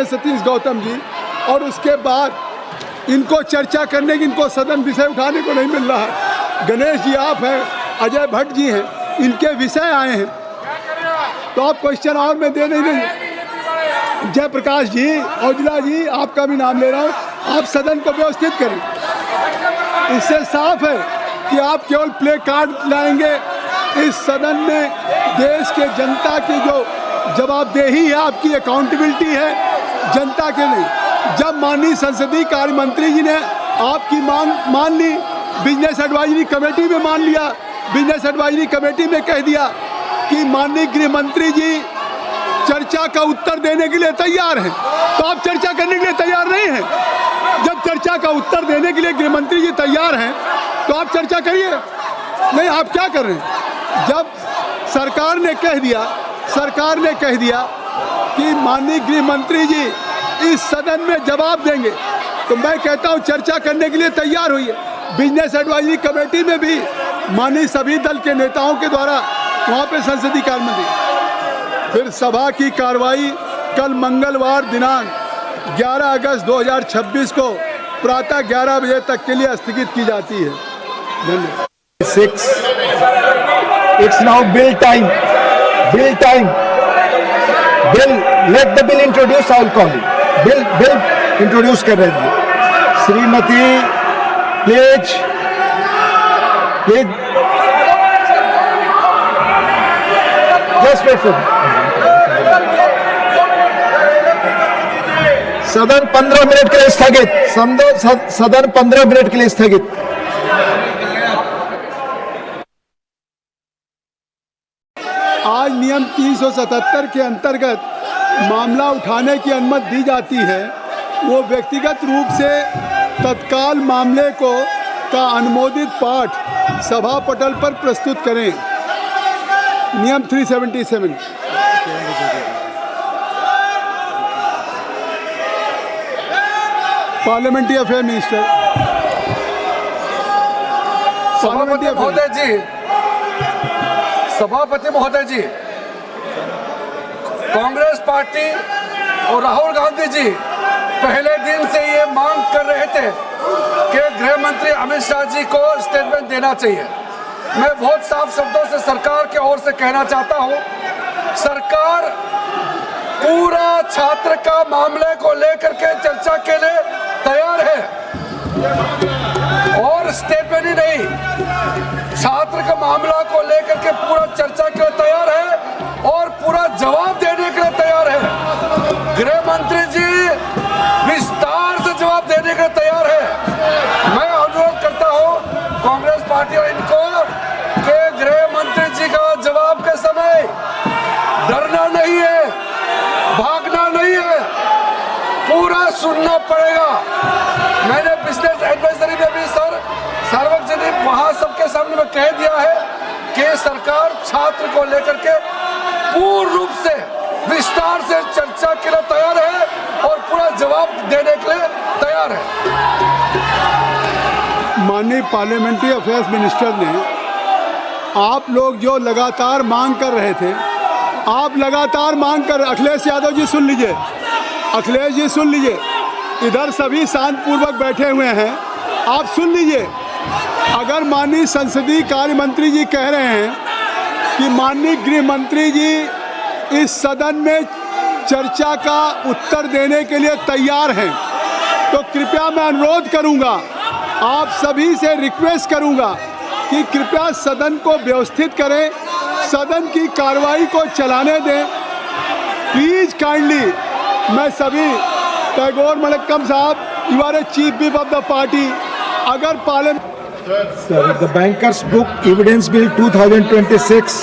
सतीश गौतम जी, और उसके बाद इनको चर्चा करने की, इनको सदन विषय उठाने को नहीं मिल रहा है। गणेश जी आप हैं, अजय भट्ट जी हैं, इनके विषय आए हैं तो आप क्वेश्चन और में दे नहीं देंगे। जयप्रकाश जी, औजला जी, आपका भी नाम ले रहा हूँ, आप सदन को व्यवस्थित करें। इससे साफ है कि आप केवल प्ले कार्ड लाएंगे। इस सदन में देश के जनता की जो जवाबदेही है, आपकी अकाउंटेबिलिटी है, जनता के नहीं। जब माननीय संसदीय कार्य मंत्री जी ने आपकी मांग मान ली, बिजनेस एडवाइजरी कमेटी में मान लिया, बिजनेस एडवाइजरी कमेटी में कह दिया कि माननीय गृह मंत्री जी चर्चा का उत्तर देने के लिए तैयार हैं, तो आप चर्चा करने के लिए तैयार नहीं हैं। जब चर्चा का उत्तर देने के लिए गृह मंत्री जी तैयार हैं तो आप चर्चा करिए। नहीं, आप क्या कर रहे हैं? जब सरकार ने कह दिया कि माननीय गृह मंत्री जी इस सदन में जवाब देंगे, तो मैं कहता हूं चर्चा करने के लिए तैयार होइए। बिजनेस एडवाइजरी कमेटी में भी माननीय सभी दल के नेताओं के द्वारा वहां पे संसदीय कार्य मंत्री। फिर सभा की कार्रवाई कल मंगलवार दिनांक 11 अगस्त 2026 को प्रातः 11 बजे तक के लिए स्थगित की जाती है। धन्यवाद। 6 It's now bill time. Bill, let the bill introduce. I will call it. Bill introduce कर रहे हैं Shrimati, please. Just wait for me. सदन 15 मिनट के लिए स्थगित। सदन 15 मिनट के लिए स्थगित। आज नियम 377 के अंतर्गत मामला उठाने की अनुमति दी जाती है। वो व्यक्तिगत रूप से तत्काल मामले का अनुमोदित पाठ सभा पटल पर प्रस्तुत करें। नियम 377। Parliamentary affair minister. सभापति महोदय जी, कांग्रेस पार्टी और राहुल गांधी जी पहले दिन से ये मांग कर रहे थे कि गृह मंत्री अमित शाह जी को स्टेटमेंट देना चाहिए। मैं बहुत साफ शब्दों से सरकार की ओर से कहना चाहता हूं, सरकार पूरा छात्र का मामले को लेकर के चर्चा के लिए तैयार है, और स्टेटमेंट ही नहीं, छात्र का मामला को लेकर के पूरा चर्चा के लिए तैयार है और पूरा जवाब देने के लिए तैयार है। गृह मंत्री जी विस्तार से जवाब देने के लिए तैयार है। मैं अनुरोध करता हूं कांग्रेस पार्टी और इनको कि गृह मंत्री जी का जवाब के समय डरना नहीं है, भागना नहीं है, पूरा सुनना पड़ेगा। मैंने बिजनेस एडवाइजरी में भी सार्वजनिक वहां सबके सामने में कह दिया है कि सरकार छात्र को लेकर के पूर्ण रूप से विस्तार से चर्चा के लिए तैयार है और पूरा जवाब देने के लिए तैयार है। माननीय पार्लियामेंट्री अफेयर्स मिनिस्टर ने, आप लोग जो लगातार मांग कर रहे थे, अखिलेश यादव जी सुन लीजिए, अखिलेश जी सुन लीजिए, इधर सभी शांतपूर्वक बैठे हुए हैं, आप सुन लीजिए। अगर माननीय संसदीय कार्य मंत्री जी कह रहे हैं कि माननीय गृह मंत्री जी इस सदन में चर्चा का उत्तर देने के लिए तैयार हैं, तो कृपया मैं अनुरोध करूंगा, आप सभी से रिक्वेस्ट करूंगा कि कृपया सदन को व्यवस्थित करें, सदन की कार्रवाई को चलाने दें। प्लीज काइंडली, मैं सभी, टैगोर मलक्कम साहब, you are a chief whip of the party. अगर parliament Sir, the Bankers Book Evidence Bill 2026,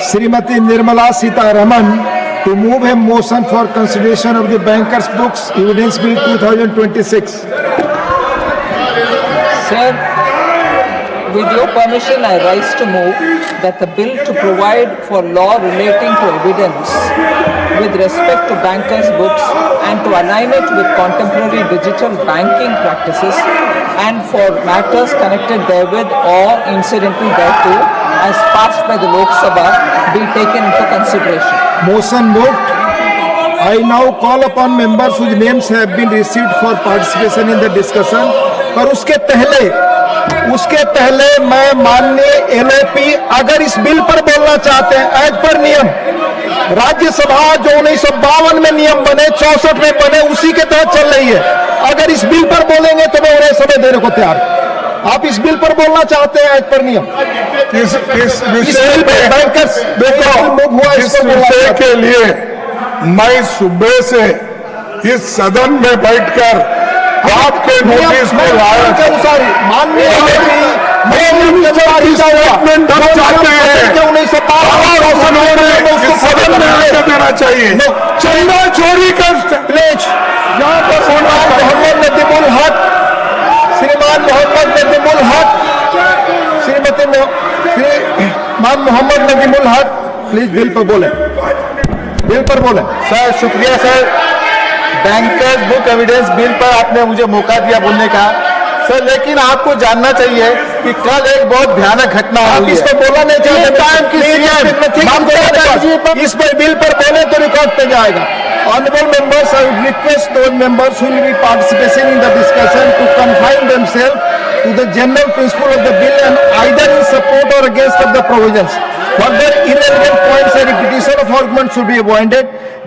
Srimati Nirmala Sitharaman to move a motion for consideration of the Bankers Books Evidence Bill 2026. Sir, with your permission, I rise to move that the bill to provide for law relating to evidence with respect to bankers' books and to align it with contemporary digital banking practices and for matters connected therewith or incidental thereto, as passed by the Lok Sabha, be taken into consideration. Motion moved. I now call upon members whose names have been received for participation in the discussion. पर उसके पहले मैं माननीय LOP अगर इस bill पर बोलना चाहते हैं एज पर नियम, राज्यसभा जो 1952 में नियम बने 64 में बने उसी के तहत चल रही है। अगर इस बिल पर बोलेंगे तो मैं उन्हें समय देने को तैयार। आप इस बिल पर बोलना चाहते हैं एज पर नियम? इस विषय के लिए मैं सुबह से इस सदन में बैठकर आपके नोटिस को लाया के अनुसार माननीय देना चाहिए। चंदा चोरी का प्लेज यहाँ पर मोहम्मद नदीमुल हक, श्रीमान मोहम्मद नदीमुल हक, श्रीमती मान मोहम्मद नदीमुल हक, प्लीज बिल पर बोले, बिल पर बोले। सर शुक्रिया sir, bankers book evidence bill पर आपने मुझे मौका दिया बोलने का सर, लेकिन आपको जानना चाहिए कि कल एक बहुत भयानक घटना हुई है। इस पर बोला नहीं चाहिए। इस पर बिल पर बोले तो रिकॉर्ड पे जाएगा। Honorable members, I would request those members who will be participating in the discussion to confine themselves to the general principle of the bill and either in support or against of the provisions. Further irrelevant points and repetition of arguments should be avoided.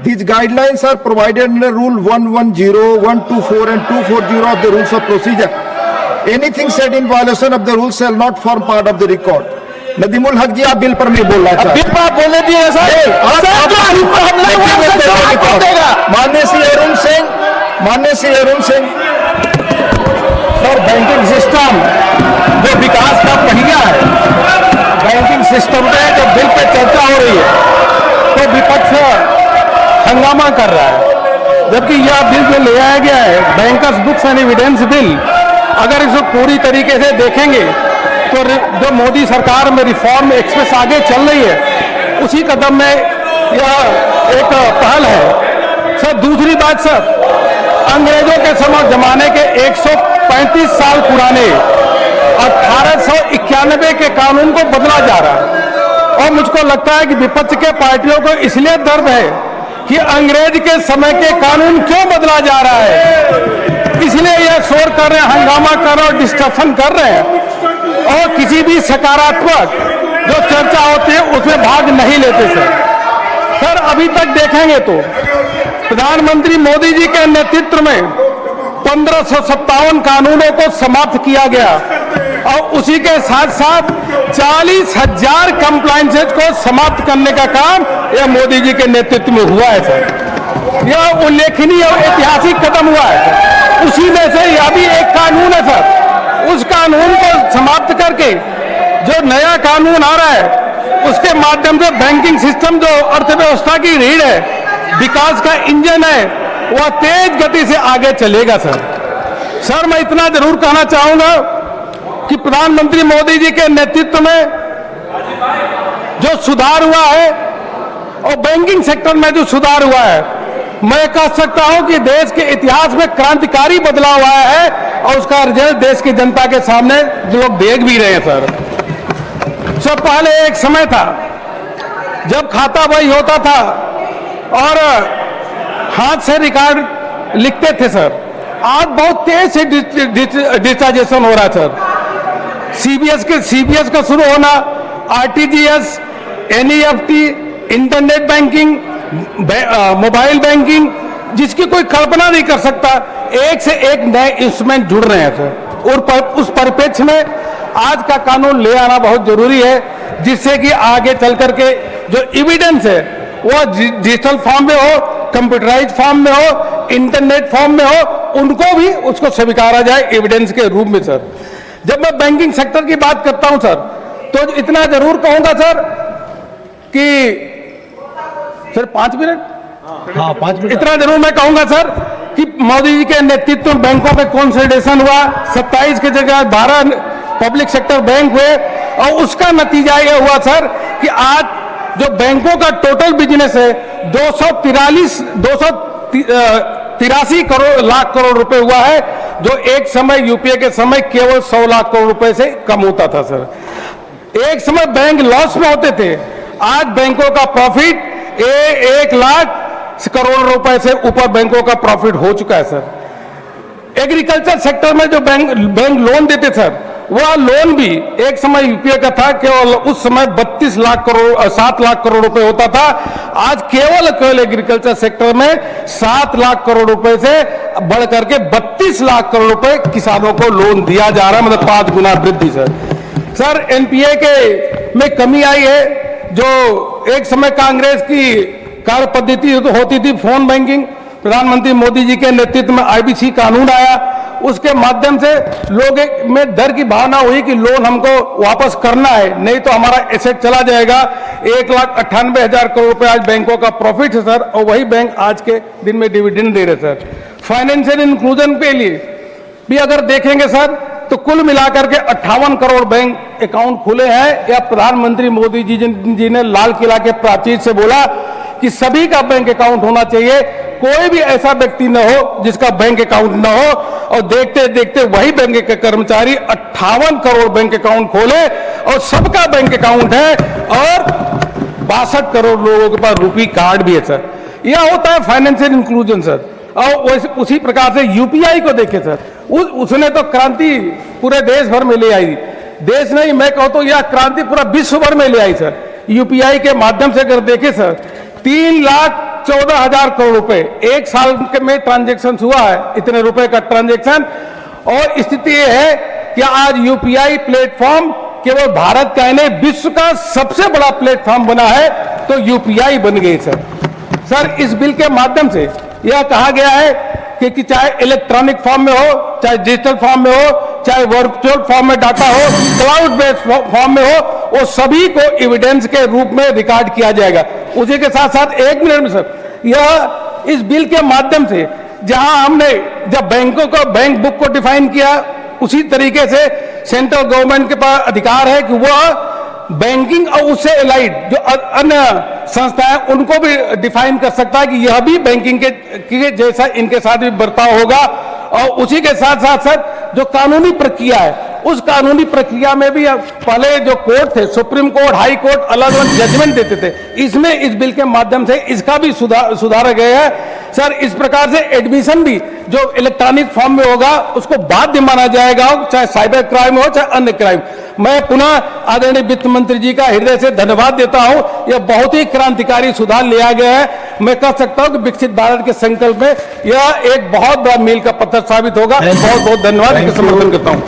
These guidelines are provided under Rule 110, 124 and 240 of the Rules of Procedure. Anything said in violation of the rules shall not form part of the record. Nadimul हक जी, आप bill पर नहीं बोल रहे हैं। Bill पर आप बोलने दिए सर। माननीय Shri Arun Singh, sir banking system जो विकास का पहिया है, बैंकिंग सिस्टम पे जब बिल पे चर्चा हो रही है तो विपक्ष हंगामा कर रहा है, जबकि यह बिल जो ले आया गया है bankers books and evidence bill, अगर इसको पूरी तरीके से देखेंगे तो जो मोदी सरकार में रिफॉर्म एक्सप्रेस आगे चल रही है उसी कदम में यह एक पहल है। सर दूसरी बात सर, अंग्रेजों के जमाने के 135 साल पुराने 1891 के कानून को बदला जा रहा है, और मुझको लगता है कि विपक्ष के पार्टियों को इसलिए दर्द है कि अंग्रेज के समय के कानून क्यों बदला जा रहा है, इसलिए यह शोर कर रहे हैं, हंगामा कर रहे हैं और डिस्टर्बन कर रहे हैं, और किसी भी सकारात्मक जो चर्चा होती है उसमें भाग नहीं लेते सर। अभी तक देखेंगे तो प्रधानमंत्री मोदी जी के नेतृत्व में 1557 कानूनों को समाप्त किया गया, और उसी के साथ साथ 40,000 कंप्लायंसेज को समाप्त करने का काम यह मोदी जी के नेतृत्व में हुआ है सर। यह उल्लेखनीय और ऐतिहासिक कदम हुआ है। उसी में से यह भी एक कानून है सर, उस कानून को समाप्त करके जो नया कानून आ रहा है उसके माध्यम से बैंकिंग सिस्टम जो अर्थव्यवस्था की रीढ़ है, विकास का इंजन है, वह तेज गति से आगे चलेगा सर। मैं इतना जरूर कहना चाहूंगा कि प्रधानमंत्री मोदी जी के नेतृत्व में जो सुधार हुआ है और बैंकिंग सेक्टर में जो सुधार हुआ है, मैं कह सकता हूं कि देश के इतिहास में क्रांतिकारी बदलाव आया है, और उसका रिजल्ट देश की जनता के सामने जो लोग देख भी रहे हैं सर। पहले एक समय था जब खाता बही होता था और हाथ से रिकॉर्ड लिखते थे सर, आज बहुत तेज से डिजिटाइजेशन हो रहा है सर। सीबीएस का शुरू होना, RTGS, NEFT, internet banking, mobile banking, जिसकी कोई कल्पना नहीं कर सकता, एक से एक नए इंस्ट्रूमेंट जुड़ रहे हैं सर। और उस परिप्रेक्ष्य में आज का कानून ले आना बहुत जरूरी है, जिससे कि आगे चल करके जो एविडेंस है वो डिजिटल फॉर्म में हो, कंप्यूटराइज फॉर्म में हो, इंटरनेट फॉर्म में हो, उनको भी उसको स्वीकारा जाए एविडेंस के रूप में सर। जब मैं बैंकिंग सेक्टर की बात करता हूं सर, तो इतना जरूर कहूंगा सर कि सर 5 मिनट, हाँ 5 मिनट, इतना जरूर मैं कहूंगा सर कि मोदी जी के नेतृत्व में बैंकों में कंसोलिडेशन हुआ, 27 की जगह 12 पब्लिक सेक्टर बैंक हुए, और उसका नतीजा यह हुआ सर कि आज जो बैंकों का टोटल बिजनेस है 283 लाख करोड़ रुपए हुआ है, जो एक समय यूपीए के समय केवल 100 लाख करोड़ रुपए से कम होता था सर। एक समय बैंक लॉस में होते थे, आज बैंकों का प्रॉफिट 1 लाख करोड़ रुपए से ऊपर बैंकों का प्रॉफिट हो चुका है सर। एग्रीकल्चर सेक्टर में जो बैंक लोन देते सर, वह लोन भी एक समय यूपीए का था, केवल उस समय 7 लाख करोड़ रुपए होता था। आज केवल एग्रीकल्चर सेक्टर में 7 लाख करोड़ रुपए से बढ़ करके 32 लाख करोड़ रुपए किसानों को लोन दिया जा रहा है, मतलब 5 गुना वृद्धि सर। एनपीए के में कमी आई है। जो एक समय कांग्रेस की कार्य पद्धति होती थी फोन बैंकिंग, प्रधानमंत्री मोदी जी के नेतृत्व में आईबीसी कानून आया, उसके माध्यम से लोग में डर की भावना हुई कि लोन हमको वापस करना है, नहीं तो हमारा एसेट चला जाएगा। 1,98,000 करोड़ रुपए आज बैंकों का प्रॉफिट है सर, और वही बैंक आज के दिन में डिविडेंड दे रहे सर। फाइनेंशियल इंक्लूजन के लिए भी अगर देखेंगे सर, तो कुल मिलाकर के 58 करोड़ बैंक अकाउंट खुले हैं। या प्रधानमंत्री मोदी जी ने लाल किला के प्राचीर से बोला कि सभी का बैंक अकाउंट होना चाहिए, कोई भी ऐसा व्यक्ति न हो जिसका बैंक अकाउंट न हो। और देखते देखते वही बैंक के कर्मचारी 58 करोड़ बैंक अकाउंट खोले और सबका बैंक अकाउंट है, और 62 करोड़ लोगों के पास रुपी कार्ड भी है सर। यह होता है फाइनेंशियल इंक्लूजन सर। और उसी प्रकार से यूपीआई को देखें सर, उसने तो क्रांति पूरे देश भर में ले आई। देश नहीं, मैं कहूं तो यह क्रांति पूरा विश्व भर में ले आई सर। यूपीआई के माध्यम से अगर देखें सर, 3,14,000 करोड़ रुपए एक साल में ट्रांजैक्शन हुआ है, इतने रुपए का ट्रांजैक्शन। और स्थिति यह है कि आज यूपीआई प्लेटफॉर्म केवल भारत का ही नहीं, विश्व का सबसे बड़ा प्लेटफॉर्म बना है, तो यूपीआई बन गई सर। इस बिल के माध्यम से यह कहा गया है कि चाहे इलेक्ट्रॉनिक फॉर्म में हो, चाहे डिजिटल फॉर्म में हो, चाहे वर्चुअल फॉर्म में डाटा हो, क्लाउड बेस्ड फॉर्म में हो, वो सभी को एविडेंस के रूप में रिकॉर्ड किया जाएगा। उसी के साथ साथ 1 मिनट में सर, यह इस बिल के माध्यम से जहां हमने जब बैंकों को बैंक बुक को डिफाइन किया, उसी तरीके से सेंट्रल गवर्नमेंट के पास अधिकार है कि वह बैंकिंग और उससे एलाइड जो अन्य संस्थाएं उनको भी डिफाइन कर सकता है कि यह भी बैंकिंग के जैसा इनके साथ भी बर्ताव होगा। और उसी के साथ साथ सर, जो कानूनी प्रक्रिया है, उस कानूनी प्रक्रिया में भी पहले जो कोर्ट थे, सुप्रीम कोर्ट, हाई कोर्ट, अलग अलग जजमेंट देते थे, इसमें इस बिल के माध्यम से इसका भी सुधारा गया है सर। इस प्रकार से एडमिशन भी जो इलेक्ट्रॉनिक फॉर्म में होगा उसको बाध्य माना जाएगा, चाहे साइबर क्राइम हो चाहे अन्य क्राइम। मैं पुनः आदरणीय वित्त मंत्री जी का हृदय से धन्यवाद देता हूं। यह बहुत ही क्रांतिकारी सुधार लिया गया है। मैं कह सकता हूं कि विकसित भारत के संकल्प में यह एक बहुत बड़ा मील का पत्थर साबित होगा। बहुत बहुत धन्यवाद, इसका समर्थन करता हूं।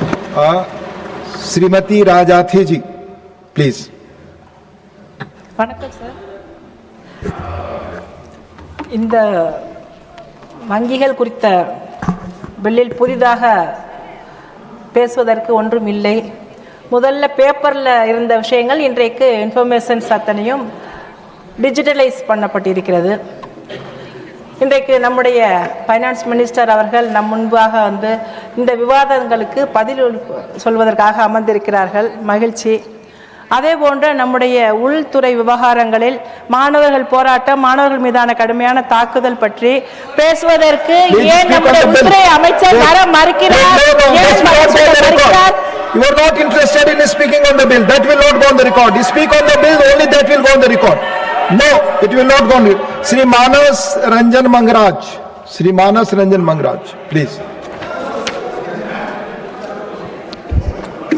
श्रीमती राजाथी जी प्लीज। வணக்கம் சார். இந்த வங்கிகள் குறித்த பில்லில் புதிதாக பேசுவதற்கு ஒன்றும் இல்லை. முதல்ல பேப்பரில் இருந்த விஷயங்கள் இன்றைக்கு இன்ஃபர்மேஷன்ஸ் அத்தனையும் டிஜிட்டலைஸ் பண்ணப்பட்டிருக்கிறது. இன்றைக்கு நம்முடைய ஃபைனான்ஸ் மினிஸ்டர் அவர்கள் நம் முன்பாக வந்து இந்த விவாதங்களுக்கு பதில் சொல்வதற்காக அமர்ந்திருக்கிறார்கள், மகிழ்ச்சி. அதே போன்று நம்முடைய உள்துறை விவகாரங்களில் மாணவர்கள் போராட்டம், மாணவர்கள் மீதான கடுமையான தாக்குதல் பற்றி பேசுவதற்கு ஏன் நம்முடைய உள்துறை அமைச்சர் வர மறுக்கிறார்? You are not interested in speaking on the bill. That will not go on the record. You speak on the bill, only that will go on the record. No, it will not go on. Shri Manas Ranjan Mangraj. Shri Manas Ranjan Mangraj, please.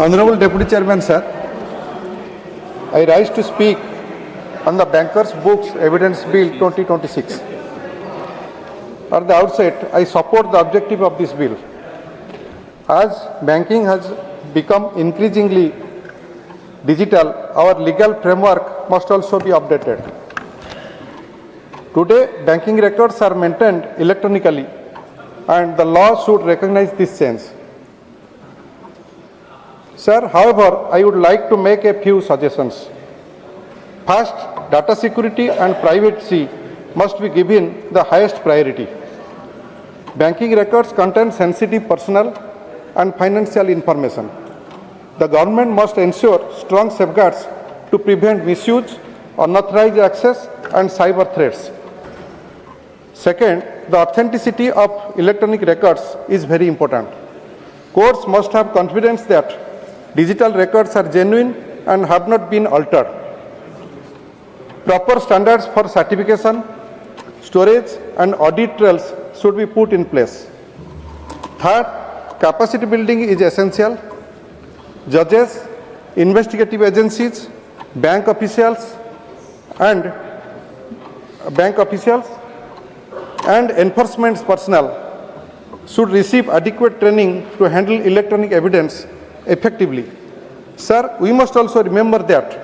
Honorable Deputy Chairman, sir, I rise to speak on the Bankers Books Evidence Bill 2026. At the outset, I support the objective of this bill. As banking has become increasingly digital, our legal framework must also be updated. Today, banking records are maintained electronically, and the law should recognize this change. Sir, however, I would like to make a few suggestions. First, data security and privacy must be given the highest priority. Banking records contain sensitive personal and financial information. The government must ensure strong safeguards to prevent misuse, unauthorized access, and cyber threats. Second, the authenticity of electronic records is very important. Courts must have confidence that digital records are genuine and have not been altered. Proper standards for certification, storage and audit trails should be put in place. Third, capacity building is essential. Judges, investigative agencies, bank officials and enforcement personnel should receive adequate training to handle electronic evidence effectively. Sir, we must also remember that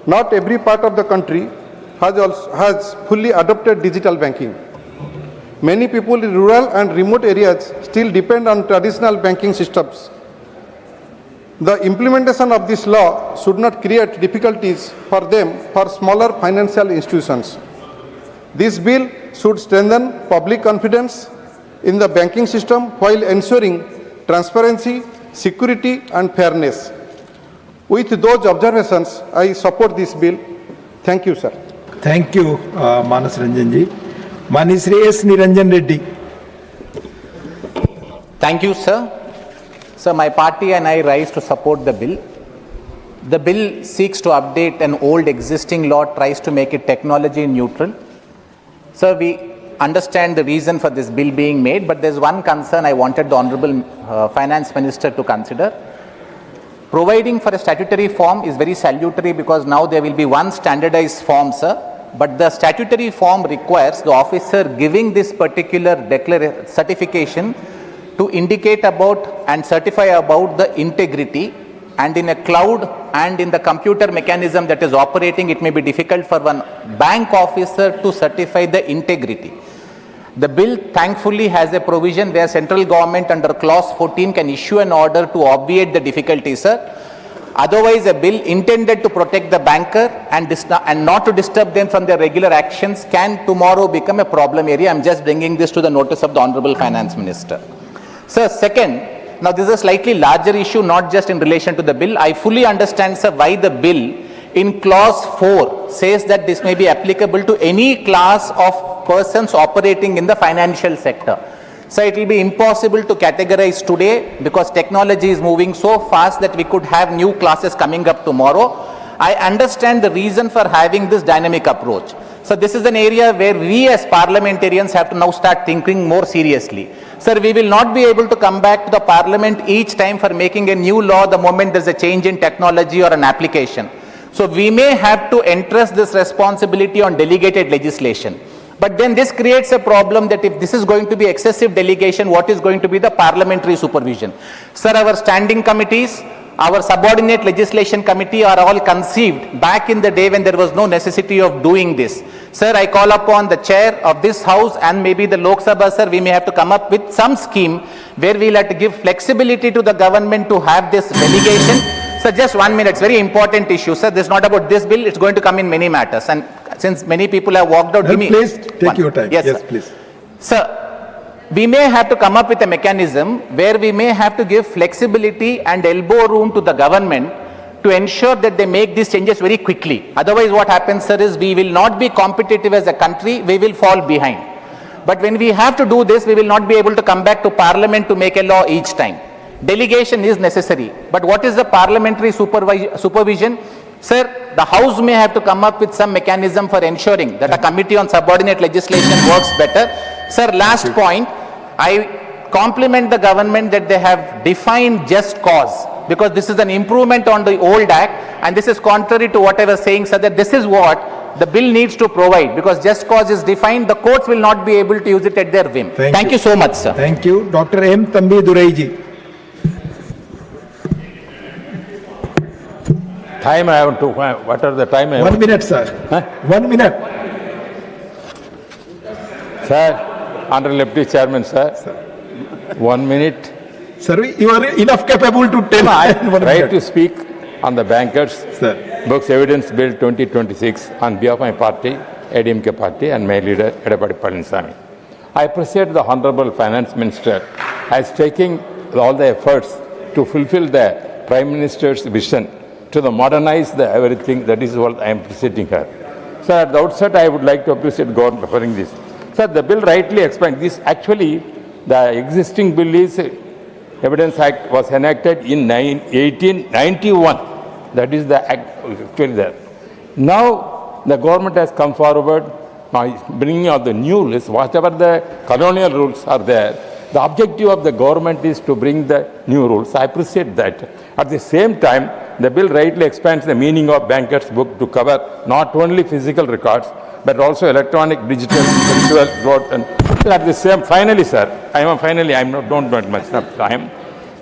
not every part of the country has fully adopted digital banking. Many people in rural and remote areas still depend on traditional banking systems. The implementation of this law should not create difficulties for them for smaller financial institutions. This bill should strengthen public confidence in the banking system while ensuring transparency, security and fairness. With those observations, I support this bill. Thank you, sir. Thank you, Manas Ranjan ji. Manisri S. Niranjan Reddy. Thank you, sir. Sir, my party and I rise to support the bill. The bill seeks to update an old existing law, tries to make it technology neutral. Sir, we understand the reason for this bill being made, but there's one concern I wanted the Honorable Finance Minister to consider. Providing for a statutory form is very salutary because now there will be one standardized form, sir. But the statutory form requires the officer giving this particular certification to indicate about and certify about the integrity, and in a cloud and in the computer mechanism that is operating, it may be difficult for one bank officer to certify the integrity. The bill thankfully has a provision where central government under clause 14 can issue an order to obviate the difficulty, sir. Otherwise, a bill intended to protect the banker and not to disturb them from their regular actions can tomorrow become a problem area. I'm just bringing this to the notice of the Honorable Finance Minister. Sir, second, now this is a slightly larger issue, not just in relation to the bill. I fully understand, sir, why the bill in clause 4 says that this may be applicable to any class of persons operating in the financial sector. So it will be impossible to categorize today because technology is moving so fast that we could have new classes coming up tomorrow. I understand the reason for having this dynamic approach. So this is an area where we as parliamentarians have to now start thinking more seriously. Sir, we will not be able to come back to the parliament each time for making a new law the moment there's a change in technology or an application. So we may have to entrust this responsibility on delegated legislation. But then this creates a problem that if this is going to be excessive delegation, what is going to be the parliamentary supervision? Sir, our standing committees, our subordinate legislation committee are all conceived back in the day when there was no necessity of doing this. Sir, I call upon the chair of this house and maybe the Lok Sabha, sir, we may have to come up with some scheme where we'll have to give flexibility to the government to have this delegation. Sir, just 1 minute, it's very important issue, sir. This is not about this bill, it's going to come in many matters. And since many people have walked out, well, please take your time. Yes, yes sir. please. Sir, we may have to come up with a mechanism where we may have to give flexibility and elbow room to the government to ensure that they make these changes very quickly. Otherwise, what happens, sir, is we will not be competitive as a country, we will fall behind. But when we have to do this, we will not be able to come back to parliament to make a law each time. Delegation is necessary. But what is the parliamentary supervision? Sir, the House may have to come up with some mechanism for ensuring that a committee on subordinate legislation works better. Sir, last point, I compliment the government that they have defined just cause, because this is an improvement on the old act, and this is contrary to what I was saying, sir, that this is what the bill needs to provide, because just cause is defined, the courts will not be able to use it at their whim. Thank you so much, sir. Thank you. Dr. M. Tambi Duraiji. Time I have to, what are the time I have? 1 minute, sir. Huh? 1 minute. Sir, Honorable Deputy Chairman, sir. 1 minute. Sir, you are enough capable to tell. I right to speak on the bankers Sir. books evidence bill 2026 on behalf of my party, ADMK party, and my leader, Edapadi Palaniswamy. I appreciate the Honorable Finance Minister as taking all the efforts to fulfill the Prime Minister's vision to modernize the everything. That is what I am appreciating her. So at the outset, I would like to appreciate government for preparing this. Sir, the bill rightly explained this. Actually, the existing bill is Evidence Act was enacted in 1891. That is the act actually there. Now the government has come forward bringing out the new list, whatever the colonial rules are there, the objective of the government is to bring the new rules. I appreciate that. At the same time, the bill rightly expands the meaning of banker's book to cover not only physical records, but also electronic, digital, virtual, wrote, and at the same. Finally, sir, don't want much time.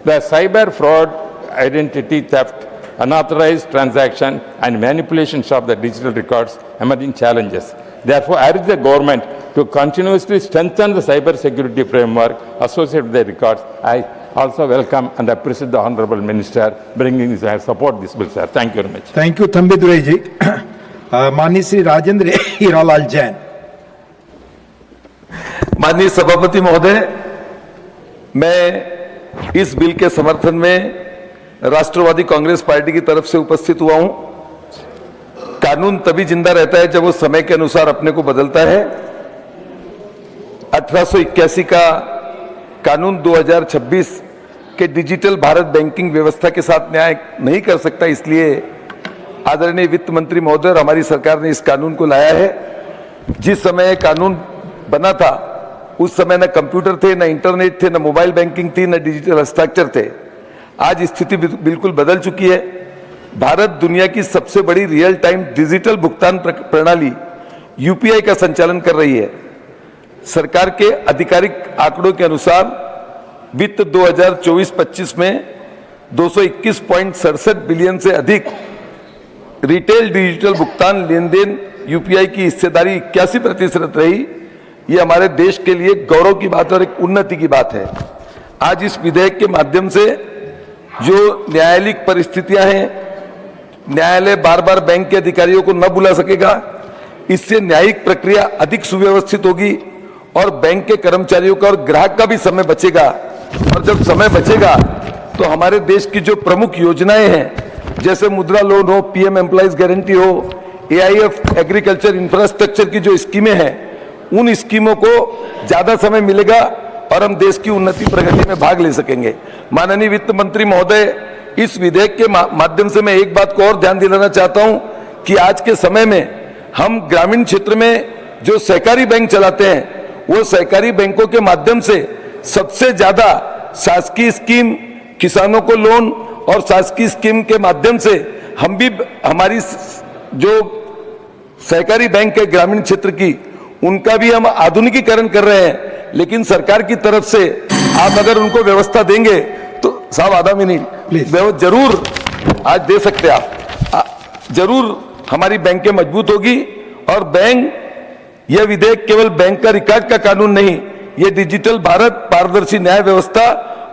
The cyber fraud, identity theft, unauthorized transaction, and manipulations of the digital records emerging challenges. Therefore, I urge the government to continuously strengthen the cyber security framework associated with the records. I also welcome and appreciate the Honorable Minister bringing this. I support this bill, sir. Thank you very much. Thank you, Thambidure ji. माननीय श्री राजेंद्र हीरालाल जैन। माननीय सभापति महोदय, मैं इस bill के समर्थन में राष्ट्रवादी Congress party की तरफ से उपस्थित हुआ हूं। कानून तभी जिंदा रहता है जब वो समय के अनुसार अपने को बदलता है। 1881 का कानून 2026 के डिजिटल भारत बैंकिंग व्यवस्था के साथ न्याय नहीं कर सकता, इसलिए आदरणीय वित्त मंत्री महोदय और हमारी सरकार ने इस कानून को लाया है। जिस समय कानून बना था उस समय न कंप्यूटर थे, न इंटरनेट थे, न मोबाइल बैंकिंग थी, न डिजिटल हस्ताक्षर थे। आज स्थिति बिल्कुल बदल चुकी है। भारत दुनिया की सबसे बड़ी रियल टाइम डिजिटल भुगतान प्रणाली यूपीआई का संचालन कर रही है। सरकार के आधिकारिक आंकड़ों के अनुसार वित्त 2024-25 में 221.67 बिलियन से अधिक रिटेल डिजिटल भुगतान लेन देन यूपीआई की हिस्सेदारी 81% रही। ये हमारे देश के लिए गौरव की बात और एक उन्नति की बात है। आज इस विधेयक के माध्यम से जो न्यायालयिक परिस्थितियां हैं, न्यायालय बार बार बैंक के अधिकारियों को न बुला सकेगा, इससे न्यायिक प्रक्रिया अधिक सुव्यवस्थित होगी और बैंक के कर्मचारियों का और ग्राहक का भी समय बचेगा। और जब समय बचेगा तो हमारे देश की जो प्रमुख योजनाएं हैं, जैसे मुद्रा लोन हो, पीएम एम्प्लॉइज गारंटी हो, एआईएफ एग्रीकल्चर इंफ्रास्ट्रक्चर की जो स्कीमें हैं, उन स्कीमों को ज्यादा समय मिलेगा और हम देश की उन्नति प्रगति में भाग ले सकेंगे। माननीय वित्त मंत्री महोदय, इस विधेयक के माध्यम से मैं एक बात को और ध्यान दिलाना चाहता हूं कि आज के समय में हम ग्रामीण क्षेत्र में जो सहकारी बैंक चलाते हैं, वो सहकारी बैंकों के माध्यम से सबसे ज्यादा शासकीय स्कीम, किसानों को लोन और शासकीय स्कीम के माध्यम से हम भी हमारी जो सहकारी बैंक है ग्रामीण क्षेत्र की, उनका भी हम आधुनिकीकरण कर रहे हैं। लेकिन सरकार की तरफ से आप अगर उनको व्यवस्था देंगे तो साहब आधा मिनट जरूर आज दे सकते आप, जरूर हमारी बैंकें मजबूत होगी। और बैंक, यह विधेयक केवल बैंक का रिकॉर्ड का कानून नहीं, यह डिजिटल भारत, पारदर्शी न्याय व्यवस्था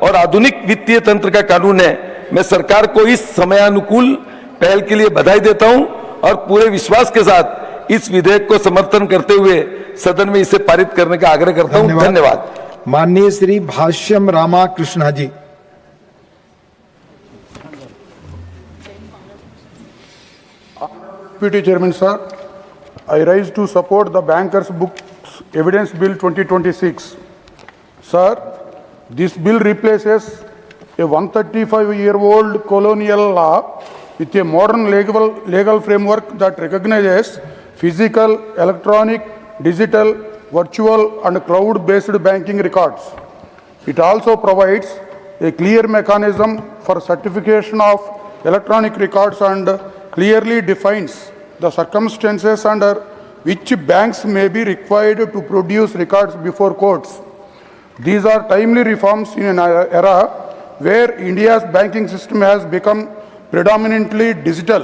और आधुनिक वित्तीय तंत्र का कानून है। मैं सरकार को इस समयानुकूल पहल के लिए बधाई देता हूं और पूरे विश्वास के साथ इस विधेयक को समर्थन करते हुए सदन में इसे पारित करने का आग्रह करता हूं। धन्यवाद। माननीय श्री भाष्यम रामाकृष्ण जी। Deputy Chairman sir, I rise to support the Bankers Books Evidence Bill 2026. Sir, this bill replaces a 135-year-old colonial law with a modern legal framework that recognizes physical, electronic, digital, virtual and cloud-based banking records. It also provides a clear mechanism for certification of electronic records and clearly defines the circumstances under which banks may be required to produce records before courts. These are timely reforms in an era where India's banking system has become predominantly digital.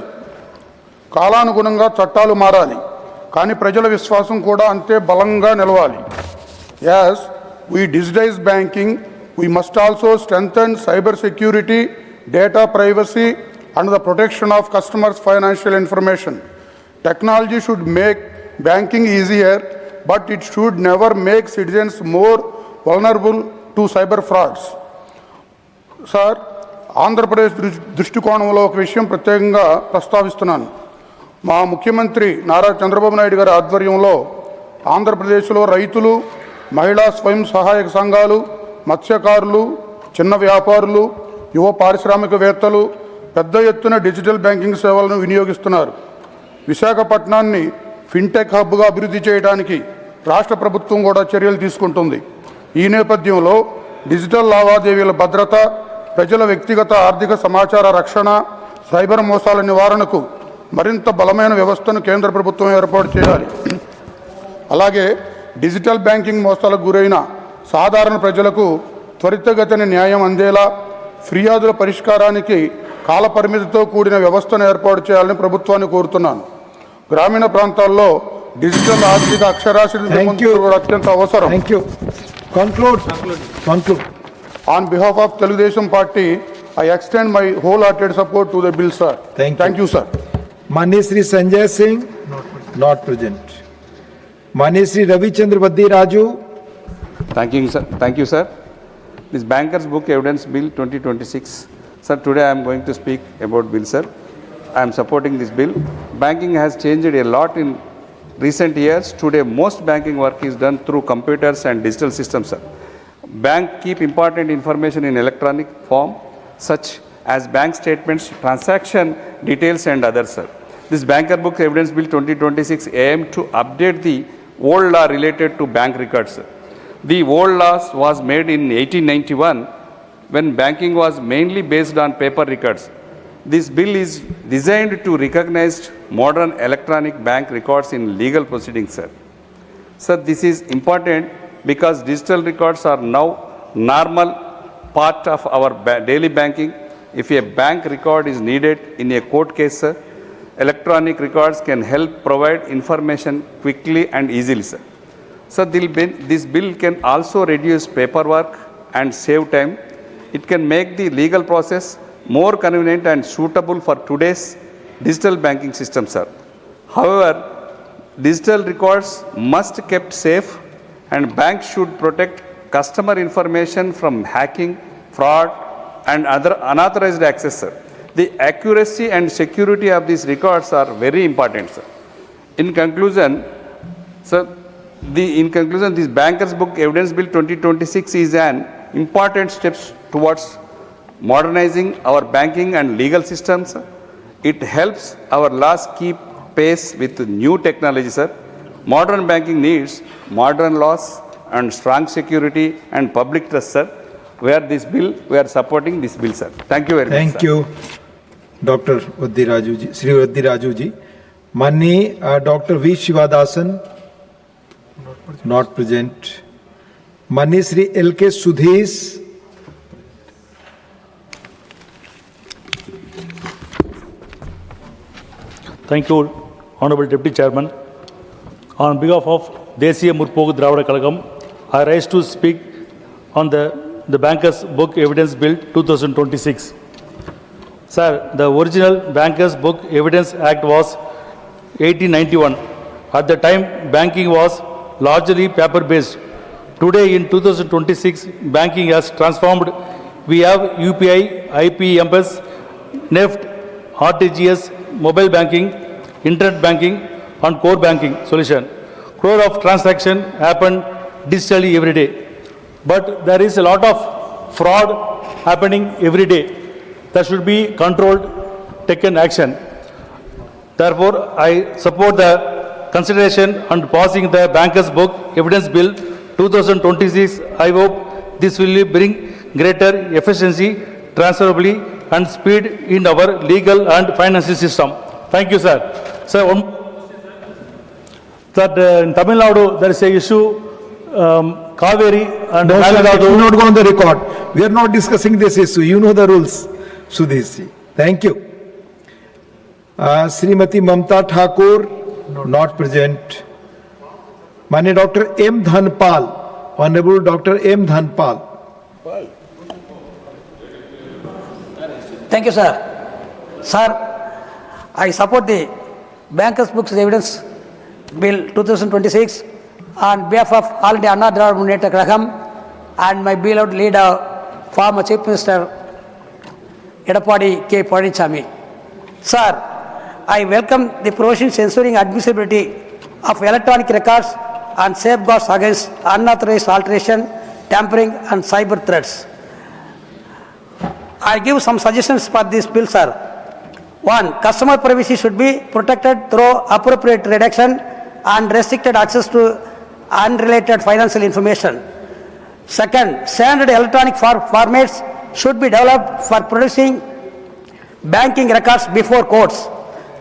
కాలానుగుణంగా చట్టాలు మారాలి, కానీ ప్రజల విశ్వాసం కూడా అంతే బలంగా నిలవాలి. As we digitize banking, we must also strengthen cyber security, data privacy and the protection of customers' financial information. Technology should make banking easier, but it should never make citizens more vulnerable to cyber frauds. Sir, Andhra Pradesh దృష్టికోణంలో ఒక విషయం ప్రత్యేకంగా ప్రస్తావిస్తున్నాను. మా ముఖ్యమంత్రి నారా చంద్రబాబు నాయుడు గారి ఆధ్వర్యంలో ఆంధ్రప్రదేశ్లో రైతులు, మహిళా స్వయం సహాయక సంఘాలు, మత్స్యకారులు, చిన్న వ్యాపారులు, యువ పారిశ్రామికవేత్తలు పెద్ద ఎత్తున డిజిటల్ బ్యాంకింగ్ సేవలను వినియోగిస్తున్నారు. విశాఖపట్నాన్ని ఫిన్టెక్ హబ్గా అభివృద్ధి చేయడానికి రాష్ట్ర ప్రభుత్వం కూడా చర్యలు తీసుకుంటుంది. ఈ నేపథ్యంలో డిజిటల్ లావాదేవీల భద్రత, ప్రజల వ్యక్తిగత ఆర్థిక సమాచార రక్షణ, సైబర్ మోసాల నివారణకు మరింత బలమైన వ్యవస్థను కేంద్ర ప్రభుత్వం ఏర్పాటు చేయాలి. అలాగే డిజిటల్ బ్యాంకింగ్ మోసాలకు గురైన సాధారణ ప్రజలకు త్వరితగతిన న్యాయం అందేలా ఫిర్యాదుల పరిష్కారానికి కాలపరిమితితో కూడిన వ్యవస్థను ఏర్పాటు చేయాలని ప్రభుత్వాన్ని కోరుతున్నాను. గ్రామీణ ప్రాంతాల్లో డిజిటల్ ఆర్థిక అక్షరాస్యత అత్యంత అవసరం. On behalf of Telugudesam Party, I extend my wholehearted support to the bill, sir. Thank you, sir. Mani Shri Sanjay Singh, not present. Mani Shri Ravichandra Vaddi Raju. Thank you, sir. This Bankers Book Evidence Bill 2026. Sir, today I am going to speak about bill, sir. I am supporting this bill. Banking has changed a lot in recent years. Today, most banking work is done through computers and digital systems, sir. Bank keep important information in electronic form, such as bank statements, transaction details and others, sir. This Banker Book Evidence Bill 2026 aimed to update the old law related to bank records, sir. The old law was made in 1891 when banking was mainly based on paper records. This bill is designed to recognize modern electronic bank records in legal proceedings, sir. Sir, this is important because digital records are now normal part of our daily banking. If a bank record is needed in a court case, sir, electronic records can help provide information quickly and easily, sir. So this bill can also reduce paperwork and save time. It can make the legal process more convenient and suitable for today's digital banking system, sir. However, digital records must be kept safe and banks should protect customer information from hacking, fraud and other unauthorized access, sir. The accuracy and security of these records are very important, sir. In conclusion, this Bankers Book Evidence Bill 2026 is an important step towards modernizing our banking and legal systems. It helps our laws keep pace with new technology, sir. Modern banking needs modern laws and strong security and public trust, sir. We are supporting this bill, sir. Thank you very much. Thank you, Dr. Vaddi Raju ji, Shri Vaddi Raju ji. Mani Dr. V. Shivadasan, not present. Mani Shri L.K. Sudhesh. Thank you, Honorable Deputy Chairman. On behalf of Desiya Murpogu Dravida Kalagam, I rise to speak on the Bankers Book Evidence Bill 2026. Sir, the original Bankers Book Evidence Act was 1891. At the time, banking was largely paper-based. Today, in 2026, banking has transformed. We have UPI, IPMS, NEFT, RTGS, mobile banking, internet banking and core banking solution. Crore of transaction happen digitally every day. But there is a lot of fraud happening every day. That should be controlled, taken action. Therefore, I support the consideration and passing the Bankers Book Evidence Bill 2026. I hope this will bring greater efficiency, transferability and speed in our legal and financial system. Thank you, sir. Sir, in Tamil Nadu, there is a issue, Kaveri and No, sir, Nadu. it will not go on the record. We are not discussing this issue. You know the rules, Sudhesh ji. Thank you. Srimati Mamta Thakur, not present. Mane Dr. M. Dhanpal, Honorable Dr. M. Dhanpal. Thank you, sir. Sir, I support the Bankers Books Evidence Bill 2026 on behalf of all the Anna Dravida Kalagam and my beloved leader, former Chief Minister Edapadi K. Panichami. Sir, I welcome the provisions ensuring admissibility of electronic records and safeguards against unauthorized alteration, tampering and cyber threats. I give some suggestions for this bill, sir. 1. Customer privacy should be protected through appropriate redaction and restricted access to unrelated financial information. Second, standard electronic formats should be developed for producing banking records before courts.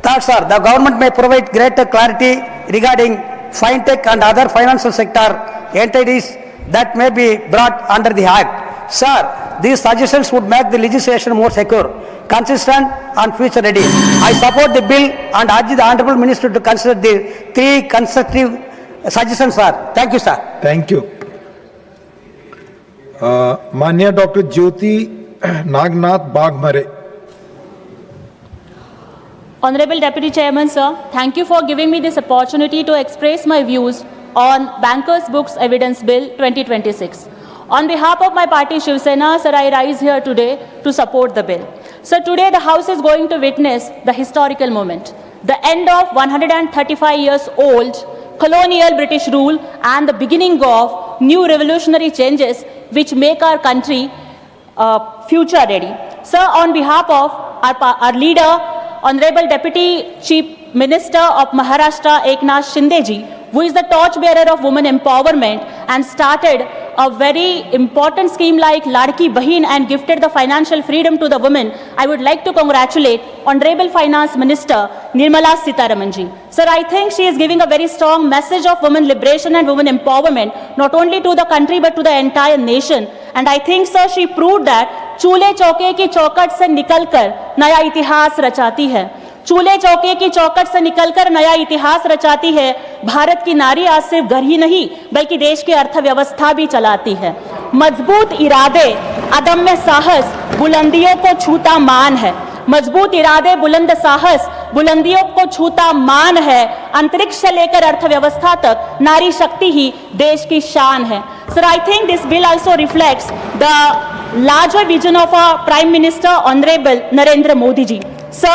Third, sir, the government may provide greater clarity regarding fintech and other financial sector entities that may be brought under the Act. Sir, these suggestions would make the legislation more secure, consistent and future ready. I support the bill and urge the Honorable Minister to consider the three constructive suggestions, sir. Thank you, sir. Thank you. माननीय doctor Jyoti Nagnath बागमरे. Honorable Deputy Chairman, sir, thank you for giving me this opportunity to express my views on Bankers Books Evidence Bill 2026. On behalf of my party Shiv Sena, sir, I rise here today to support the bill. Sir, today the House is going to witness the historical moment, the end of 135 years old colonial British rule and the beginning of new revolutionary changes which make our country future ready. Sir, on behalf of our leader, Honorable Deputy Chief Minister of Maharashtra, Eknath Shinde ji, who is the torchbearer of women empowerment and started a very important scheme like Ladki Bahin and gifted the financial freedom to the women, I would like to congratulate Honorable Finance Minister Nirmala Sitharaman ji. Sir, I think she is giving a very strong message of women liberation and women empowerment, not only to the country but to the entire nation. And I think, sir, she proved that चूल्हे चौके की चौखट से निकलकर नया इतिहास रचाती है. चूल्हे चौके की चौखट से निकलकर नया इतिहास रचाती है. भारत की नारी आज सिर्फ घर ही नहीं बल्कि देश की अर्थव्यवस्था भी चलाती है. मजबूत इरादे, अदम्य साहस, बुलंदियों को छूता मान है. मजबूत इरादे, बुलंद साहस, बुलंदियों को छूता मान है. अंतरिक्ष से लेकर अर्थव्यवस्था तक नारी शक्ति ही देश की शान है. Sir, I think this bill also reflects the larger vision of our Prime Minister, Honorable Narendra Modi ji. Sir,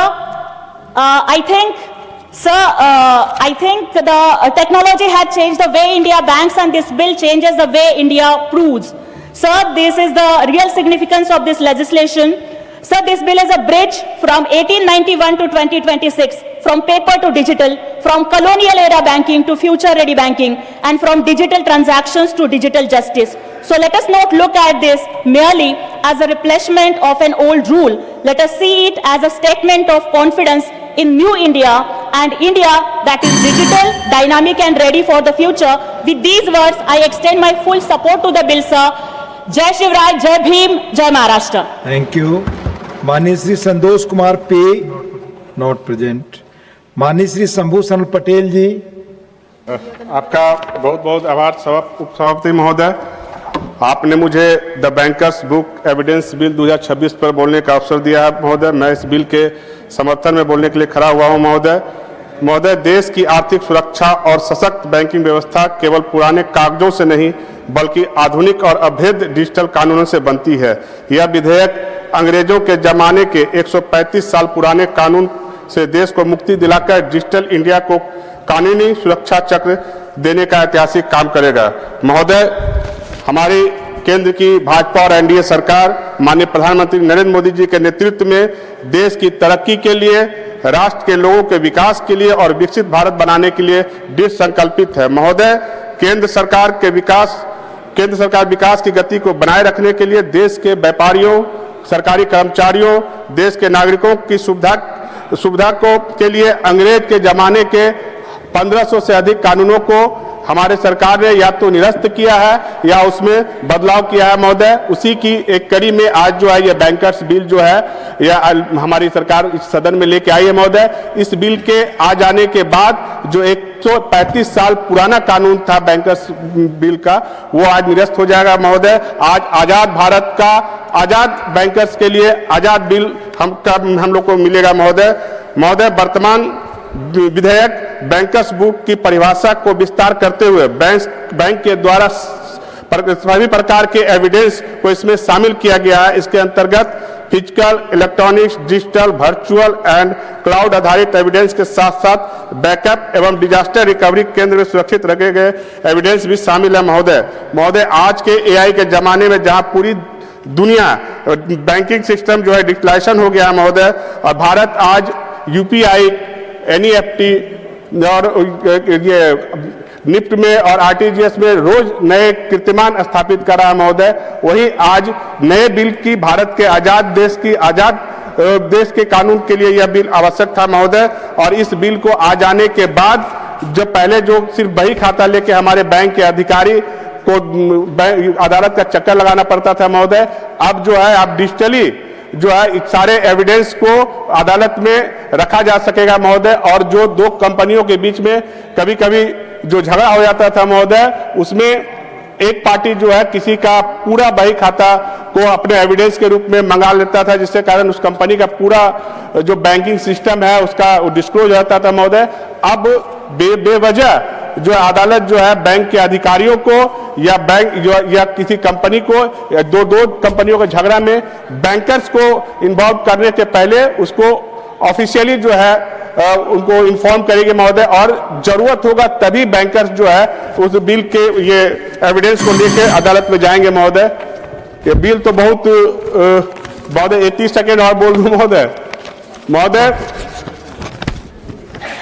I think the technology has changed the way India banks, and this bill changes the way India proves. Sir, this is the real significance of this legislation. Sir, this bill is a bridge from 1891 to 2026, from paper to digital, from colonial era banking to future ready banking, and from digital transactions to digital justice. So let us not look at this merely as a replacement of an old rule. Let us see it as a statement of confidence in new India, and India that is digital, dynamic and ready for the future. With these words, I extend my full support to the bill, sir. Jai Shivraj, Jai Bhim, Jai Maharashtra. Thank you. माननीय श्री संतोष कुमार पे, not present. माननीय श्री शंभू सन पटेल जी. आपका बहुत बहुत आभार उपसभापति महोदय. आपने मुझे the bankers book evidence bill 2026 पर बोलने का अवसर दिया है महोदय. मैं इस बिल के समर्थन में बोलने के लिए खड़ा हुआ हूं महोदय. महोदय, देश की आर्थिक सुरक्षा और सशक्त बैंकिंग व्यवस्था केवल पुराने कागजों से नहीं बल्कि आधुनिक और अभेद्य डिजिटल कानूनों से बनती है. यह विधेयक अंग्रेजों के जमाने के 135 साल पुराने कानून से देश को मुक्ति दिलाकर डिजिटल इंडिया को कानूनी सुरक्षा चक्र देने का ऐतिहासिक काम करेगा. महोदय, हमारी केंद्र की भाजपा और एनडीए सरकार माननीय प्रधानमंत्री नरेंद्र मोदी जी के नेतृत्व में देश की तरक्की के लिए, राष्ट्र के लोगों के विकास के लिए और विकसित भारत बनाने के लिए दृढ़ संकल्पित है. महोदय, केंद्र सरकार विकास की गति को बनाए रखने के लिए देश के व्यापारियों, सरकारी कर्मचारियों, देश के नागरिकों की सुविधा के लिए अंग्रेज के जमाने के 1500 से अधिक कानूनों को हमारे सरकार ने या तो निरस्त किया है या उसमें बदलाव किया है. महोदय, उसी की एक कड़ी में आज जो है ये बैंकर्स बिल जो है यह हमारी सरकार इस सदन में लेके आई है. महोदय, इस बिल के आ जाने के बाद जो 135 साल पुराना कानून था बैंकर्स बिल का, वो आज निरस्त हो जाएगा. महोदय, आज आजाद भारत का आजाद बैंकर्स के लिए आजाद बिल हम लोग को मिलेगा. महोदय, वर्तमान विधेयक बैंकर्स बुक की परिभाषा को विस्तार करते हुए बैंक के द्वारा सभी प्रकार के एविडेंस को इसमें शामिल किया गया है. इसके अंतर्गत physical, electronics, digital, virtual and cloud आधारित एविडेंस के साथ साथ बैकअप एवं डिजास्टर रिकवरी केंद्र में सुरक्षित रखे गए एविडेंस भी शामिल है. महोदय, आज के एआई के जमाने में जहां पूरी दुनिया बैंकिंग सिस्टम जो है डिजिटलाइजेशन हो गया है महोदय, और भारत आज यूपीआई, एनईएफटी, और ये निफ्ट में और आरटीजीएस में रोज नए कीर्तिमान स्थापित कर रहा है महोदय। वही आज नए बिल की भारत के आजाद देश के कानून के लिए यह बिल आवश्यक था महोदय। और इस बिल को आ जाने के बाद जो पहले जो सिर्फ बही खाता लेके हमारे बैंक के अधिकारी को अदालत का चक्कर लगाना पड़ता था महोदय, अब जो है आप डिजिटली जो है सारे एविडेंस को अदालत में रखा जा सकेगा महोदय। और जो दो कंपनियों के बीच में कभी कभी जो झगड़ा हो जाता था महोदय, उसमें एक पार्टी जो है किसी का पूरा बही खाता को अपने एविडेंस के रूप में मंगा लेता था, जिसके कारण उस कंपनी का पूरा जो बैंकिंग सिस्टम है उसका डिस्क्लोज हो जाता था महोदय। अब बेवजह जो अदालत जो है बैंक के अधिकारियों को या बैंक जो या किसी कंपनी को या दो कंपनियों के झगड़ा में बैंकर्स को इन्वॉल्व करने के पहले उसको ऑफिशियली जो है उनको इन्फॉर्म करेंगे महोदय। और जरूरत होगा तभी बैंकर्स जो है उस बिल के ये एविडेंस को लेकर अदालत में जाएंगे महोदय। ये बिल तो बहुत 30 सेकेंड और बोल दूं महोदय।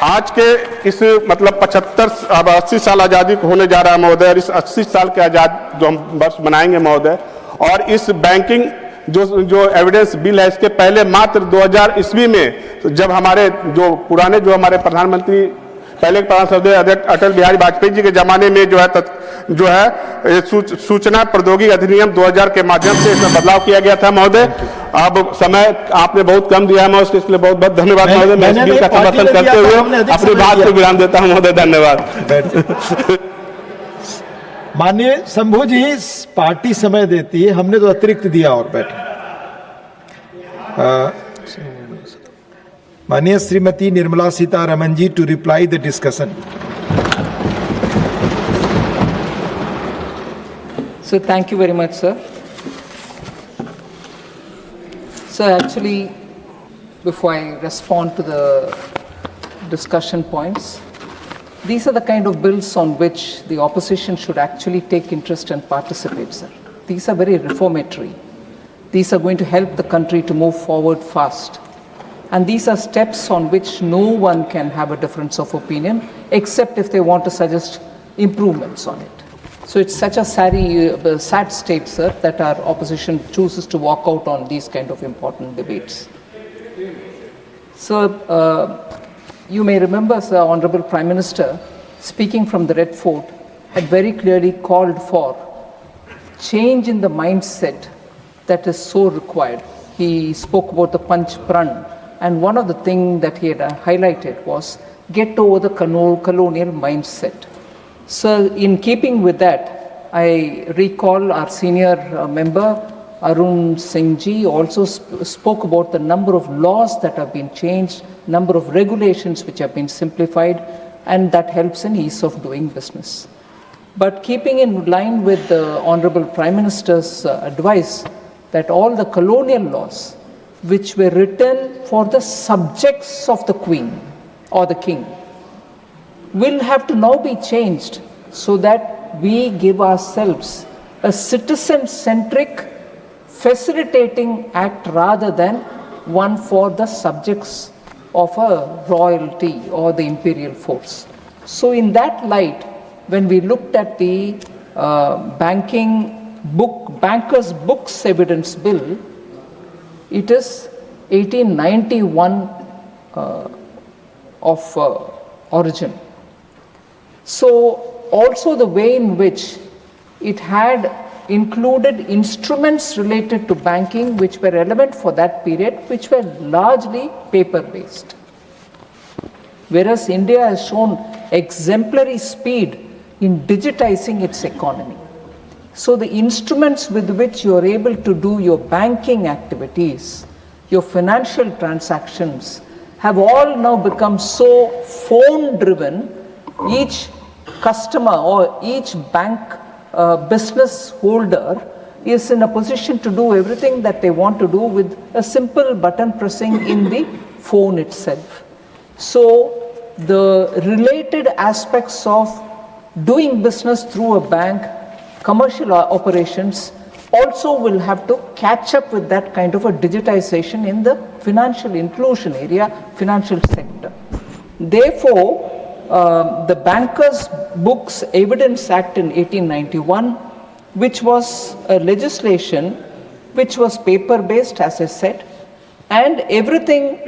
आज के इस मतलब 80 साल आजादी को होने जा रहा है महोदय। और इस 80 साल के आजाद जो हम वर्ष मनाएंगे महोदय, और इस बैंकिंग जो एविडेंस बिल है इसके पहले मात्र 2000 ईस्वी में जब हमारे जो पुराने जो हमारे प्रधानमंत्री पहले प्रधानमंत्री अटल बिहारी वाजपेयी जी के जमाने में जो है सूचना प्रौद्योगिकी अधिनियम 2000 के माध्यम से इसमें बदलाव किया गया था महोदय। अब समय आपने बहुत कम दिया है महोदय, इसके लिए बहुत बहुत धन्यवाद महोदय। मैं इस बिल का समर्थन करते हुए अपनी बात को विराम देता हूं महोदय, धन्यवाद। माननीय शंभू जी, पार्टी समय देती है, हमने तो अतिरिक्त दिया और बैठे। माननीय Shrimati Nirmala Sitharaman ji to reply the discussion. So thank you very much, sir. So actually, before I respond to the discussion points, these are the kind of bills on which the opposition should actually take interest and participate, sir. These are very reformatory. These are going to help the country to move forward fast. And these are steps on which no one can have a difference of opinion, except if they want to suggest improvements on it. So it's such a sad state, sir, that our opposition chooses to walk out on these kind of important debates. So you may remember, sir, Honorable Prime Minister, speaking from the Red Fort, had very clearly called for change in the mindset that is so required. He spoke about the Panch Pran, and one of the things that he had highlighted was get over the colonial mindset. So in keeping with that, I recall our senior member Arun Singh ji also spoke about the number of laws that have been changed, number of regulations which have been simplified, and that helps in ease of doing business. But keeping in line with the Honorable Prime Minister's advice that all the colonial laws which were written for the subjects of the Queen or the King will have to now be changed so that we give ourselves a citizen-centric facilitating act rather than one for the subjects of a royalty or the imperial force. So in that light, when we looked at the Bankers Books Evidence Bill, it is 1891 of origin. So also the way in which it had included instruments related to banking which were relevant for that period, which were largely paper-based. Whereas India has shown exemplary speed in digitizing its economy. So the instruments with which you are able to do your banking activities, your financial transactions, have all now become so phone-driven. Each customer or each bank business holder is in a position to do everything that they want to do with a simple button pressing in the phone itself. So the related aspects of doing business through a bank, commercial operations, also will have to catch up with that kind of a digitization in the financial inclusion area, financial sector. Therefore, the Bankers Books Evidence Act in 1891, which was a legislation which was paper-based, as I said, and everything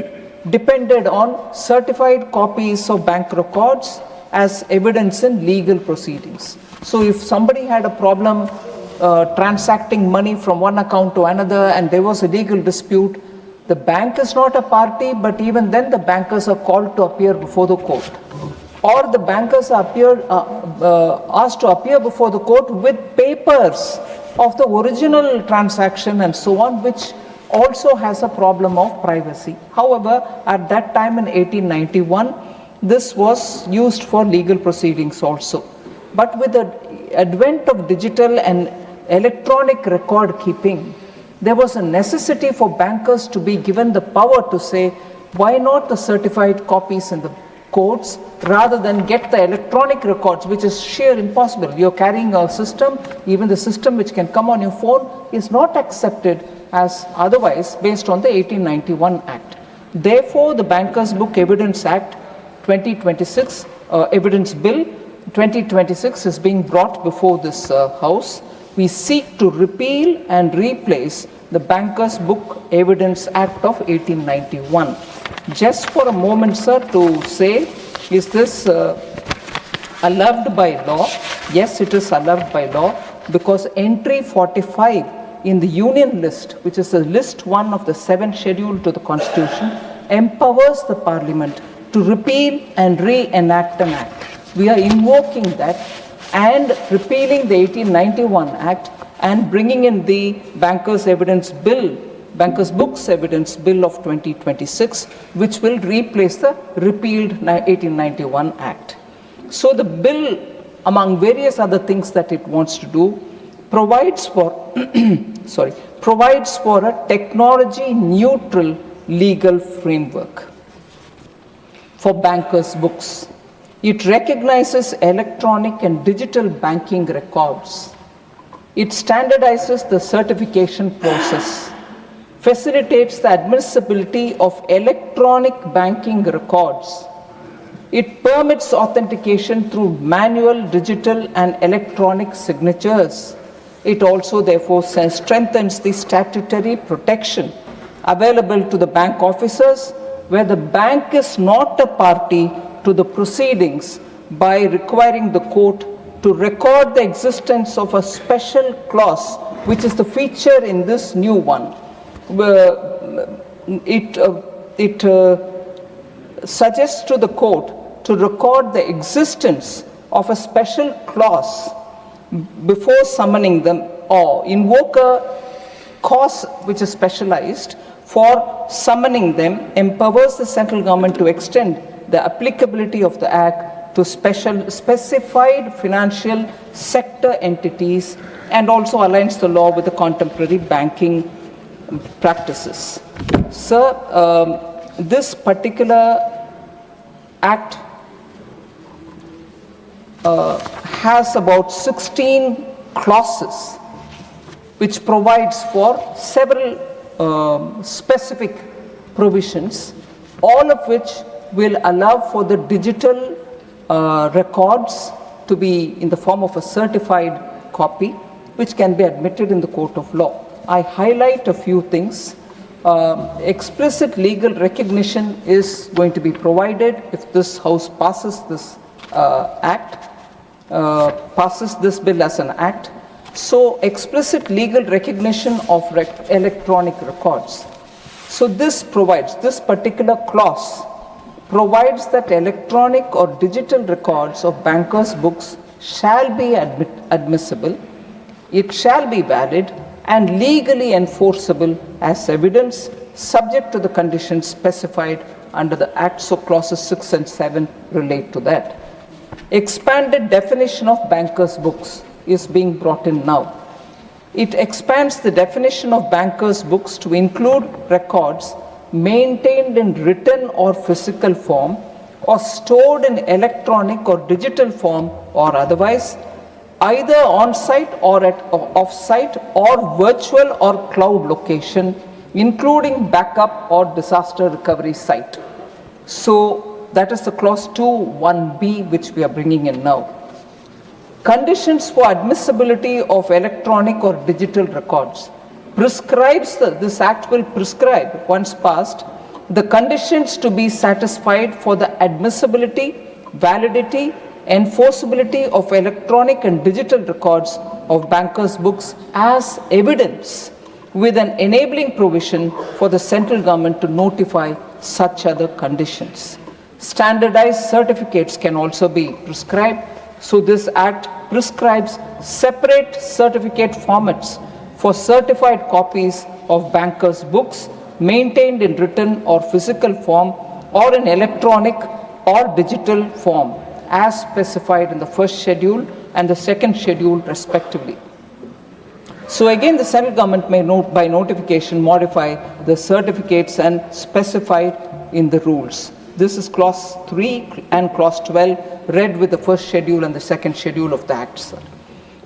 depended on certified copies of bank records as evidence in legal proceedings. So if somebody had a problem transacting money from one account to another and there was a legal dispute, the bank is not a party, but even then the bankers are called to appear before the court. Or the bankers are asked to appear before the court with papers of the original transaction and so on, which also has a problem of privacy. However, at that time in 1891, this was used for legal proceedings also. But with the advent of digital and electronic record keeping, there was a necessity for bankers to be given the power to say, why not the certified copies in the courts rather than get the electronic records, which is sheer impossible. You're carrying a system, even the system which can come on your phone is not accepted as otherwise based on the 1891 Act. Therefore, the Bankers Book Evidence Act 2026, Evidence Bill 2026 is being brought before this House. We seek to repeal and replace the Bankers Book Evidence Act of 1891. Just for a moment, sir, to say, is this allowed by law? Yes, it is allowed by law, because entry 45 in the Union List, which is the list 1 of the 7th schedule to the Constitution, empowers the Parliament to repeal and re-enact an act. We are invoking that and repealing the 1891 Act and bringing in the Bankers Books Evidence Bill of 2026, which will replace the repealed 1891 Act. So the bill, among various other things that it wants to do, provides for provides for a technology neutral legal framework for bankers' books. It recognizes electronic and digital banking records. It standardizes the certification process, facilitates the admissibility of electronic banking records. It permits authentication through manual, digital, and electronic signatures. It also, therefore, strengthens the statutory protection available to the bank officers where the bank is not a party to the proceedings by requiring the court to record the existence of a special clause, which is the feature in this new one. It suggests to the court to record the existence of a special clause before summoning them, or invoke a cause which is specialized for summoning them, empowers the central government to extend the applicability of the Act to specified financial sector entities, and also aligns the law with the contemporary banking practices. Sir, this particular Act has about 16 clauses which provides for several specific provisions, all of which will allow for the digital records to be in the form of a certified copy, which can be admitted in the court of law. I highlight a few things. Explicit legal recognition is going to be provided if this House passes this passes this bill as an act. So explicit legal recognition of electronic records. So this particular clause provides that electronic or digital records of bankers' books shall be admissible, it shall be valid and legally enforceable as evidence, subject to the conditions specified under the Act. So clauses 6 and 7 relate to that. Expanded definition of bankers' books is being brought in now. It expands the definition of bankers' books to include records maintained in written or physical form, or stored in electronic or digital form, or otherwise, either on-site or at off-site or virtual or cloud location, including backup or disaster recovery site. So that is the clause 2(1)(b), which we are bringing in now. Conditions for admissibility of electronic or digital records prescribes, this act will prescribe, once passed, the conditions to be satisfied for the admissibility, validity, enforceability of electronic and digital records of bankers' books as evidence, with an enabling provision for the central government to notify such other conditions. Standardized certificates can also be prescribed. So this act prescribes separate certificate formats for certified copies of bankers' books maintained in written or physical form or in electronic or digital form, as specified in the first schedule and the second schedule respectively. So again, the central government may by notification modify the certificates and specify in the rules. This is clause 3 and clause 12 read with the first schedule and the second schedule of the act, sir.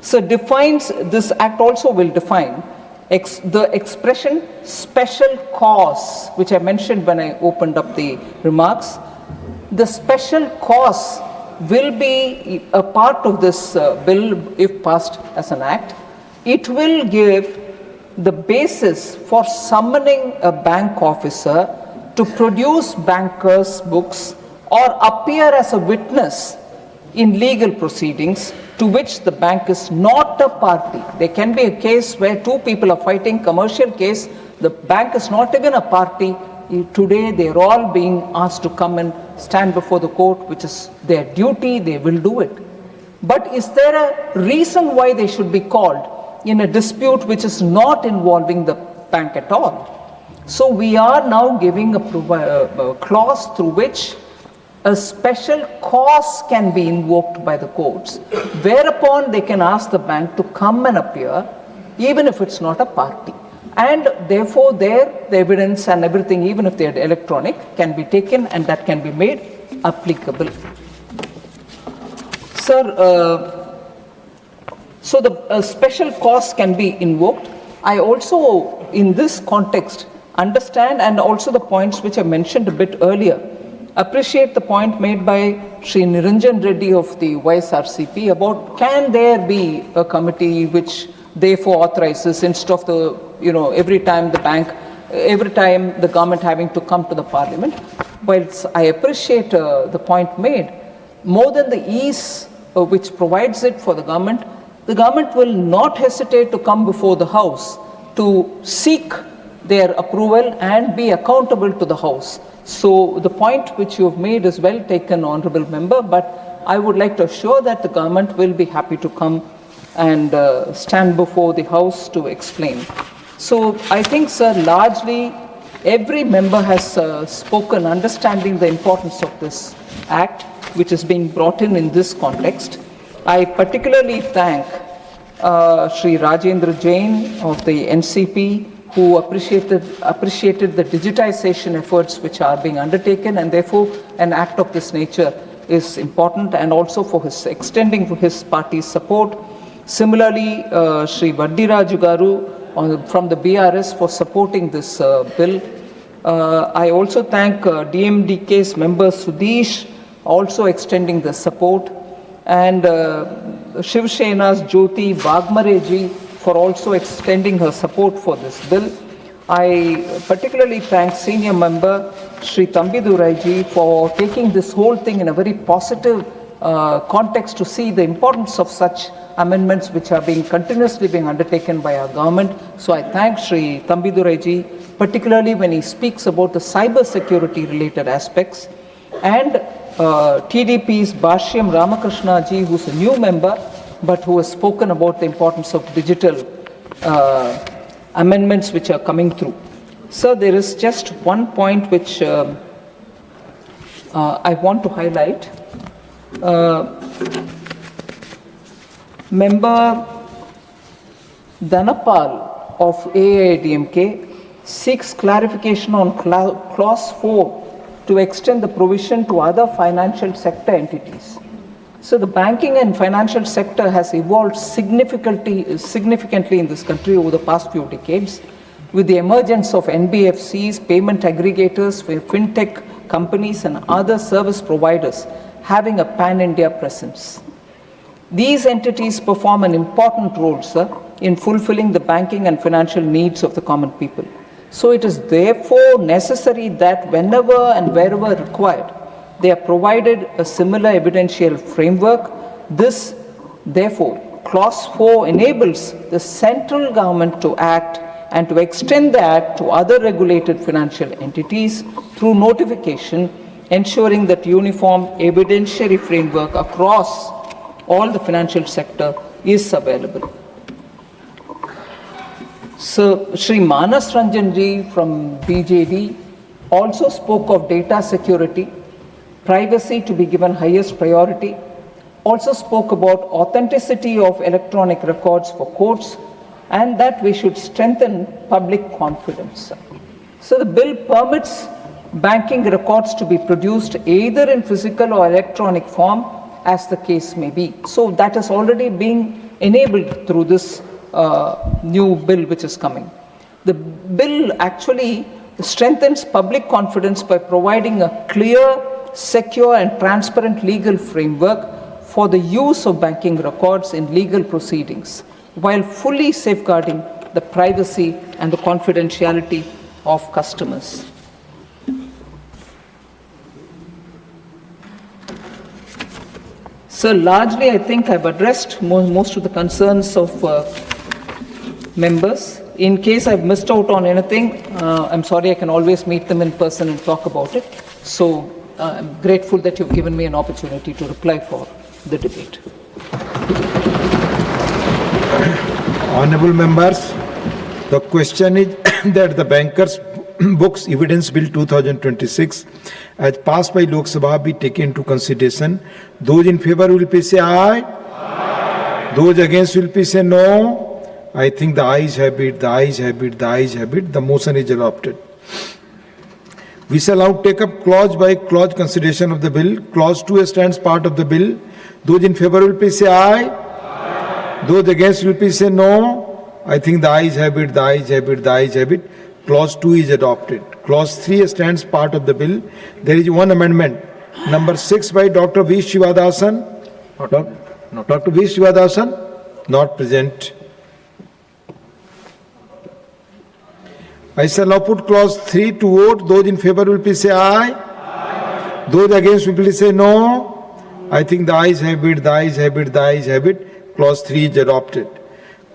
So defines, this act also will define the expression special cause, which I mentioned when I opened up the remarks. The special cause will be a part of this bill if passed as an act. It will give the basis for summoning a bank officer to produce bankers' books or appear as a witness in legal proceedings to which the bank is not a party. There can be a case where two people are fighting, commercial case, the bank is not even a party. Today they are all being asked to come and stand before the court, which is their duty, they will do it. But is there a reason why they should be called in a dispute which is not involving the bank at all? So we are now giving a clause through which a special cause can be invoked by the courts, whereupon they can ask the bank to come and appear, even if it's not a party. And therefore the evidence and everything, even if they are electronic, can be taken and that can be made applicable. Sir, so the special cause can be invoked. I also, in this context, understand, and also the points which I mentioned a bit earlier, appreciate the point made by Shri Niranjan Reddy of the YSRCP about can there be a committee which therefore authorizes instead of the, every time the government having to come to the parliament. Whilst I appreciate the point made, more than the ease which provides it for the government will not hesitate to come before the house to seek their approval and be accountable to the house. So the point which you have made is well taken, honorable member, but I would like to assure that the government will be happy to come and stand before the house to explain. So I think, sir, largely every member has spoken, understanding the importance of this act, which is being brought in this context. I particularly thank Shri Rajendra Jain of the NCP, who appreciated the digitization efforts which are being undertaken, and therefore an act of this nature is important, and also for his extending his party's support. Similarly, Shri Vaddiraju Garu from the BRS for supporting this bill. I also thank DMDK's member Sudesh also extending the support, and Shiv Sena's Jyoti Vagmareji for also extending her support for this bill. I particularly thank senior member Shri Thambiduraiji for taking this whole thing in a very positive context to see the importance of such amendments which are continuously being undertaken by our government. So I thank Shri Thambiduraiji, particularly when he speaks about the cyber security related aspects, and TDP's Bhashyam Ramakrishna ji, who's a new member, but who has spoken about the importance of digital amendments which are coming through. So there is just one point which I want to highlight. Member Dhanapal of AIADMK seeks clarification on clause 4 to extend the provision to other financial sector entities. So the banking and financial sector has evolved significantly in this country over the past few decades, with the emergence of NBFCs, payment aggregators, where fintech companies and other service providers having a pan-India presence. These entities perform an important role, sir, in fulfilling the banking and financial needs of the common people. So it is therefore necessary that whenever and wherever required, they are provided a similar evidential framework. This, therefore, Clause 4 enables the central government to act and to extend the act to other regulated financial entities through notification, ensuring that uniform evidentiary framework across all the financial sector is available. So, Shri Manas Ranjan ji from BJD also spoke of data security, privacy to be given highest priority, also spoke about authenticity of electronic records for courts, and that we should strengthen public confidence. So the bill permits banking records to be produced either in physical or electronic form as the case may be. So that is already being enabled through this new bill which is coming. The bill actually strengthens public confidence by providing a clear, secure and transparent legal framework for the use of banking records in legal proceedings, while fully safeguarding the privacy and the confidentiality of customers. So largely I think I've addressed most of the concerns of members. In case I've missed out on anything, I'm sorry, I can always meet them in person and talk about it. So I'm grateful that you've given me an opportunity to reply for the debate. Honorable members, the question is that the Bankers Books Evidence Bill 2026 as passed by Lok Sabha be taken into consideration. Those in favor will please say aye. Aye. Those against will please say no. I think the ayes have it, the ayes have it, the ayes have it. The motion is adopted. We shall now take up clause by clause consideration of the bill. Clause 2 stands part of the bill. Those in favor will please say aye. Aye. Those against will please say no. I think the ayes have it, the ayes have it, the ayes have it. Clause 2 is adopted. Clause 3 stands part of the bill. There is one amendment. Number 6 by Dr. V. Shivadasan. Dr. V. Shivadasan, not present. I shall now put clause 3 to vote. Those in favor will please say aye. Aye. Those against will please say no. I think the ayes have it, the ayes have it, the ayes have it. Clause 3 is adopted.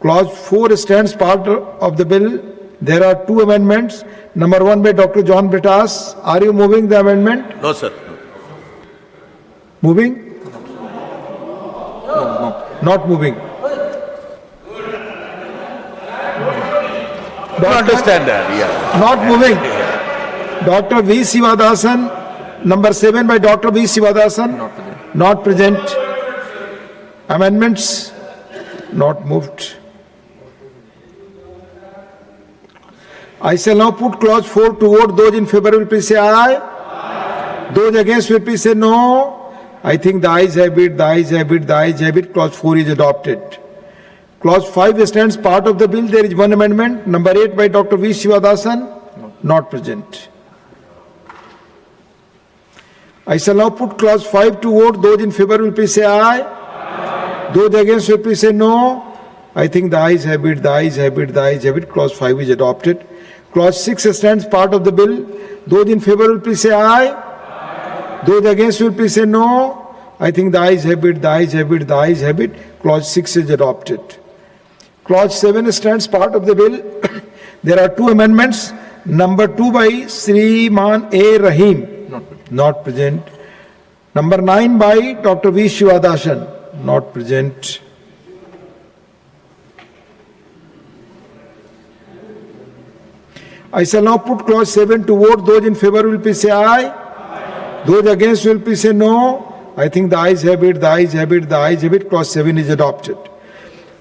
Clause 4 stands part of the bill. There are two amendments. Number 1 by Dr. John Britas. Are you moving the amendment? No, sir. Moving? No. Not moving. Don't understand that, yeah. Not moving. Dr. V. Sivadasan, number 7 by Dr. V. Sivadasan, not present. Amendments, not moved. I shall now put clause 4 to vote. Those in favor will please say aye. Aye. Those against will please say no. I think the ayes have it, the ayes have it, the ayes have it. Clause 4 is adopted. Clause 5 stands part of the bill. There is one amendment. Number 8 by Dr. V. Shivadasan, not present. I shall now put clause 5 to vote. Those in favor will please say aye. Aye. Those against will please say no. I think the ayes have it, the ayes have it, the ayes have it. Clause 5 is adopted. Clause 6 stands part of the bill. Those in favor will please say aye. Aye. Those against will please say no. I think the ayes have it, the ayes have it, the ayes have it. Clause 6 is adopted. Clause 7 stands part of the bill. There are two amendments. Number 2 by Sriman A. Rahim, not present. Number 9 by Dr. V. Shivadasan, not present. I shall now put clause 7 to vote. Those in favor will please say aye. Aye. Those against will please say no. I think the ayes have it, the ayes have it, the ayes have it. Clause 7 is adopted.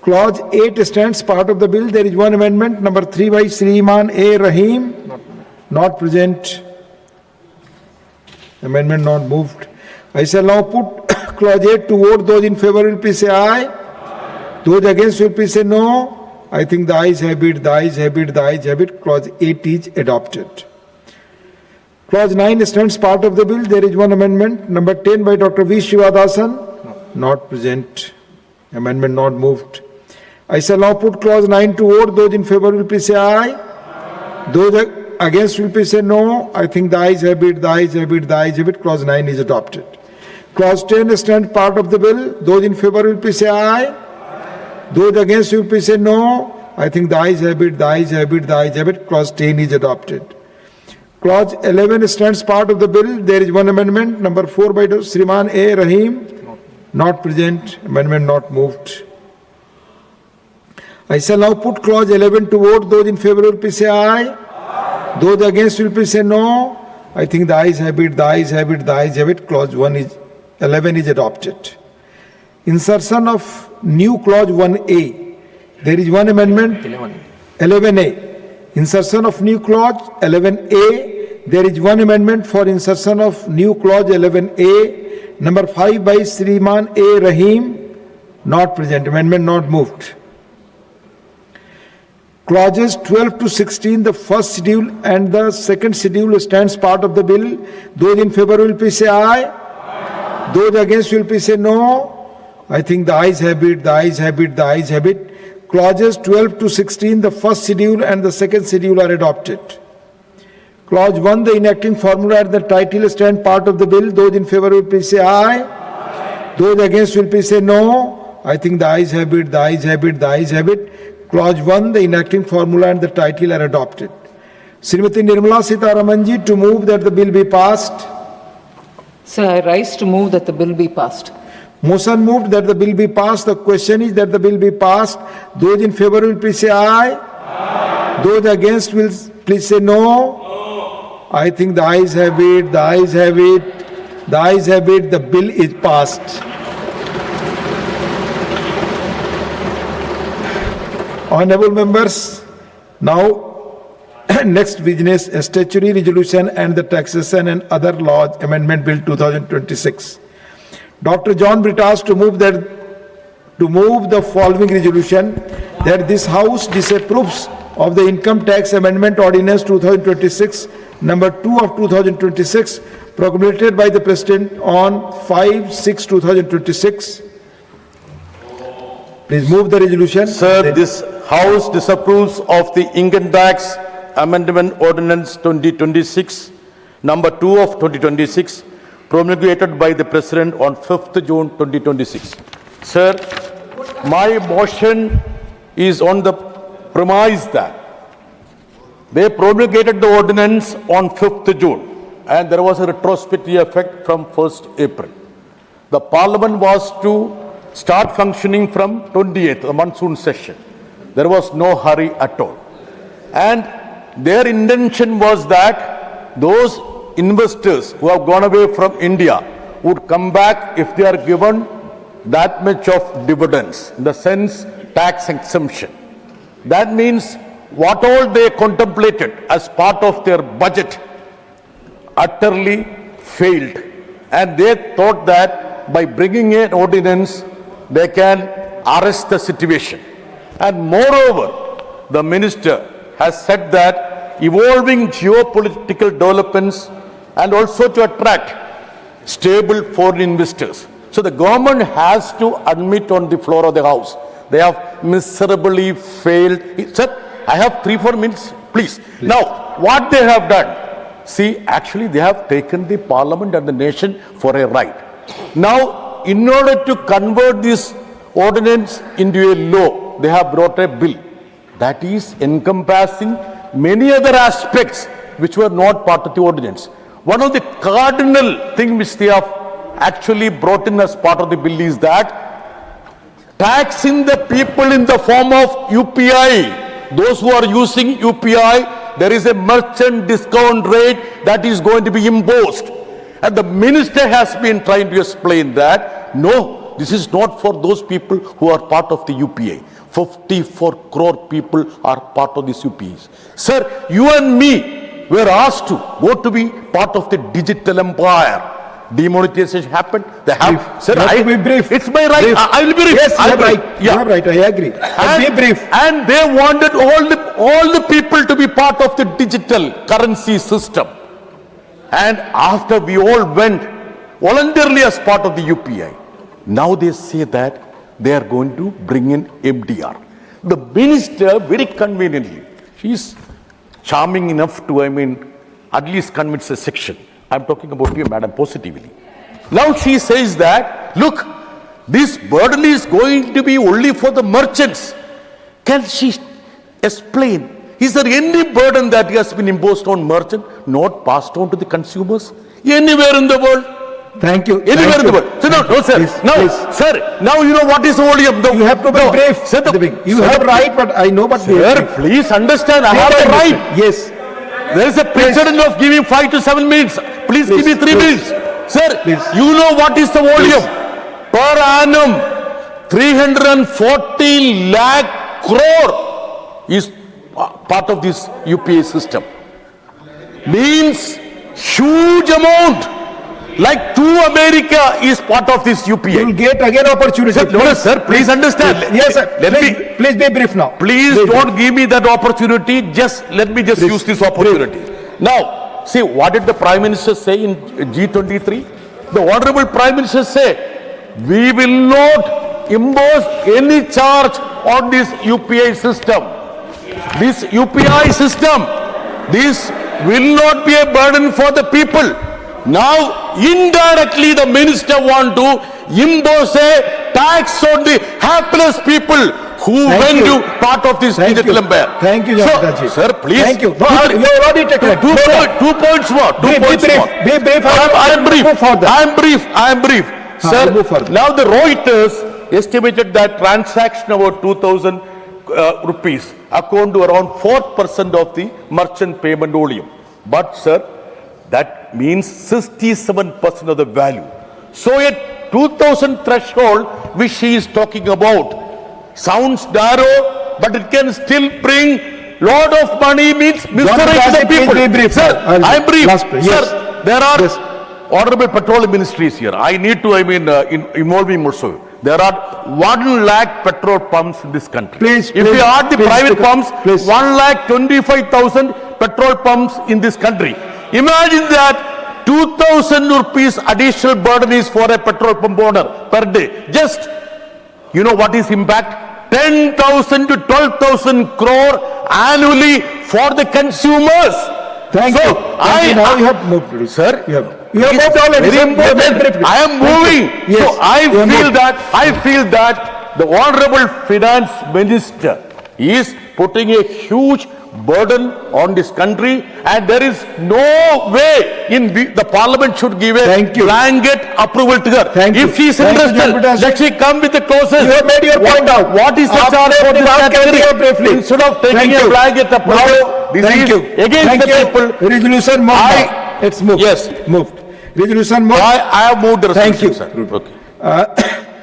Clause 8 stands part of the bill. There is one amendment. Number 3 by Sriman A. Rahim, not present. Amendment not moved. I shall now put clause 8 to vote. Those in favor will please say aye. Aye. Those against will please say no. I think the ayes have it, the ayes have it, the ayes have it. Clause 8 is adopted. Clause 9 stands part of the bill. There is one amendment. Number 10 by Dr. V. Shivadasan. Not present. Amendment not moved. I shall now put clause 9 to vote. Those in favor will please say aye. Those against will please say no. I think the ayes have it, the ayes have it, the ayes have it. Clause 9 is adopted. Clause 10 stands part of the bill. Those in favor will please say aye. Those against will please say no. I think the ayes have it, the ayes have it, the ayes have it. Clause 10 is adopted. Clause 11 stands part of the bill. There is one amendment. Number 4 by Shriman A. Rahim. Not present. Amendment not moved. I shall now put clause 11 to vote. Those in favor will please say aye. Those against will please say no. I think the ayes have it, the ayes have it, the ayes have it. Clause 11 is adopted. Insertion of new clause 1A. There is one amendment. 11A. Insertion of new clause 11A. There is one amendment for insertion of new clause 11A. Number 5 by Shriman A. Rahim. Not present. Amendment not moved. Clauses 12 to 16, the first schedule and the second schedule stands part of the bill. Those in favor will please say aye. Those against will please say no. I think the ayes have it, the ayes have it, the ayes have it. Clauses 12 to 16, the first schedule and the second schedule are adopted. Clause 1, the enacting formula and the title stand part of the bill. Those in favor will please say aye. Those against will please say no. I think the ayes have it, the ayes have it, the ayes have it. Clause 1, the enacting formula and the title are adopted. Srimati Nirmala Sitharamanji to move that the bill be passed. Sir, I rise to move that the bill be passed. Motion moved that the bill be passed. The question is that the bill be passed. Those in favor will please say aye. Those against will please say no. I think the ayes have it, the ayes have it, the ayes have it. The bill is passed. Honorable members, now next business, a statutory resolution and the taxation and other laws amendment bill 2026. Dr. John Britas to move the following resolution that this House disapproves of the income tax amendment ordinance 2026 number 2 of 2026 promulgated by the President on 5/6/2026. Please move the resolution. Sir, this House disapproves of the income tax amendment ordinance 2026 number 2 of 2026 promulgated by the President on 5th June 2026. Sir, my motion is on the premise that they promulgated the ordinance on 5th June and there was a retrospective effect from 1st April. The Parliament was to start functioning from 28th, the Monsoon session. There was no hurry at all. And their intention was that those investors who have gone away from India would come back if they are given that much of dividends, in the sense tax exemption. That means what all they contemplated as part of their budget utterly failed. And they thought that by bringing an ordinance, they can arrest the situation. And moreover, the minister has said that evolving geopolitical developments and also to attract stable foreign investors. So the government has to admit on the floor of the House, they have miserably failed. Sir, I have 3-4 minutes, please. Now, what they have done, see, actually they have taken the Parliament and the nation for a ride. Now, in order to convert this ordinance into a law, they have brought a bill that is encompassing many other aspects which were not part of the ordinance. One of the cardinal things which they have actually brought in as part of the bill is that taxing the people in the form of UPI. Those who are using UPI, there is a merchant discount rate that is going to be imposed. And the minister has been trying to explain that, no, this is not for those people who are part of the UPI. 54 crore people are part of these UPIs. Sir, you and me were asked to go to be part of the digital empire. Demonetization happened. They have. Sir, I will be brief. It's my right. I will be brief. Yes, you are right. Yeah. You are right. I agree. And, be brief. And they wanted all the people to be part of the digital currency system. And after we all went voluntarily as part of the UPI, now they say that they are going to bring in MDR. The minister, very conveniently, she is charming enough to, at least convince a section. I'm talking about you, madam, positively. Now she says that, look, this burden is going to be only for the merchants. Can she explain? Is there any burden that has been imposed on merchant, not passed on to the consumers? Anywhere in the world? Thank you. Anywhere in the world. So no, sir. Please, Now, please. sir, now you know what is the volume. You have to be brief. Sir, You have right, but I know what sir, please understand, I have the right. Yes. There is a precedent of giving 5 to 7 minutes. Please give me 3 minutes. Sir, you know what is the volume? Per annum, 340 lakh crore is part of this UPI system. Means huge amount. Like to America is part of this UPI. You will get again opportunity. Sir, no, sir, please understand. Yes, sir. Please be brief now. Please don't give me that opportunity. Let me use this opportunity. Now, see, what did the Prime Minister say in G23? The Honorable Prime Minister said, we will not impose any charge on this UPI system. This UPI system, this will not be a burden for the people. Now, indirectly, the minister want to impose a tax on the hapless people who went to part of this digital empire. Thank you, Janataji. Sir, please. Thank you. You already taken it. 2 points more. 2 points more. Be brief. I am brief. Sir, now the Reuters estimated that transaction about 2,000 rupees account to around 4% of the merchant payment volume. But, sir, that means 67% of the value. So a 2,000 threshold which she is talking about sounds narrow, but it can still bring lot of money, means misdirection to the people. Sir, I am brief. Sir, there are honorable petroleum ministries here. I need to, involve him also. There are 1 lakh petrol pumps in this country. If you add the private pumps, 1,25,000 petrol pumps in this country. Imagine that 2,000 rupees additional burden is for a petrol pump owner per day. Just, you know what is impact? 10,000 to 12,000 crore annually for the consumers. Thank you. Now you have moved. Sir, you have moved already. Very important. I am moving. Yes. So I feel that the Honorable Finance Minister is putting a huge burden on this country, and there is no way the Parliament should give a blanket approval to her. If she is interested, let she come with the clauses. You have made your point out. What is the charge for this category? Instead of taking a blanket approval, this is against the people. Resolution moved. It's moved. Yes. Moved. Resolution moved. I have moved the resolution. Thank you. Sir. Okay.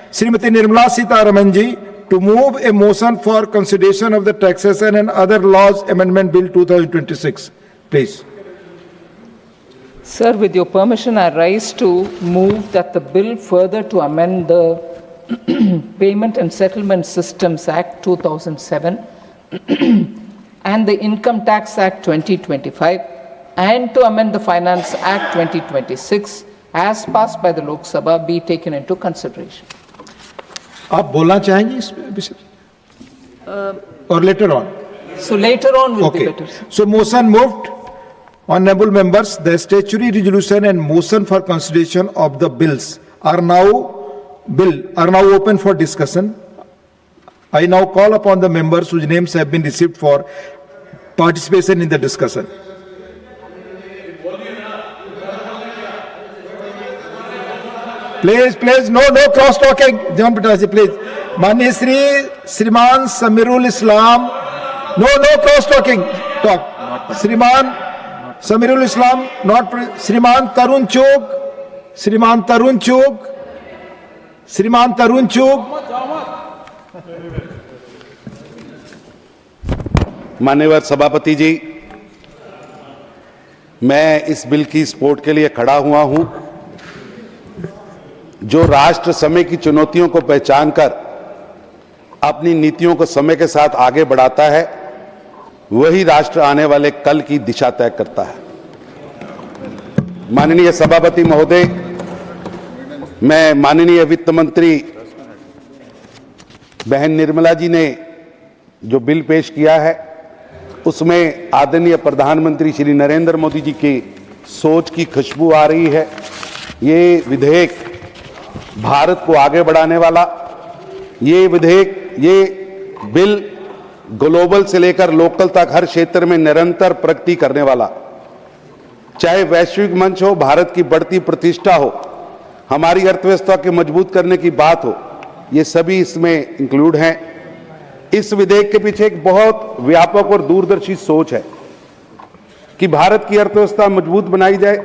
Srimati Nirmala Sitharaman ji, to move a motion for consideration of the Taxation and Other Laws Amendment Bill 2026. Please. Sir, with your permission, I rise to move that the bill further to amend the Payment and Settlement Systems Act 2007 and the Income Tax Act 2025 and to amend the Finance Act 2026 as passed by the Lok Sabha be taken into consideration. आप बोलना चाहेंगे इस विषय और later on? So later on will be better. So motion moved. Honorable members, the statutory resolution and motion for consideration of the bills are now open for discussion. I now call upon the members whose names have been received for participation in the discussion. Please, no cross talking. John Pataji, please. Mani Shriman Samirul Islam. No cross talking. Talk. Shriman Samirul Islam, not Shriman Tarun Chog. माननीय सभापति जी, मैं इस bill की support के लिए खड़ा हुआ हूं। जो राष्ट्र समय की चुनौतियों को पहचानकर अपनी नीतियों को समय के साथ आगे बढ़ाता है, वही राष्ट्र आने वाले कल की दिशा तय करता है। माननीय सभापति महोदय, मैं माननीय वित्त मंत्री बहन निर्मला जी ने जो बिल पेश किया है उसमें आदरणीय प्रधानमंत्री श्री नरेंद्र मोदी जी की सोच की खुशबू आ रही है। ये विधेयक भारत को आगे बढ़ाने वाला, ये बिल ग्लोबल से लेकर लोकल तक हर क्षेत्र में निरंतर प्रगति करने वाला, चाहे वैश्विक मंच हो, भारत की बढ़ती प्रतिष्ठा हो, हमारी अर्थव्यवस्था के मजबूत करने की बात हो, ये सभी इसमें इंक्लूड हैं। इस विधेयक के पीछे एक बहुत व्यापक और दूरदर्शी सोच है कि भारत की अर्थव्यवस्था मजबूत बनाई जाए,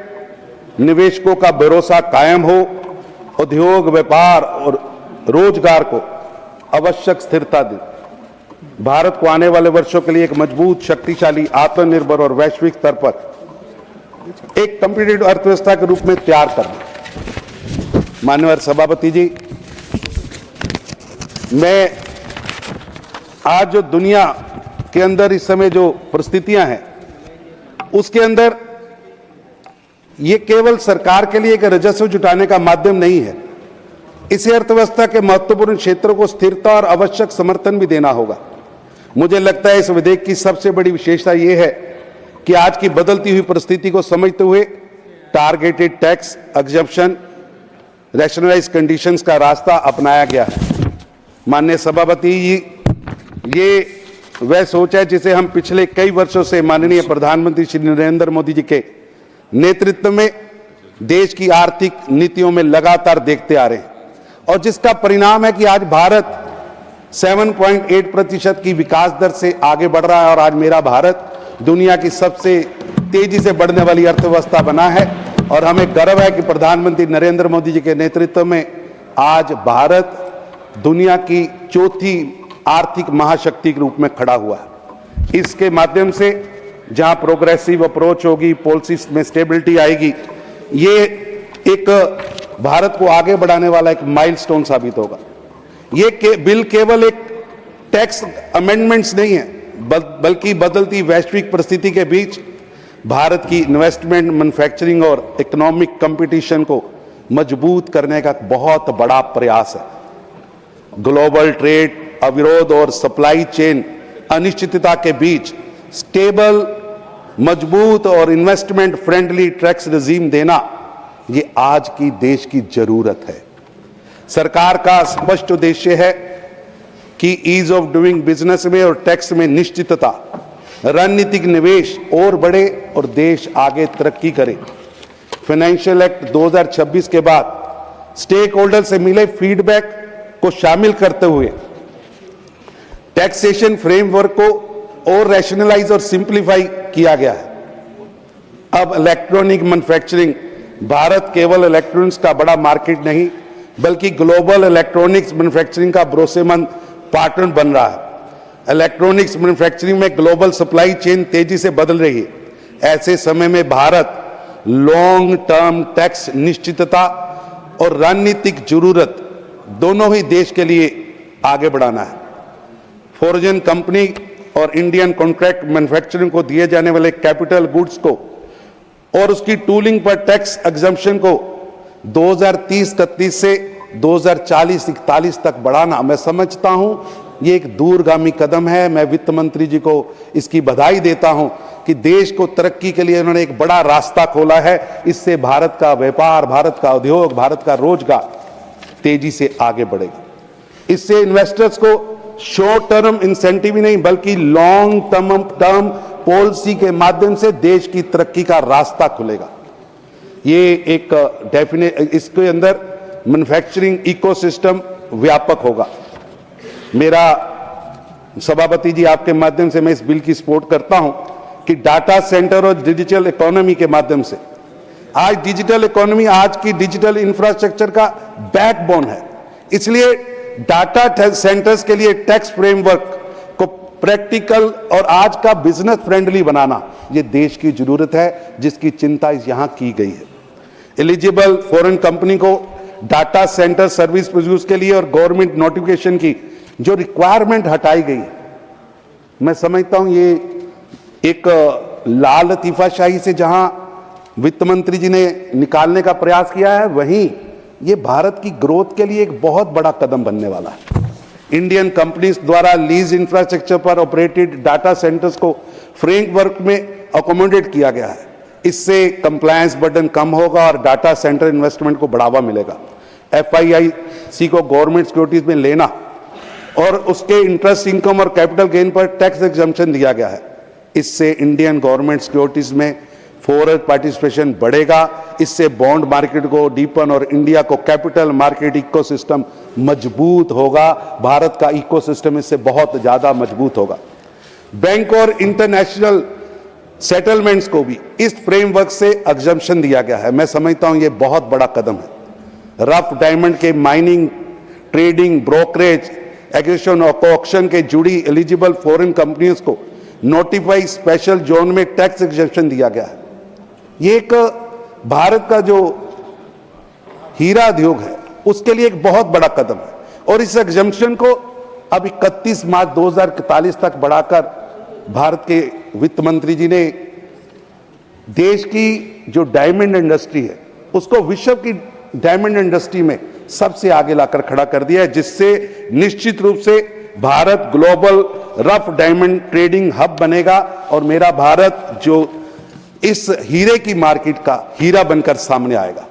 निवेशकों का भरोसा कायम हो, उद्योग, व्यापार और रोजगार को आवश्यक स्थिरता दे, भारत को आने वाले वर्षों के लिए एक मजबूत, शक्तिशाली, आत्मनिर्भर और वैश्विक स्तर पर एक कॉम्पिटिटिव अर्थव्यवस्था के रूप में तैयार करना। माननीय सभापति जी, मैं आज जो दुनिया के अंदर इस समय जो परिस्थितियां हैं उसके अंदर ये केवल सरकार के लिए एक राजस्व जुटाने का माध्यम नहीं है, इसे अर्थव्यवस्था के महत्वपूर्ण क्षेत्रों को स्थिरता और आवश्यक समर्थन भी देना होगा। मुझे लगता है इस विधेयक की सबसे बड़ी विशेषता यह है कि आज की बदलती हुई परिस्थिति को समझते हुए targeted tax exemption, rationalise conditions का रास्ता अपनाया गया है। माननीय सभापति जी, ये वह सोच है जिसे हम पिछले कई वर्षों से माननीय प्रधानमंत्री श्री नरेंद्र मोदी जी के नेतृत्व में देश की आर्थिक नीतियों में लगातार देखते आ रहे हैं और जिसका परिणाम है कि आज भारत 7.8% की विकास दर से आगे बढ़ रहा है और आज मेरा भारत दुनिया की सबसे तेजी से बढ़ने वाली अर्थव्यवस्था बना है और हमें गर्व है कि प्रधानमंत्री नरेंद्र मोदी जी के नेतृत्व में आज भारत दुनिया की चौथी आर्थिक महाशक्ति के रूप में खड़ा हुआ है। इसके माध्यम से जहां प्रोग्रेसिव अप्रोच होगी, पॉलिसीज में स्टेबिलिटी आएगी, ये एक भारत को आगे बढ़ाने वाला एक माइलस्टोन साबित होगा। ये बिल केवल एक टैक्स अमेंडमेंट्स नहीं है, बल्कि बदलती वैश्विक परिस्थिति के बीच भारत की इन्वेस्टमेंट, मैन्युफैक्चरिंग और इकोनॉमिक कंपटीशन को मजबूत करने का बहुत बड़ा प्रयास है। ग्लोबल ट्रेड अविरोध और सप्लाई चेन अनिश्चितता के बीच स्टेबल, मजबूत और इन्वेस्टमेंट फ्रेंडली टैक्स रेजिम देना, ये आज की देश की जरूरत है। सरकार का स्पष्ट उद्देश्य है कि ईज ऑफ डूइंग बिजनेस में और टैक्स में निश्चितता, रणनीतिक निवेश और बढ़े और देश आगे तरक्की करे। फाइनेंशियल एक्ट 2026 के बाद स्टेक होल्डर से मिले फीडबैक को शामिल करते हुए टैक्सेशन फ्रेमवर्क को और रैशनलाइज और सिंप्लीफाई किया गया है। अब इलेक्ट्रॉनिक मैन्युफैक्चरिंग, भारत केवल इलेक्ट्रॉनिक्स का बड़ा मार्केट नहीं बल्कि ग्लोबल इलेक्ट्रॉनिक्स मैन्युफैक्चरिंग का भरोसेमंद पार्टनर बन रहा है। इलेक्ट्रॉनिक्स मैन्युफैक्चरिंग में ग्लोबल सप्लाई चेन तेजी से बदल रही है। ऐसे समय में भारत लॉन्ग टर्म टैक्स निश्चितता और रणनीतिक जरूरत दोनों ही देश के लिए आगे बढ़ाना है। फॉरेन कंपनी और इंडियन कॉन्ट्रैक्ट मैन्युफैक्चरिंग को दिए जाने वाले कैपिटल गुड्स को और उसकी टूलिंग पर टैक्स एग्जम्पशन को 2030-31 से 2040-41 तक बढ़ाना, मैं समझता हूं ये एक दूरगामी कदम है। मैं वित्त मंत्री जी को इसकी बधाई देता हूं कि देश को तरक्की के लिए उन्होंने एक बड़ा रास्ता खोला है। इससे भारत का व्यापार, भारत का उद्योग, भारत का रोजगार तेजी से आगे बढ़ेगा। इससे इन्वेस्टर्स को शॉर्ट टर्म इंसेंटिव ही नहीं बल्कि लॉन्ग टर्म पॉलिसी के माध्यम से देश की तरक्की का रास्ता खुलेगा। ये एक इसके अंदर मैन्युफैक्चरिंग इकोसिस्टम व्यापक होगा। मेरा सभापति जी, आपके माध्यम से मैं इस बिल की सपोर्ट करता हूं कि डाटा सेंटर और डिजिटल इकोनॉमी के माध्यम से आज डिजिटल इकोनॉमी आज की डिजिटल इंफ्रास्ट्रक्चर का बैकबोन है। इसलिए डाटा सेंटर्स के लिए टैक्स फ्रेमवर्क को प्रैक्टिकल और आज का बिजनेस फ्रेंडली बनाना ये देश की जरूरत है, जिसकी चिंता यहां की गई है। एलिजिबल फॉरेन कंपनी को डाटा सेंटर सर्विस प्रोड्यूस के लिए और गवर्नमेंट नोटिफिकेशन की जो रिक्वायरमेंट हटाई गई, मैं समझता हूं ये एक लाल लतीफाशाही से जहां वित्त मंत्री जी ने निकालने का प्रयास किया है, वहीं ये भारत की ग्रोथ के लिए एक बहुत बड़ा कदम बनने वाला है। इंडियन कंपनीज द्वारा लीज इंफ्रास्ट्रक्चर पर ऑपरेटेड डाटा सेंटर्स को फ्रेमवर्क में अकोमोडेट किया गया है। इससे कंप्लायंस बर्डन कम होगा और डाटा सेंटर इन्वेस्टमेंट को बढ़ावा मिलेगा। FIIC को गवर्नमेंट सिक्योरिटीज में लेना और उसके इंटरेस्ट इनकम और कैपिटल गेन पर टैक्स एग्जम्पशन दिया गया है। इससे इंडियन गवर्नमेंट सिक्योरिटीज में फॉरेन पार्टिसिपेशन बढ़ेगा। इससे बॉन्ड मार्केट को डीपन और इंडिया को कैपिटल मार्केट इकोसिस्टम मजबूत होगा। भारत का इकोसिस्टम इससे बहुत ज्यादा मजबूत होगा। बैंक और इंटरनेशनल सेटलमेंट्स को भी इस फ्रेमवर्क से एग्जम्पशन दिया गया है। मैं समझता हूं ये बहुत बड़ा कदम है। रफ डायमंड के माइनिंग, ट्रेडिंग, ब्रोकरेज, एग्रीगेशन और कोऑक्शन के जुड़ी एलिजिबल फॉरेन कंपनियों को नोटिफाई स्पेशल जोन में टैक्स एग्जम्पशन दिया गया है। ये एक भारत का जो हीरा उद्योग है उसके लिए एक बहुत बड़ा कदम है और इस एग्जम्पशन को अब 31 मार्च 2041 तक बढ़ाकर भारत के वित्त मंत्री जी ने देश की जो डायमंड इंडस्ट्री है उसको विश्व की डायमंड इंडस्ट्री में सबसे आगे लाकर खड़ा कर दिया है, जिससे निश्चित रूप से Bharat global rough diamond trading hub बनेगा और मेरा भारत जो इस हीरे की मार्केट का हीरा बनकर सामने आएगा।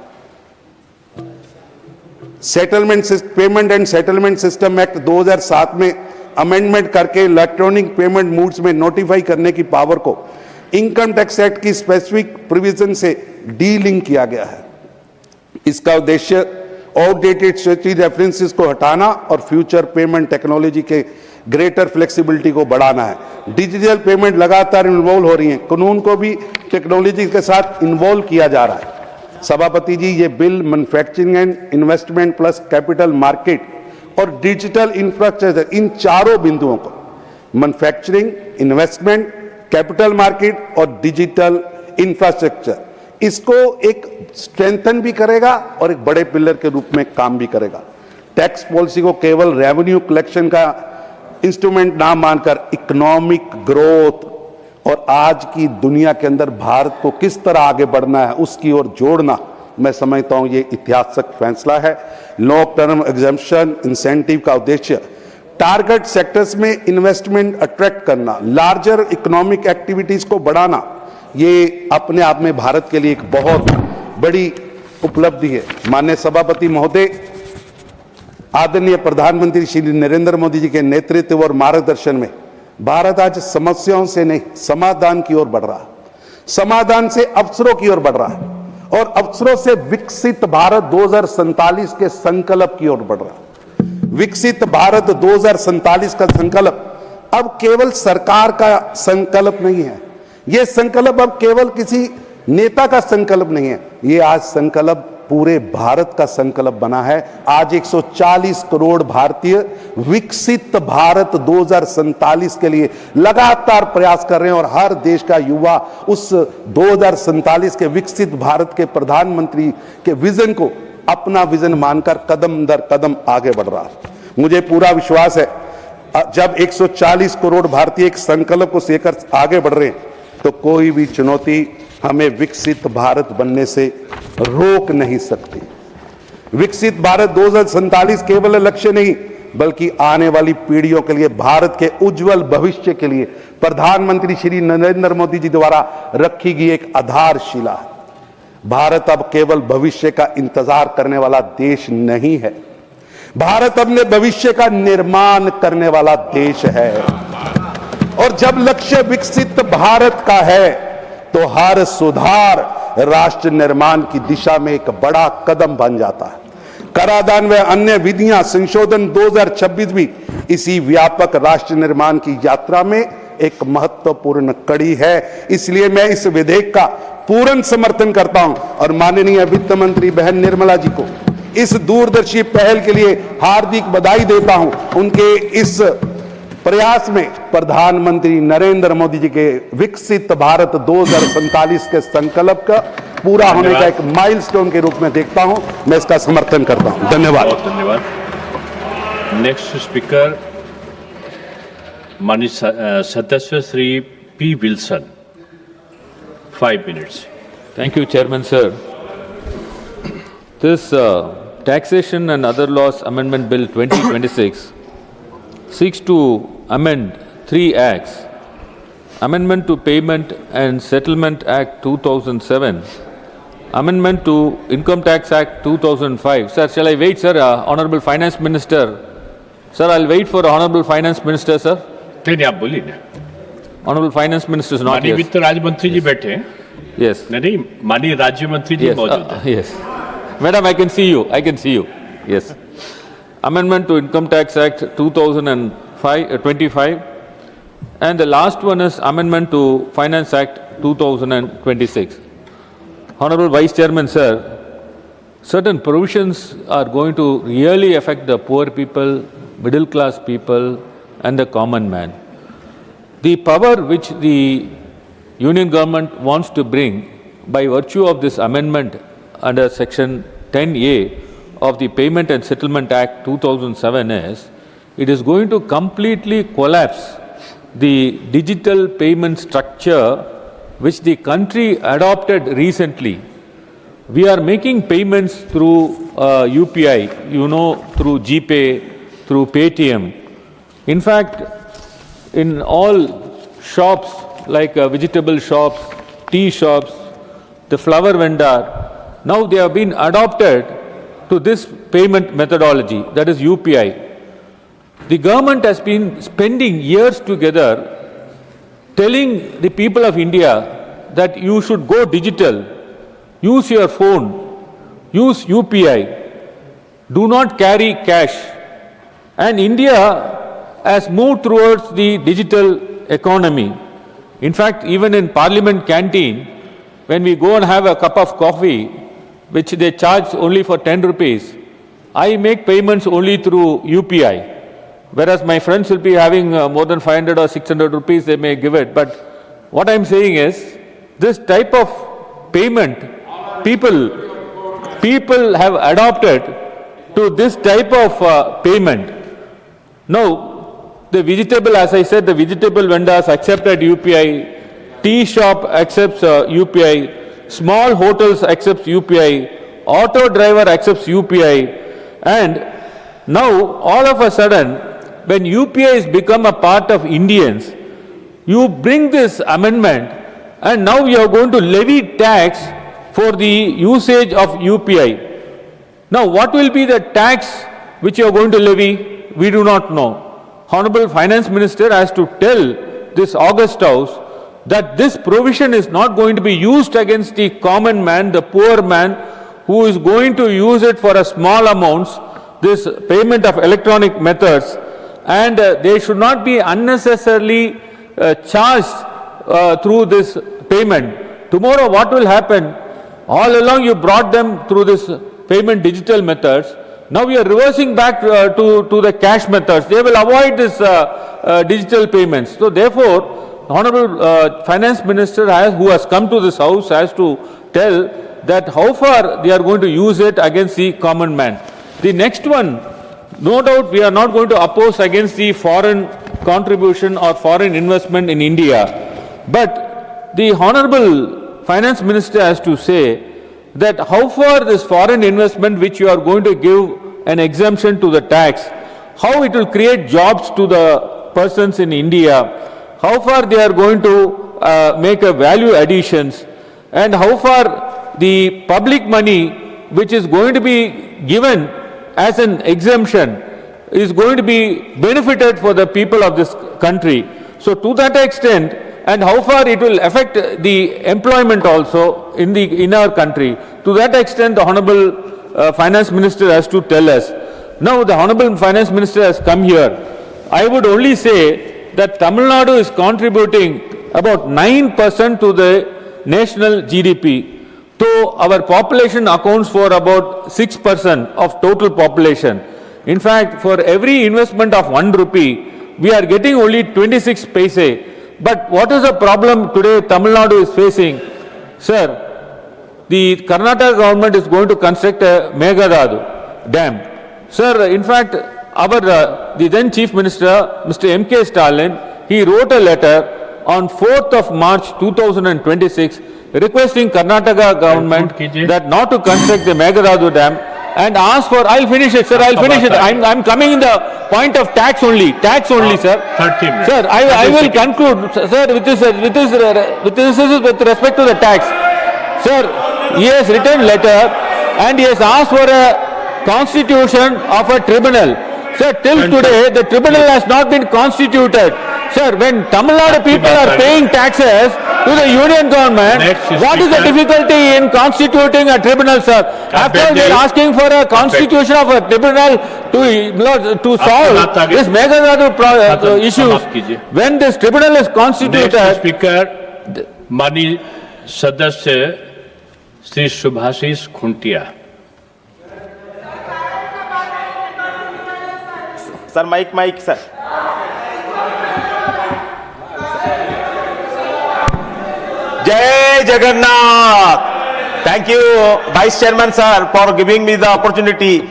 Payment and settlement system act 2007 में अमेंडमेंट करके इलेक्ट्रॉनिक पेमेंट मूड्स में नोटिफाई करने की पावर को इनकम टैक्स एक्ट की स्पेसिफिक प्रोविजन से डीलिंक किया गया है। इसका उद्देश्य आउटडेटेड स्टैट्यूटरी रेफरेंसेस को हटाना और फ्यूचर पेमेंट टेक्नोलॉजी के ग्रेटर फ्लेक्सिबिलिटी को बढ़ाना है। डिजिटल पेमेंट लगातार इन्वॉल्व हो रही है, कानून को भी टेक्नोलॉजी के साथ इन्वॉल्व किया जा रहा है। सभापति जी, ये bill manufacturing and investment plus capital market और डिजिटल इंफ्रास्ट्रक्चर, इन चारों बिंदुओं को मैन्युफैक्चरिंग, इन्वेस्टमेंट, कैपिटल मार्केट और डिजिटल इंफ्रास्ट्रक्चर, इसको एक स्ट्रेंथन भी करेगा और एक बड़े पिलर के रूप में काम भी करेगा। टैक्स पॉलिसी को केवल रेवेन्यू कलेक्शन का इंस्ट्रूमेंट ना मानकर इकोनॉमिक ग्रोथ और आज की दुनिया के अंदर भारत को किस तरह आगे बढ़ना है उसकी ओर जोड़ना, मैं समझता हूं ये ऐतिहासिक फैसला है। लॉन्ग टर्म एग्जम्पशन इंसेंटिव का उद्देश्य टारगेट सेक्टर्स में इन्वेस्टमेंट अट्रैक्ट करना, लार्जर इकोनॉमिक एक्टिविटीज को बढ़ाना, ये अपने आप में भारत के लिए एक बहुत बड़ी उपलब्धि है। माननीय सभापति महोदय, आदरणीय प्रधानमंत्री श्री नरेंद्र मोदी जी के नेतृत्व और मार्गदर्शन में भारत आज समस्याओं से नहीं समाधान की ओर बढ़ रहा है, समाधान से अवसरों की ओर बढ़ रहा है और अवसरों से विकसित भारत 2047 के संकल्प की ओर बढ़ रहा है। विकसित भारत 2047 का संकल्प अब केवल सरकार का संकल्प नहीं है, यह संकल्प अब केवल किसी नेता का संकल्प नहीं है, ये आज संकल्प पूरे भारत का संकल्प बना है। आज 140 करोड़ भारतीय विकसित भारत 2047 के लिए लगातार प्रयास कर रहे हैं और हर देश का युवा उस 2047 के विकसित भारत के प्रधानमंत्री के विजन को अपना विजन मानकर कदम दर कदम आगे बढ़ रहा है। मुझे पूरा विश्वास है जब 140 करोड़ भारतीय एक संकल्प को लेकर आगे बढ़ रहे हैं तो कोई भी चुनौती हमें विकसित भारत बनने से रोक नहीं सकती। विकसित भारत 2047 केवल लक्ष्य नहीं बल्कि आने वाली पीढ़ियों के लिए भारत के उज्जवल भविष्य के लिए प्रधानमंत्री श्री नरेंद्र मोदी जी द्वारा रखी गई एक आधारशिला है। भारत अब केवल भविष्य का इंतजार करने वाला देश नहीं है, भारत अपने भविष्य का निर्माण करने वाला देश है और जब लक्ष्य विकसित भारत का है तो हर सुधार राष्ट्र निर्माण की दिशा में एक बड़ा कदम बन जाता है। कराधान व अन्य विधियां संशोधन 2026 भी इसी व्यापक राष्ट्र निर्माण की यात्रा में एक महत्वपूर्ण कड़ी है। इसलिए मैं इस विधेयक का पूर्ण समर्थन करता हूं और माननीय वित्त मंत्री बहन निर्मला जी को इस दूरदर्शी पहल के लिए हार्दिक बधाई देता हूं। उनके इस प्रयास में प्रधानमंत्री नरेंद्र मोदी जी के विकसित भारत 2047 के संकल्प का पूरा होने का एक माइलस्टोन के रूप में देखता हूं, मैं इसका समर्थन करता हूं। धन्यवाद। धन्यवाद। नेक्स्ट स्पीकर माननीय सदस्य Shri P Wilson, 5 minutes. Thank you, Chairman, sir. This Taxation and Other Laws Amendment Bill 2026 seeks to amend 3 acts. Amendment to Payment and Settlement Act 2007, Amendment to Income Tax Act 2005. Sir, shall I wait, sir? Honorable Finance Minister. Sir, I'll wait for Honorable Finance Minister, sir. नहीं आप बोलिए ना. Honorable Finance Minister is not माननीय here. वित्त राज्य मंत्री जी बैठे हैं. Yes. नहीं माननीय राज्य मंत्री जी Yes. मौजूद हैं. Yes. Madam, I can see you. I can see you. Yes. Amendment to Income Tax Act 2025, and the last one is Amendment to Finance Act 2026. Honorable Vice Chairman, sir, certain provisions are going to really affect the poor people, middle class people, and the common man. The power which the Union government wants to bring by virtue of this amendment under Section 10A of the Payment and Settlement Act 2007 is, it is going to completely collapse the digital payment structure which the country adopted recently. We are making payments through UPI, through GPay, through Paytm. In fact, in all shops like vegetable shops, tea shops, the flower vendor, now they have been adopted to this payment methodology, that is UPI. The government has been spending years together telling the people of India that you should go digital, use your phone, use UPI, do not carry cash. And India has moved towards the digital economy. In fact, even in Parliament canteen, when we go and have a cup of coffee, which they charge only for 10 rupees, I make payments only through UPI. Whereas my friends will be having more than 500 or 600 rupees, they may give it. But what I'm saying is, this type of payment, people have adopted to this type of payment. Now, the vegetable, as I said, the vegetable vendors accepted UPI, tea shop accepts UPI, small hotels accepts UPI, auto driver accepts UPI, and now all of a sudden, when UPI has become a part of Indians, you bring this amendment and now you are going to levy tax for the usage of UPI. Now, what will be the tax which you are going to levy? We do not know. Honorable Finance Minister has to tell this August House that this provision is not going to be used against the common man, the poor man, who is going to use it for a small amounts, this payment of electronic methods, and they should not be unnecessarily charged through this payment. Tomorrow what will happen? All along you brought them through this payment digital methods. Now we are reversing back to the cash methods. They will avoid this digital payments. So therefore, Honorable Finance Minister who has come to this house has to tell that how far they are going to use it against the common man. The next one, no doubt we are not going to oppose against the foreign contribution or foreign investment in India. But the Honorable Finance Minister has to say that how far this foreign investment which you are going to give an exemption to the tax, how it will create jobs to the persons in India, how far they are going to make a value additions, and how far the public money which is going to be given as an exemption is going to be benefited for the people of this country. So to that extent, and how far it will affect the employment also in our country, to that extent the Honorable Finance Minister has to tell us. Now the Honorable Finance Minister has come here. I would only say that Tamil Nadu is contributing about 9% to the national GDP. So our population accounts for about 6% of total population. In fact, for every investment of 1 rupee, we are getting only 26 paise. But what is the problem today Tamil Nadu is facing? Sir, the Karnataka government is going to construct a Meghalaya dam. Sir, in fact, the then Chief Minister, Mr. M.K. Stalin, he wrote a letter on 4th of March 2026 requesting Karnataka government that not to construct the Meghaladu Dam and ask for, I'll finish it, sir, I'll finish it. I'm coming in the point of tax only, sir. 30 minutes. Sir, I will conclude, sir, with respect to the tax. Sir, he has written letter and he has asked for a constitution of a tribunal. Sir, till today, the tribunal has not been constituted. Sir, when Tamil Nadu people are paying taxes to the union government, what is the difficulty in constituting a tribunal, sir? After they are asking for a constitution of a tribunal to solve this Meghaladu issues, when this tribunal is constituted... Next speaker, Mani Sadasya Sri Subhasis Khuntia. Sir, mic, sir. Jai Jagannath. Thank you, Vice Chairman sir, for giving me the opportunity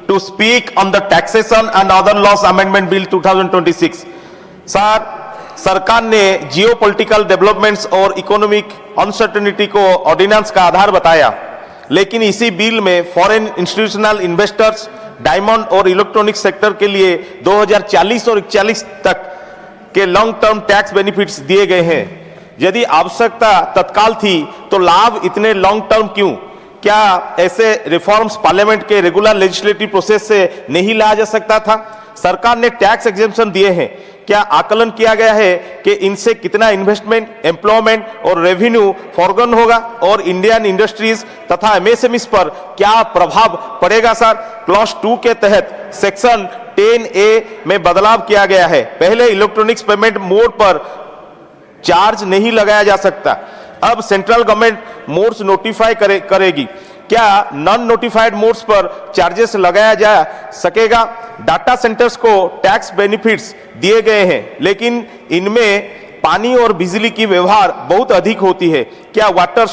to speak on the Taxation and Other Laws Amendment Bill 2026. Sir, सरकार ने geopolitical developments और economic uncertainty को ordinance का आधार बताया, लेकिन इसी bill में foreign institutional investors, diamond और इलेक्ट्रॉनिक सेक्टर के लिए 2040 और 41 तक के लॉन्ग टर्म टैक्स बेनिफिट्स दिए गए हैं। यदि आवश्यकता तत्काल थी तो लाभ इतने लॉन्ग टर्म क्यों? क्या ऐसे रिफॉर्म्स पार्लियामेंट के रेगुलर लेजिस्लेटिव प्रोसेस से नहीं लाया जा सकता था? सरकार ने टैक्स एग्जेम्पशन दिए हैं, क्या आकलन किया गया है कि इनसे कितना इन्वेस्टमेंट, एम्प्लॉयमेंट और रेवेन्यू फॉरगन होगा और इंडियन इंडस्ट्रीज तथा एमएसएमईज पर क्या प्रभाव पड़ेगा? सर, क्लॉज 2 के तहत सेक्शन 10A में बदलाव किया गया है। पहले इलेक्ट्रॉनिक्स पेमेंट मोड पर चार्ज नहीं लगाया जा सकता, अब सेंट्रल गवर्नमेंट मोड्स नोटिफाई करेगी। क्या नॉन नोटिफाइड मोड्स पर चार्जेस लगाया जा सकेगा? डाटा सेंटर्स को टैक्स बेनिफिट्स दिए गए हैं, लेकिन इनमें पानी और बिजली की व्यवहार बहुत अधिक होती है। क्या वाटर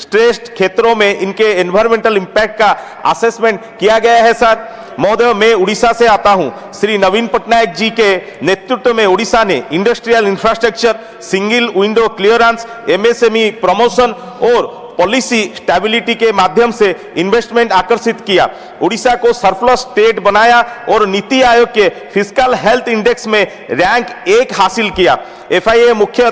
स्ट्रेस्ड क्षेत्रों में इनके एनवायरमेंटल इंपैक्ट का असेसमेंट किया गया है? सर महोदय, मैं उड़ीसा से आता हूं। श्री नवीन पटनायक जी के नेतृत्व में उड़ीसा ने industrial infrastructure, single window clearance, MSME promotion और पॉलिसी स्टेबिलिटी के माध्यम से इन्वेस्टमेंट आकर्षित किया। उड़ीसा को सरप्लस स्टेट बनाया और नीति आयोग के फिस्कल हेल्थ इंडेक्स में रैंक 1 हासिल किया। एफआईए मुख्य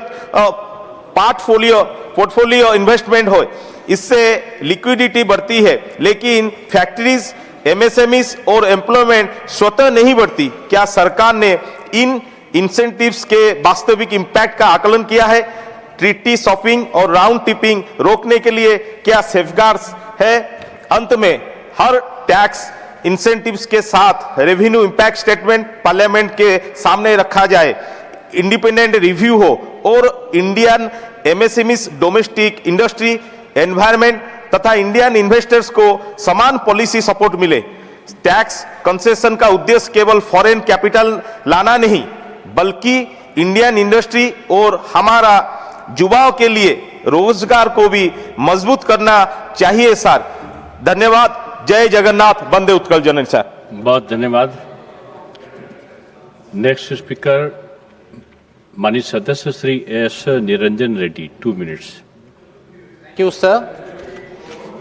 पोर्टफोलियो इन्वेस्टमेंट हो, इससे लिक्विडिटी बढ़ती है, लेकिन फैक्ट्रीज, एमएसएमईज और एम्प्लॉयमेंट स्वतः नहीं बढ़ती। क्या सरकार ने इन इंसेंटिव्स के वास्तविक इंपैक्ट का आकलन किया है? ट्रीटी शॉपिंग और राउंड टिपिंग रोकने के लिए क्या सेफगार्ड्स है? अंत में हर टैक्स इंसेंटिव्स के साथ रेवेन्यू इंपैक्ट स्टेटमेंट पार्लियामेंट के सामने रखा जाए, इंडिपेंडेंट रिव्यू हो और Indian MSMEs, domestic industry, environment तथा इंडियन इन्वेस्टर्स को समान पॉलिसी सपोर्ट मिले। टैक्स कंसेशन का उद्देश्य केवल फॉरेन कैपिटल लाना नहीं, बल्कि इंडियन इंडस्ट्री और हमारा युवाओं के लिए रोजगार को भी मजबूत करना चाहिए। सर धन्यवाद। जय जगन्नाथ, वंदे उत्कल जननी। सर बहुत धन्यवाद। नेक्स्ट स्पीकर माननीय सदस्य Shri S Niranjan Reddy, 2 minutes. Thank you, sir.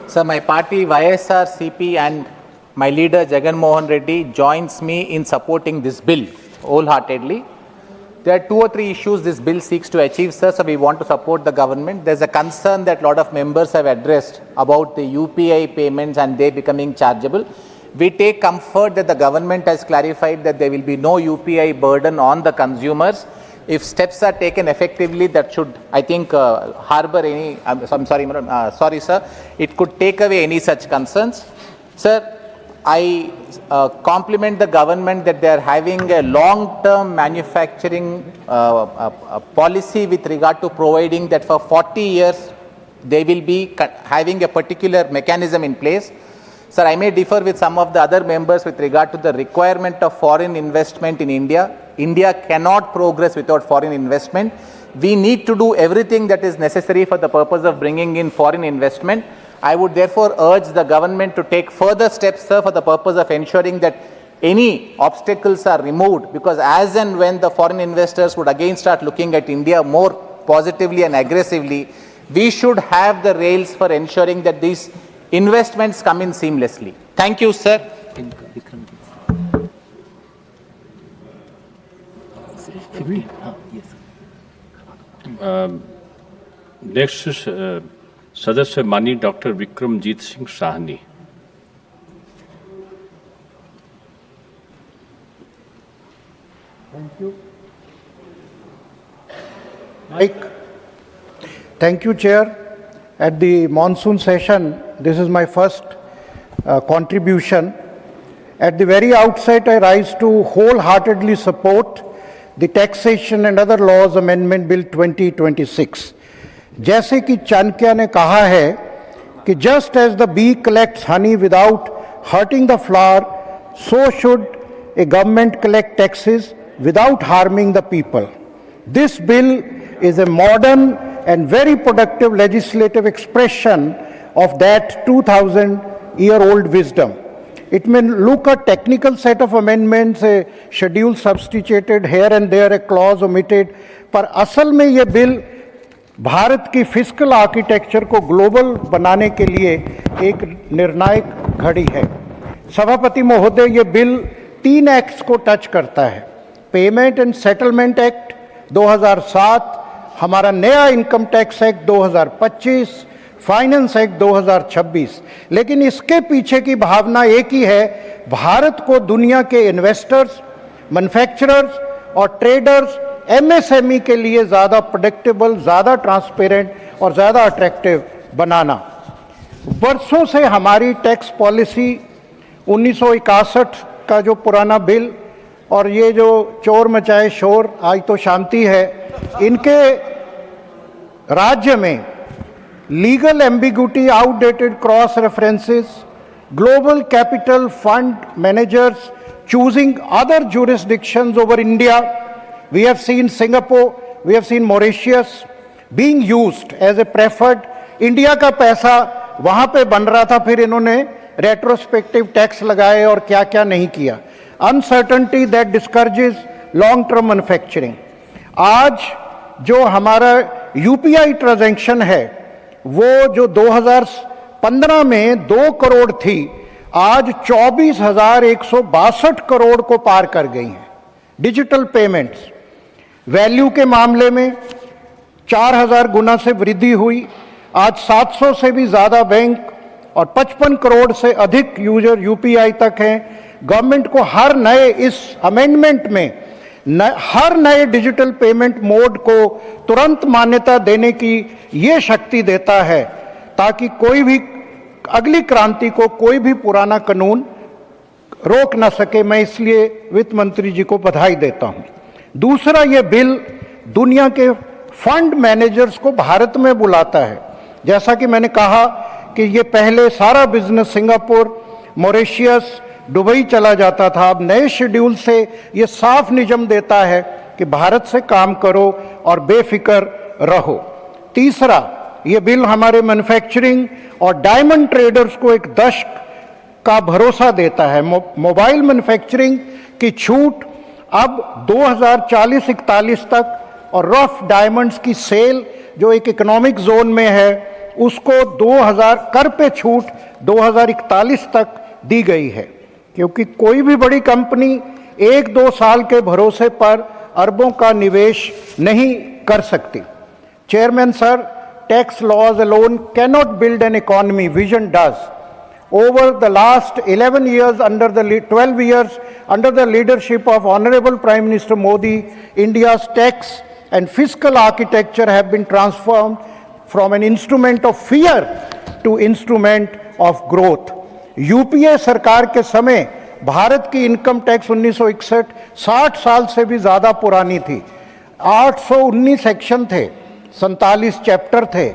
Sir, my party YSRCP and my leader Jagan Mohan Reddy joins me in supporting this bill wholeheartedly. There are 2 or 3 issues this bill seeks to achieve, sir, so we want to support the government. There's a concern that a lot of members have addressed about the UPI payments and they becoming chargeable. We take comfort that the government has clarified that there will be no UPI burden on the consumers. If steps are taken effectively, that should, I think, harbor any, sorry sir, it could take away any such concerns. Sir, I compliment the government that they are having a long-term manufacturing policy with regard to providing that for 40 years they will be having a particular mechanism in place. Sir, I may differ with some of the other members with regard to the requirement of foreign investment in India. India cannot progress without foreign investment. We need to do everything that is necessary for the purpose of bringing in foreign investment. I would therefore urge the government to take further steps, sir, for the purpose of ensuring that any obstacles are removed, because as and when the foreign investors would again start looking at India more positively and aggressively, we should have the rails for ensuring that these investments come in seamlessly. Thank you, sir. Next is Sadasya Mani Dr. Vikramjit Singh Sahni. Thank you. Mike. Thank you, Chair. At the monsoon session, this is my first contribution. At the very outset, I rise to wholeheartedly support the Taxation and Other Laws Amendment Bill 2026. जैसे कि चाणक्य ने कहा है कि just as the bee collects honey without hurting the flower, so should a government collect taxes without harming the people. This bill is a modern and very productive legislative expression of that 2000-year-old wisdom. It may look a technical set of amendments, a schedule substituted here and there, a clause omitted, पर असल में ये bill Bharat की fiscal architecture को global बनाने के लिए एक निर्णायक घड़ी है। सभापति महोदय, ये बिल 3 एक्ट्स को टच करता है। पेमेंट एंड सेटलमेंट एक्ट 2007, हमारा नया income tax act 2025, finance act 2026। लेकिन इसके पीछे की भावना एक ही है, भारत को दुनिया के इन्वेस्टर्स, मैन्युफैक्चरर्स और ट्रेडर्स, एमएसएमई के लिए ज़्यादा प्रेडिक्टेबल, ज़्यादा ट्रांसपेरेंट और ज़्यादा अट्रैक्टिव बनाना। वर्षों से हमारी टैक्स पॉलिसी 1961 का जो पुराना बिल और ये जो चोर मचाए शोर, आज तो शांति है, इनके राज्य में legal ambiguity, outdated cross references, global capital fund managers choosing other jurisdictions over India. We have seen Singapore, we have seen Mauritius being used as a preferred. India का पैसा वहाँ पे बन रहा था, फिर इन्होंने रेट्रोस्पेक्टिव टैक्स लगाए और क्या क्या नहीं किया। Uncertainty that discourages long term manufacturing. आज जो हमारा यूपीआई ट्रांजैक्शन है वो जो 2015 में 2 करोड़ थी, आज 24,162 करोड़ को पार कर गई हैं। डिजिटल पेमेंट्स वैल्यू के मामले में 4,000 गुना से वृद्धि हुई। आज 700 से भी ज़्यादा बैंक और 55 करोड़ से अधिक यूजर यूपीआई तक हैं। गवर्नमेंट को हर नए इस अमेंडमेंट में हर नए डिजिटल पेमेंट मोड को तुरंत मान्यता देने की ये शक्ति देता है ताकि कोई भी अगली क्रांति को कोई भी पुराना कानून रोक ना सके। मैं इसलिए वित्त मंत्री जी को बधाई देता हूं। दूसरा, ये बिल दुनिया के फंड मैनेजर्स को भारत में बुलाता है। जैसा कि मैंने कहा कि ये पहले सारा बिजनेस सिंगापुर, मॉरिशस, दुबई चला जाता था, अब नए शेड्यूल से ये साफ नियम देता है कि भारत से काम करो और बेफिक्र रहो। तीसरा, ये बिल हमारे मैन्युफैक्चरिंग और डायमंड ट्रेडर्स को एक दशक का भरोसा देता है। मोबाइल मैन्युफैक्चरिंग की छूट अब 2040-41 तक और रफ डायमंड्स की सेल जो एक इकोनॉमिक जोन में है उसको 2000 कर पे छूट 2041 तक दी गई है, क्योंकि कोई भी बड़ी कंपनी 1-2 साल के भरोसे पर अरबों का निवेश नहीं कर सकती। Chairman sir, tax laws alone cannot build an economy, vision does. Over the last 11 years, 12 years, under the leadership of Honorable Prime Minister Modi, India's tax and fiscal architecture have been transformed from an instrument of fear to instrument of growth. UPA सरकार के समय भारत की income tax 1961 60 साल से भी ज़्यादा पुरानी थी। 819 सेक्शन थे, 47 चैप्टर थे,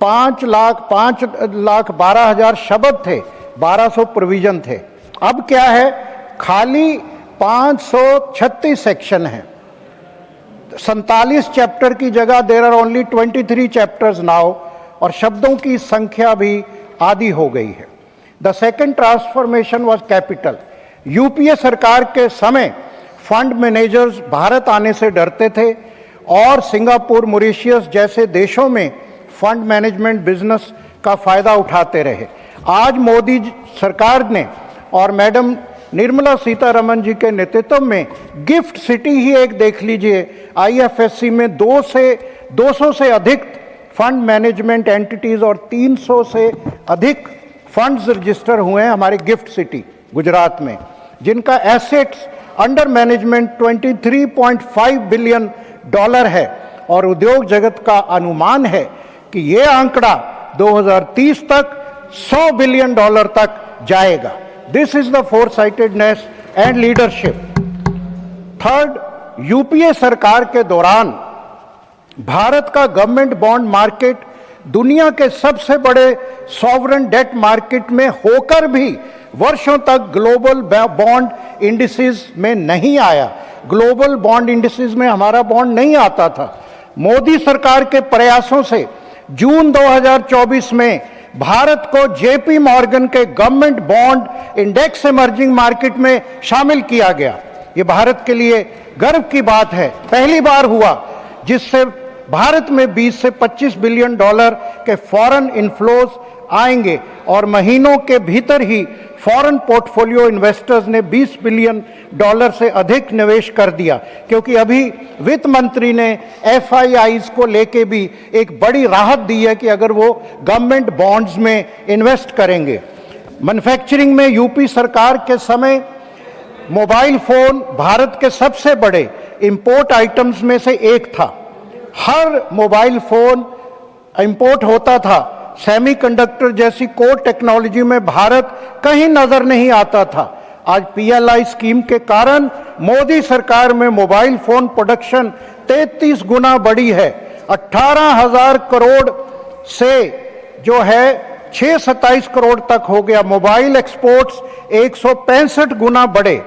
5,12,000 शब्द थे, 1200 प्रोविजन थे। अब क्या है, खाली 536 सेक्शन हैं। 47 चैप्टर की जगह there are only 23 chapters now और शब्दों की संख्या भी आधी हो गई है। The second transformation was capital. UPA सरकार के समय फंड मैनेजर्स भारत आने से डरते थे और सिंगापुर, मॉरिशस जैसे देशों में फंड मैनेजमेंट बिजनेस का फायदा उठाते रहे। आज मोदी सरकार ने और मैडम निर्मला सीतारमण जी के नेतृत्व में गिफ्ट सिटी ही एक देख लीजिए, आईएफएससी में 200 से अधिक फंड मैनेजमेंट एंटिटीज और 300 से अधिक फंड्स रजिस्टर हुए हैं हमारे गिफ्ट सिटी गुजरात में, जिनका एसेट्स अंडर मैनेजमेंट $23.5 बिलियन है और उद्योग जगत का अनुमान है कि ये आंकड़ा 2030 तक $100 बिलियन तक जाएगा। This is the foresightedness and leadership. Third, UPA सरकार के दौरान भारत का गवर्नमेंट बॉन्ड मार्केट दुनिया के सबसे बड़े सॉवरेन डेट मार्केट में होकर भी वर्षों तक ग्लोबल बॉन्ड इंडिसेस में नहीं आया। ग्लोबल बॉन्ड इंडिसेस में हमारा बॉन्ड नहीं आता था। मोदी सरकार के प्रयासों से जून 2024 में भारत को जेपी मॉर्गन के government bond index emerging market में शामिल किया गया। ये भारत के लिए गर्व की बात है। पहली बार हुआ जिससे भारत में 20 से 25 बिलियन डॉलर के फॉरेन इनफ्लोज आएंगे और महीनों के भीतर ही फॉरेन पोर्टफोलियो इन्वेस्टर्स ने $20 बिलियन से अधिक निवेश कर दिया, क्योंकि अभी वित्त मंत्री ने एफआईआईज को लेके भी एक बड़ी राहत दी है कि अगर वो गवर्नमेंट बॉन्ड्स में इन्वेस्ट करेंगे। मैन्युफैक्चरिंग में यूपी सरकार के समय मोबाइल फोन भारत के सबसे बड़े इंपोर्ट आइटम्स में से एक था। हर मोबाइल फोन इंपोर्ट होता था। सेमीकंडक्टर जैसी कोर टेक्नोलॉजी में भारत कहीं नजर नहीं आता था। आज पीएलआई स्कीम के कारण मोदी सरकार में मोबाइल फोन प्रोडक्शन 33 गुना बढ़ी है। 18,000 करोड़ से जो है 627 करोड़ तक हो गया। मोबाइल एक्सपोर्ट्स 165 गुना बढ़े,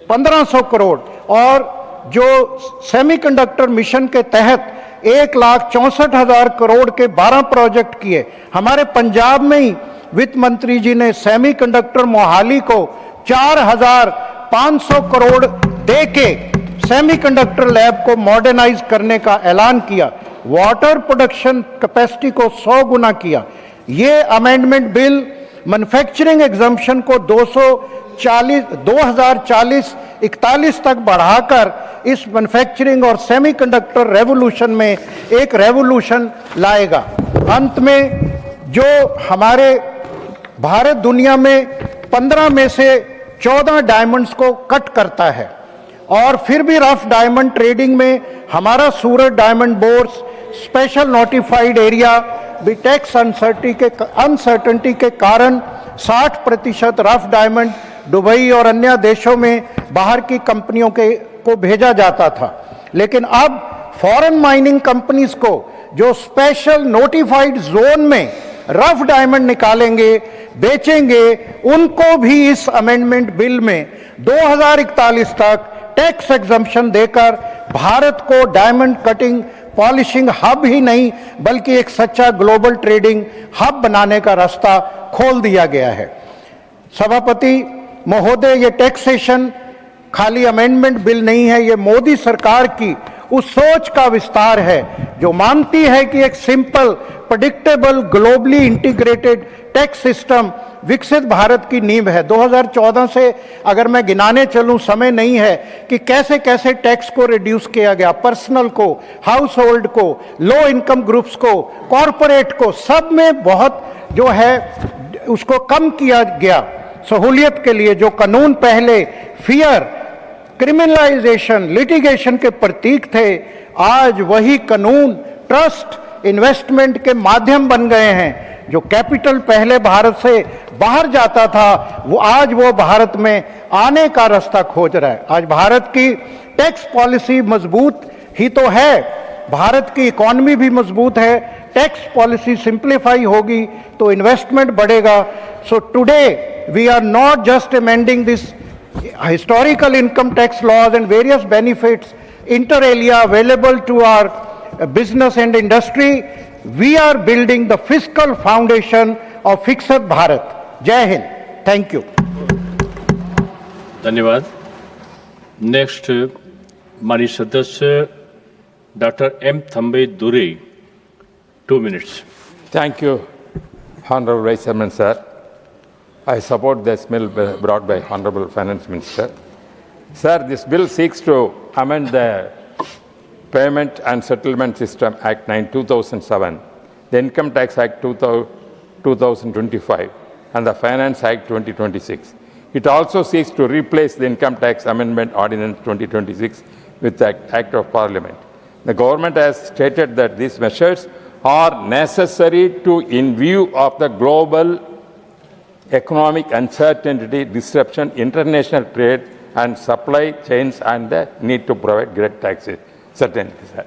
1500 करोड़। और जो सेमीकंडक्टर मिशन के तहत 1,64,000 करोड़ के 12 प्रोजेक्ट किए। हमारे पंजाब में ही वित्त मंत्री जी ने सेमीकंडक्टर मोहाली को 4,500 करोड़ देके सेमीकंडक्टर लैब को मॉडर्नाइज करने का ऐलान किया। वाटर प्रोडक्शन कैपेसिटी को 100 गुना किया। ये अमेंडमेंट बिल मैन्युफैक्चरिंग एग्जम्पशन को 2040-41 तक बढ़ाकर इस मैन्युफैक्चरिंग और सेमीकंडक्टर रेवोल्यूशन में एक रेवोल्यूशन लाएगा। अंत में जो हमारे भारत दुनिया में 15 में से 14 डायमंड्स को कट करता है और फिर भी रफ डायमंड ट्रेडिंग में हमारा Surat diamond board special notified area भी टैक्स अनसर्टेनिटी के कारण 60% रफ डायमंड दुबई और अन्य देशों में बाहर की कंपनियों को भेजा जाता था। लेकिन अब फॉरेन माइनिंग कंपनीज को जो स्पेशल नोटिफाइड जोन में रफ डायमंड निकालेंगे, बेचेंगे, उनको भी इस अमेंडमेंट बिल में 2041 तक टैक्स एग्जम्पशन देकर भारत को डायमंड कटिंग पॉलिशिंग हब ही नहीं बल्कि एक सच्चा ग्लोबल ट्रेडिंग हब बनाने का रास्ता खोल दिया गया है। सभापति महोदय, ये टैक्सेशन खाली अमेंडमेंट बिल नहीं है, ये मोदी सरकार की उस सोच का विस्तार है जो मानती है कि एक simple, predictable, globally integrated tax system विकसित भारत की नींव है। 2014 से अगर मैं गिनाने चलूं, समय नहीं है कि कैसे कैसे टैक्स को रिड्यूस किया गया, पर्सनल को, हाउस होल्ड को, लो इनकम ग्रुप्स को, कॉरपोरेट को, सब में बहुत जो है उसको कम किया गया सहूलियत के लिए। जो कानून पहले फियर, क्रिमिनलाइजेशन, लिटिगेशन के प्रतीक थे, आज वही कानून ट्रस्ट, इन्वेस्टमेंट के माध्यम बन गए हैं। जो कैपिटल पहले भारत से बाहर जाता था, वो आज वो भारत में आने का रास्ता खोज रहा है। आज भारत की टैक्स पॉलिसी मजबूत ही तो है, भारत की इकोनॉमी भी मजबूत है। टैक्स पॉलिसी सिंप्लीफाई होगी तो इन्वेस्टमेंट बढ़ेगा। So today we are not just amending this historical income tax laws and various benefits inter alia available to our business and industry. We are building the fiscal foundation of Fixed Bharat. Jai Hind. Thank you. धन्यवाद। Next माननीय सदस्य doctor M Thumbay दुरे, 2 minutes. Thank you, Honorable Vice Chairman, sir. I support this bill brought by Honorable Finance Minister. Sir, this bill seeks to amend the Payment and Settlement System Act 9, 2007, the Income Tax Act 2025, and the Finance Act 2026. It also seeks to replace the Income Tax Amendment Ordinance 2026 with the Act of Parliament. The government has stated that these measures are necessary in view of the global economic uncertainty, disruption, international trade and supply chains, and the need to provide great taxes. Certainty, sir.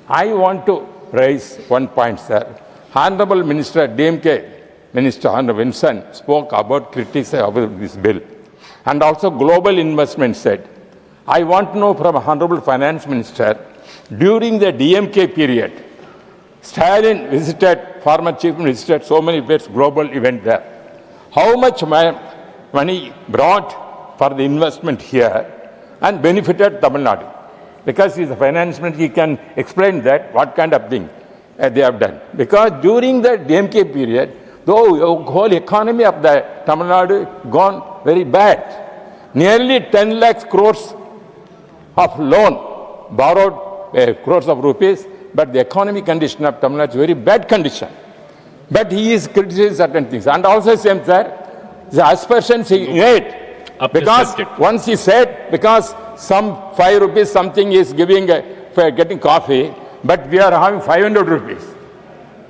I want to raise one point, sir. Honorable Minister DMK, Minister Honorable Vincent spoke about criticism about this bill, and also global investment said. I want to know from Honorable Finance Minister, during the DMK period, Stalin visited, former chief minister visited so many places, global event there. How much money brought for the investment here and benefited Tamil Nadu? Because he's a finance minister, he can explain that, what kind of thing they have done. Because during the DMK period, the whole economy of the Tamil Nadu gone very bad. Nearly 10 lakh crores of loan, borrowed crores of rupees, but the economic condition of Tamil Nadu is very bad condition. But he is criticizing certain things. And also same, sir, the aspersions he made, because once he said, because some 5 rupees something is giving for getting coffee, but we are having 500 rupees.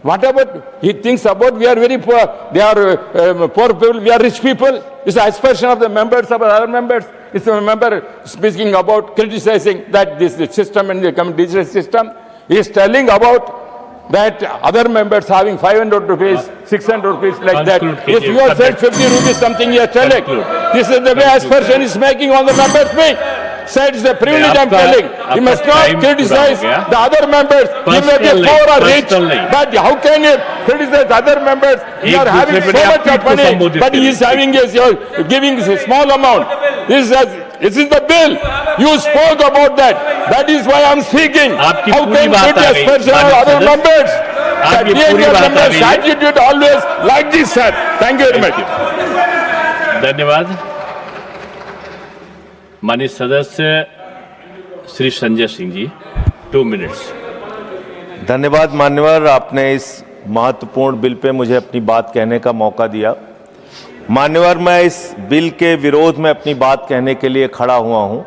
What about, he thinks about we are very poor, they are poor people, we are rich people. It's the aspersion of the members of other members. It's a member speaking about criticizing that this system and the digital system. He is telling about that other members having 500 rupees, 600 rupees like that. If you have said 50 rupees something, you are telling. This is the way aspersion is making on the members speak. Said it's a privilege, I'm telling. You must not criticize the other members. You may be poor or rich, but how can you criticize other members? You are having so much of money, but he is having giving a small amount. This is the bill. You spoke about that. That is why I'm speaking. How can you criticize other members? That members' attitude always like this, sir. Thank you very much. धन्यवाद। माननीय सदस्य Shri Sanjay Singh ji, 2 minutes. धन्यवाद मान्यवर, आपने इस महत्वपूर्ण bill pay मुझे अपनी बात कहने का मौका दिया। मान्यवर, मैं इस बिल के विरोध में अपनी बात कहने के लिए खड़ा हुआ हूं,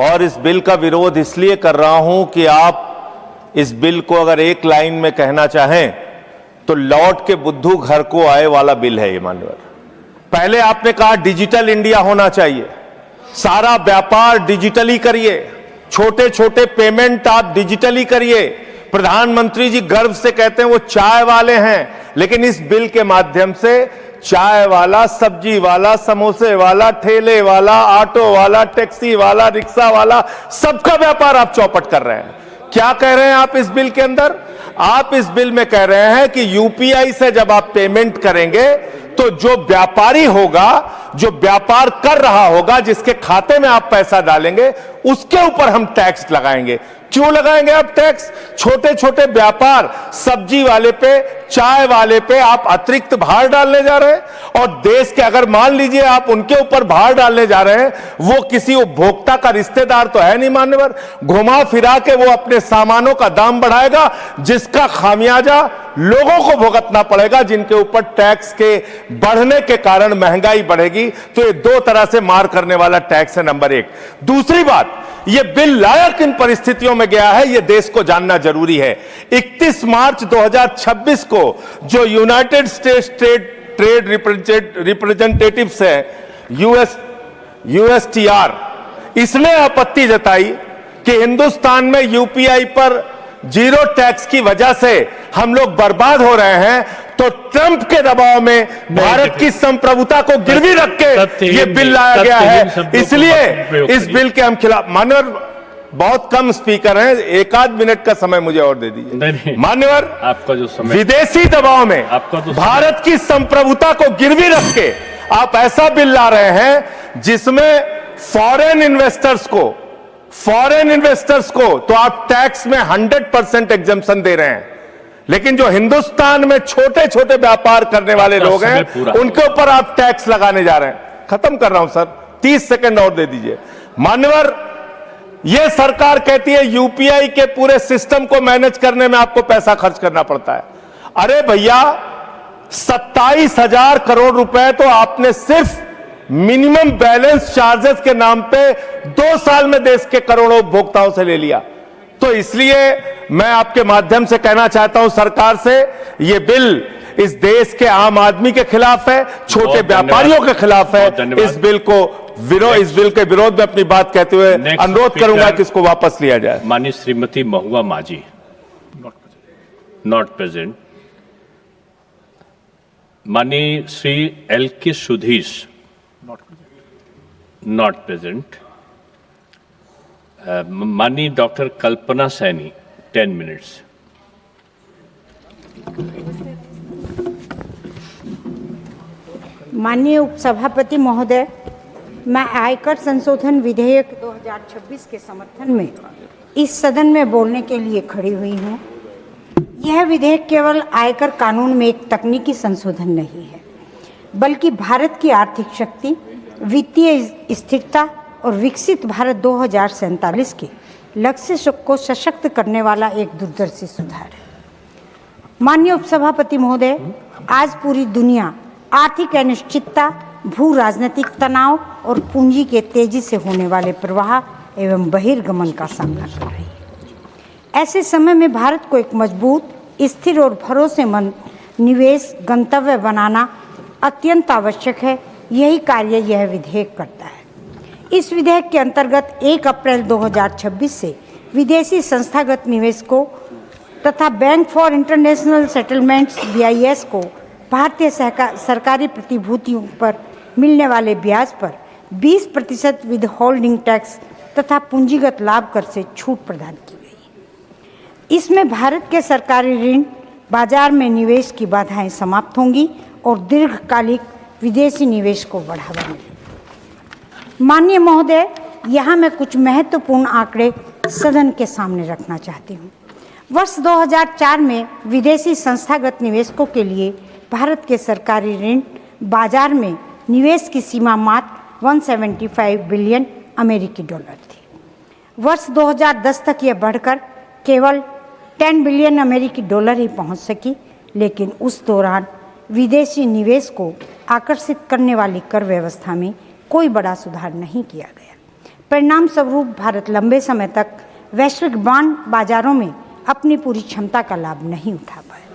और इस बिल का विरोध इसलिए कर रहा हूं कि आप इस बिल को अगर एक लाइन में कहना चाहें तो लौट के बुद्धू घर को आए वाला बिल है ये। मान्यवर, पहले आपने कहा डिजिटल इंडिया होना चाहिए, सारा व्यापार डिजिटली करिए, छोटे छोटे पेमेंट आप डिजिटली करिए। प्रधानमंत्री जी गर्व से कहते हैं वो चाय वाले हैं, लेकिन इस बिल के माध्यम से चाय वाला, सब्जी वाला, समोसे वाला, ठेले वाला, ऑटो वाला, टैक्सी वाला, रिक्शा वाला, सबका व्यापार आप चौपट कर रहे हैं। क्या कह रहे हैं आप इस बिल के अंदर? आप इस बिल में कह रहे हैं कि यूपीआई से जब आप पेमेंट करेंगे तो जो व्यापारी होगा, जो व्यापार कर रहा होगा, जिसके खाते में आप पैसा डालेंगे, उसके ऊपर हम टैक्स लगाएंगे। क्यों लगाएंगे आप टैक्स? छोटे छोटे व्यापार, सब्जी वाले पे, चाय वाले पे आप अतिरिक्त भार डालने जा रहे हैं, और देश के अगर मान लीजिए आप उनके ऊपर भार डालने जा रहे हैं, वो किसी उपभोक्ता का रिश्तेदार तो है नहीं मान्यवर, घुमा फिरा के वो अपने सामानों का दाम बढ़ाएगा, जिसका खामियाजा लोगों को भुगतना पड़ेगा, जिनके ऊपर टैक्स के बढ़ने के कारण महंगाई बढ़ेगी। तो ये दो तरह से मार करने वाला टैक्स है, नंबर एक। दूसरी बात, ये बिल लाया किन परिस्थितियों में गया है, ये देश को जानना जरूरी है। 31 मार्च 2026 को जो यूनाइटेड स्टेट्स ट्रेड रिप्रेजेंटेटिव्स है, यूएसटीआर, इसने आपत्ति जताई कि हिंदुस्तान में यूपीआई पर जीरो टैक्स की वजह से हम लोग बर्बाद हो रहे हैं। तो ट्रंप के दबाव में भारत की संप्रभुता को गिरवी रख के ये बिल लाया गया है, इसलिए इस बिल के हम खिलाफ। मान्यवर, बहुत कम स्पीकर हैं, 1-8 मिनट का समय मुझे और दे दीजिए। मान्यवर, आपका जो समय, विदेशी दबाव में भारत की संप्रभुता को गिरवी रख के आप ऐसा बिल ला रहे हैं जिसमें फॉरेन इन्वेस्टर्स को तो आप टैक्स में 100% एग्जम्पशन दे रहे हैं, लेकिन जो हिंदुस्तान में छोटे छोटे व्यापार करने वाले लोग हैं उनके ऊपर आप टैक्स लगाने जा रहे हैं। खत्म कर रहा हूं सर, 30 सेकंड और दे दीजिए। मान्यवर, यह सरकार कहती है यूपीआई के पूरे सिस्टम को मैनेज करने में आपको पैसा खर्च करना पड़ता है। अरे भैया, 27,000 करोड़ रुपए तो आपने सिर्फ मिनिमम बैलेंस चार्जेस के नाम पे 2 साल में देश के करोड़ों उपभोक्ताओं से ले लिया। तो इसलिए मैं आपके माध्यम से कहना चाहता हूं सरकार से, यह बिल इस देश के आम आदमी के खिलाफ है, छोटे व्यापारियों के खिलाफ है। इस बिल के विरोध में अपनी बात कहते हुए अनुरोध करूंगा कि इसको वापस लिया जाए। माननीय श्रीमती महुआ माझी, नॉट प्रेजेंट। माननीय Shri LK Sudheesh, not present. माननीय डॉक्टर कल्पना सैनी, 10 मिनट्स। माननीय उपसभापति महोदय, मैं आयकर संशोधन विधेयक 2026 के समर्थन में इस सदन में बोलने के लिए खड़ी हुई हूँ। यह विधेयक केवल आयकर कानून में एक तकनीकी संशोधन नहीं है, बल्कि भारत की आर्थिक शक्ति, वित्तीय स्थिरता और विकसित भारत 2047 के लक्ष्य को सशक्त करने वाला एक दूरदर्शी सुधार है। माननीय उपसभापति महोदय, आज पूरी दुनिया आर्थिक अनिश्चितता, भू राजनीतिक तनाव और पूंजी के तेजी से होने वाले प्रवाह एवं बहिर्गमन का सामना कर रही है। ऐसे समय में भारत को एक मजबूत, स्थिर और भरोसेमंद निवेश गंतव्य बनाना अत्यंत आवश्यक है। यही कार्य यह विधेयक करता है। इस विधेयक के अंतर्गत 1 अप्रैल 2026 से विदेशी संस्थागत निवेशकों तथा bank for international settlements BIS को भारतीय सरकारी प्रतिभूतियों पर मिलने वाले ब्याज पर 20% विद होल्डिंग टैक्स तथा पूंजीगत लाभ कर से छूट प्रदान की गई। इसमें भारत के सरकारी ऋण बाजार में निवेश की बाधाएं समाप्त होंगी और दीर्घकालिक विदेशी निवेश को बढ़ावा मिलेगा। माननीय महोदय, यहाँ मैं कुछ महत्वपूर्ण आंकड़े सदन के सामने रखना चाहती हूँ। वर्ष 2004 में विदेशी संस्थागत निवेशकों के लिए भारत के सरकारी ऋण बाजार में निवेश की सीमा मात्र 175 बिलियन अमेरिकी डॉलर थी। वर्ष 2010 तक यह बढ़कर केवल 10 बिलियन अमेरिकी डॉलर ही पहुंच सकी, लेकिन उस दौरान विदेशी निवेश को आकर्षित करने वाली कर व्यवस्था में कोई बड़ा सुधार नहीं किया गया। परिणाम स्वरूप भारत लंबे समय तक वैश्विक बॉन्ड बाजारों में अपनी पूरी क्षमता का लाभ नहीं उठा पाया।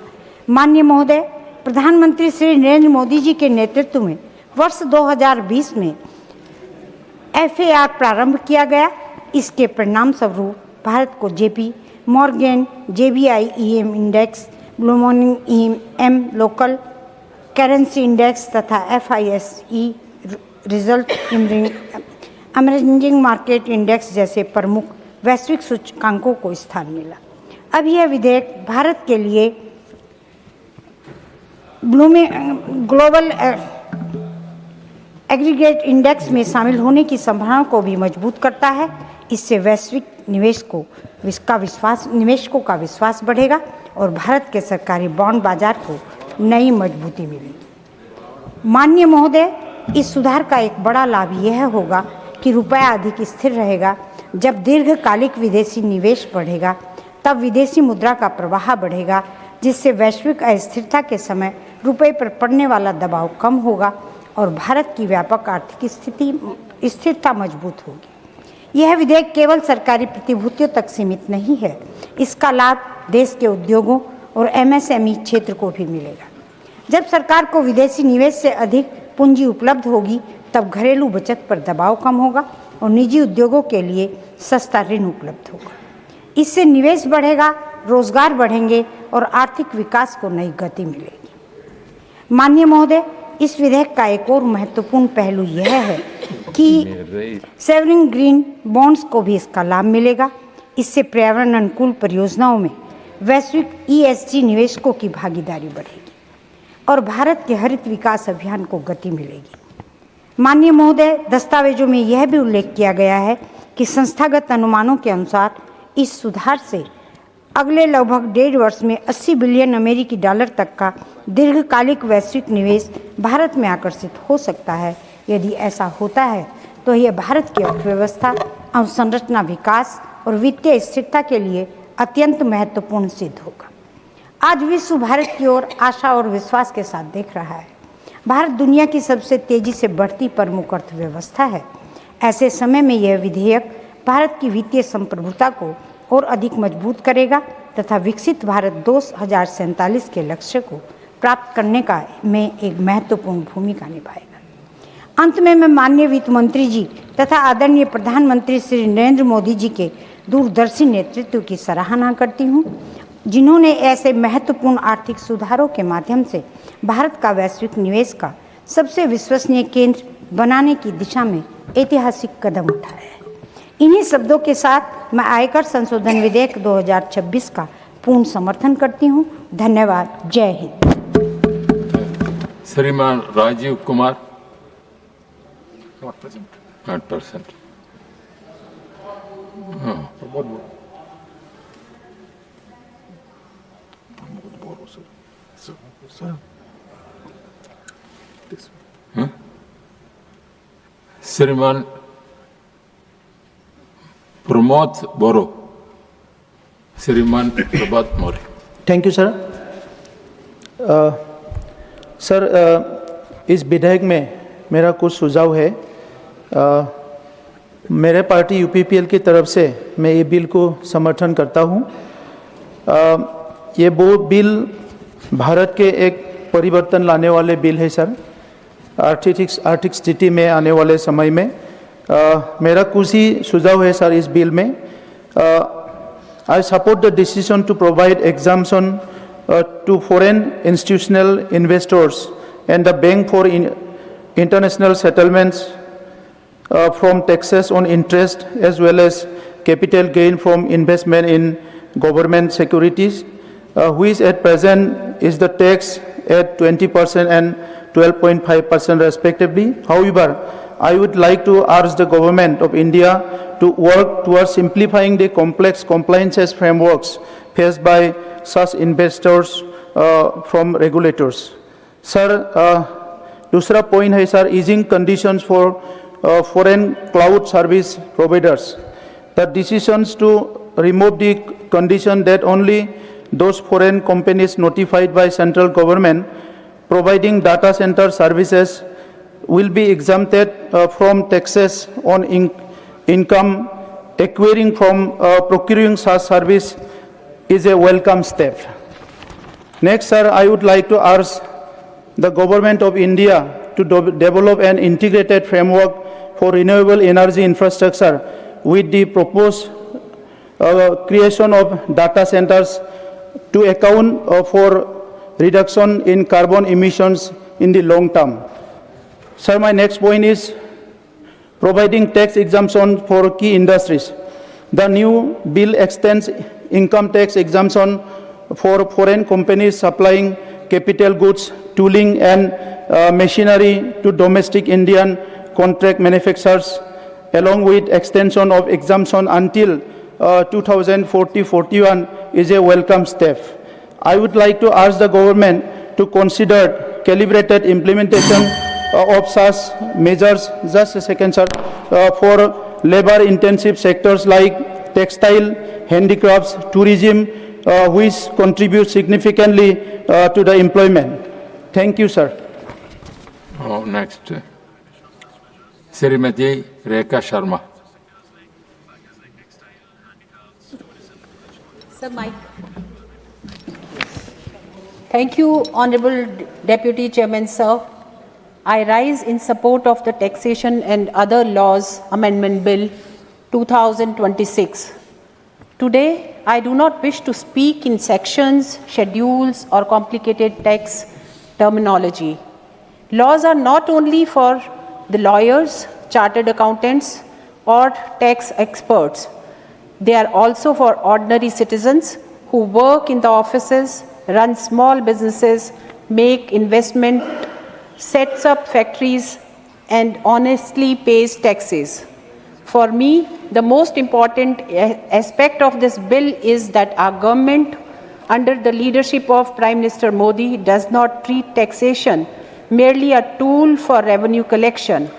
माननीय महोदय, प्रधानमंत्री श्री नरेंद्र मोदी जी के नेतृत्व में वर्ष 2020 में FAR प्रारंभ किया गया। इसके परिणाम स्वरूप भारत को JP Morgan, JBI EM index, Bloomberg EM local currency index तथा FISE result emerging market index जैसे प्रमुख वैश्विक सूचकांकों को स्थान मिला। अब यह विधेयक भारत के लिए ग्लोबल एग्रीगेट इंडेक्स में शामिल होने की संभावना को भी मजबूत करता है। इससे वैश्विक निवेशकों का विश्वास बढ़ेगा और भारत के सरकारी बॉन्ड बाजार को नई मजबूती मिलेगी। माननीय महोदय, इस सुधार का एक बड़ा लाभ यह होगा कि रुपया अधिक स्थिर रहेगा। जब दीर्घकालिक विदेशी निवेश बढ़ेगा, तब विदेशी मुद्रा का प्रवाह बढ़ेगा, जिससे वैश्विक अस्थिरता के समय रुपये पर पड़ने वाला दबाव कम होगा और भारत की व्यापक आर्थिक स्थिरता मजबूत होगी। यह विधेयक केवल सरकारी प्रतिभूतियों तक सीमित नहीं है, इसका लाभ देश के उद्योगों और MSME क्षेत्र को भी मिलेगा। जब सरकार को विदेशी निवेश से अधिक पूंजी उपलब्ध होगी, तब घरेलू बचत पर दबाव कम होगा और निजी उद्योगों के लिए सस्ता ऋण उपलब्ध होगा। इससे निवेश बढ़ेगा, रोजगार बढ़ेंगे और आर्थिक विकास को नई गति मिलेगी। माननीय महोदय, इस विधेयक का एक और महत्वपूर्ण पहलू यह है कि सेवरिन ग्रीन बॉन्ड्स को भी इसका लाभ मिलेगा। इससे पर्यावरण अनुकूल परियोजनाओं में वैश्विक ESG निवेशकों की भागीदारी बढ़ेगी और भारत के हरित विकास अभियान को गति मिलेगी। माननीय महोदय, दस्तावेजों में यह भी उल्लेख किया गया है कि संस्थागत अनुमानों के अनुसार इस सुधार से अगले लगभग 1.5 वर्ष में 80 बिलियन अमेरिकी डॉलर तक का दीर्घकालिक वैश्विक निवेश भारत में आकर्षित हो सकता है। यदि ऐसा होता है तो यह भारत की अर्थव्यवस्था, अवसंरचना विकास और वित्तीय स्थिरता के लिए अत्यंत महत्वपूर्ण सिद्ध होगा। आज विश्व भारत की ओर आशा और विश्वास के साथ देख रहा है। भारत दुनिया की सबसे तेजी से बढ़ती प्रमुख अर्थव्यवस्था है। ऐसे समय में यह विधेयक भारत की वित्तीय संप्रभुता को और अधिक मजबूत करेगा तथा विकसित भारत 2047 के लक्ष्य को प्राप्त करने में एक महत्वपूर्ण भूमिका निभाएगा। अंत में मैं माननीय वित्त मंत्री जी तथा आदरणीय प्रधानमंत्री श्री नरेंद्र मोदी जी के दूरदर्शी नेतृत्व की सराहना करती हूँ, जिन्होंने ऐसे महत्वपूर्ण आर्थिक सुधारों के माध्यम से भारत का वैश्विक निवेश का सबसे विश्वसनीय केंद्र बनाने की दिशा में ऐतिहासिक कदम उठाया है। इन्हीं शब्दों के साथ मैं आयकर संशोधन विधेयक 2026 का पूर्ण समर्थन करती हूँ। धन्यवाद। जय हिंद। श्रीमान राजीव कुमार, नॉट प्रेजेंट। श्रीमान Pramod Boro, Shriman Prabhat Maurya. Thank you sir. Sir, इस विधेयक में मेरा कुछ सुझाव है। मेरे पार्टी यूपीपीएल की तरफ से मैं ये बिल को समर्थन करता हूँ। ये वो बिल भारत के एक परिवर्तन लाने वाले बिल है सर। आर्थिक स्थिति में आने वाले समय में मेरा कुछ ही सुझाव है सर इस बिल में। I support the decision to provide exemption to foreign institutional investors and the Bank for International Settlements from taxes on interest as well as capital gain from investment in government securities, which at present is the tax at 20% and 12.5% respectively. However, I would like to urge the government of India to work towards simplifying the complex compliances frameworks faced by such investors from regulators. Sir, दूसरा point है sir, easing conditions for foreign cloud service providers. The decisions to remove the condition that only those foreign companies notified by central government providing data center services will be exempted from taxes on income acquiring from procuring such service is a welcome step. Next, sir, I would like to urge the government of India to develop an integrated framework for renewable energy infrastructure with the proposed creation of data centers to account for reduction in carbon emissions in the long term. Sir, my next point is providing tax exemption for key industries. The new bill extends income tax exemption for foreign companies supplying capital goods, tooling and machinery to domestic Indian contract manufacturers, along with extension of exemption until 2040-41 is a welcome step. I would like to ask the government to consider calibrated implementation of such measures, just a second sir, for labor-intensive sectors like textile, handicrafts, tourism, which contribute significantly to the employment. Thank you, sir. Oh, next, Srimati Rekha Sharma. Sir, Mike. Thank you, Honorable Deputy Chairman, sir. I rise in support of the Taxation and Other Laws Amendment Bill 2026. Today, I do not wish to speak in sections, schedules, or complicated tax terminology. Laws are not only for the lawyers, chartered accountants, or tax experts. They are also for ordinary citizens who work in the offices, run small businesses, make investment, sets up factories, and honestly pays taxes. For me, the most important aspect of this bill is that our government, under the leadership of Prime Minister Modi, does not treat taxation merely a tool for revenue collection.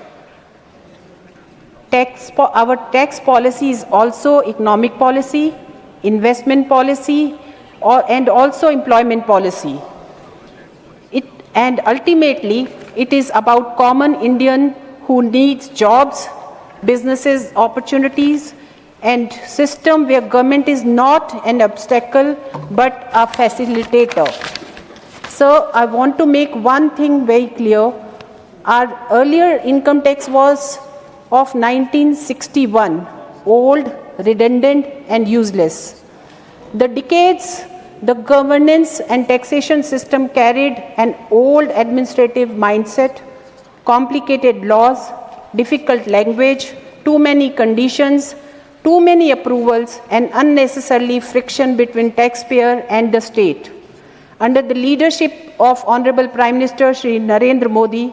Our tax policy is also economic policy, investment policy, and also employment policy. And ultimately, it is about common Indian who needs jobs, businesses, opportunities, and system where government is not an obstacle but a facilitator. So I want to make one thing very clear. Our earlier income tax was of 1961, old, redundant, and useless. The decades, the governance and taxation system carried an old administrative mindset, complicated laws, difficult language, too many conditions, too many approvals, and unnecessarily friction between taxpayer and the state. Under the leadership of Honorable Prime Minister Shri Narendra Modi,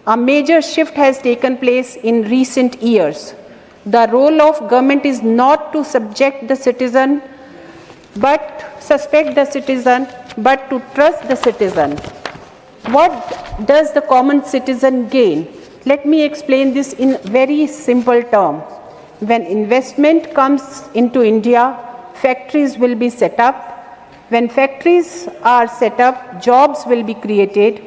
a major shift has taken place in recent years. The role of government is not to subject the citizen, but suspect the citizen, but to trust the citizen. What does the common citizen gain? Let me explain this in very simple terms. When investment comes into India, factories will be set up. When factories are set up, jobs will be created.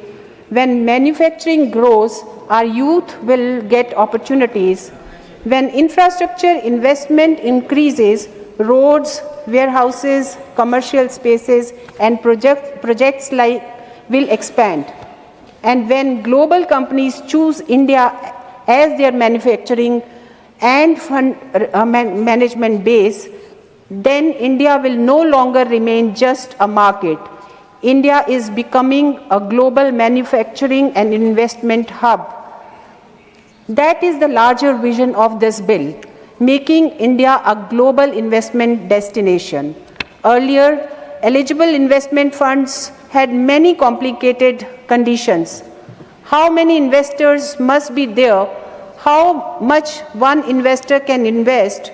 When manufacturing grows, our youth will get opportunities. When infrastructure investment increases, roads, warehouses, commercial spaces, and projects will expand. And when global companies choose India as their manufacturing and management base, then India will no longer remain just a market. India is becoming a global manufacturing and investment hub. That is the larger vision of this bill, making India a global investment destination. Earlier, eligible investment funds had many complicated conditions. How many investors must be there? How much one investor can invest?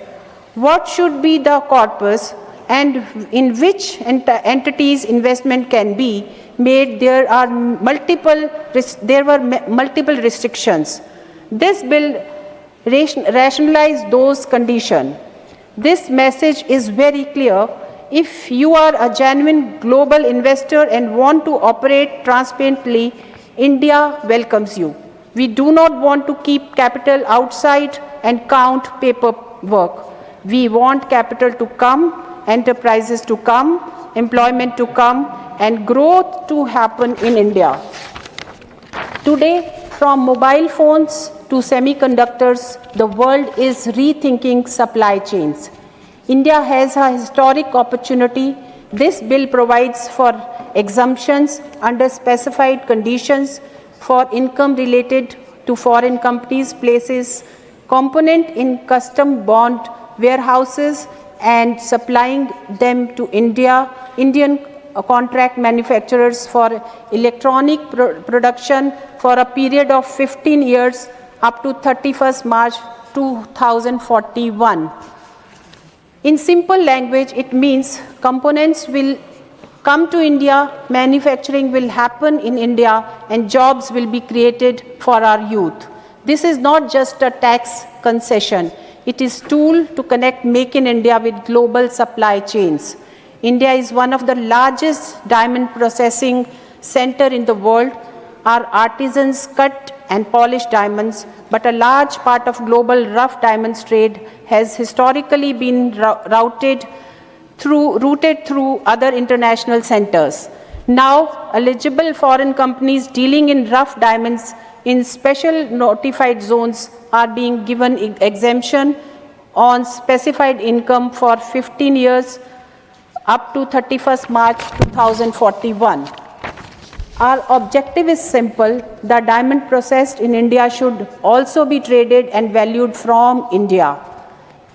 What should be the corpus? And in which entities investment can be made? There were multiple restrictions. This bill rationalized those conditions. This message is very clear. If you are a genuine global investor and want to operate transparently, India welcomes you. We do not want to keep capital outside and count paperwork. We want capital to come, enterprises to come, employment to come, and growth to happen in India. Today, from mobile phones to semiconductors, the world is rethinking supply chains. India has a historic opportunity. This bill provides for exemptions under specified conditions for income related to foreign companies, places component in custom bond warehouses and supplying them to Indian contract manufacturers for electronic production for a period of 15 years up to 31st March 2041. In simple language, it means components will come to India, manufacturing will happen in India, and jobs will be created for our youth. This is not just a tax concession. It is a tool to connect Make in India with global supply chains. India is one of the largest diamond processing center in the world. Our artisans cut and polish diamonds, but a large part of global rough diamonds trade has historically been routed through other international centers. Now, eligible foreign companies dealing in rough diamonds in special notified zones are being given exemption on specified income for 15 years up to 31st March 2041. Our objective is simple. The diamond processed in India should also be traded and valued from India.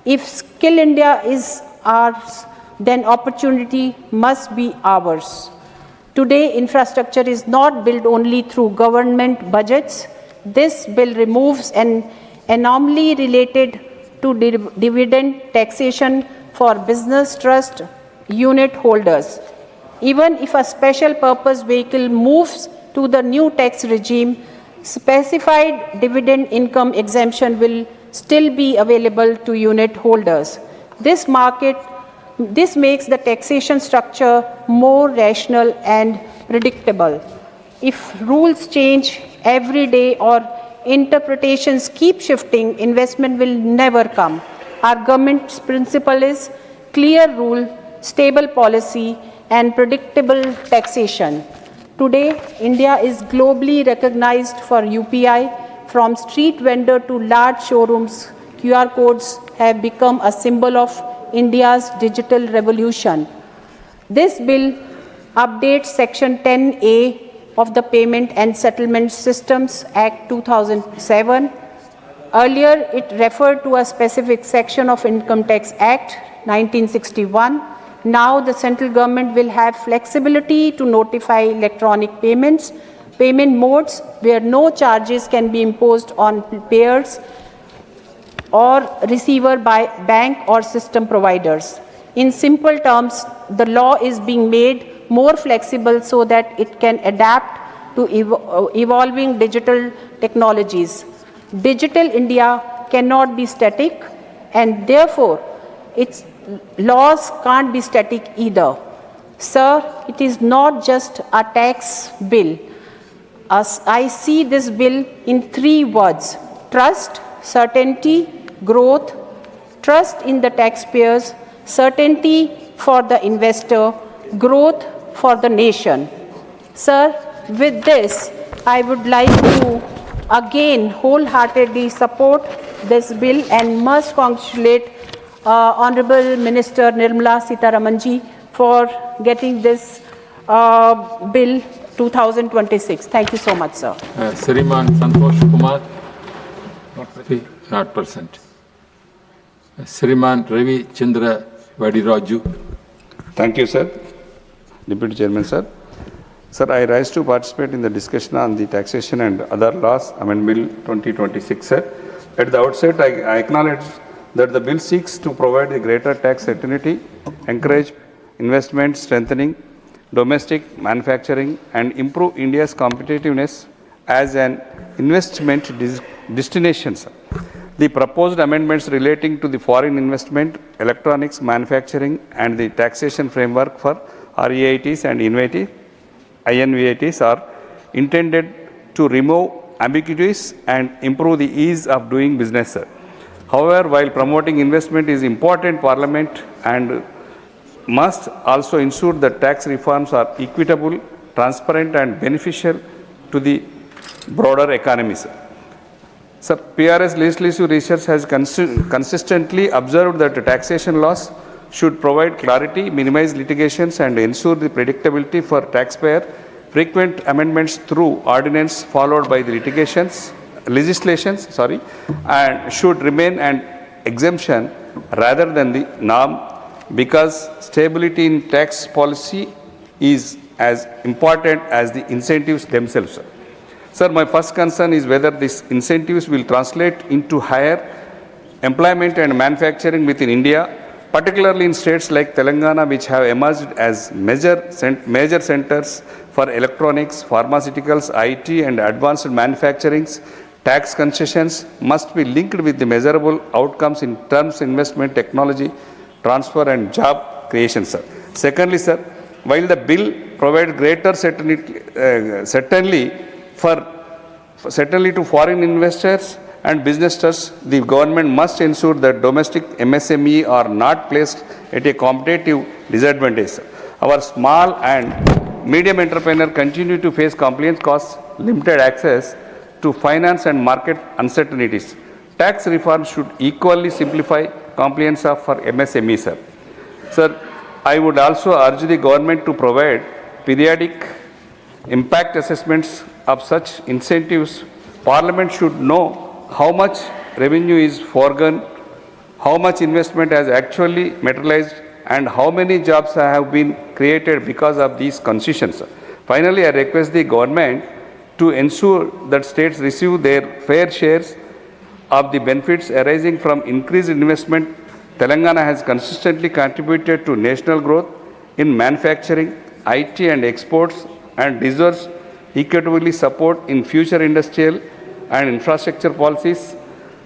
If Skill India is ours, then opportunity must be ours. Today, infrastructure is not built only through government budgets. This bill removes an anomaly related to dividend taxation for business trust unit holders. Even if a special purpose vehicle moves to the new tax regime, specified dividend income exemption will still be available to unit holders. This makes the taxation structure more rational and predictable. If rules change every day or interpretations keep shifting, investment will never come. Our government's principle is clear rule, stable policy, and predictable taxation. Today, India is globally recognized for UPI. From street vendor to large showrooms, QR codes have become a symbol of India's digital revolution. This bill updates Section 10A of the Payment and Settlement Systems Act 2007. Earlier, it referred to a specific section of Income Tax Act 1961. Now, the central government will have flexibility to notify electronic payments, payment modes where no charges can be imposed on payers or receiver by bank or system providers. In simple terms, the law is being made more flexible so that it can adapt to evolving digital technologies. Digital India cannot be static, and therefore its laws can't be static either. Sir, it is not just a tax bill. As I see this bill in 3 words: trust, certainty, growth. Trust in the taxpayers, certainty for the investor, growth for the nation. Sir, with this, I would like to again wholeheartedly support this bill and must congratulate Honorable Minister Nirmala Sitharamanji for getting this bill 2026. Thank you so much, sir. Shriman Santosh Kumar, not present. Shriman Ravi Chandra Vadiraju. Thank you, sir. Deputy Chairman, sir. Sir, I rise to participate in the discussion on the taxation and other laws amendment bill 2026, sir. At the outset, I acknowledge that the bill seeks to provide a greater tax certainty, encourage investment, strengthening domestic manufacturing, and improve India's competitiveness as an investment destination, sir. The proposed amendments relating to the foreign investment, electronics manufacturing, and the taxation framework for REITs and INVATs are intended to remove ambiguities and improve the ease of doing business, sir. However, while promoting investment is important, Parliament and must also ensure that tax reforms are equitable, transparent, and beneficial to the broader economy, sir. Sir, PRS legislative research has consistently observed that taxation laws should provide clarity, minimize litigations, and ensure the predictability for taxpayer. Frequent amendments through ordinance followed by the legislations, and should remain an exemption rather than the norm, because stability in tax policy is as important as the incentives themselves, sir. Sir, my first concern is whether these incentives will translate into higher employment and manufacturing within India, particularly in states like Telangana, which have emerged as major centers for electronics, pharmaceuticals, IT, and advanced manufacturing. Tax concessions must be linked with the measurable outcomes in terms of investment, technology transfer, and job creation, sir. Secondly, sir, while the bill provides greater certainty to foreign investors and business trusts, the government must ensure that domestic MSME are not placed at a competitive disadvantage. Our small and medium entrepreneurs continue to face compliance costs, limited access to finance, and market uncertainties. Tax reform should equally simplify compliance for MSME, sir. Sir, I would also urge the government to provide periodic impact assessments of such incentives. Parliament should know how much revenue is foregone, how much investment has actually materialized, and how many jobs have been created because of these concessions. Finally, I request the government to ensure that states receive their fair shares of the benefits arising from increased investment. Telangana has consistently contributed to national growth in manufacturing, IT and exports and deserves equitably support in future industrial and infrastructure policies.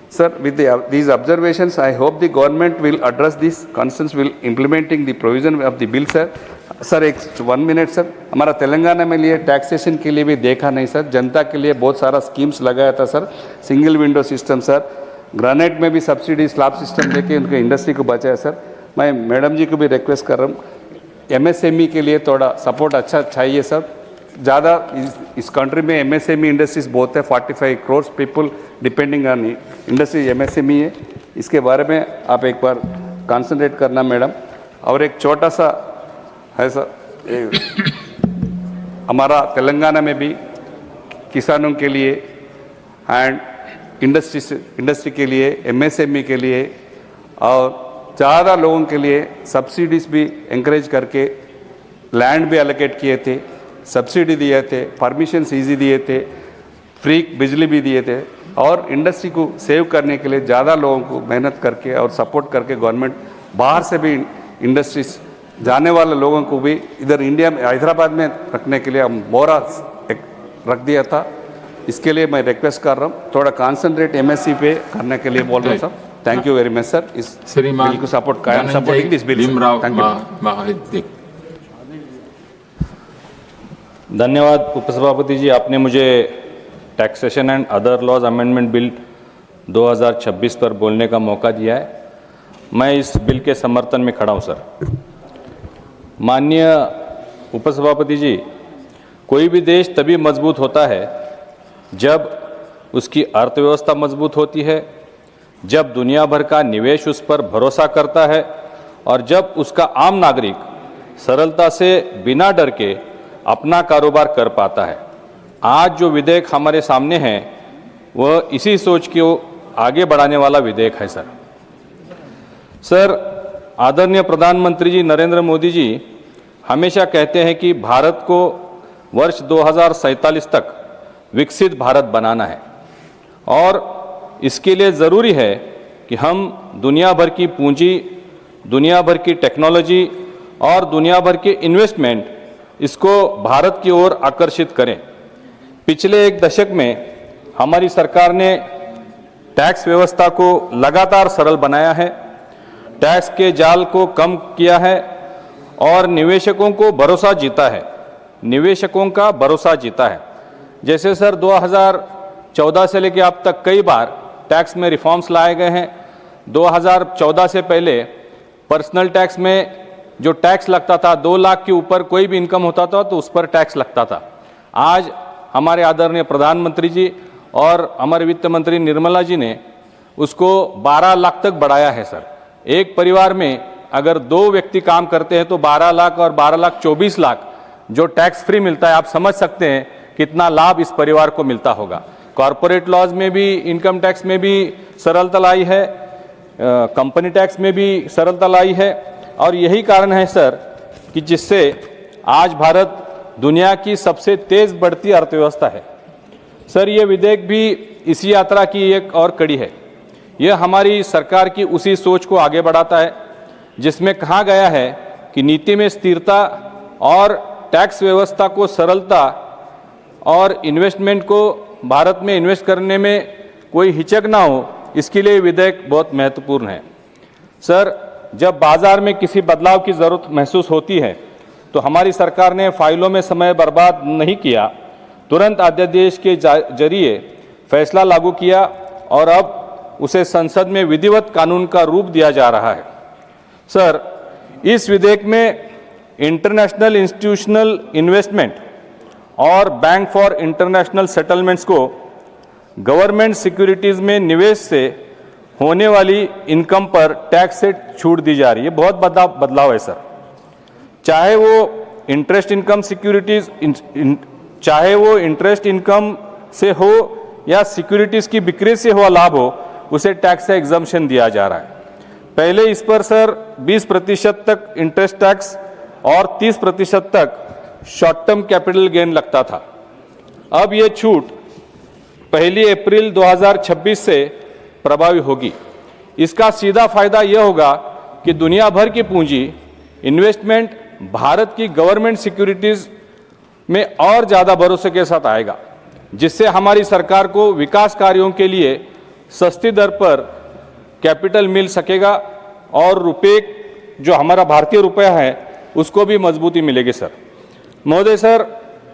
Sir, with these observations, I hope the government will address these concerns while implementing the provision of the bill, sir. Sir एक 1 minute sir, हमारा तेलंगाना में लिए taxation के लिए भी देखा नहीं sir, जनता के लिए बहुत सारा स्कीम्स लगाया था sir, single window system sir, granite में भी सब्सिडी स्लैब सिस्टम देके उनके इंडस्ट्री को बचाया सर। मैं मैडम जी को भी रिक्वेस्ट कर रहा हूँ, MSME के लिए थोड़ा सपोर्ट अच्छा चाहिए सर। ज़्यादा इस कंट्री में MSME इंडस्ट्रीज बहुत है, 45 crore people depending on industry MSME है, इसके बारे में आप एक बार कॉन्सेंट्रेट करना मैडम। और एक छोटा सा है सर, हमारा तेलंगाना में भी किसानों के लिए एंड इंडस्ट्री के लिए, MSME के लिए और ज़्यादा लोगों के लिए सब्सिडीज़ भी encourage करके लैंड भी एलोकेट किए थे, सब्सिडी दिए थे, परमिशंस ईजी दिए थे, फ्री बिजली भी दिए थे और इंडस्ट्री को सेव करने के लिए ज़्यादा लोगों को मेहनत करके और सपोर्ट करके गवर्नमेंट बाहर से भी इंडस्ट्रीज जाने वाले लोगों को भी इधर इंडिया में हैदराबाद में रखने के लिए हम मोरा रख दिया था। इसके लिए मैं रिक्वेस्ट कर रहा हूँ, थोड़ा कॉन्सेंट्रेट MSC पे करने के लिए बोल रहा हूँ sir. Thank you very much sir, इस बिल को सपोर्ट कायम supporting this bill. Thank you. धन्यवाद उपसभापति जी, आपने मुझे taxation and other laws amendment bill 2026 पर बोलने का मौका दिया है। मैं इस बिल के समर्थन में खड़ा हूं सर। माननीय उपसभापति जी, कोई भी देश तभी मजबूत होता है जब उसकी अर्थव्यवस्था मजबूत होती है, जब दुनिया भर का निवेश उस पर भरोसा करता है और जब उसका आम नागरिक सरलता से बिना डर के अपना कारोबार कर पाता है। आज जो विधेयक हमारे सामने है वह इसी सोच को आगे बढ़ाने वाला विधेयक है सर। सर, आदरणीय प्रधानमंत्री जी नरेंद्र मोदी जी हमेशा कहते हैं कि भारत को वर्ष 2047 तक विकसित भारत बनाना है और इसके लिए ज़रूरी है कि हम दुनिया भर की पूंजी, दुनिया भर की टेक्नोलॉजी और दुनिया भर के इन्वेस्टमेंट इसको भारत की ओर आकर्षित करें। पिछले एक दशक में हमारी सरकार ने टैक्स व्यवस्था को लगातार सरल बनाया है, टैक्स के जाल को कम किया है और निवेशकों को भरोसा जीता है, निवेशकों का भरोसा जीता है। जैसे सर 2014 से लेकर अब तक कई बार टैक्स में रिफॉर्म्स लाए गए हैं। 2014 से पहले पर्सनल टैक्स में जो टैक्स लगता था 2 लाख के ऊपर कोई भी इनकम होता था तो उस पर टैक्स लगता था। आज हमारे आदरणीय प्रधानमंत्री जी और हमारे वित्त मंत्री निर्मला जी ने उसको 12 लाख तक बढ़ाया है सर। एक परिवार में अगर 2 व्यक्ति काम करते हैं तो 12 लाख और 12 लाख 24 लाख जो टैक्स फ्री मिलता है, आप समझ सकते हैं कितना लाभ इस परिवार को मिलता होगा। कॉरपोरेट लॉज में भी, इनकम टैक्स में भी सरलता लाई है, कंपनी टैक्स में भी सरलता लाई है और यही कारण है सर कि जिससे आज भारत दुनिया की सबसे तेज बढ़ती अर्थव्यवस्था है। सर, ये विधेयक भी इसी यात्रा की एक और कड़ी है। यह हमारी सरकार की उसी सोच को आगे बढ़ाता है जिसमें कहा गया है कि नीति में स्थिरता और टैक्स व्यवस्था को सरलता और इन्वेस्टमेंट को भारत में इन्वेस्ट करने में कोई हिचक ना हो, इसके लिए विधेयक बहुत महत्वपूर्ण है। सर, जब बाजार में किसी बदलाव की ज़रूरत महसूस होती है तो हमारी सरकार ने फाइलों में समय बर्बाद नहीं किया, तुरंत अध्यादेश के जरिए फैसला लागू किया और अब उसे संसद में विधिवत कानून का रूप दिया जा रहा है। सर, इस विधेयक में इंटरनेशनल इंस्टीट्यूशनल इन्वेस्टमेंट और बैंक फॉर इंटरनेशनल सेटलमेंट्स को गवर्नमेंट सिक्योरिटीज़ में निवेश से होने वाली इनकम पर टैक्स से छूट दी जा रही है। बहुत बड़ा बदलाव है सर। चाहे वो इंटरेस्ट इनकम सिक्योरिटीज चाहे वो इंटरेस्ट इनकम से हो या सिक्योरिटीज की बिक्री से हुआ लाभ हो, उसे टैक्स से एग्जम्पशन दिया जा रहा है। पहले इस पर सर 20% तक इंटरेस्ट टैक्स और 30% तक शॉर्ट टर्म कैपिटल गेन लगता था। अब ये छूट 1 अप्रैल 2026 से प्रभावी होगी। इसका सीधा फायदा यह होगा कि दुनिया भर की पूंजी इन्वेस्टमेंट भारत की गवर्नमेंट सिक्योरिटीज में और ज़्यादा भरोसे के साथ आएगा, जिससे हमारी सरकार को विकास कार्यों के लिए सस्ती दर पर कैपिटल मिल सकेगा और रुपए जो हमारा भारतीय रुपया है उसको भी मजबूती मिलेगी सर। महोदय सर,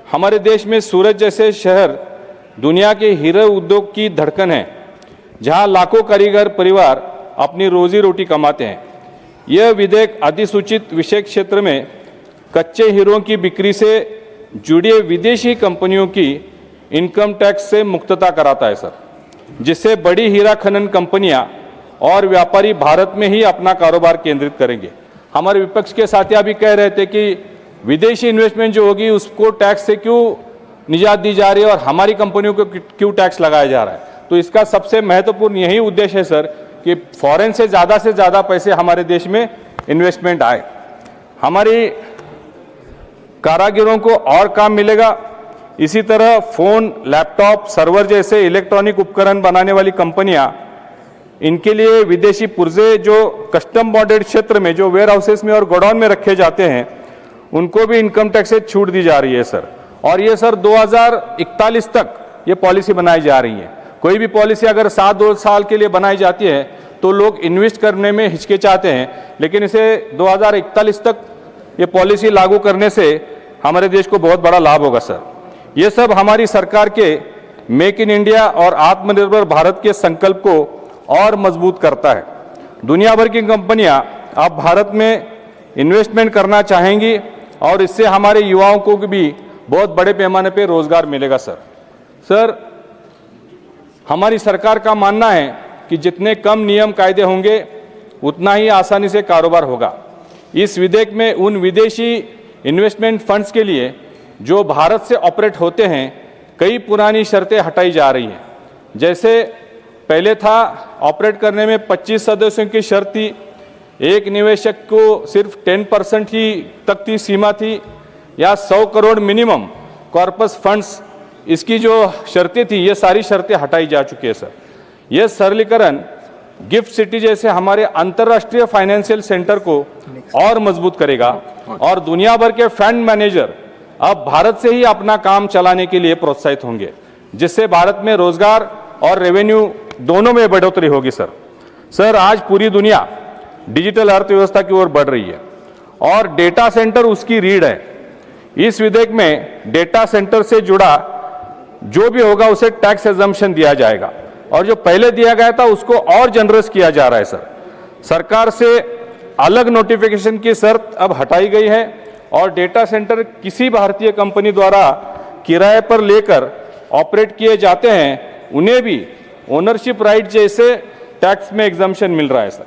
हमारे देश में सूरत जैसे शहर दुनिया के हीरे उद्योग की धड़कन है, जहां लाखों कारीगर परिवार अपनी रोजी रोटी कमाते हैं। यह विधेयक अधिसूचित विषय क्षेत्र में कच्चे हीरों की बिक्री से जुड़ी विदेशी कंपनियों की इनकम टैक्स से मुक्तता कराता है सर, जिससे बड़ी हीरा खनन कंपनियां और व्यापारी भारत में ही अपना कारोबार केंद्रित करेंगे। हमारे विपक्ष के साथी भी कह रहे थे कि विदेशी इन्वेस्टमेंट जो होगी उसको टैक्स से क्यों निजात दी जा रही है और हमारी कंपनियों को क्यों टैक्स लगाया जा रहा है। तो इसका सबसे महत्वपूर्ण यही उद्देश्य है सर कि फॉरेन से ज़्यादा पैसे हमारे देश में इन्वेस्टमेंट आए, हमारी कारीगरों को और काम मिलेगा। इसी तरह फोन, लैपटॉप, सर्वर जैसे इलेक्ट्रॉनिक उपकरण बनाने वाली कंपनियां, इनके लिए विदेशी पुर्जे जो कस्टम बॉन्डेड क्षेत्र में जो वेयर हाउसेस में और गोडाउन में रखे जाते हैं उनको भी इनकम टैक्स से छूट दी जा रही है सर। और ये सर 2041 तक ये पॉलिसी बनाई जा रही है। कोई भी पॉलिसी अगर 7-2 साल के लिए बनाई जाती है तो लोग इन्वेस्ट करने में हिचकिचाते हैं, लेकिन इसे 2041 तक ये पॉलिसी लागू करने से हमारे देश को बहुत बड़ा लाभ होगा सर। ये सब हमारी सरकार के मेक इन इंडिया और आत्मनिर्भर भारत के संकल्प को और मजबूत करता है। दुनिया भर की कंपनियां अब भारत में इन्वेस्टमेंट करना चाहेंगी और इससे हमारे युवाओं को भी बहुत बड़े पैमाने पर रोजगार मिलेगा सर। हमारी सरकार का मानना है कि जितने कम नियम कायदे होंगे उतना ही आसानी से कारोबार होगा। इस विधेयक में उन विदेशी इन्वेस्टमेंट फंड्स के लिए जो भारत से ऑपरेट होते हैं कई पुरानी शर्तें हटाई जा रही हैं। जैसे पहले था ऑपरेट करने में 25 सदस्यों की शर्त थी, एक निवेशक को सिर्फ 10% ही तक की सीमा थी, या 100 करोड़ मिनिमम कॉर्पस फंड्स, इसकी जो शर्तें थी ये सारी शर्तें हटाई जा चुकी है सर। यह सरलीकरण गिफ्ट सिटी जैसे हमारे अंतर्राष्ट्रीय फाइनेंशियल सेंटर को और मजबूत करेगा और दुनिया भर के फंड मैनेजर अब भारत से ही अपना काम चलाने के लिए प्रोत्साहित होंगे, जिससे भारत में रोजगार और रेवेन्यू दोनों में बढ़ोतरी होगी सर। आज पूरी दुनिया डिजिटल अर्थव्यवस्था की ओर बढ़ रही है और डेटा सेंटर उसकी रीढ़ है। इस विधेयक में डेटा सेंटर से जुड़ा जो भी होगा उसे टैक्स एग्जम्पशन दिया जाएगा और जो पहले दिया गया था उसको और जनरस किया जा रहा है सर। सरकार से अलग नोटिफिकेशन की शर्त अब हटाई गई है और डेटा सेंटर किसी भारतीय कंपनी द्वारा किराए पर लेकर ऑपरेट किए जाते हैं उन्हें भी ओनरशिप राइट जैसे टैक्स में एग्जम्पशन मिल रहा है सर।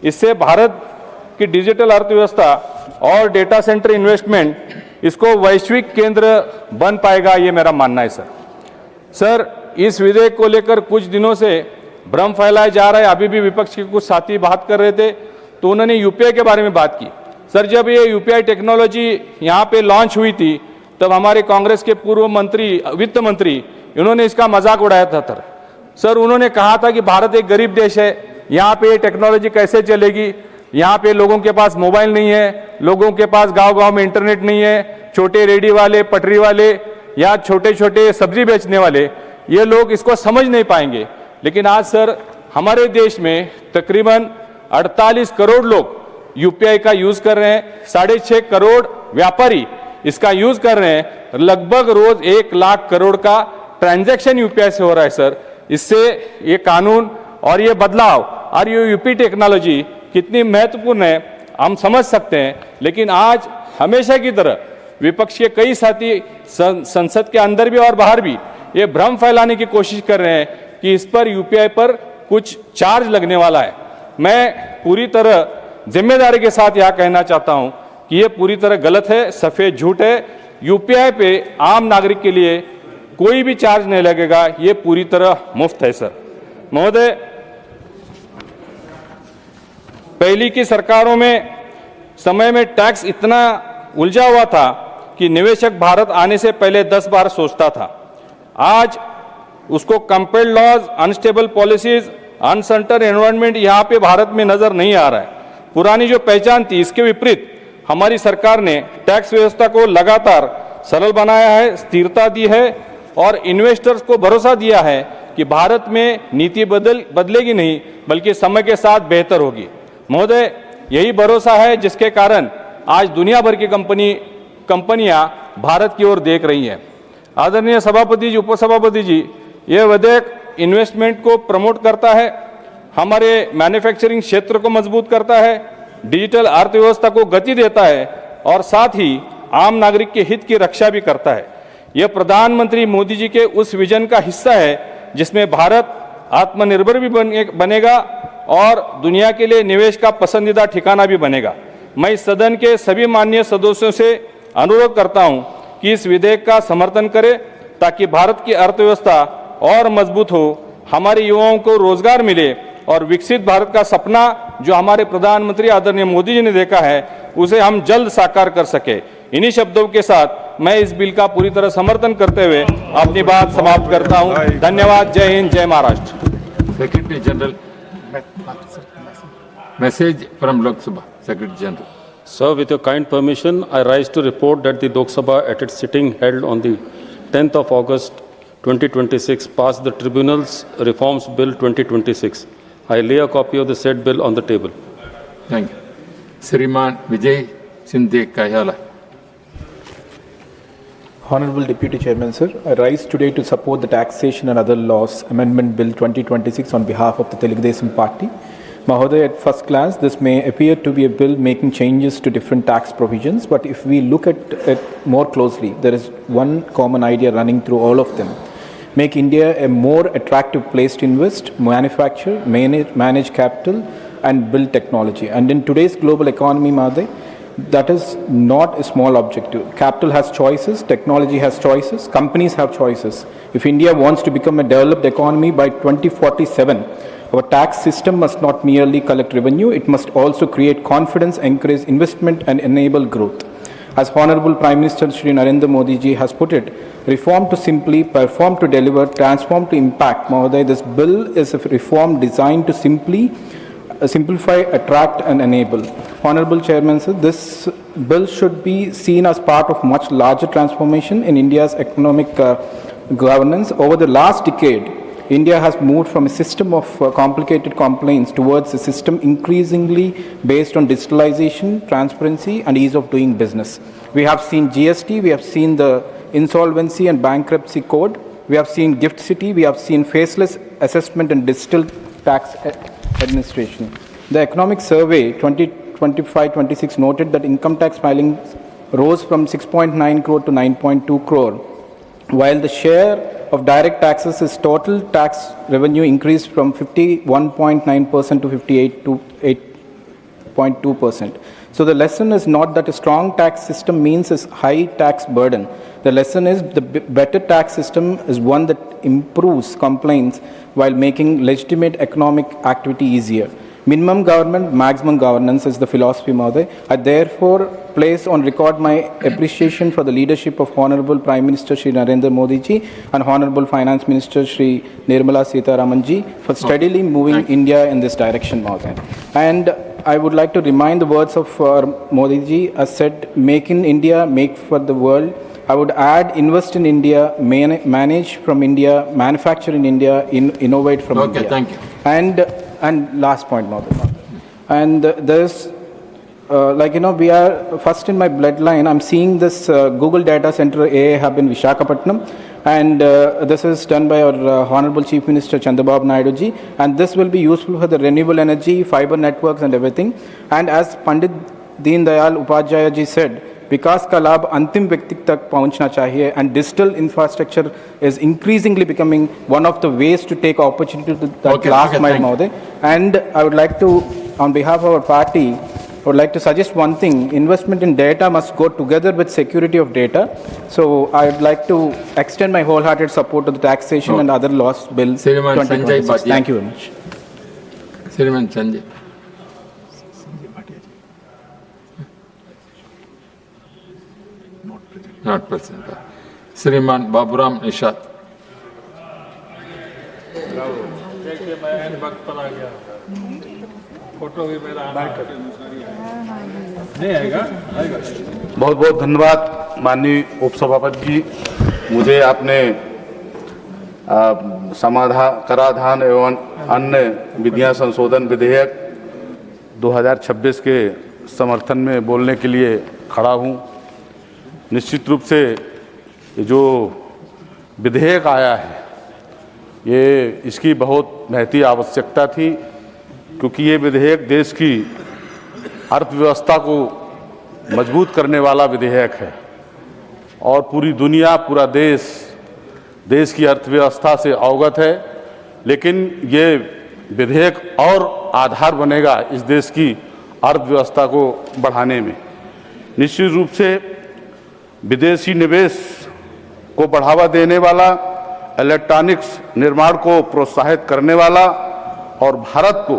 इससे भारत की डिजिटल अर्थव्यवस्था और डेटा सेंटर इन्वेस्टमेंट इसको वैश्विक केंद्र बन पाएगा, ये मेरा मानना है सर। इस विधेयक को लेकर कुछ दिनों से भ्रम फैलाया जा रहा है। अभी भी विपक्ष के कुछ साथी बात कर रहे थे तो उन्होंने यूपीआई के बारे में बात की। सर, जब ये यूपीआई टेक्नोलॉजी यहाँ पे लॉन्च हुई थी तब हमारे कांग्रेस के पूर्व मंत्री, वित्त मंत्री, इन्होंने इसका मजाक उड़ाया था सर। उन्होंने कहा था कि भारत एक गरीब देश है, यहाँ पे ये टेक्नोलॉजी कैसे चलेगी, यहाँ पे लोगों के पास मोबाइल नहीं है, लोगों के पास गांव-गांव में इंटरनेट नहीं है, छोटे रेडी वाले, पटरी वाले या छोटे छोटे सब्जी बेचने वाले, ये लोग इसको समझ नहीं पाएंगे। लेकिन आज सर हमारे देश में तकरीबन 48 करोड़ लोग यूपीआई का यूज कर रहे हैं, 6.5 करोड़ व्यापारी इसका यूज कर रहे हैं, लगभग रोज 1 लाख करोड़ का ट्रांजैक्शन यूपीआई से हो रहा है सर। इससे ये कानून और ये बदलाव और ये यूपी टेक्नोलॉजी कितनी महत्वपूर्ण है हम समझ सकते हैं। लेकिन आज हमेशा की तरह विपक्ष के कई साथी संसद के अंदर भी और बाहर भी ये भ्रम फैलाने की कोशिश कर रहे हैं कि इस पर यूपीआई पर कुछ चार्ज लगने वाला है। मैं पूरी तरह जिम्मेदारी के साथ यह कहना चाहता हूं कि ये पूरी तरह गलत है, सफेद झूठ है। यूपीआई पे आम नागरिक के लिए कोई भी चार्ज नहीं लगेगा, ये पूरी तरह मुफ्त है सर। महोदय, पहली की सरकारों में समय में टैक्स इतना उलझा हुआ था कि निवेशक भारत आने से पहले 10 बार सोचता था। आज उसको compelled laws, unstable policies, uncertain environment यहाँ पे भारत में नजर नहीं आ रहा है। पुरानी जो पहचान थी, इसके विपरीत हमारी सरकार ने टैक्स व्यवस्था को लगातार सरल बनाया है, स्थिरता दी है और इन्वेस्टर्स को भरोसा दिया है कि भारत में नीति बदलेगी नहीं बल्कि समय के साथ बेहतर होगी। महोदय, यही भरोसा है जिसके कारण आज दुनिया भर की कंपनियां भारत की ओर देख रही हैं। आदरणीय सभापति जी, उपसभापति जी, यह विधेयक इन्वेस्टमेंट को प्रमोट करता है, हमारे मैन्युफैक्चरिंग क्षेत्र को मजबूत करता है, डिजिटल अर्थव्यवस्था को गति देता है और साथ ही आम नागरिक के हित की रक्षा भी करता है। यह प्रधानमंत्री मोदी जी के उस विजन का हिस्सा है जिसमें भारत आत्मनिर्भर भी बनेगा और दुनिया के लिए निवेश का पसंदीदा ठिकाना भी बनेगा। मैं इस सदन के सभी माननीय सदस्यों से अनुरोध करता हूं कि इस विधेयक का समर्थन करें ताकि भारत की अर्थव्यवस्था और मजबूत हो, हमारे युवाओं को रोजगार मिले और विकसित भारत का सपना जो हमारे प्रधानमंत्री आदरणीय मोदी जी ने देखा है उसे हम जल्द साकार कर सके। इन्हीं शब्दों के साथ मैं इस बिल का पूरी तरह समर्थन करते हुए अपनी बात समाप्त करता हूं। धन्यवाद। जय हिंद, जय Maharashtra. Secretary General, message from Lok Sabha, Secretary General. Sir, with your kind permission, I rise to report that the Lok Sabha at its sitting held on the 10th of August 2026 passed the Tribunals Reforms Bill 2026. I lay a copy of the said bill on the table. Thank you. Shriman Vijay Sindhe Kayala. Honorable Deputy Chairman, sir, I rise today to support the Taxation and Other Laws Amendment Bill 2026 on behalf of the Telugu Desam Party. Mahoday, at first glance, this may appear to be a bill making changes to different tax provisions, but if we look at it more closely, there is one common idea running through all of them. Make India a more attractive place to invest, manufacture, manage capital, and build technology. And in today's global economy, Mahoday, that is not a small objective. Capital has choices, technology has choices, companies have choices. If India wants to become a developed economy by 2047, our tax system must not merely collect revenue, it must also create confidence, encourage investment and enable growth. As Honorable Prime Minister Shri Narendra Modi ji has put it, reform to simply, perform to deliver, transform to impact. Mahoday, this bill is a reform designed to simplify, attract and enable. Honorable Chairman, sir, this bill should be seen as part of much larger transformation in India's economic governance. Over the last decade, India has moved from a system of complicated complaints towards a system increasingly based on digitalization, transparency and ease of doing business. We have seen GST, we have seen the insolvency and bankruptcy code, we have seen gift city, we have seen faceless assessment and digital tax administration. The economic survey 2025-26 noted that income tax filings rose from 6.9 crore to 9.2 crore, while the share of direct taxes is total tax revenue increased from 51.9% to 58.2%. So the lesson is not that a strong tax system means a high tax burden. The lesson is the better tax system is one that improves compliance while making legitimate economic activity easier. Minimum government, maximum governance is the philosophy, Mahoday. I therefore place on record my appreciation for the leadership of Honorable Prime Minister Shri Narendra Modi ji and Honorable Finance Minister Shri Nirmala Sitharaman ji for steadily moving India in this direction, Mahoday. And I would like to remind the words of Modi ji as said, make in India, make for the world. I would add, invest in India, manage from India, manufacture in India, innovate from India. Okay, thank you. And last point, Mahoday. And there's, we are first in my bloodline. I'm seeing this Google Data Center AA hub in Visakhapatnam. And this is done by our Honorable Chief Minister Chandrababu Naidu ji. And this will be useful for the renewable energy, fiber networks and everything. And as Pandit Deen Dayal Upadhyaya ji said, विकास का लाभ अंतिम व्यक्ति तक पहुंचना चाहिए and digital infrastructure is increasingly becoming one of the ways to take opportunity to that last mile, Mahoday. And I would like to, on behalf of our party, I would like to suggest one thing. Investment in data must go together with security of data. So I would like to extend my wholehearted support to the Taxation and Other Laws Bill 2026. Thank you very much. Shriman Sanjay. Not present. Shriman Baburam Nishad. वक्त पर आ गया, photo भी मेरा नहीं आएगा। बहुत बहुत धन्यवाद माननीय उपसभापति जी, मुझे आपने कराधान एवं अन्य विधियां संशोधन विधेयक 2026 के समर्थन में बोलने के लिए खड़ा हूं। निश्चित रूप से ये जो विधेयक आया है, ये इसकी बहुत महती आवश्यकता थी, क्योंकि ये विधेयक देश की अर्थव्यवस्था को मजबूत करने वाला विधेयक है और पूरी दुनिया, पूरा देश की अर्थव्यवस्था से अवगत है। लेकिन ये विधेयक और आधार बनेगा इस देश की अर्थव्यवस्था को बढ़ाने में। निश्चित रूप से विदेशी निवेश को बढ़ावा देने वाला, इलेक्ट्रॉनिक्स निर्माण को प्रोत्साहित करने वाला और भारत को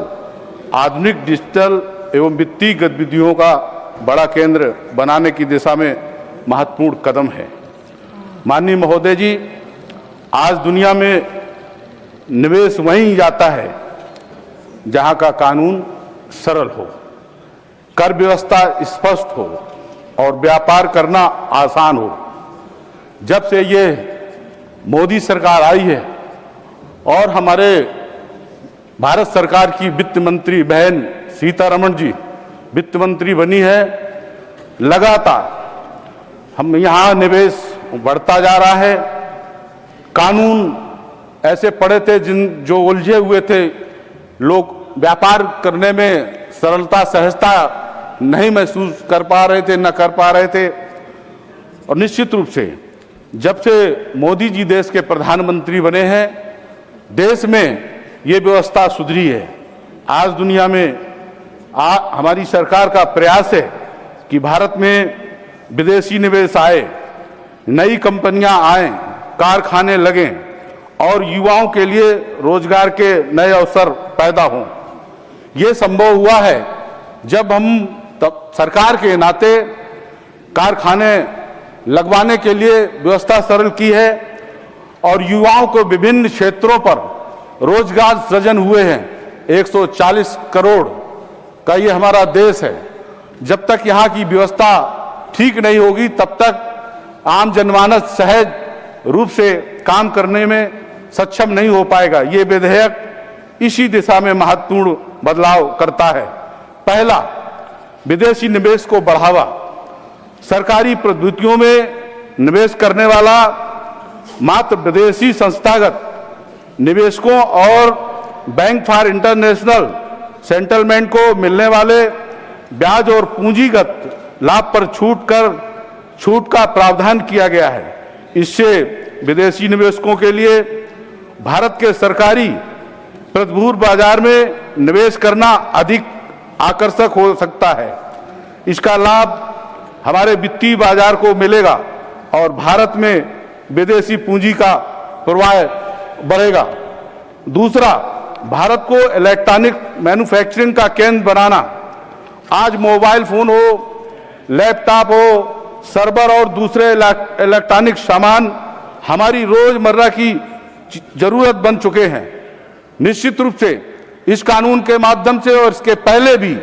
आधुनिक डिजिटल एवं वित्तीय गतिविधियों का बड़ा केंद्र बनाने की दिशा में महत्वपूर्ण कदम है। माननीय महोदय जी, आज दुनिया में निवेश वहीं जाता है जहां का कानून सरल हो, कर व्यवस्था स्पष्ट हो और व्यापार करना आसान हो। जब से ये मोदी सरकार आई है और हमारे भारत सरकार की वित्त मंत्री बहन सीतारमण जी वित्त मंत्री बनी है, लगातार हम यहाँ निवेश बढ़ता जा रहा है। कानून ऐसे पड़े थे जो उलझे हुए थे, लोग व्यापार करने में सरलता सहजता नहीं महसूस कर पा रहे थे, न कर पा रहे थे। और निश्चित रूप से जब से मोदी जी देश के प्रधानमंत्री बने हैं, देश में ये व्यवस्था सुधरी है। आज दुनिया में हमारी सरकार का प्रयास है कि भारत में विदेशी निवेश आए, नई कंपनियां आए, कारखाने लगें और युवाओं के लिए रोजगार के नए अवसर पैदा हों। ये संभव हुआ है जब हम सरकार के नाते कारखाने लगवाने के लिए व्यवस्था सरल की है और युवाओं को विभिन्न क्षेत्रों पर रोजगार सृजन हुए हैं। 140 करोड़ का ये हमारा देश है। जब तक यहाँ की व्यवस्था ठीक नहीं होगी, तब तक आम जनमानस सहज रूप से काम करने में सक्षम नहीं हो पाएगा। ये विधेयक इसी दिशा में महत्वपूर्ण बदलाव करता है। पहला, विदेशी निवेश को बढ़ावा। सरकारी प्रौद्योगिकियों में निवेश करने वाला मात्र विदेशी संस्थागत निवेशकों और बैंक फॉर इंटरनेशनल सेटलमेंट को मिलने वाले ब्याज और पूंजीगत लाभ पर छूट का प्रावधान किया गया है। इससे विदेशी निवेशकों के लिए भारत के सरकारी प्रतिभूति बाजार में निवेश करना अधिक आकर्षक हो सकता है। इसका लाभ हमारे वित्तीय बाजार को मिलेगा और भारत में विदेशी पूंजी का प्रवाह बढ़ेगा। दूसरा, भारत को इलेक्ट्रॉनिक मैन्युफैक्चरिंग का केंद्र बनाना। आज मोबाइल फोन हो, लैपटॉप हो, सर्वर और दूसरे इलेक्ट्रॉनिक सामान हमारी रोजमर्रा की जरूरत बन चुके हैं। निश्चित रूप से इस कानून के माध्यम से और इसके पहले भी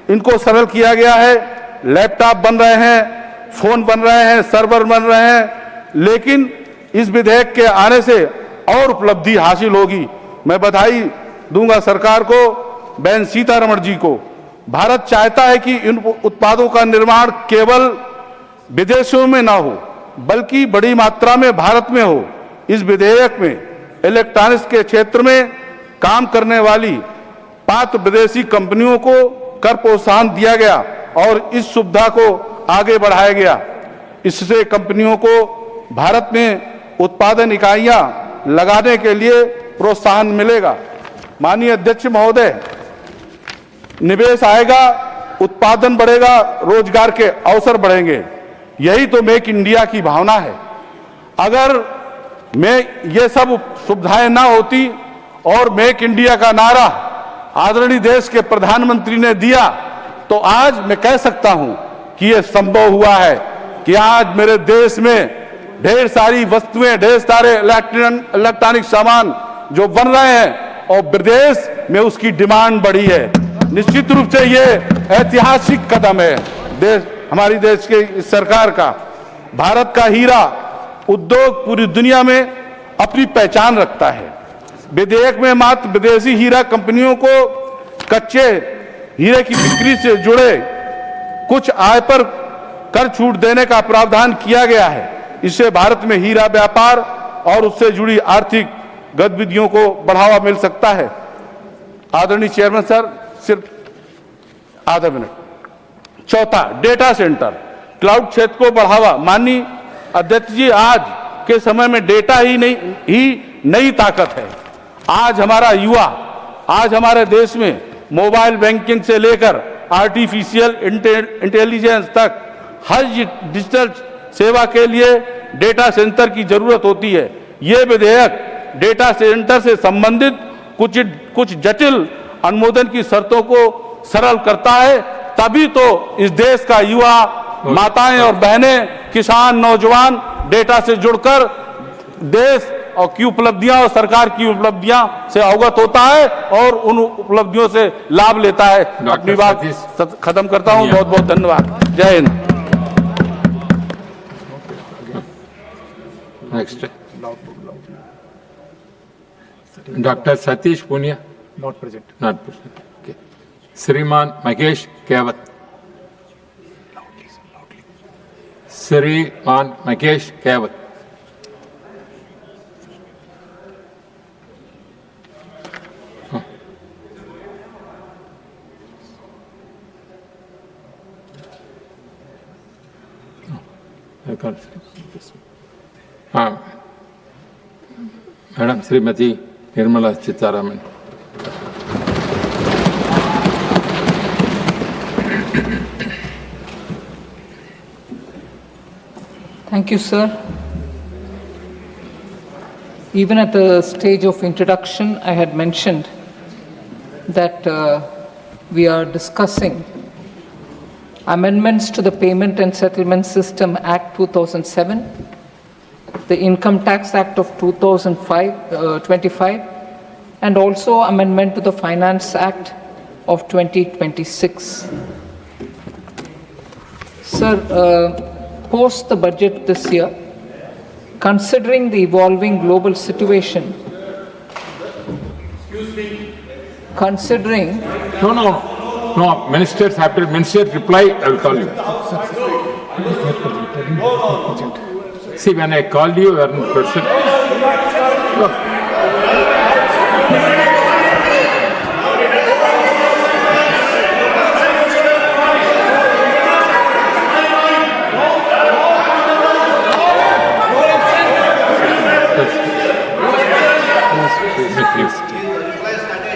इनको सरल किया गया है। लैपटॉप बन रहे हैं, फोन बन रहे हैं, सर्वर बन रहे हैं, लेकिन इस विधेयक के आने से और उपलब्धि हासिल होगी। मैं बधाई दूंगा सरकार को, बहन सीतारमण जी को। भारत चाहता है कि इन उत्पादों का निर्माण केवल विदेशों में ना हो, बल्कि बड़ी मात्रा में भारत में हो। इस विधेयक में इलेक्ट्रॉनिक्स के क्षेत्र में काम करने वाली पात्र विदेशी कंपनियों को कर प्रोत्साहन दिया गया और इस सुविधा को आगे बढ़ाया गया। इससे कंपनियों को भारत में उत्पादन इकाइयां लगाने के लिए प्रोत्साहन मिलेगा। माननीय अध्यक्ष महोदय, निवेश आएगा, उत्पादन बढ़ेगा, रोजगार के अवसर बढ़ेंगे। यही तो मेक इंडिया की भावना है। अगर ये सब सुविधाएं ना होती और मेक इंडिया का नारा आदरणीय देश के प्रधानमंत्री ने दिया, तो आज मैं कह सकता हूं कि यह संभव हुआ है कि आज मेरे देश में ढेर सारी वस्तुएं, ढेर सारे इलेक्ट्रॉनिक सामान जो बन रहे हैं और विदेश में उसकी डिमांड बढ़ी है। निश्चित रूप से ये ऐतिहासिक कदम है हमारी देश के इस सरकार का। भारत का हीरा उद्योग पूरी दुनिया में अपनी पहचान रखता है। विधेयक में मात्र विदेशी हीरा कंपनियों को कच्चे हीरे की बिक्री से जुड़े कुछ आय पर कर छूट देने का प्रावधान किया गया है। इससे भारत में हीरा व्यापार और उससे जुड़ी आर्थिक गतिविधियों को बढ़ावा मिल सकता है। आदरणीय चेयरमैन सर, सिर्फ आधा मिनट। चौथा, डेटा सेंटर क्लाउड क्षेत्र को बढ़ावा। माननीय अध्यक्ष जी, आज के समय में डेटा ही नई ताकत है। आज हमारा युवा, आज हमारे देश में मोबाइल बैंकिंग से लेकर आर्टिफिशियल इंटेलिजेंस तक हर डिजिटल सेवा के लिए डेटा सेंटर की जरूरत होती है। ये विधेयक डेटा सेंटर से संबंधित कुछ जटिल अनुमोदन की शर्तों को सरल करता है। तभी तो इस देश का युवा, माताएं और बहनें, किसान, नौजवान डेटा से जुड़कर देश और की उपलब्धियां और सरकार की उपलब्धियां से अवगत होता है और उन उपलब्धियों से लाभ लेता है। अपनी बात खत्म करता हूं। बहुत बहुत धन्यवाद। जय Hind. Next. Dr. Satish Punia. Not present. Not present. Okay. Sriman Mahesh Kewat. Sriman Mahesh Kewat. I can't see this. Madam Srimati Nirmala Sitharaman. Thank you, sir. Even at the stage of introduction, I had mentioned that we are discussing amendments to the Payment and Settlement System Act 2007, the Income Tax Act of 2025, and also amendment to the Finance Act of 2026. Sir, post the budget this year, considering the evolving global situation, considering... No, ministers have to, minister reply, I will call you. See, when I called you, you are in person.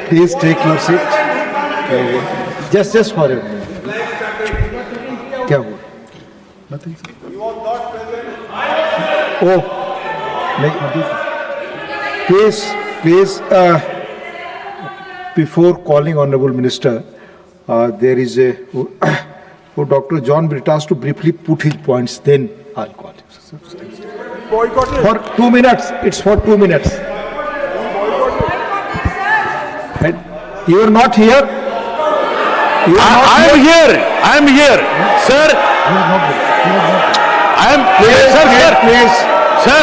Please take your seat. Just for a minute. क्या हुआ? Nothing. Oh, नहीं. Please. Before calling Honorable Minister, there is a Dr. John Britas to briefly put his points. Then I'll call him. For 2 minutes. It's for 2 minutes. You are not here. I am here, sir. I am here, sir.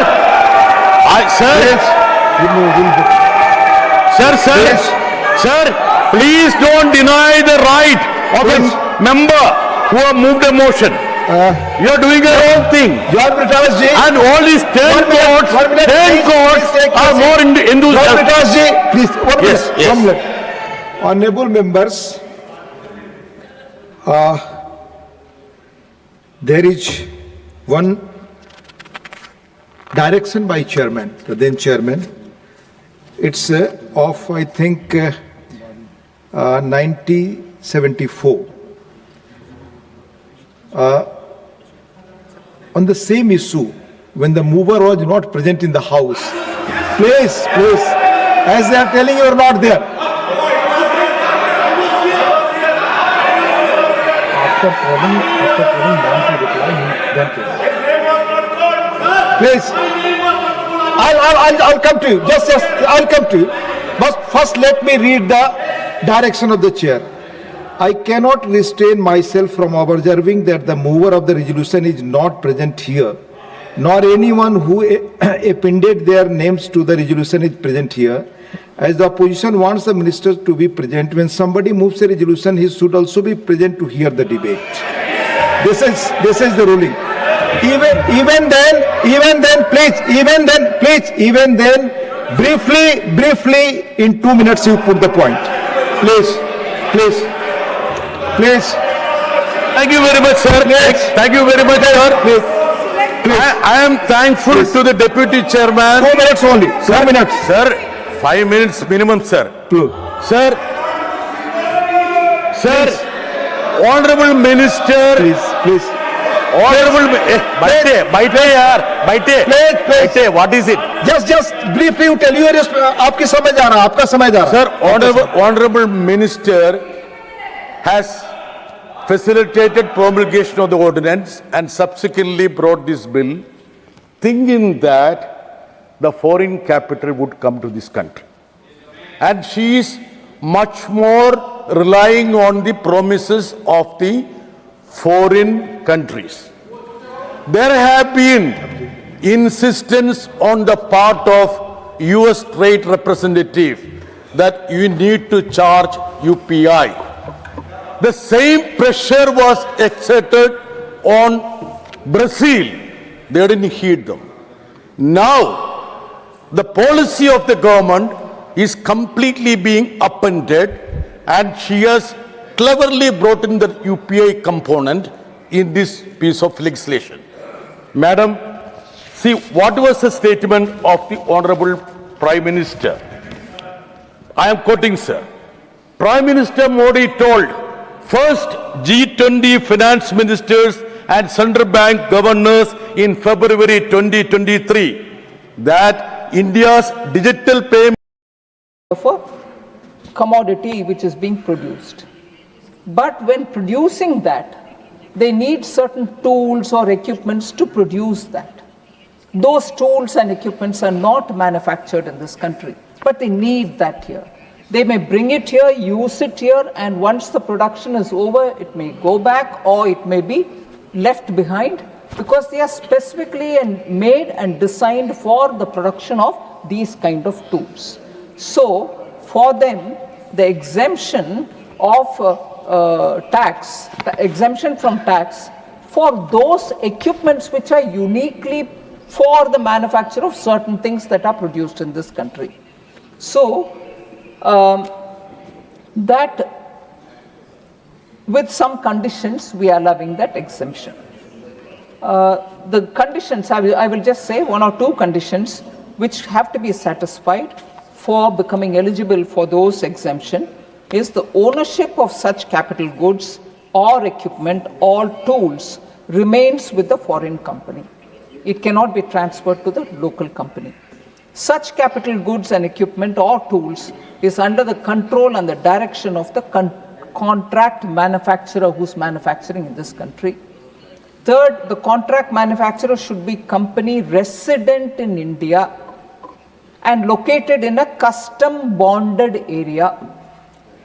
Please don't deny the right of a member who have moved a motion. You are doing a wrong thing. And all these 10 courts are more enthusiastic. Please, yes. Honorable members, there is one direction by chairman, the then chairman. It's of, I think, 1974. On the same issue, when the mover was not present in the house. Please, as they are telling you are not there. After calling down to reply, then please. I'll come to you. Just I'll come to you. But first let me read the direction of the chair. I cannot restrain myself from observing that the mover of the resolution is not present here, nor anyone who appended their names to the resolution is present here. As the opposition wants the ministers to be present, when somebody moves a resolution, he should also be present to hear the debate. This is the ruling. Even then, briefly, in 2 minutes you put the point. Please. Thank you very much, sir. Thank you very much, sir. Please. I am thankful to the deputy chairman. 2 minutes only. 2 minutes. Sir, 5 minutes minimum, sir. Sir, Honorable Minister. Please. Honorable, baite, what is it? Just briefly you tell you, आपकी समय जा रहा, आपका समय जा रहा. Sir, Honorable Minister has facilitated promulgation of the ordinance and subsequently brought this bill, thinking that the foreign capital would come to this country. And she is much more relying on the promises of the foreign countries. There have been insistence on the part of US Trade Representative that you need to charge UPI. The same pressure was exerted on Brazil. They didn't heed them. Now, the policy of the government is completely being upended, and she has cleverly brought in the UPI component in this piece of legislation. Madam, see, what was the statement of the Honorable Prime Minister? I am quoting, sir. Prime Minister Modi told first G20 finance ministers and central bank governors in February 2023 that India's digital payment of a commodity which is being produced. But when producing that, they need certain tools or equipments to produce that. Those tools and equipments are not manufactured in this country, but they need that here. They may bring it here, use it here, and once the production is over, it may go back or it may be left behind because they are specifically made and designed for the production of these kind of tools. So, for them, the exemption of tax, the exemption from tax for those equipments which are uniquely for the manufacture of certain things that are produced in this country. So, that with some conditions we are allowing that exemption. The conditions, I will just say one or two conditions which have to be satisfied for becoming eligible for those exemption is the ownership of such capital goods or equipment or tools remains with the foreign company. It cannot be transferred to the local company. Such capital goods and equipment or tools is under the control and the direction of the contract manufacturer who's manufacturing in this country. Third, the contract manufacturer should be company resident in India and located in a custom bonded area.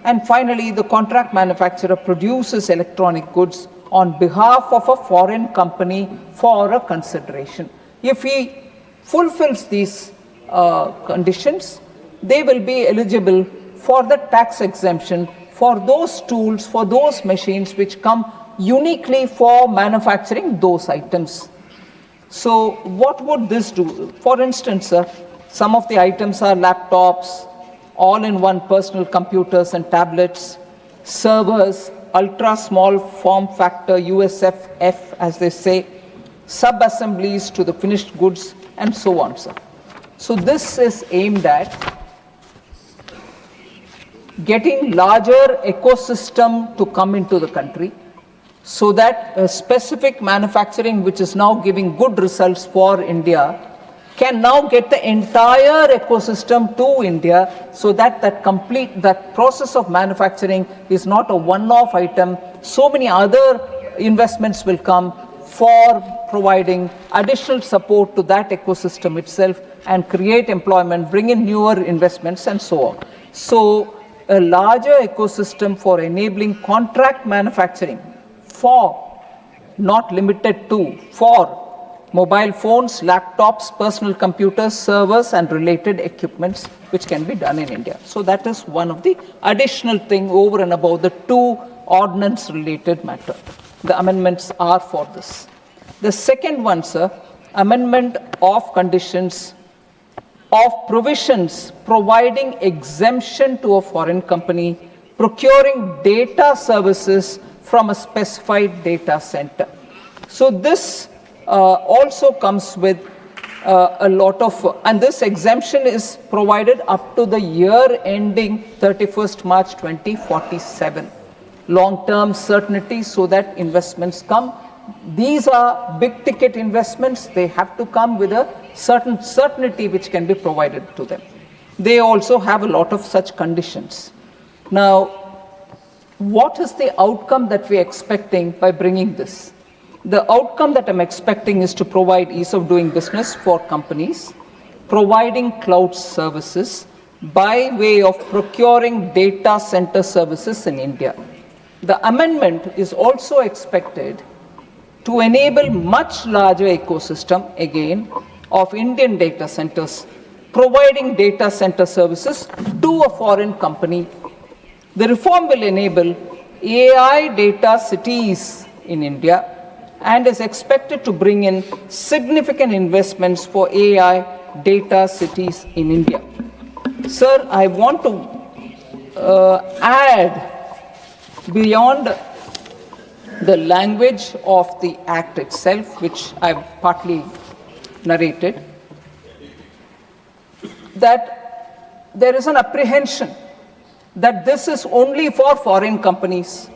And finally, the contract manufacturer produces electronic goods on behalf of a foreign company for a consideration. If he fulfills these conditions, they will be eligible for the tax exemption for those tools, for those machines which come uniquely for manufacturing those items. So what would this do? For instance, some of the items are laptops, all-in-one personal computers and tablets, servers, ultra-small form factor USFF as they say, sub-assemblies to the finished goods and so on, sir. So this is aimed at getting larger ecosystem to come into the country so that a specific manufacturing which is now giving good results for India can now get the entire ecosystem to India so that that process of manufacturing is not a one-off item. So many other investments will come for providing additional support to that ecosystem itself and create employment, bring in newer investments and so on. So a larger ecosystem for enabling contract manufacturing for, not limited to, for mobile phones, laptops, personal computers, servers and related equipments which can be done in India. So that is one of the additional thing over and above the two ordnance related matter. The amendments are for this. The second one, sir, amendment of conditions of provisions providing exemption to a foreign company procuring data services from a specified data center. So this also comes with a lot of, and this exemption is provided up to the year ending 31st March 2047. Long-term certainty so that investments come. These are big ticket investments. They have to come with a certain certainty which can be provided to them. They also have a lot of such conditions. Now, what is the outcome that we are expecting by bringing this? The outcome that I'm expecting is to provide ease of doing business for companies, providing cloud services by way of procuring data center services in India. The amendment is also expected to enable much larger ecosystem, again, of Indian data centers, providing data center services to a foreign company. The reform will enable AI data cities in India and is expected to bring in significant investments for AI data cities in India. Sir, I want to add beyond the language of the Act itself, which I've partly narrated, that there is an apprehension that this is only for foreign companies.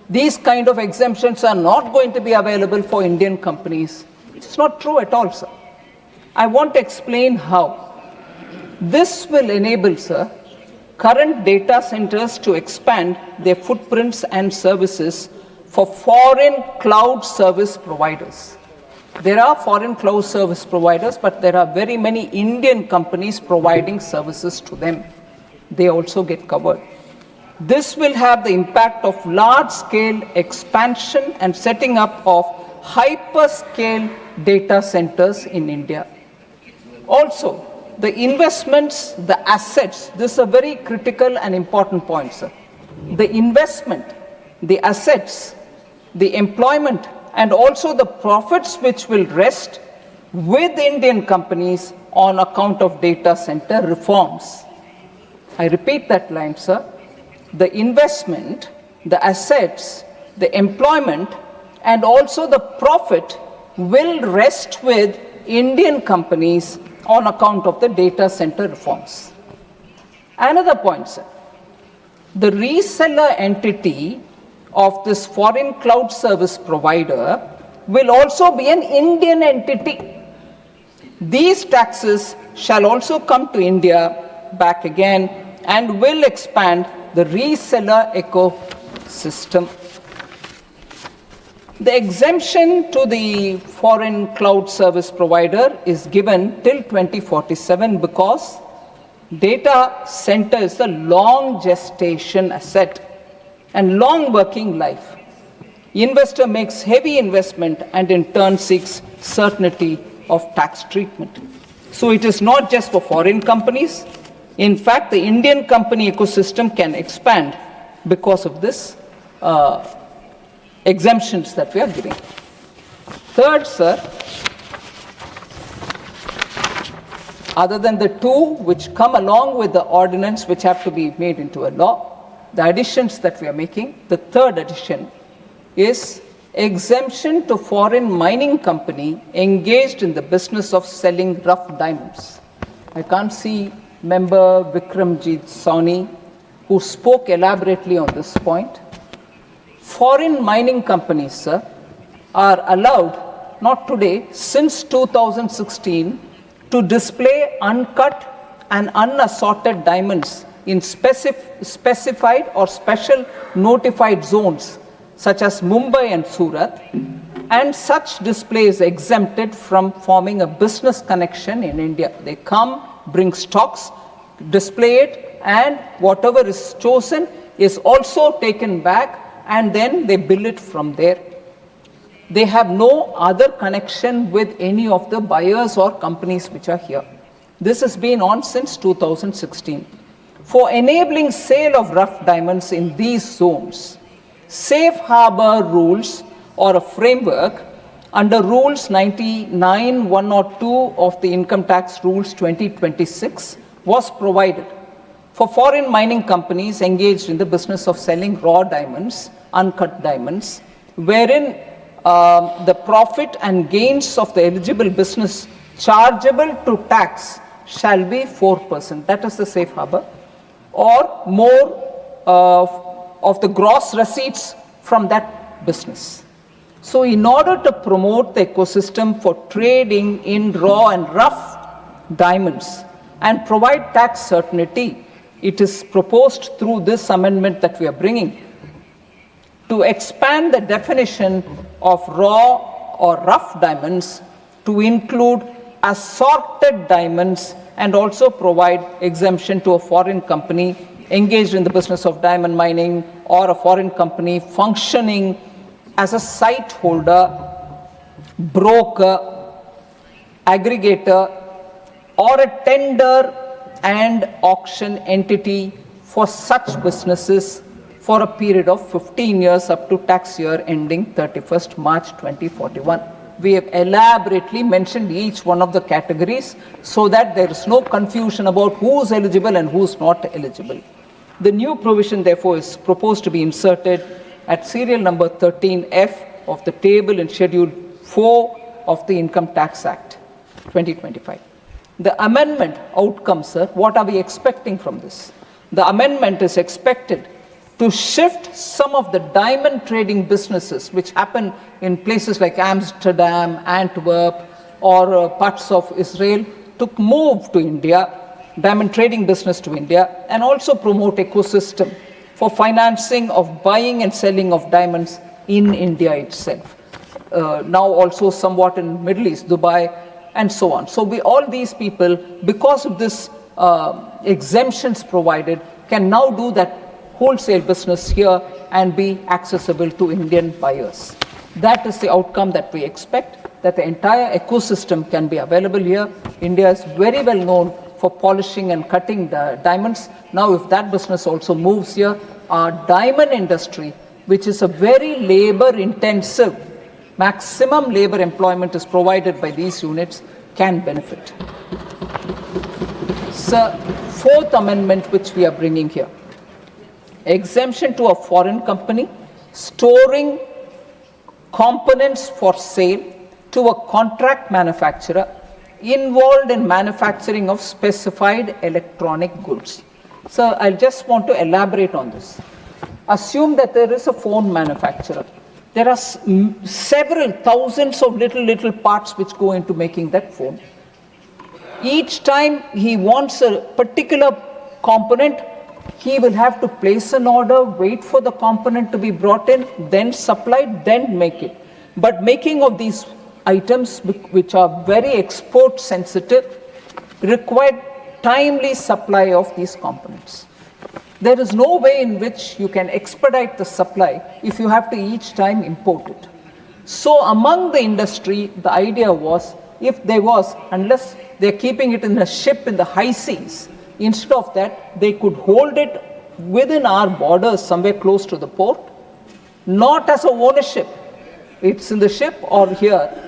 These kind of exemptions are not going to be available for Indian companies. It's not true at all, sir. I want to explain how. This will enable, sir, current data centers to expand their footprints and services for foreign cloud service providers. There are foreign cloud service providers, but there are very many Indian companies providing services to them. They also get covered. This will have the impact of large-scale expansion and setting up of hyperscale data centers in India. Also, the investments, the assets, this is a very critical and important point, sir. The investment, the assets, the employment, and also the profits which will rest with Indian companies on account of data center reforms. I repeat that line, sir. The investment, the assets, the employment, and also the profit will rest with Indian companies on account of the data center reforms. Another point, sir. The reseller entity of this foreign cloud service provider will also be an Indian entity. These taxes shall also come to India back again and will expand the reseller ecosystem. The exemption to the foreign cloud service provider is given till 2047 because data center is a long gestation asset and long working life. Investor makes heavy investment and in turn seeks certainty of tax treatment. So it is not just for foreign companies. In fact, the Indian company ecosystem can expand because of this exemptions that we are giving. Third, sir, other than the two which come along with the ordinance which have to be made into a law, the additions that we are making, the third addition is exemption to foreign mining company engaged in the business of selling rough diamonds. I can't see Member Vikramjit Sawhney, who spoke elaborately on this point. Foreign mining companies, sir, are allowed, not today, since 2016, to display uncut and unassorted diamonds in specified or special notified zones such as Mumbai and Surat, And such display is exempted from forming a business connection in India. They come, bring stocks, display it, and whatever is chosen is also taken back, and then they bill it from there. They have no other connection with any of the buyers or companies which are here. This has been on since 2016. For enabling sale of rough diamonds in these zones, safe harbor rules or a framework under Rules 99, 102 of the Income Tax Rules 2026 was provided for foreign mining companies engaged in the business of selling raw diamonds, uncut diamonds, wherein the profit and gains of the eligible business chargeable to tax shall be 4%. That is the safe harbor, or more of the gross receipts from that business. So in order to promote the ecosystem for trading in raw and rough diamonds and provide tax certainty, it is proposed through this amendment that we are bringing to expand the definition of raw or rough diamonds to include assorted diamonds and also provide exemption to a foreign company engaged in the business of diamond mining or a foreign company functioning as a site holder, broker, aggregator, or a tender and auction entity for such businesses for a period of 15 years up to tax year ending 31st March 2041. We have elaborately mentioned each one of the categories so that there is no confusion about who is eligible and who is not eligible. The new provision, therefore, is proposed to be inserted at serial number 13F of the table in Schedule 4 of the Income Tax Act 2025. The amendment outcome, sir, what are we expecting from this? The amendment is expected to shift some of the diamond trading businesses which happen in places like Amsterdam, Antwerp, or parts of Israel to move to India, diamond trading business to India, and also promote ecosystem for financing of buying and selling of diamonds in India itself. Now also somewhat in Middle East, Dubai, and so on. So all these people, because of this exemptions provided, can now do that wholesale business here and be accessible to Indian buyers. That is the outcome that we expect, that the entire ecosystem can be available here. India is very well known for polishing and cutting the diamonds. Now if that business also moves here, our diamond industry, which is a very labor intensive, maximum labor employment is provided by these units, can benefit. So, fourth amendment which we are bringing here, exemption to a foreign company storing components for sale to a contract manufacturer involved in manufacturing of specified electronic goods. So I just want to elaborate on this. Assume that there is a phone manufacturer. There are several thousands of little parts which go into making that phone. Each time he wants a particular component, he will have to place an order, wait for the component to be brought in, then supplied, then make it. But making of these items, which are very export sensitive, require timely supply of these components. There is no way in which you can expedite the supply if you have to each time import it. So among the industry, the idea was, if there was, unless they're keeping it in a ship in the high seas, instead of that, they could hold it within our borders, somewhere close to the port, not as a ownership, it's in the ship or here,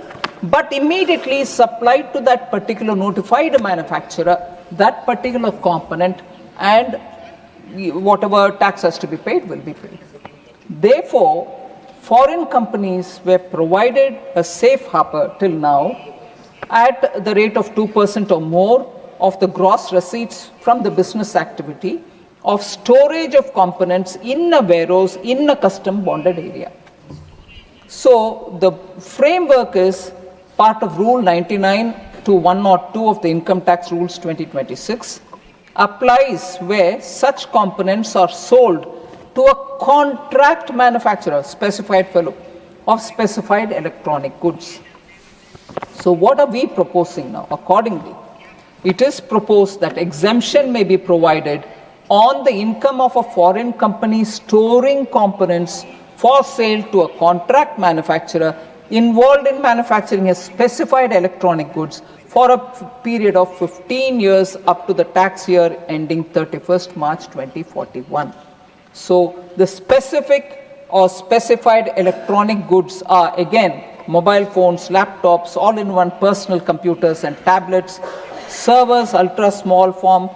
but immediately supplied to that particular notified manufacturer, that particular component, and whatever tax has to be paid will be paid. Therefore, foreign companies were provided a safe harbor till now at the rate of 2% or more of the gross receipts from the business activity of storage of components in a warehouse in a custom bonded area. So the framework is part of Rule 99 to 102 of the Income Tax Rules 2026, applies where such components are sold to a contract manufacturer, specified fellow, of specified electronic goods. So what are we proposing now? Accordingly, it is proposed that exemption may be provided on the income of a foreign company storing components for sale to a contract manufacturer involved in manufacturing a specified electronic goods for a period of 15 years up to the tax year ending 31st March 2041. So the specific or specified electronic goods are again mobile phones, laptops, all-in-one personal computers and tablets, servers, ultra-small form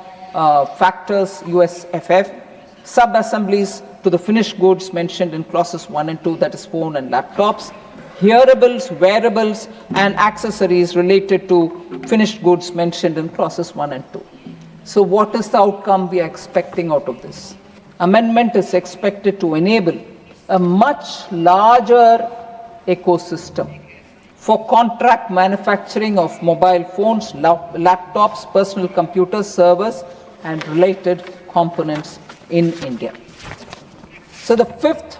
factors, USFF, sub-assemblies to the finished goods mentioned in clauses 1 and 2, that is phone and laptops, hearables, wearables and accessories related to finished goods mentioned in clauses 1 and 2. So what is the outcome we are expecting out of this? Amendment is expected to enable a much larger ecosystem for contract manufacturing of mobile phones, laptops, personal computers, servers and related components in India. So the fifth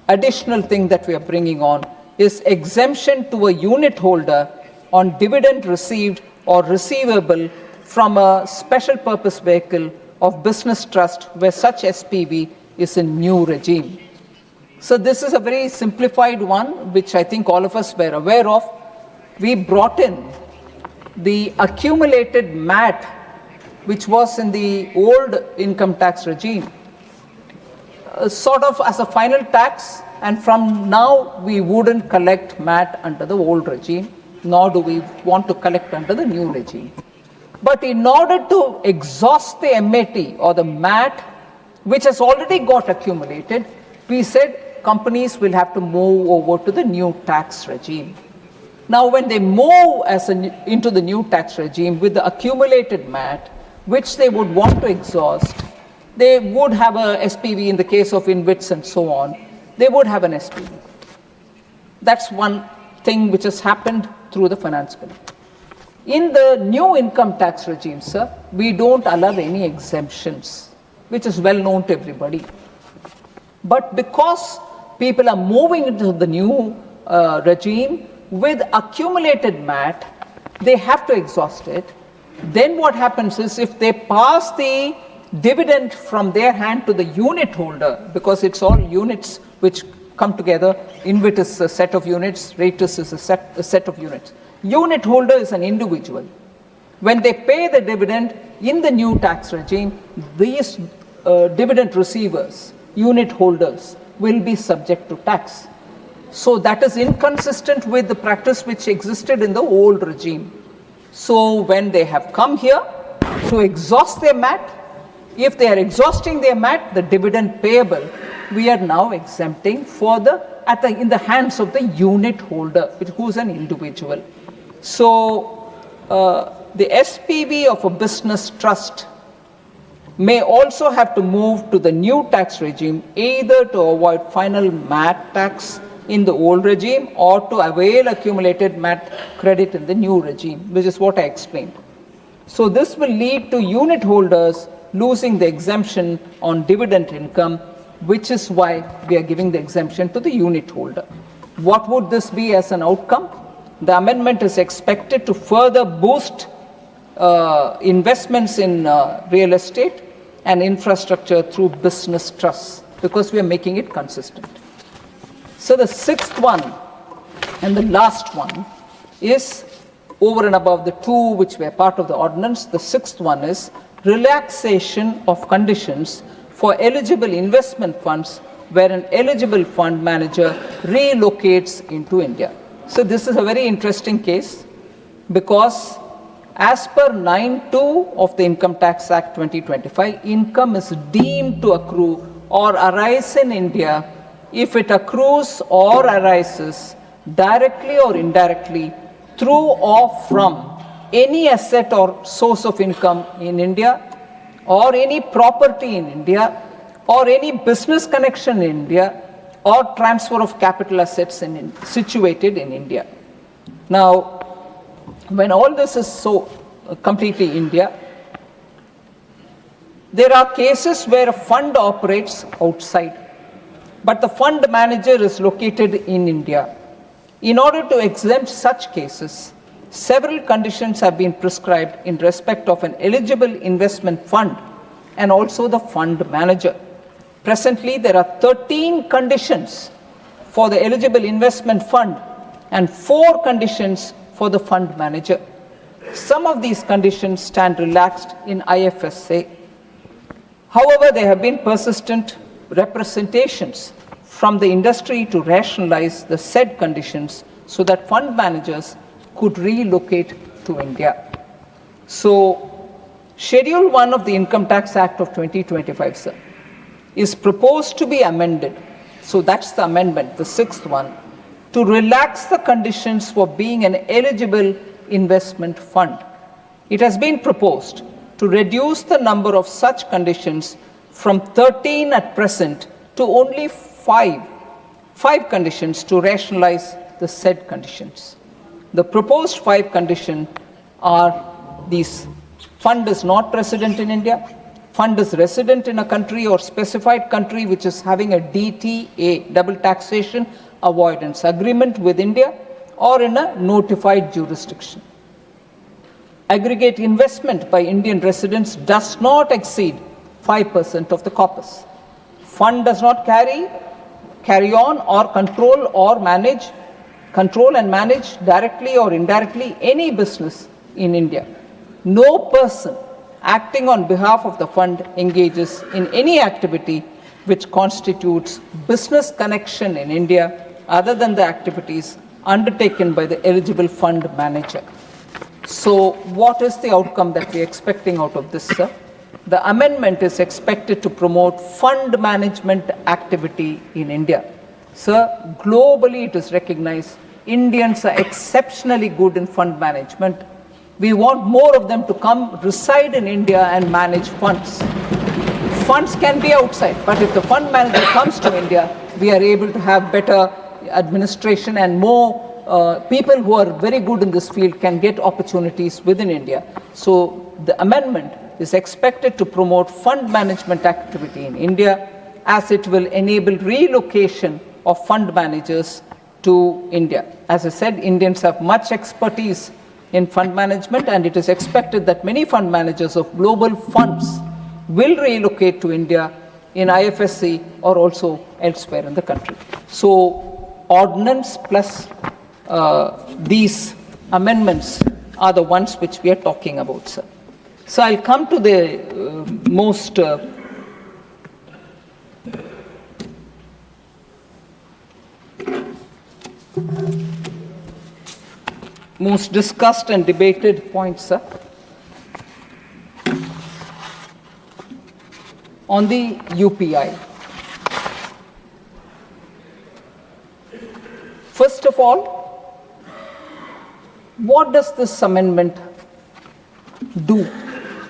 additional thing that we are bringing on is exemption to a unit holder on dividend received or receivable from a special purpose vehicle of business trust where such SPV is in new regime. So this is a very simplified one, which I think all of us were aware of. We brought in the accumulated MAT, which was in the old income tax regime, sort of as a final tax, and from now we wouldn't collect MAT under the old regime, nor do we want to collect under the new regime. But in order to exhaust the MAT or the MAT, which has already got accumulated, we said companies will have to move over to the new tax regime. Now, when they move into the new tax regime with the accumulated MAT, which they would want to exhaust, they would have a SPV in the case of InvITs and so on. They would have an SPV. That's one thing which has happened through the finance bill. In the new income tax regime, sir, we don't allow any exemptions, which is well known to everybody. But because people are moving into the new regime with accumulated MAT, they have to exhaust it. Then what happens is, if they pass the dividend from their hand to the unit holder, because it's all units which come together, InvIT is a set of units, Ratus is a set of units. Unit holder is an individual. When they pay the dividend in the new tax regime, these dividend receivers, unit holders, will be subject to tax. So that is inconsistent with the practice which existed in the old regime. So when they have come here to exhaust their MAT, if they are exhausting their MAT, the dividend payable, we are now exempting in the hands of the unit holder, who is an individual. So the SPV of a business trust may also have to move to the new tax regime, either to avoid final MAT tax in the old regime or to avail accumulated MAT credit in the new regime, which is what I explained. So this will lead to unit holders losing the exemption on dividend income, which is why we are giving the exemption to the unit holder. What would this be as an outcome? The amendment is expected to further boost investments in real estate and infrastructure through business trusts, because we are making it consistent. So the sixth one and the last one is, over and above the two which were part of the ordinance, the sixth one is relaxation of conditions for eligible investment funds where an eligible fund manager relocates into India. So this is a very interesting case, because as per 9(2) of the Income Tax Act 2025, income is deemed to accrue or arise in India if it accrues or arises directly or indirectly through or from any asset or source of income in India, or any property in India, or any business connection in India, or transfer of capital assets situated in India. Now, when all this is so completely India, there are cases where a fund operates outside. but the fund manager is located in India. In order to exempt such cases, several conditions have been prescribed in respect of an eligible investment fund and also the fund manager. Presently, there are 13 conditions for the eligible investment fund and 4 conditions for the fund manager. Some of these conditions stand relaxed in IFSA. However, there have been persistent representations from the industry to rationalize the said conditions so that fund managers could relocate to India. So, Schedule 1 of the Income Tax Act of 2025, sir, is proposed to be amended. So that's the amendment, the 6th one, to relax the conditions for being an eligible investment fund. It has been proposed to reduce the number of such conditions from 13 at present to only 5 conditions to rationalize the said conditions. The proposed 5 conditions are these: fund is not resident in India, fund is resident in a country or specified country which is having a DTA, double taxation avoidance agreement with India, or in a notified jurisdiction. Aggregate investment by Indian residents does not exceed 5% of the corpus. Fund does not carry on or control and manage directly or indirectly any business in India. No person acting on behalf of the fund engages in any activity which constitutes business connection in India other than the activities undertaken by the eligible fund manager. So what is the outcome that we are expecting out of this, sir? The amendment is expected to promote fund management activity in India. Sir, globally it is recognized Indians are exceptionally good in fund management. We want more of them to come reside in India and manage funds. Funds can be outside, but if the fund manager comes to India, we are able to have better administration and more people who are very good in this field can get opportunities within India. So the amendment is expected to promote fund management activity in India, as it will enable relocation of fund managers to India. As I said, Indians have much expertise in fund management, and it is expected that many fund managers of global funds will relocate to India in IFSC or also elsewhere in the country. So ordinance plus these amendments are the ones which we are talking about, sir. So I'll come to the most discussed and debated points, sir. On the UPI. First of all, what does this amendment do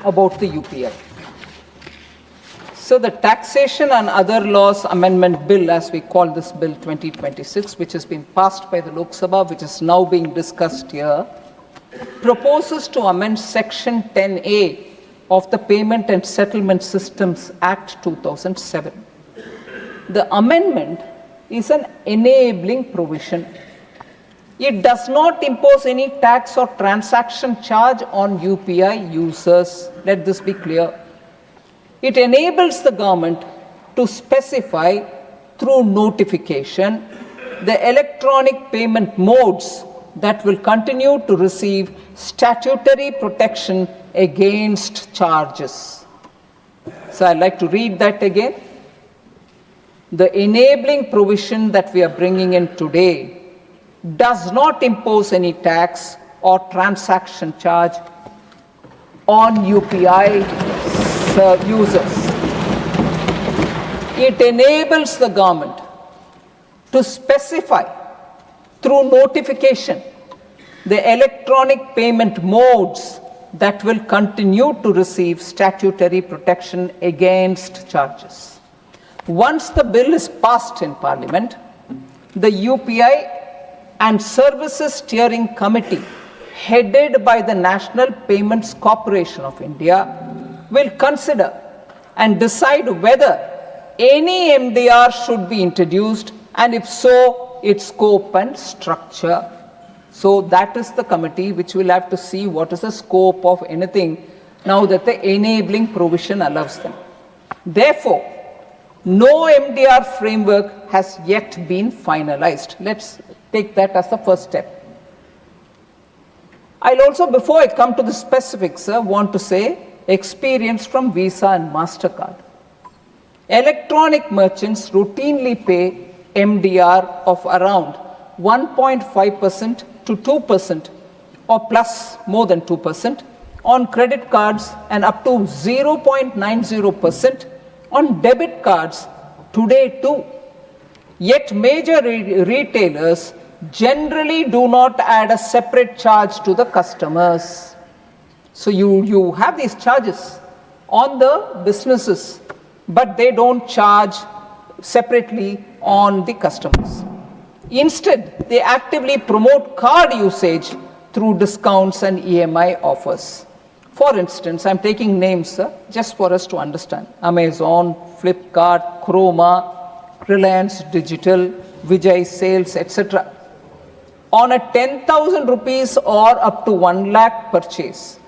about the UPI? So the Taxation and Other Laws Amendment Bill, as we call this Bill 2026, which has been passed by the Lok Sabha, which is now being discussed here, proposes to amend Section 10A of the Payment and Settlement Systems Act 2007. The amendment is an enabling provision. It does not impose any tax or transaction charge on UPI users. Let this be clear. It enables the government to specify through notification the electronic payment modes that will continue to receive statutory protection against charges. So I'd like to read that again. The enabling provision that we are bringing in today does not impose any tax or transaction charge on UPI users. It enables the government to specify through notification the electronic payment modes that will continue to receive statutory protection against charges. Once the bill is passed in Parliament, the UPI and Services Steering Committee, headed by the National Payments Corporation of India, will consider and decide whether any MDR should be introduced, and if so, its scope and structure. So that is the committee which will have to see what is the scope of anything now that the enabling provision allows them. Therefore, no MDR framework has yet been finalized. Let's take that as the first step. I'll also, before I come to the specifics, want to say experience from Visa and MasterCard. Electronic merchants routinely pay MDR of around 1.5% to 2% or plus more than 2% on credit cards and up to 0.90% on debit cards today too. Yet major retailers generally do not add a separate charge to the customers. So you have these charges on the businesses, but they don't charge separately on the customers. Instead, they actively promote card usage through discounts and EMI offers. For instance, I'm taking names just for us to understand. Amazon, Flipkart, Chroma, Reliance Digital, Vijay Sales, etc. On a 10,000 rupees or up to 1 lakh purchase,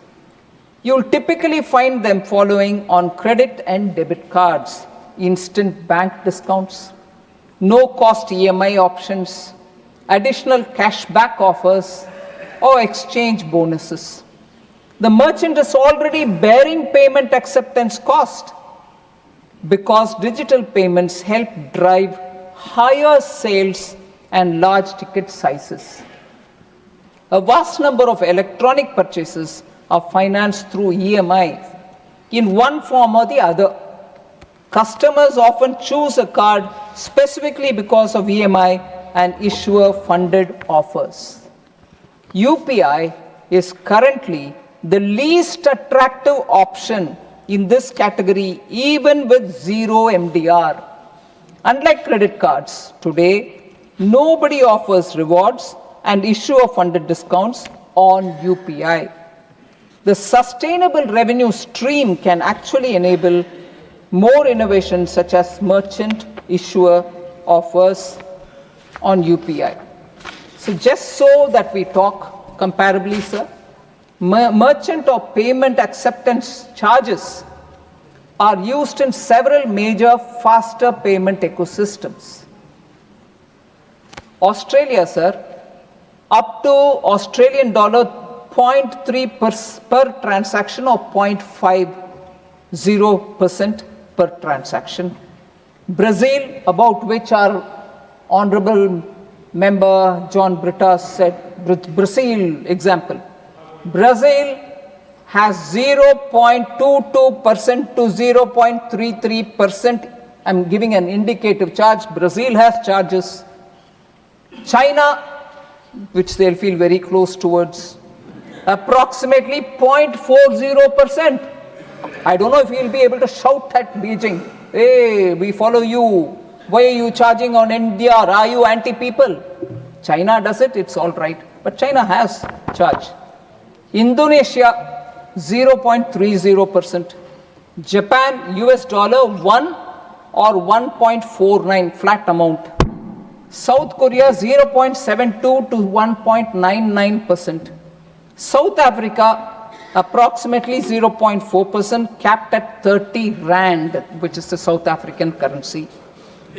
you'll typically find them following on credit and debit cards, instant bank discounts, no cost EMI options, additional cashback offers, or exchange bonuses. The merchant is already bearing payment acceptance cost because digital payments help drive higher sales and large ticket sizes. A vast number of electronic purchases are financed through EMI in one form or the other. Customers often choose a card specifically because of EMI and issuer funded offers. UPI is currently the least attractive option in this category, even with zero MDR. Unlike credit cards, today nobody offers rewards and issuer funded discounts on UPI. The sustainable revenue stream can actually enable more innovations such as merchant issuer offers on UPI. So just so that we talk comparably, sir, merchant or payment acceptance charges are used in several major faster payment ecosystems. Australia, sir, up to Australian dollar 0.3 per transaction or 0.50% per transaction. Brazil, about which our Honorable Member John Britta said, Brazil example. Brazil has 0.22% to 0.33%. I'm giving an indicative charge. Brazil has charges. China, which they'll feel very close towards, approximately 0.40%. I don't know if you'll be able to shout at Beijing, hey, we follow you. Why are you charging on NDR? Are you anti-people? China does it, it's all right. But China has charge. Indonesia, 0.30%. Japan, US dollar 1 or 1.49 flat amount. South Korea, 0.72 to 1.99%. South Africa, approximately 0.4%, capped at 30 Rand, which is the South African currency.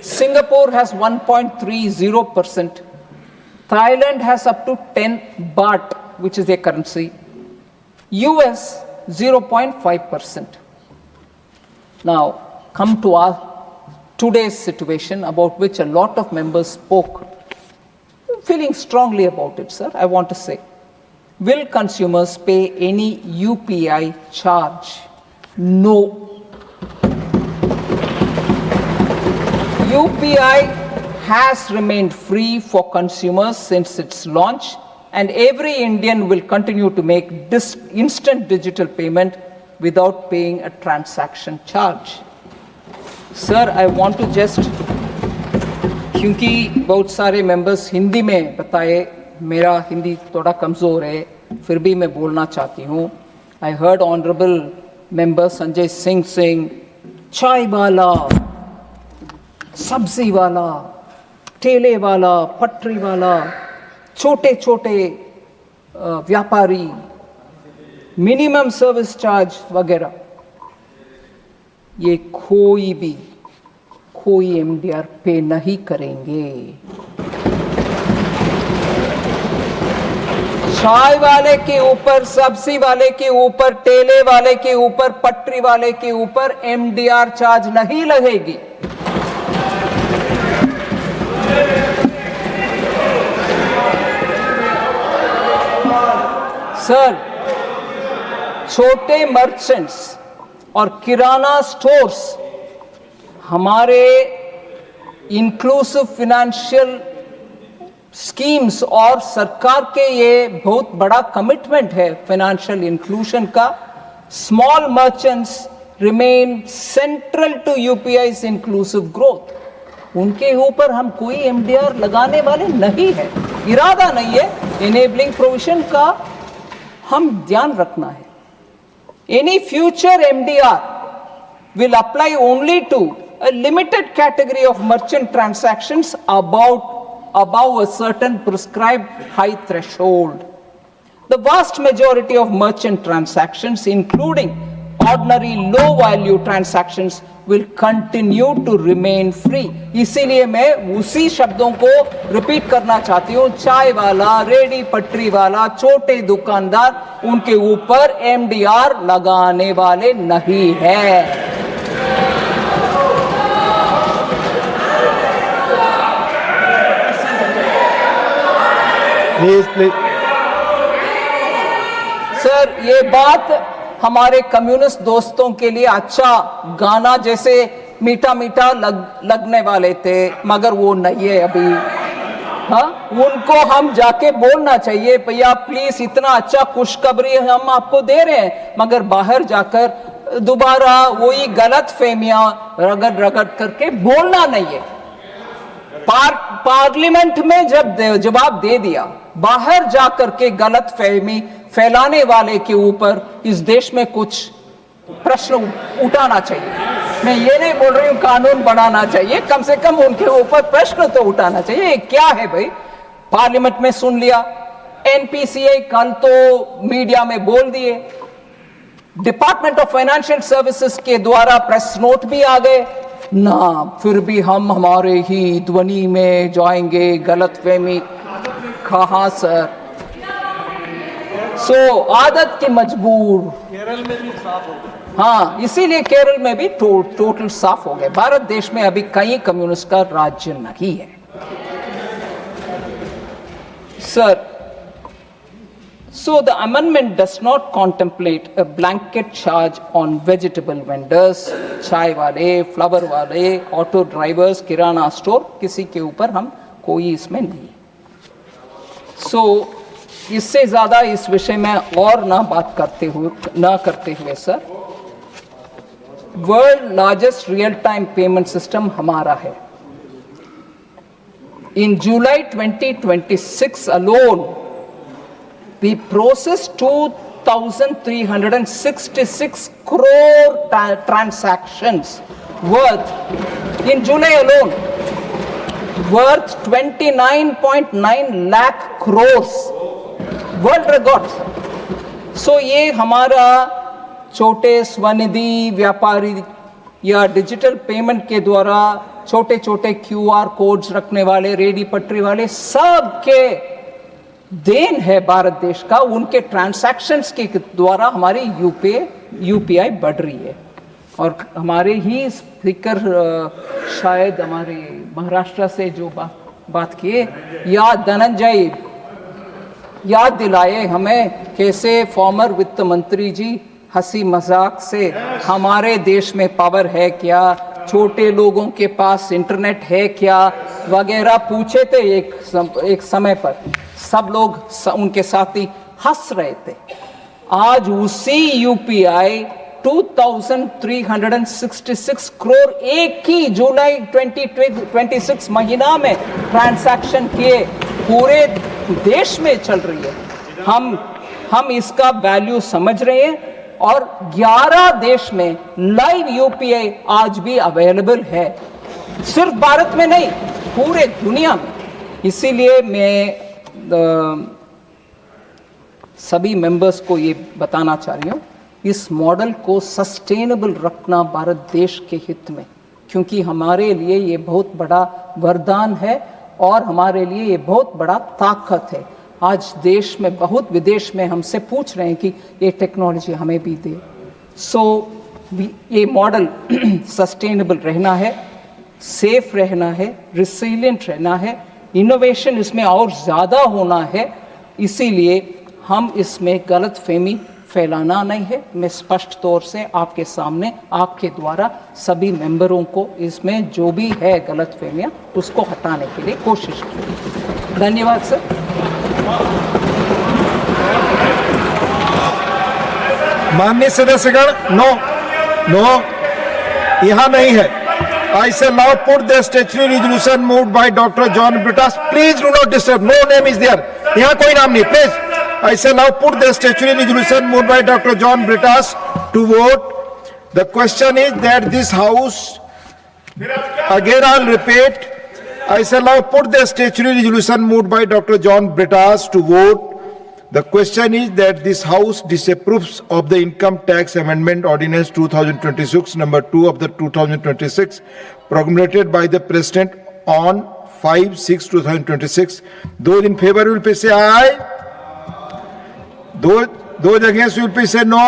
Singapore has 1.30%. Thailand has up to 10 baht, which is their currency. US, 0.5%. Now, come to our today's situation, about which a lot of members spoke. Feeling strongly about it, sir, I want to say. Will consumers pay any UPI charge? No. UPI has remained free for consumers since its launch, and every Indian will continue to make this instant digital payment without paying a transaction charge. Sir, I want to just, क्योंकि बहुत सारे members Hindi में बताए, मेरा हिंदी थोड़ा कमज़ोर है, फिर भी मैं बोलना चाहती हूँ. I heard Honorable Member Sanjay Singh saying, Chai Bala, सब्जी वाला, ठेले वाला, पटरी वाला, छोटे छोटे व्यापारी, मिनिमम सर्विस चार्ज वगैरह, ये कोई एमडीआर पे नहीं करेंगे। चाय वाले के ऊपर, सब्जी वाले के ऊपर, ठेले वाले के ऊपर, पटरी वाले के ऊपर एमडीआर चार्ज नहीं लगेगी। सर, छोटे मर्चेंट्स और किराना स्टोर्स हमारे इंक्लूसिव फाइनेंशियल स्कीम्स और सरकार के ये बहुत बड़ा कमिटमेंट है फाइनेंशियल इंक्लूजन का। Small merchants remain central to UPI's inclusive growth. उनके ऊपर हम कोई एमडीआर लगाने वाले नहीं है, इरादा नहीं है। इनेबलिंग प्रोविजन का हम ध्यान रखना है। Any future MDR will apply only to a limited category of merchant transactions above a certain prescribed high threshold. The vast majority of merchant transactions, including ordinary low value transactions, will continue to remain free. इसीलिए मैं उसी शब्दों को repeat करना चाहती हूँ। चाय वाला, रेडी पटरी वाला, छोटे दुकानदार, उनके ऊपर एमडीआर लगाने वाले नहीं है। प्लीज। सर, ये बात हमारे कम्युनिस्ट दोस्तों के लिए अच्छा गाना जैसे मीठा मीठा लगने वाले थे, मगर वो नहीं है अभी। हाँ, उनको हम जाके बोलना चाहिए, भैया प्लीज इतना अच्छा खुशखबरी हम आपको दे रहे हैं, मगर बाहर जाकर दोबारा वही गलत फहमियां रगड़ करके बोलना नहीं है। पार्लियामेंट में जब जवाब दे दिया, बाहर जाकर के गलत फहमी फैलाने वाले के ऊपर इस देश में कुछ प्रश्न उठाना चाहिए। मैं ये नहीं बोल रही हूँ कानून बनाना चाहिए, कम से कम उनके ऊपर प्रश्न तो उठाना चाहिए। क्या है भाई, पार्लियामेंट में सुन लिया, एनपीसीआई कल तो मीडिया में बोल दिए, डिपार्टमेंट ऑफ फाइनेंशियल सर्विसेज के द्वारा प्रेस नोट भी आ गए ना, फिर भी हम हमारे ही ध्वनि में जाएंगे, गलतफहमी कहां सर। आदत के मजबूर। केरल में भी साफ हो गया। हाँ, इसीलिए केरल में भी टोटल साफ हो गए। भारत देश में अभी कई कम्युनिस्ट का राज्य नहीं है। Sir, so the amendment does not contemplate a blanket charge on vegetable vendors, चाय वाले, फ्लावर वाले, ऑटो ड्राइवर्स, किराना स्टोर, किसी के ऊपर हम कोई इसमें नहीं। इससे ज्यादा इस विषय में और ना करते हुए sir, world largest real time payment system हमारा है। इन जुलाई 2026 alone we processed 2,366 crore transactions worth, in July alone, worth 29.9 lakh crores, world records. ये हमारा छोटे स्वनिधि व्यापारी या डिजिटल पेमेंट के द्वारा छोटे छोटे क्यूआर कोड्स रखने वाले, रेडी पटरी वाले, सब के देन है भारत देश का। उनके ट्रांसैक्शंस के द्वारा हमारी यूपीआई बढ़ रही है। और हमारे ही स्पीकर शायद हमारे महाराष्ट्र से जो बात किए, धनंजय याद दिलाए हमें कैसे फॉर्मर वित्त मंत्री जी हंसी मजाक से हमारे देश में पावर है क्या, छोटे लोगों के पास इंटरनेट है क्या वगैरह पूछे थे। एक समय पर सब लोग उनके साथी हंस रहे थे। आज उसी यूपीआई 2,366 करोड़ एक ही जुलाई 2026 महीना में ट्रांजैक्शन किए पूरे देश में चल रही है। हम इसका वैल्यू समझ रहे हैं और 11 देश में लाइव यूपीआई आज भी अवेलेबल है। सिर्फ भारत में नहीं, पूरे दुनिया में। इसीलिए मैं सभी मेंबर्स को ये बताना चाह रही हूँ, इस मॉडल को सस्टेनेबल रखना भारत देश के हित में, क्योंकि हमारे लिए ये बहुत बड़ा वरदान है और हमारे लिए ये बहुत बड़ा ताकत है। आज देश में बहुत विदेश में हमसे पूछ रहे हैं कि ये टेक्नोलॉजी हमें भी दे। ये मॉडल सस्टेनेबल रहना है, सेफ रहना है, रिसिलिएंट रहना है, इनोवेशन इसमें और ज़्यादा होना है। इसीलिए हम इसमें गलतफहमी फैलाना नहीं है। मैं स्पष्ट तौर से आपके सामने आपके द्वारा सभी मेंबरों को इसमें जो भी है गलतफहमियां उसको हटाने के लिए कोशिश की। धन्यवाद सर। माननीय सदस्यगण, नो यहाँ नहीं है। I shall now put the statutory resolution moved by Dr. John Britas. Please do not disturb. No name is there. यहाँ कोई नाम नहीं. Please. I shall now put the statutory resolution moved by Dr. John Britas to vote. The question is that this House, again I'll repeat, I shall now put the statutory resolution moved by Dr. John Britas to vote. The question is that this House disapproves of the Income Tax Amendment Ordinance 2026, number 2 of the 2026, promulgated by the President on 5/6/2026. Those in favor will please say aye. Those against will please say no.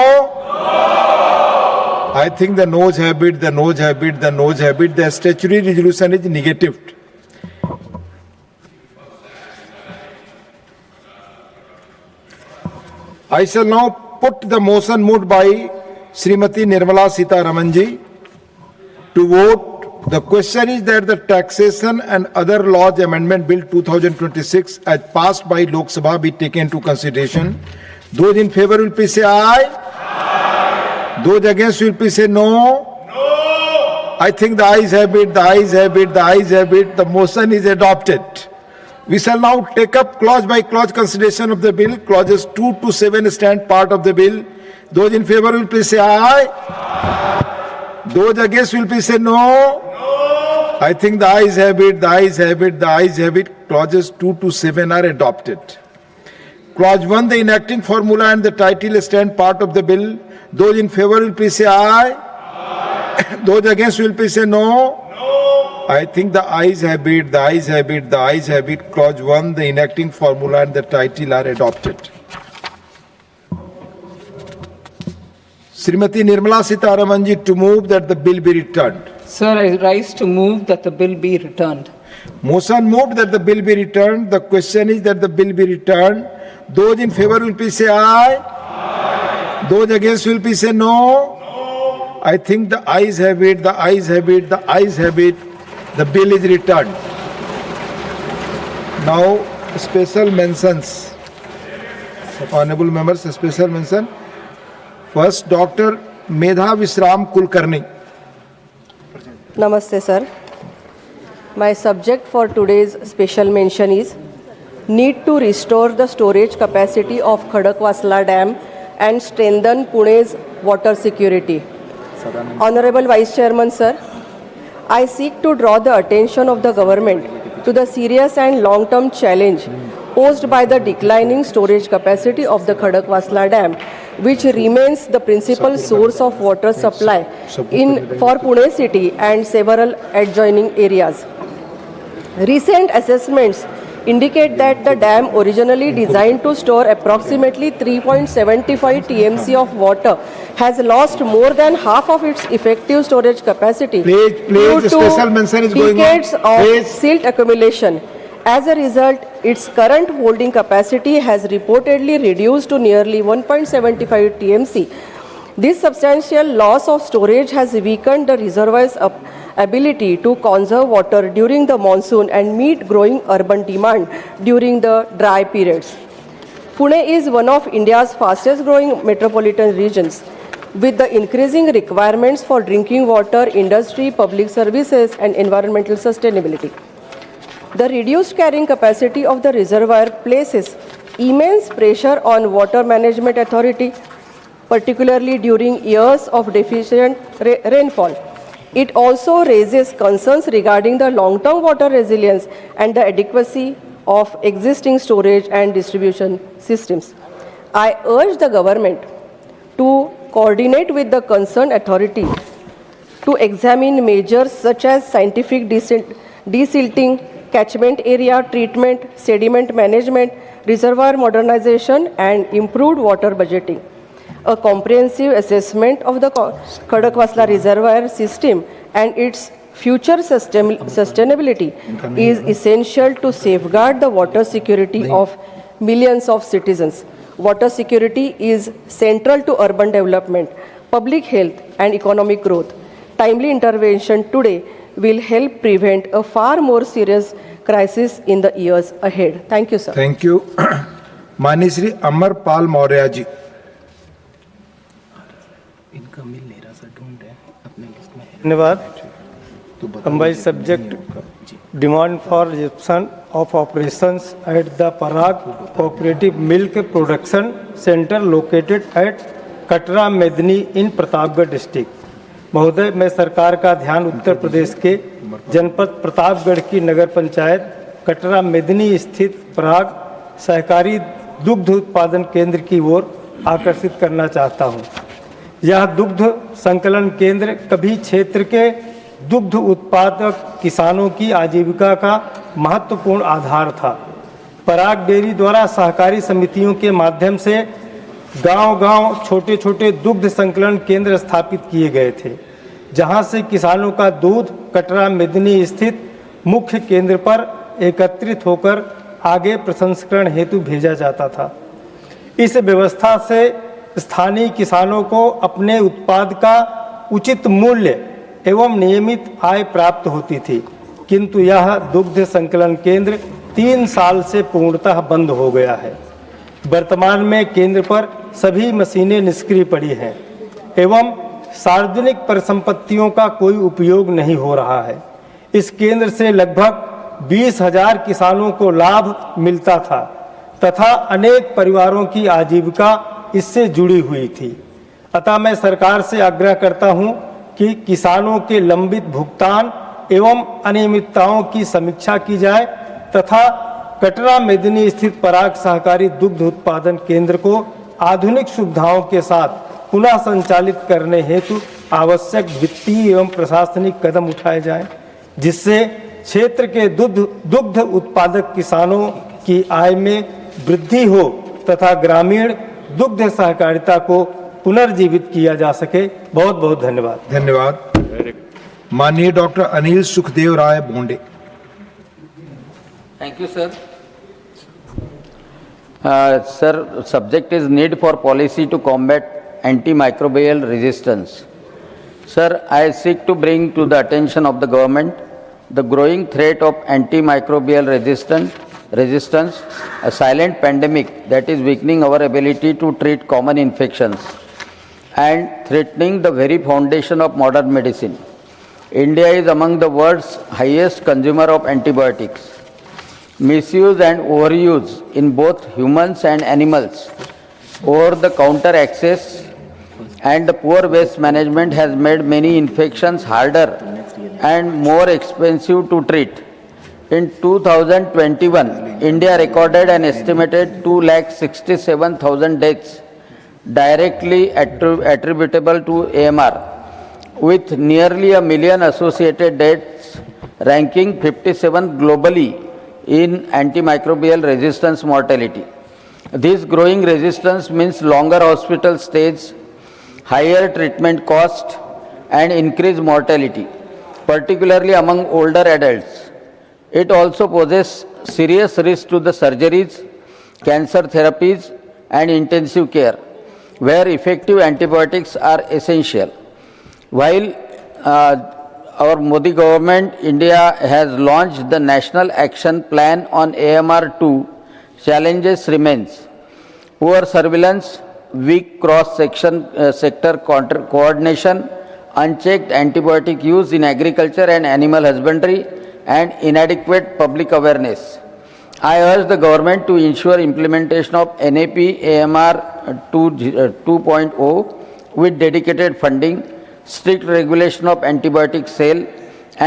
I think the noes have it, the noes have it, the noes have it. The statutory resolution is negative. I shall now put the motion moved by Srimati Nirmala Sitharaman ji to vote. The question is that the Taxation and Other Laws Amendment Bill 2026 as passed by Lok Sabha be taken into consideration. Those in favor will please say aye. Those against will please say no. I think the ayes have it, the ayes have it, the ayes have it. The motion is adopted. We shall now take up clause by clause consideration of the bill. Clauses 2 to 7 stand part of the bill. Those in favor will please say aye. Those against will please say no. I think the ayes have it, the ayes have it, the ayes have it. Clauses 2 to 7 are adopted. Clause 1, the enacting formula and the title stand part of the bill. Those in favor will please say aye. Those against will please say no. I think the ayes have it, the ayes have it, the ayes have it. Clause 1, the enacting formula and the title are adopted. Srimati Nirmala Sitharaman ji to move that the bill be returned. Sir, I rise to move that the bill be returned. Motion moved that the bill be returned. The question is that the bill be returned. Those in favor will please say aye. Those against will please say no. I think the ayes have it, the ayes have it, the ayes have it. The bill is returned. Now, special mentions. Honorable members, special mention. First, Dr. Medha Visram Kulkarni. Namaste, sir. My subject for today's special mention is need to restore the storage capacity of Khadakwasla Dam and strengthen Pune's water security. Honorable Vice Chairman, sir, I seek to draw the attention of the government to the serious and long-term challenge posed by the declining storage capacity of the Khadakwasla Dam, which remains the principal source of water supply for Pune city and several adjoining areas. Recent assessments indicate that the dam, originally designed to store approximately 3.75 TMC of water, has lost more than half of its effective storage capacity due to decades of silt accumulation. As a result, its current holding capacity has reportedly reduced to nearly 1.75 TMC. This substantial loss of storage has weakened the reservoir's ability to conserve water during the monsoon and meet growing urban demand during the dry periods. Pune is one of India's fastest growing metropolitan regions, with the increasing requirements for drinking water, industry, public services, and environmental sustainability. The reduced carrying capacity of the reservoir places immense pressure on Water Management Authority, particularly during years of deficient rainfall. It also raises concerns regarding the long-term water resilience and the adequacy of existing storage and distribution systems. I urge the government to coordinate with the concerned authority to examine measures such as scientific desilting, catchment area treatment, sediment management, reservoir modernization, and improved water budgeting. A comprehensive assessment of the Khadakwasla reservoir system and its future sustainability is essential to safeguard the water security of millions of citizens. Water security is central to urban development, public health, and economic growth. Timely intervention today will help prevent a far more serious crisis in the years ahead. Thank you, sir. Thank you. माननीय श्री अमर पाल मौर्य जी. धन्यवाद. By subject demand for resumption of operations at the Parag Cooperative Milk Production Center located at Katra Medni in Pratapgarh district. महोदय, मैं सरकार का ध्यान उत्तर प्रदेश के जनपद प्रतापगढ़ की नगर पंचायत कटरा मेदिनी स्थित पराग सहकारी दुग्ध उत्पादन केंद्र की ओर आकर्षित करना चाहता हूं। यह दुग्ध संकलन केंद्र कभी क्षेत्र के दुग्ध उत्पादक किसानों की आजीविका का महत्वपूर्ण आधार था। पराग डेयरी द्वारा सहकारी समितियों के माध्यम से गांव-गांव छोटे-छोटे दुग्ध संकलन केंद्र स्थापित किए गए थे, जहां से किसानों का दूध कटरा मेदिनी स्थित मुख्य केंद्र पर एकत्रित होकर आगे प्रसंस्करण हेतु भेजा जाता था। इस व्यवस्था से स्थानीय किसानों को अपने उत्पाद का उचित मूल्य एवं नियमित आय प्राप्त होती थी, किंतु यह दुग्ध संकलन केंद्र 3 साल से पूर्णतः बंद हो गया है। वर्तमान में केंद्र पर सभी मशीनें निष्क्रिय पड़ी हैं एवं सार्वजनिक परिसंपत्तियों का कोई उपयोग नहीं हो रहा है। इस केंद्र से लगभग 20,000 किसानों को लाभ मिलता था तथा अनेक परिवारों की आजीविका इससे जुड़ी हुई थी। अतः मैं सरकार से आग्रह करता हूं कि किसानों के लंबित भुगतान एवं अनियमितताओं की समीक्षा की जाए तथा कटरा मेदिनी स्थित पराग सहकारी दुग्ध उत्पादन केंद्र को आधुनिक सुविधाओं के साथ पुनः संचालित करने हेतु आवश्यक वित्तीय एवं प्रशासनिक कदम उठाए जाएं, जिससे क्षेत्र के दुग्ध उत्पादक किसानों की आय में वृद्धि हो तथा ग्रामीण दुग्ध सहकारिता को पुनर्जीवित किया जा सके। बहुत बहुत धन्यवाद। धन्यवाद। माननीय doctor Anil Sukhdev Rai Bonde. Thank you, sir. Sir, subject is need for policy to combat antimicrobial resistance. Sir, I seek to bring to the attention of the government the growing threat of antimicrobial resistance, a silent pandemic that is weakening our ability to treat common infections and threatening the very foundation of modern medicine. India is among the world's highest consumer of antibiotics. Misuse and overuse in both humans and animals, over-the-counter access, and the poor waste management has made many infections harder and more expensive to treat. In 2021, India recorded an estimated 267,000 deaths directly attributable to AMR, with nearly 1 million associated deaths, ranking 57 globally in antimicrobial resistance mortality. This growing resistance means longer hospital stays, higher treatment cost, and increased mortality, particularly among older adults. It also poses serious risk to the surgeries, cancer therapies, and intensive care, where effective antibiotics are essential. While our Modi government, India has launched the National Action Plan on AMR2, challenges remains. Poor surveillance, weak cross-sector coordination, unchecked antibiotic use in agriculture and animal husbandry, and inadequate public awareness. I urge the government to ensure implementation of NAP AMR 2.0 with dedicated funding, strict regulation of antibiotic sale,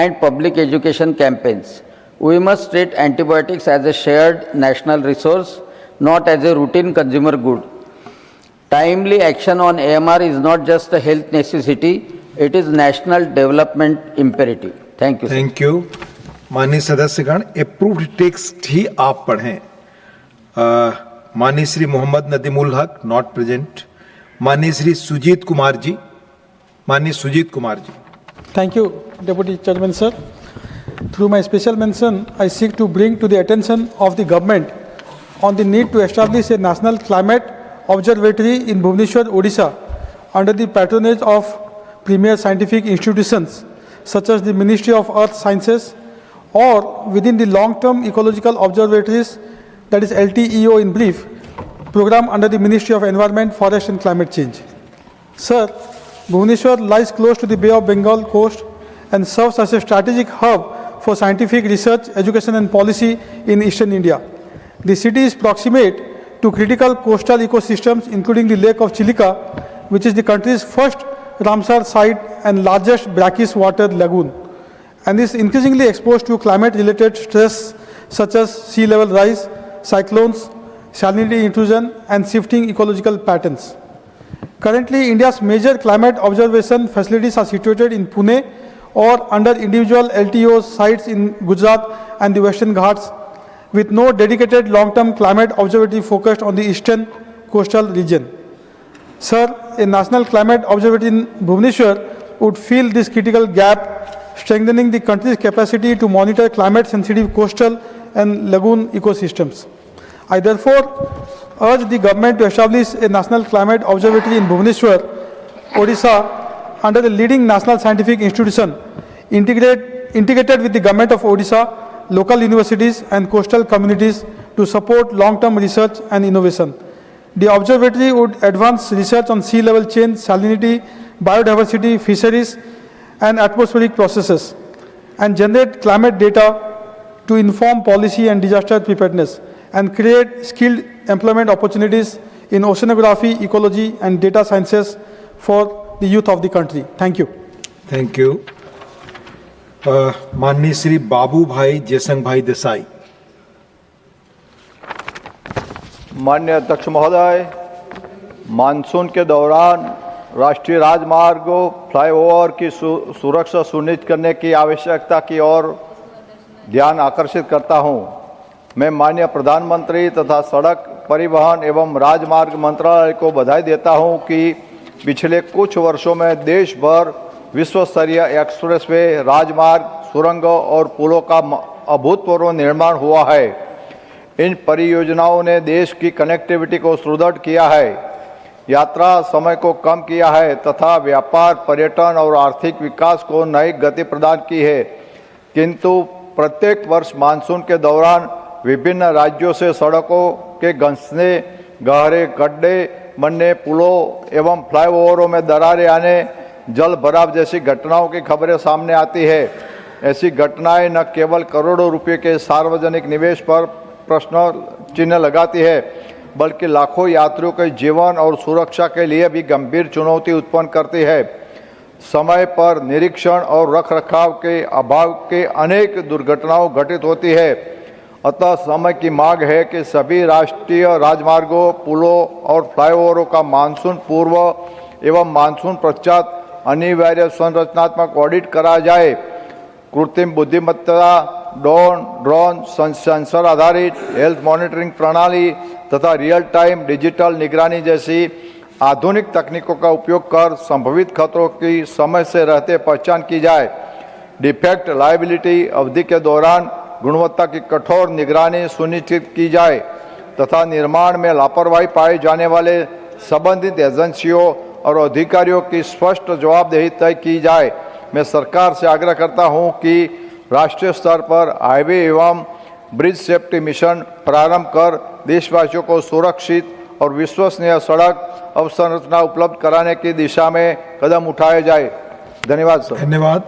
and public education campaigns. We must treat antibiotics as a shared national resource, not as a routine consumer good. Timely action on AMR is not just a health necessity, it is national development imperative. Thank you, sir. Thank you. माननीय सदस्यगण, approved text ही आप पढ़ें। माननीय श्री मोहम्मद नदीमुल हक not present. माननीय श्री सुजीत कुमार जी, माननीय Sujit Kumar ji. Thank you, Deputy Chairman, sir. Through my special mention, I seek to bring to the attention of the government on the need to establish a national climate observatory in Bhubaneswar, Odisha, under the patronage of premier scientific institutions such as the Ministry of Earth Sciences, or within the long-term ecological observatories, that is LTEO in brief, program under the Ministry of Environment, Forest and Climate Change. Sir, Bhubaneswar lies close to the Bay of Bengal coast and serves as a strategic hub for scientific research, education and policy in eastern India. The city is proximate to critical coastal ecosystems including the Lake of Chilika, which is the country's first Ramsar site and largest brackish water lagoon, and is increasingly exposed to climate-related stress such as sea level rise, cyclones, salinity intrusion and shifting ecological patterns. Currently, India's major climate observation facilities are situated in Pune or under individual LTO sites in Gujarat and the Western Ghats, with no dedicated long-term climate observatory focused on the eastern coastal region. Sir, a national climate observatory in Bhubaneswar would fill this critical gap, strengthening the country's capacity to monitor climate-sensitive coastal and lagoon ecosystems. I therefore urge the government to establish a national climate observatory in Bhubaneswar, Odisha, under the leading national scientific institution, integrated with the government of Odisha, local universities and coastal communities to support long-term research and innovation. The observatory would advance research on sea level change, salinity, biodiversity, fisheries and atmospheric processes, and generate climate data to inform policy and disaster preparedness, and create skilled employment opportunities in oceanography, ecology and data sciences for the youth of the country. Thank you. Thank you. माननीय श्री बाबू भाई जयसंग भाई देसाई। माननीय अध्यक्ष महोदय, monsoon के दौरान राष्ट्रीय राजमार्गों, फ्लाईओवर की सुरक्षा सुनिश्चित करने की आवश्यकता की ओर ध्यान आकर्षित करता हूं। मैं माननीय प्रधानमंत्री तथा सड़क परिवहन एवं राजमार्ग मंत्रालय को बधाई देता हूं कि पिछले कुछ वर्षों में देश भर विश्व स्तरीय एक्सप्रेसवे, राजमार्ग, सुरंगों और पुलों का अभूतपूर्व निर्माण हुआ है। इन परियोजनाओं ने देश की कनेक्टिविटी को सुदृढ़ किया है, यात्रा समय को कम किया है तथा व्यापार, पर्यटन और आर्थिक विकास को नई गति प्रदान की है। किंतु प्रत्येक वर्ष मानसून के दौरान विभिन्न राज्यों से सड़कों के घसने, गहरे गड्ढे बनने, पुलों एवं फ्लाईओवरों में दरारें आने, जल भराव जैसी घटनाओं की खबरें सामने आती है। ऐसी घटनाएं न केवल करोड़ों रुपए के सार्वजनिक निवेश पर प्रश्न चिन्ह लगाती है, बल्कि लाखों यात्रियों के जीवन और सुरक्षा के लिए भी गंभीर चुनौती उत्पन्न करती है। समय पर निरीक्षण और रखरखाव के अभाव के अनेक दुर्घटनाएं घटित होती है। अतः समय की मांग है कि सभी राष्ट्रीय राजमार्गों, पुलों और फ्लाईओवरों का मानसून पूर्व एवं मानसून पश्चात अनिवार्य संरचनात्मक ऑडिट कराया जाए। कृत्रिम बुद्धिमत्ता, ड्रोन, सेंसर आधारित हेल्थ मॉनिटरिंग प्रणाली तथा रियल टाइम डिजिटल निगरानी जैसी आधुनिक तकनीकों का उपयोग कर संभावित खतरों की समय से रहते पहचान की जाए। डिफेक्ट लायबिलिटी अवधि के दौरान गुणवत्ता की कठोर निगरानी सुनिश्चित की जाए तथा निर्माण में लापरवाही पाए जाने वाले संबंधित एजेंसियों और अधिकारियों की स्पष्ट जवाबदेही तय की जाए। मैं सरकार से आग्रह करता हूं कि राष्ट्रीय स्तर पर हाईवे एवं ब्रिज सेफ्टी मिशन प्रारंभ कर देशवासियों को सुरक्षित और विश्वसनीय सड़क अवसंरचना उपलब्ध कराने की दिशा में कदम उठाए जाए। धन्यवाद सर। धन्यवाद।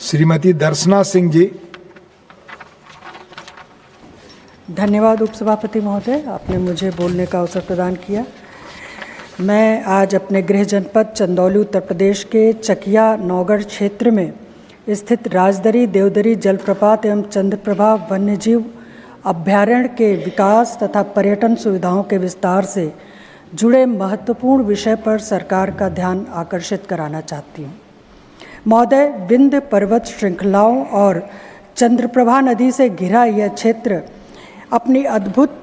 श्रीमती दर्शना सिंह जी। धन्यवाद उपसभापति महोदय, आपने मुझे बोलने का अवसर प्रदान किया। मैं आज अपने गृह जनपद चंदौली उत्तर प्रदेश के चकिया नौगढ़ क्षेत्र में स्थित राजदरी देवदरी जलप्रपात एवं चंद्रप्रभा वन्यजीव अभ्यारण्य के विकास तथा पर्यटन सुविधाओं के विस्तार से जुड़े महत्वपूर्ण विषय पर सरकार का ध्यान आकर्षित कराना चाहती हूँ। महोदय, विंध्य पर्वत श्रृंखलाओं और चंद्रप्रभा नदी से घिरा यह क्षेत्र अपनी अद्भुत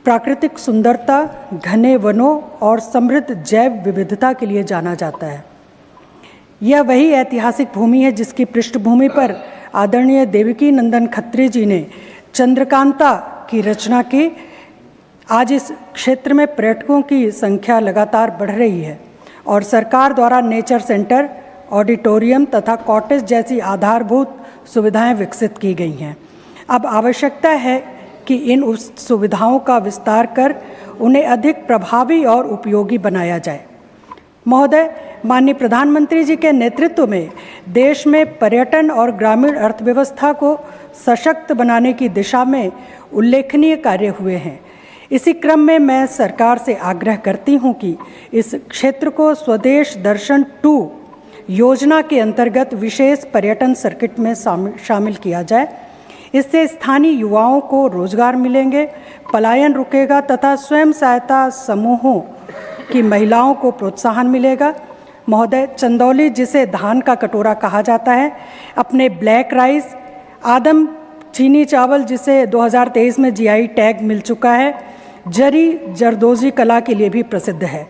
प्राकृतिक सुंदरता, घने वनों और समृद्ध जैव विविधता के लिए जाना जाता है। यह वही ऐतिहासिक भूमि है जिसकी पृष्ठभूमि पर आदरणीय देवकी नंदन खत्री जी ने चंद्रकांता की रचना की। आज इस क्षेत्र में पर्यटकों की संख्या लगातार बढ़ रही है और सरकार द्वारा नेचर सेंटर, ऑडिटोरियम तथा कॉटेज जैसी आधारभूत सुविधाएं विकसित की गई हैं। अब आवश्यकता है कि इन सुविधाओं का विस्तार कर उन्हें अधिक प्रभावी और उपयोगी बनाया जाए। महोदय, माननीय प्रधानमंत्री जी के नेतृत्व में देश में पर्यटन और ग्रामीण अर्थव्यवस्था को सशक्त बनाने की दिशा में उल्लेखनीय कार्य हुए हैं। इसी क्रम में मैं सरकार से आग्रह करती हूं कि इस क्षेत्र को स्वदेश दर्शन 2 योजना के अंतर्गत विशेष पर्यटन सर्किट में शामिल किया जाए। इससे स्थानीय युवाओं को रोजगार मिलेंगे, पलायन रुकेगा तथा स्वयं सहायता समूहों की महिलाओं को प्रोत्साहन मिलेगा। महोदय, चंदौली, जिसे धान का कटोरा कहा जाता है, अपने ब्लैक राइस, आदम चीनी चावल जिसे 2023 में जीआई टैग मिल चुका है, जरी जरदोजी कला के लिए भी प्रसिद्ध है,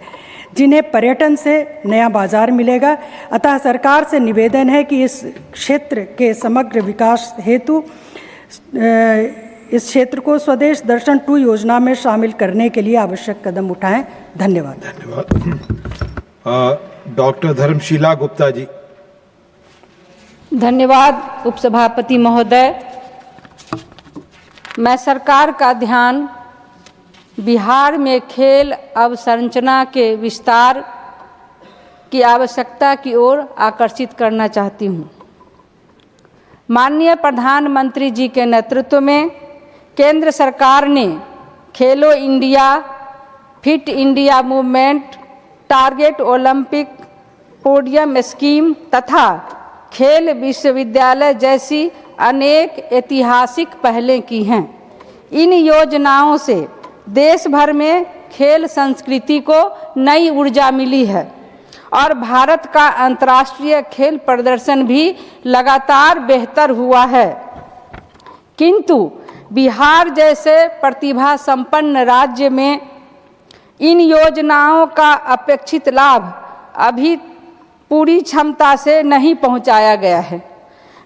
जिन्हें पर्यटन से नया बाजार मिलेगा। अतः सरकार से निवेदन है कि इस क्षेत्र के समग्र विकास हेतु इस क्षेत्र को स्वदेश दर्शन 2 योजना में शामिल करने के लिए आवश्यक कदम उठाएं। धन्यवाद। डॉक्टर धर्मशीला गुप्ता जी। धन्यवाद उपसभापति महोदय। मैं सरकार का ध्यान बिहार में खेल अवसंरचना के विस्तार की आवश्यकता की ओर आकर्षित करना चाहती हूँ। माननीय प्रधानमंत्री जी के नेतृत्व में केंद्र सरकार ने खेलो India, fit India movement, target Olympic, podium scheme तथा खेल विश्वविद्यालय जैसी अनेक ऐतिहासिक पहलें की हैं। इन योजनाओं से देश भर में खेल संस्कृति को नई ऊर्जा मिली है और भारत का अंतर्राष्ट्रीय खेल प्रदर्शन भी लगातार बेहतर हुआ है। किंतु बिहार जैसे प्रतिभा संपन्न राज्य में इन योजनाओं का अपेक्षित लाभ अभी पूरी क्षमता से नहीं पहुंचाया गया है।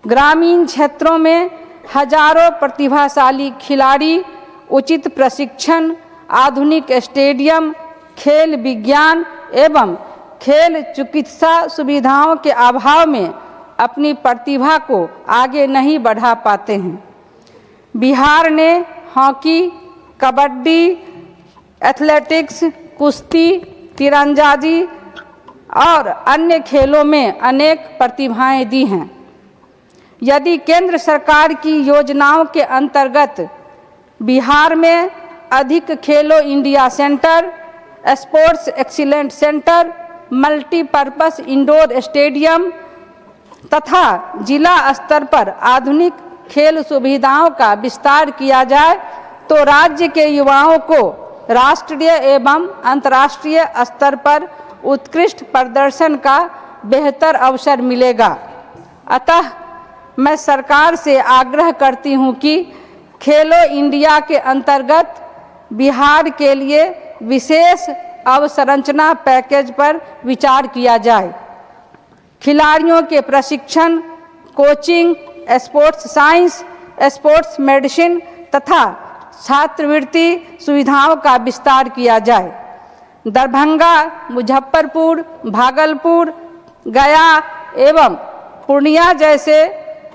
ग्रामीण क्षेत्रों में हजारों प्रतिभाशाली खिलाड़ी उचित प्रशिक्षण, आधुनिक स्टेडियम, खेल विज्ञान एवं खेल चिकित्सा सुविधाओं के अभाव में अपनी प्रतिभा को आगे नहीं बढ़ा पाते हैं। बिहार ने हॉकी, कबड्डी, एथलेटिक्स, कुश्ती, तीरंदाजी और अन्य खेलों में अनेक प्रतिभाएं दी हैं। यदि केंद्र सरकार की योजनाओं के अंतर्गत बिहार में अधिक खेलो India centre, sports excellent centre, multipurpose indoor stadium तथा जिला स्तर पर आधुनिक खेल सुविधाओं का विस्तार किया जाए तो राज्य के युवाओं को राष्ट्रीय एवं अंतर्राष्ट्रीय स्तर पर उत्कृष्ट प्रदर्शन का बेहतर अवसर मिलेगा। अतः मैं सरकार से आग्रह करती हूं कि खेलो इंडिया के अंतर्गत बिहार के लिए विशेष अवसंरचना पैकेज पर विचार किया जाए। खिलाड़ियों के प्रशिक्षण, coaching, sports science, sports medicine तथा छात्रवृत्ति सुविधाओं का विस्तार किया जाए। दरभंगा, मुजफ्फरपुर, भागलपुर, गया एवं पूर्णिया जैसे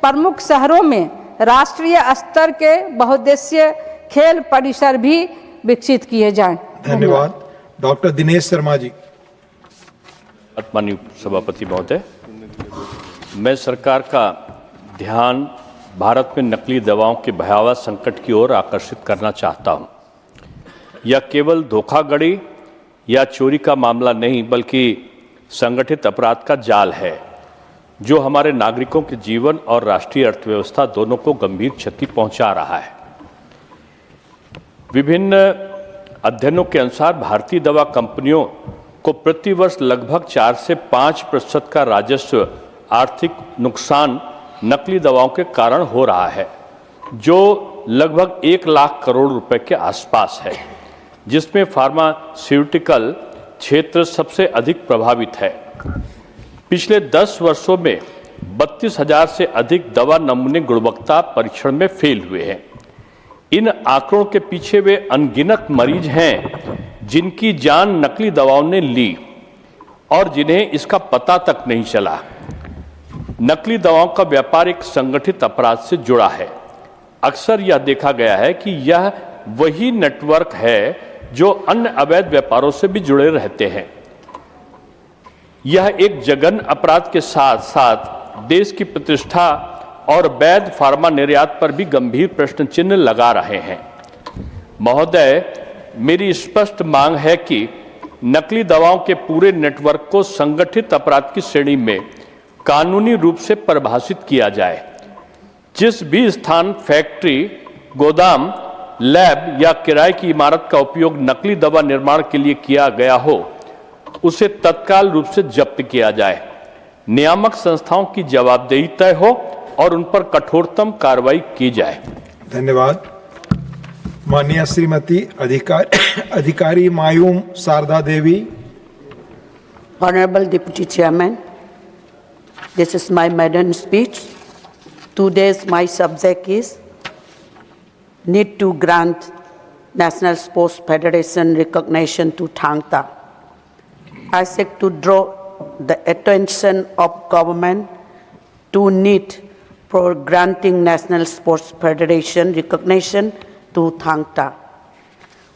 प्रमुख शहरों में राष्ट्रीय स्तर के बहुउद्देशीय खेल परिसर भी विकसित किए जाएं। धन्यवाद। डॉक्टर दिनेश शर्मा जी। माननीय सभापति महोदय, मैं सरकार का ध्यान भारत में नकली दवाओं के भयावह संकट की ओर आकर्षित करना चाहता हूं। यह केवल धोखाधड़ी या चोरी का मामला नहीं बल्कि संगठित अपराध का जाल है जो हमारे नागरिकों के जीवन और राष्ट्रीय अर्थव्यवस्था दोनों को गंभीर क्षति पहुंचा रहा है। विभिन्न अध्ययनों के अनुसार भारतीय दवा कंपनियों को प्रतिवर्ष लगभग 4 से 5% का राजस्व आर्थिक नुकसान नकली दवाओं के कारण हो रहा है, जो लगभग 1 लाख करोड़ रुपए के आसपास है, जिसमें फार्मास्यूटिकल क्षेत्र सबसे अधिक प्रभावित है। पिछले 10 वर्षों में 32,000 से अधिक दवा नमूने गुणवत्ता परीक्षण में फेल हुए हैं। इन आंकड़ों के पीछे वे अनगिनत मरीज हैं जिनकी जान नकली दवाओं ने ली और जिन्हें इसका पता तक नहीं चला। नकली दवाओं का व्यापार एक संगठित अपराध से जुड़ा है। अक्सर यह देखा गया है कि यह वही नेटवर्क है जो अन्य अवैध व्यापारों से भी जुड़े रहते हैं। यह एक जघन्य अपराध के साथ साथ देश की प्रतिष्ठा और वैध फार्मा निर्यात पर भी गंभीर प्रश्न चिन्ह लगा रहे हैं। महोदय, मेरी स्पष्ट मांग है कि नकली दवाओं के पूरे नेटवर्क को संगठित अपराध की श्रेणी में कानूनी रूप से परिभाषित किया जाए। जिस भी स्थान, फैक्ट्री, गोदाम, लैब या किराए की इमारत का उपयोग नकली दवा निर्माण के लिए किया गया हो, उसे तत्काल रूप से जब्त किया जाए। नियामक संस्थाओं की जवाबदेही तय हो और उन पर कठोरतम कार्रवाई की जाए। धन्यवाद। माननीय श्रीमती अधिकारी मायूम शारदा देवी। Honorable Deputy Chairman, this is my maiden speech. Today's my subject is need to grant National Sports Federation recognition to Thangta. I seek to draw the attention of government to need for granting National Sports Federation recognition to Thangta,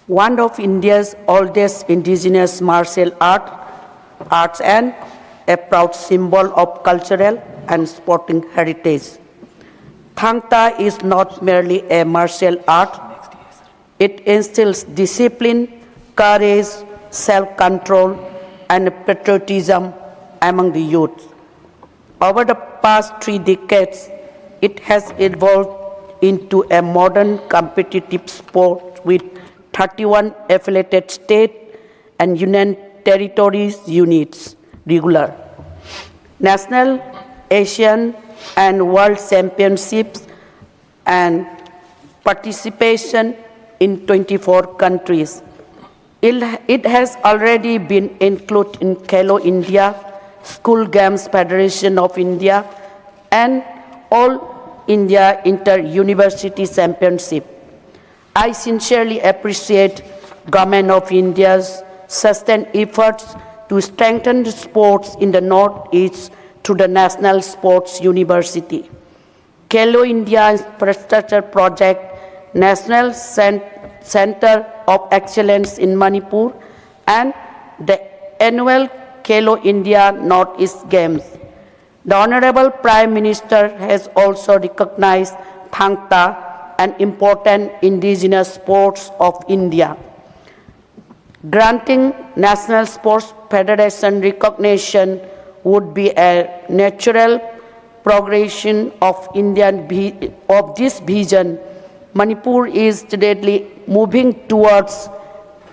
one of India's oldest indigenous martial arts and a proud symbol of cultural and sporting heritage. Thangta is not merely a martial art, it instills discipline, courage, self-control, and patriotism among the youth. Over the past 3 decades, it has evolved into a modern competitive sport with 31 affiliated state and union territories units, regular, national, Asian, and world championships, and participation in 24 countries. It has already been included in Khelo India, School Games Federation of India, and All India Inter-University Championship. I sincerely appreciate Government of India's sustained efforts to strengthen the sports in the Northeast through the National Sports University, Khelo India Infrastructure Project, National Center of Excellence in Manipur, and the annual Khelo India Northeast Games. The Honorable Prime Minister has also recognized Thangta, an important indigenous sports of India. Granting National Sports Federation recognition would be a natural progression of this vision. Manipur is steadily moving towards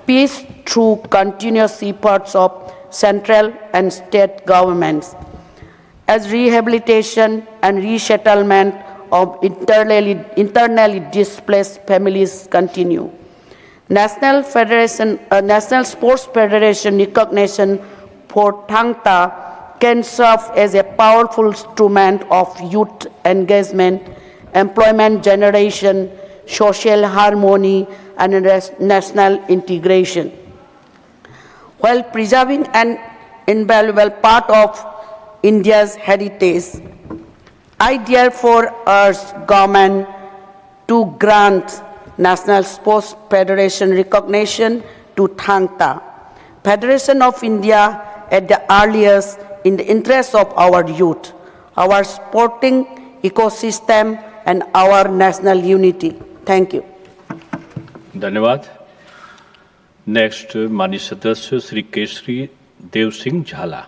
peace through continuous efforts of central and state governments. As rehabilitation and resettlement of internally displaced families continue, National Sports Federation recognition for Thangta can serve as a powerful instrument of youth engagement, employment generation, social harmony, and national integration, while preserving an invaluable part of India's heritage. I therefore urge government to grant National Sports Federation recognition to Thangta, Federation of India at the earliest, in the interest of our youth, our sporting ecosystem, and our national unity. Thank you. धन्यवाद। Next माननीय सदस्य श्री केसरी देव सिंह झाला.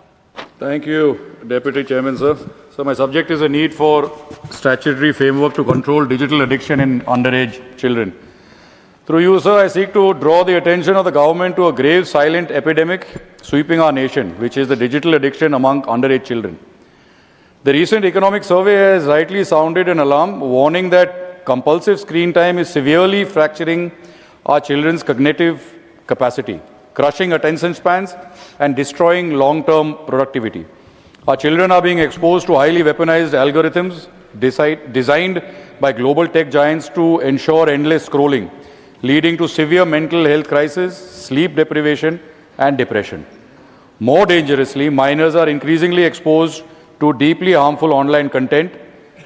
Thank you, Deputy Chairman, sir. So my subject is a need for statutory framework to control digital addiction in underage children. Through you, sir, I seek to draw the attention of the government to a grave silent epidemic sweeping our nation, which is the digital addiction among underage children. The recent economic survey has rightly sounded an alarm, warning that compulsive screen time is severely fracturing our children's cognitive capacity, crushing attention spans and destroying long-term productivity. Our children are being exposed to highly weaponized algorithms designed by global tech giants to ensure endless scrolling, leading to severe mental health crises, sleep deprivation, and depression. More dangerously, minors are increasingly exposed to deeply harmful online content,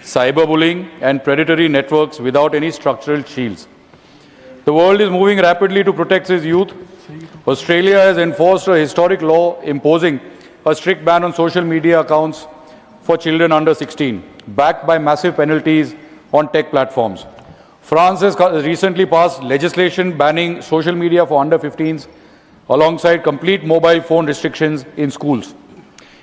cyberbullying, and predatory networks without any structural shields. The world is moving rapidly to protect its youth. Australia has enforced a historic law imposing a strict ban on social media accounts for children under 16, backed by massive penalties on tech platforms. France has recently passed legislation banning social media for under 15s, alongside complete mobile phone restrictions in schools.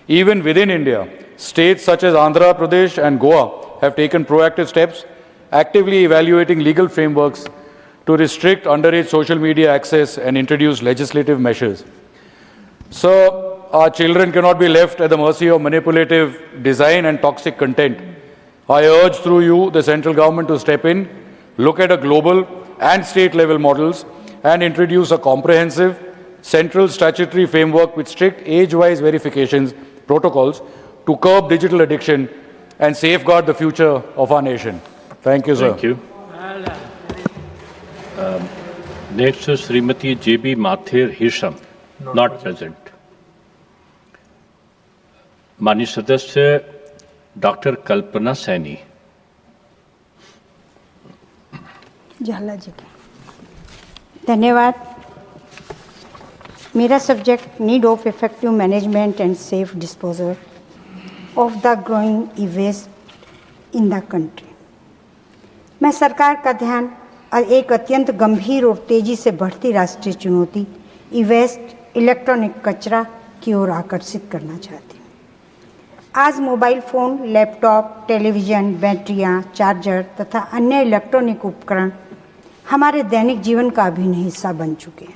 Even within India, states such as Andhra Pradesh and Goa have taken proactive steps, actively evaluating legal frameworks to restrict underage social media access and introduce legislative measures. So, our children cannot be left at the mercy of manipulative design and toxic content. I urge through you the central government to step in, look at a global and state level models and introduce a comprehensive central statutory framework with strict age-wise verifications protocols to curb digital addiction and safeguard the future of our nation. Thank you, sir. Thank you. Next, Srimati J.B. Mathir Hisham, not present. माननीय सदस्य doctor कल्पना सैनी. झाला जी के धन्यवाद. मेरा subject need of effective management and safe disposal of the growing e waste in the country. मैं सरकार का ध्यान और एक अत्यंत गंभीर और तेजी से बढ़ती राष्ट्रीय चुनौती ई वेस्ट इलेक्ट्रॉनिक कचरा की ओर आकर्षित करना चाहती हूँ. आज मोबाइल फ़ोन, लैपटॉप, टेलीविज़न, बैटरियाँ, चार्जर तथा अन्य इलेक्ट्रॉनिक उपकरण हमारे दैनिक जीवन का अभिन्न हिस्सा बन चुके हैं,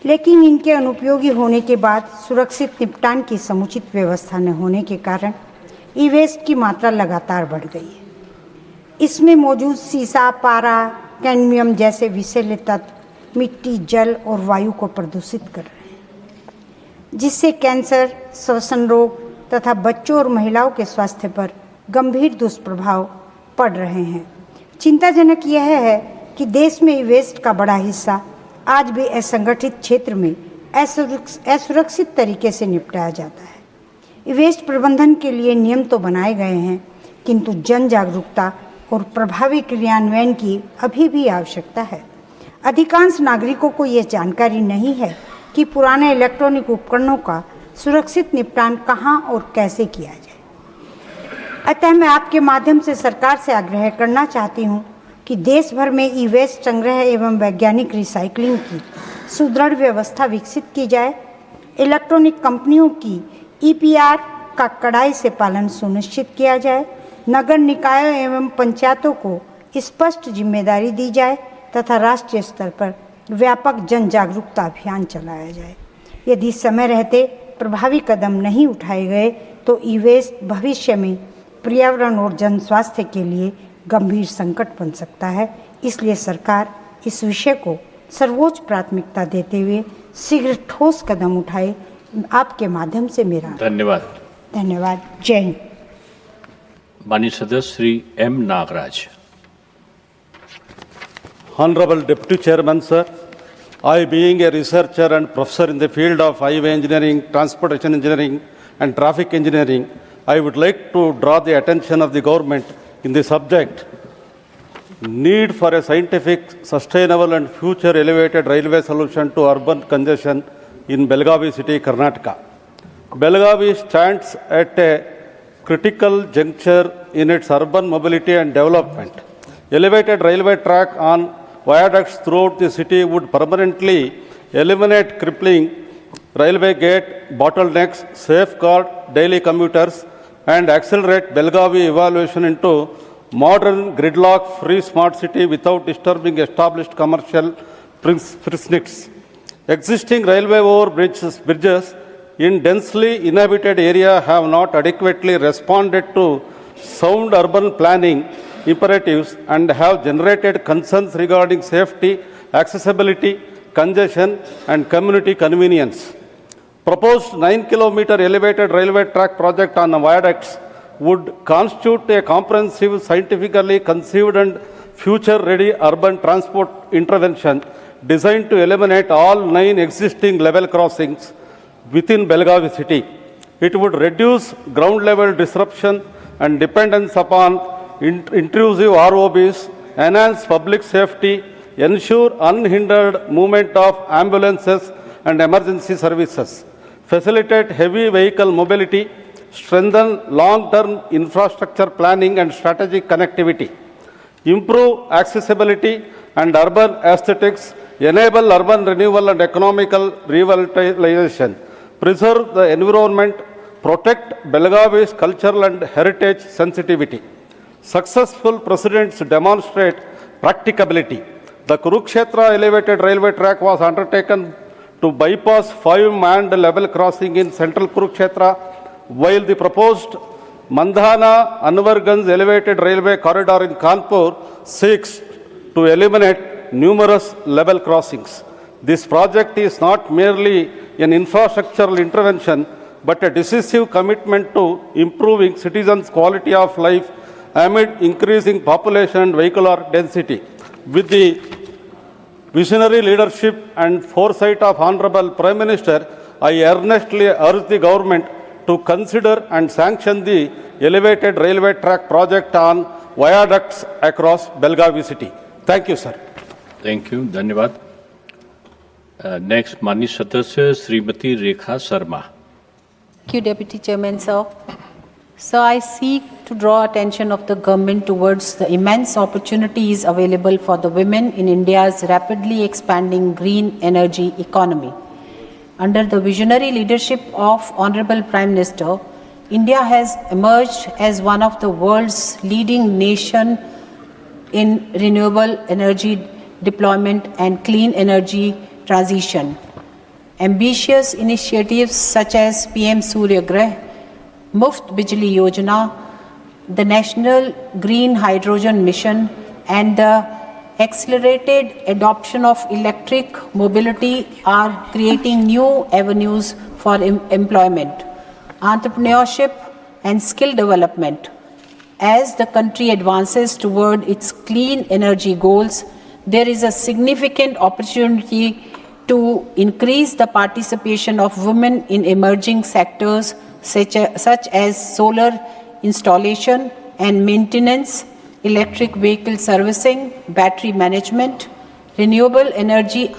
लेकिन इनके अनुपयोगी होने के बाद सुरक्षित निपटान की समुचित व्यवस्था न होने के कारण ई वेस्ट की मात्रा लगातार बढ़ गई है. इसमें मौजूद सीसा, पारा, कैडमियम जैसे विषैले तत्व मिट्टी, जल और वायु को प्रदूषित कर रहे हैं, जिससे कैंसर, श्वसन रोग तथा बच्चों और महिलाओं के स्वास्थ्य पर गंभीर दुष्प्रभाव पड़ रहे हैं. चिंताजनक यह है कि देश में ई वेस्ट का बड़ा हिस्सा आज भी असंगठित क्षेत्र में असुरक्षित तरीके से निपटाया जाता है. ई वेस्ट प्रबंधन के लिए नियम तो बनाए गए हैं, किंतु जन जागरूकता और प्रभावी क्रियान्वयन की अभी भी आवश्यकता है. अधिकांश नागरिकों को ये जानकारी नहीं है कि पुराने इलेक्ट्रॉनिक उपकरणों का सुरक्षित निपटान कहाँ और कैसे किया जाए. अतः मैं आपके माध्यम से सरकार से आग्रह करना चाहती हूँ कि देश भर में ई वेस्ट संग्रह एवं वैज्ञानिक रिसाइकलिंग की सुदृढ़ व्यवस्था विकसित की जाए. इलेक्ट्रॉनिक कंपनियों की EPR का कड़ाई से पालन सुनिश्चित किया जाए. नगर निकायों एवं पंचायतों को स्पष्ट जिम्मेदारी दी जाए तथा राष्ट्रीय स्तर पर व्यापक जन जागरूकता अभियान चलाया जाए. यदि समय रहते प्रभावी कदम नहीं उठाए गए तो ई वेस्ट भविष्य में पर्यावरण और जन स्वास्थ्य के लिए गंभीर संकट बन सकता है. इसलिए सरकार इस विषय को सर्वोच्च प्राथमिकता देते हुए शीघ्र ठोस कदम उठाए. आपके माध्यम से मेरा धन्यवाद. धन्यवाद. जय हिंद. माननीय सदस्य Shri M. Nagraj. Honorable Deputy Chairman, sir, I, being a researcher and professor in the field of highway engineering, transportation engineering, and traffic engineering, I would like to draw the attention of the government in the subject need for a scientific, sustainable, and future elevated railway solution to urban congestion in Belgavi city, Karnataka. Belgavi stands at a critical juncture in its urban mobility and development. Elevated railway track on viaducts throughout the city would permanently eliminate crippling railway gate bottlenecks, safeguard daily commuters, and accelerate Belgavi evaluation into modern gridlock-free smart city without disturbing established commercial precincts. Existing railway bridges in densely inhabited area have not adequately responded to sound urban planning imperatives and have generated concerns regarding safety, accessibility, congestion, and community convenience. Proposed 9-kilometer elevated railway track project on viaducts would constitute a comprehensive, scientifically conceived and future-ready urban transport intervention designed to eliminate all 9 existing level crossings within Belgavi city. It would reduce ground-level disruption and dependence upon intrusive ROBs, enhance public safety, ensure unhindered movement of ambulances and emergency services, facilitate heavy vehicle mobility, strengthen long-term infrastructure planning and strategic connectivity, improve accessibility and urban aesthetics, enable urban renewal and economical revitalization, preserve the environment, protect Belgavi's cultural and heritage sensitivity. Successful precedents demonstrate practicability. The Kurukshetra elevated railway track was undertaken to bypass 5 manned level crossing in central Kurukshetra, while the proposed Mandhana-Anwarganj elevated railway corridor in Kanpur seeks to eliminate numerous level crossings. This project is not merely an infrastructural intervention, but a decisive commitment to improving citizens' quality of life amid increasing population and vehicular density. With the visionary leadership and foresight of Honorable Prime Minister, I earnestly urge the government to consider and sanction the elevated railway track project on viaducts across Belgavi city. Thank you, sir. Thank you. Dhanyavad. Next, Mani Sadasya Srimati Rekha Sharma. Thank you, Deputy Chairman, sir. So I seek to draw attention of the government towards the immense opportunities available for the women in India's rapidly expanding green energy economy. Under the visionary leadership of Honorable Prime Minister, India has emerged as one of the world's leading nation in renewable energy deployment and clean energy transition. Ambitious initiatives such as PM Surya Grah, Muft Bijli Yojana, the National Green Hydrogen Mission, and the accelerated adoption of electric mobility are creating new avenues for employment, entrepreneurship, and skill development. As the country advances toward its clean energy goals, there is a significant opportunity to increase the participation of women in emerging sectors such as solar installation and maintenance, electric vehicle servicing, battery management, renewable energy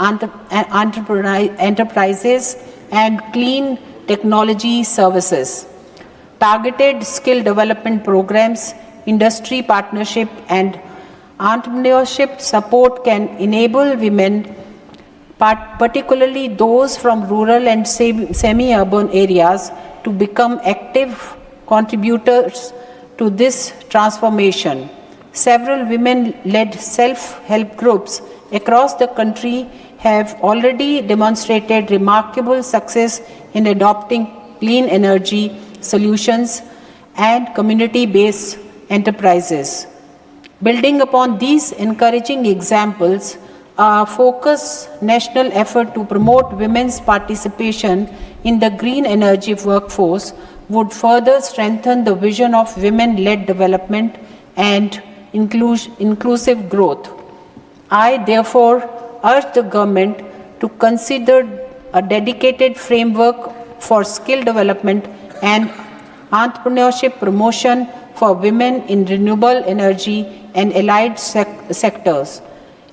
enterprises, and clean technology services. Targeted skill development programs, industry partnership, and entrepreneurship support can enable women, particularly those from rural and semi-urban areas, to become active contributors to this transformation. Several women-led self-help groups across the country have already demonstrated remarkable success in adopting clean energy solutions and community-based enterprises. Building upon these encouraging examples, a focused national effort to promote women's participation in the green energy workforce would further strengthen the vision of women-led development and inclusive growth. I therefore urge the government to consider a dedicated framework for skill development and entrepreneurship promotion for women in renewable energy and allied sectors,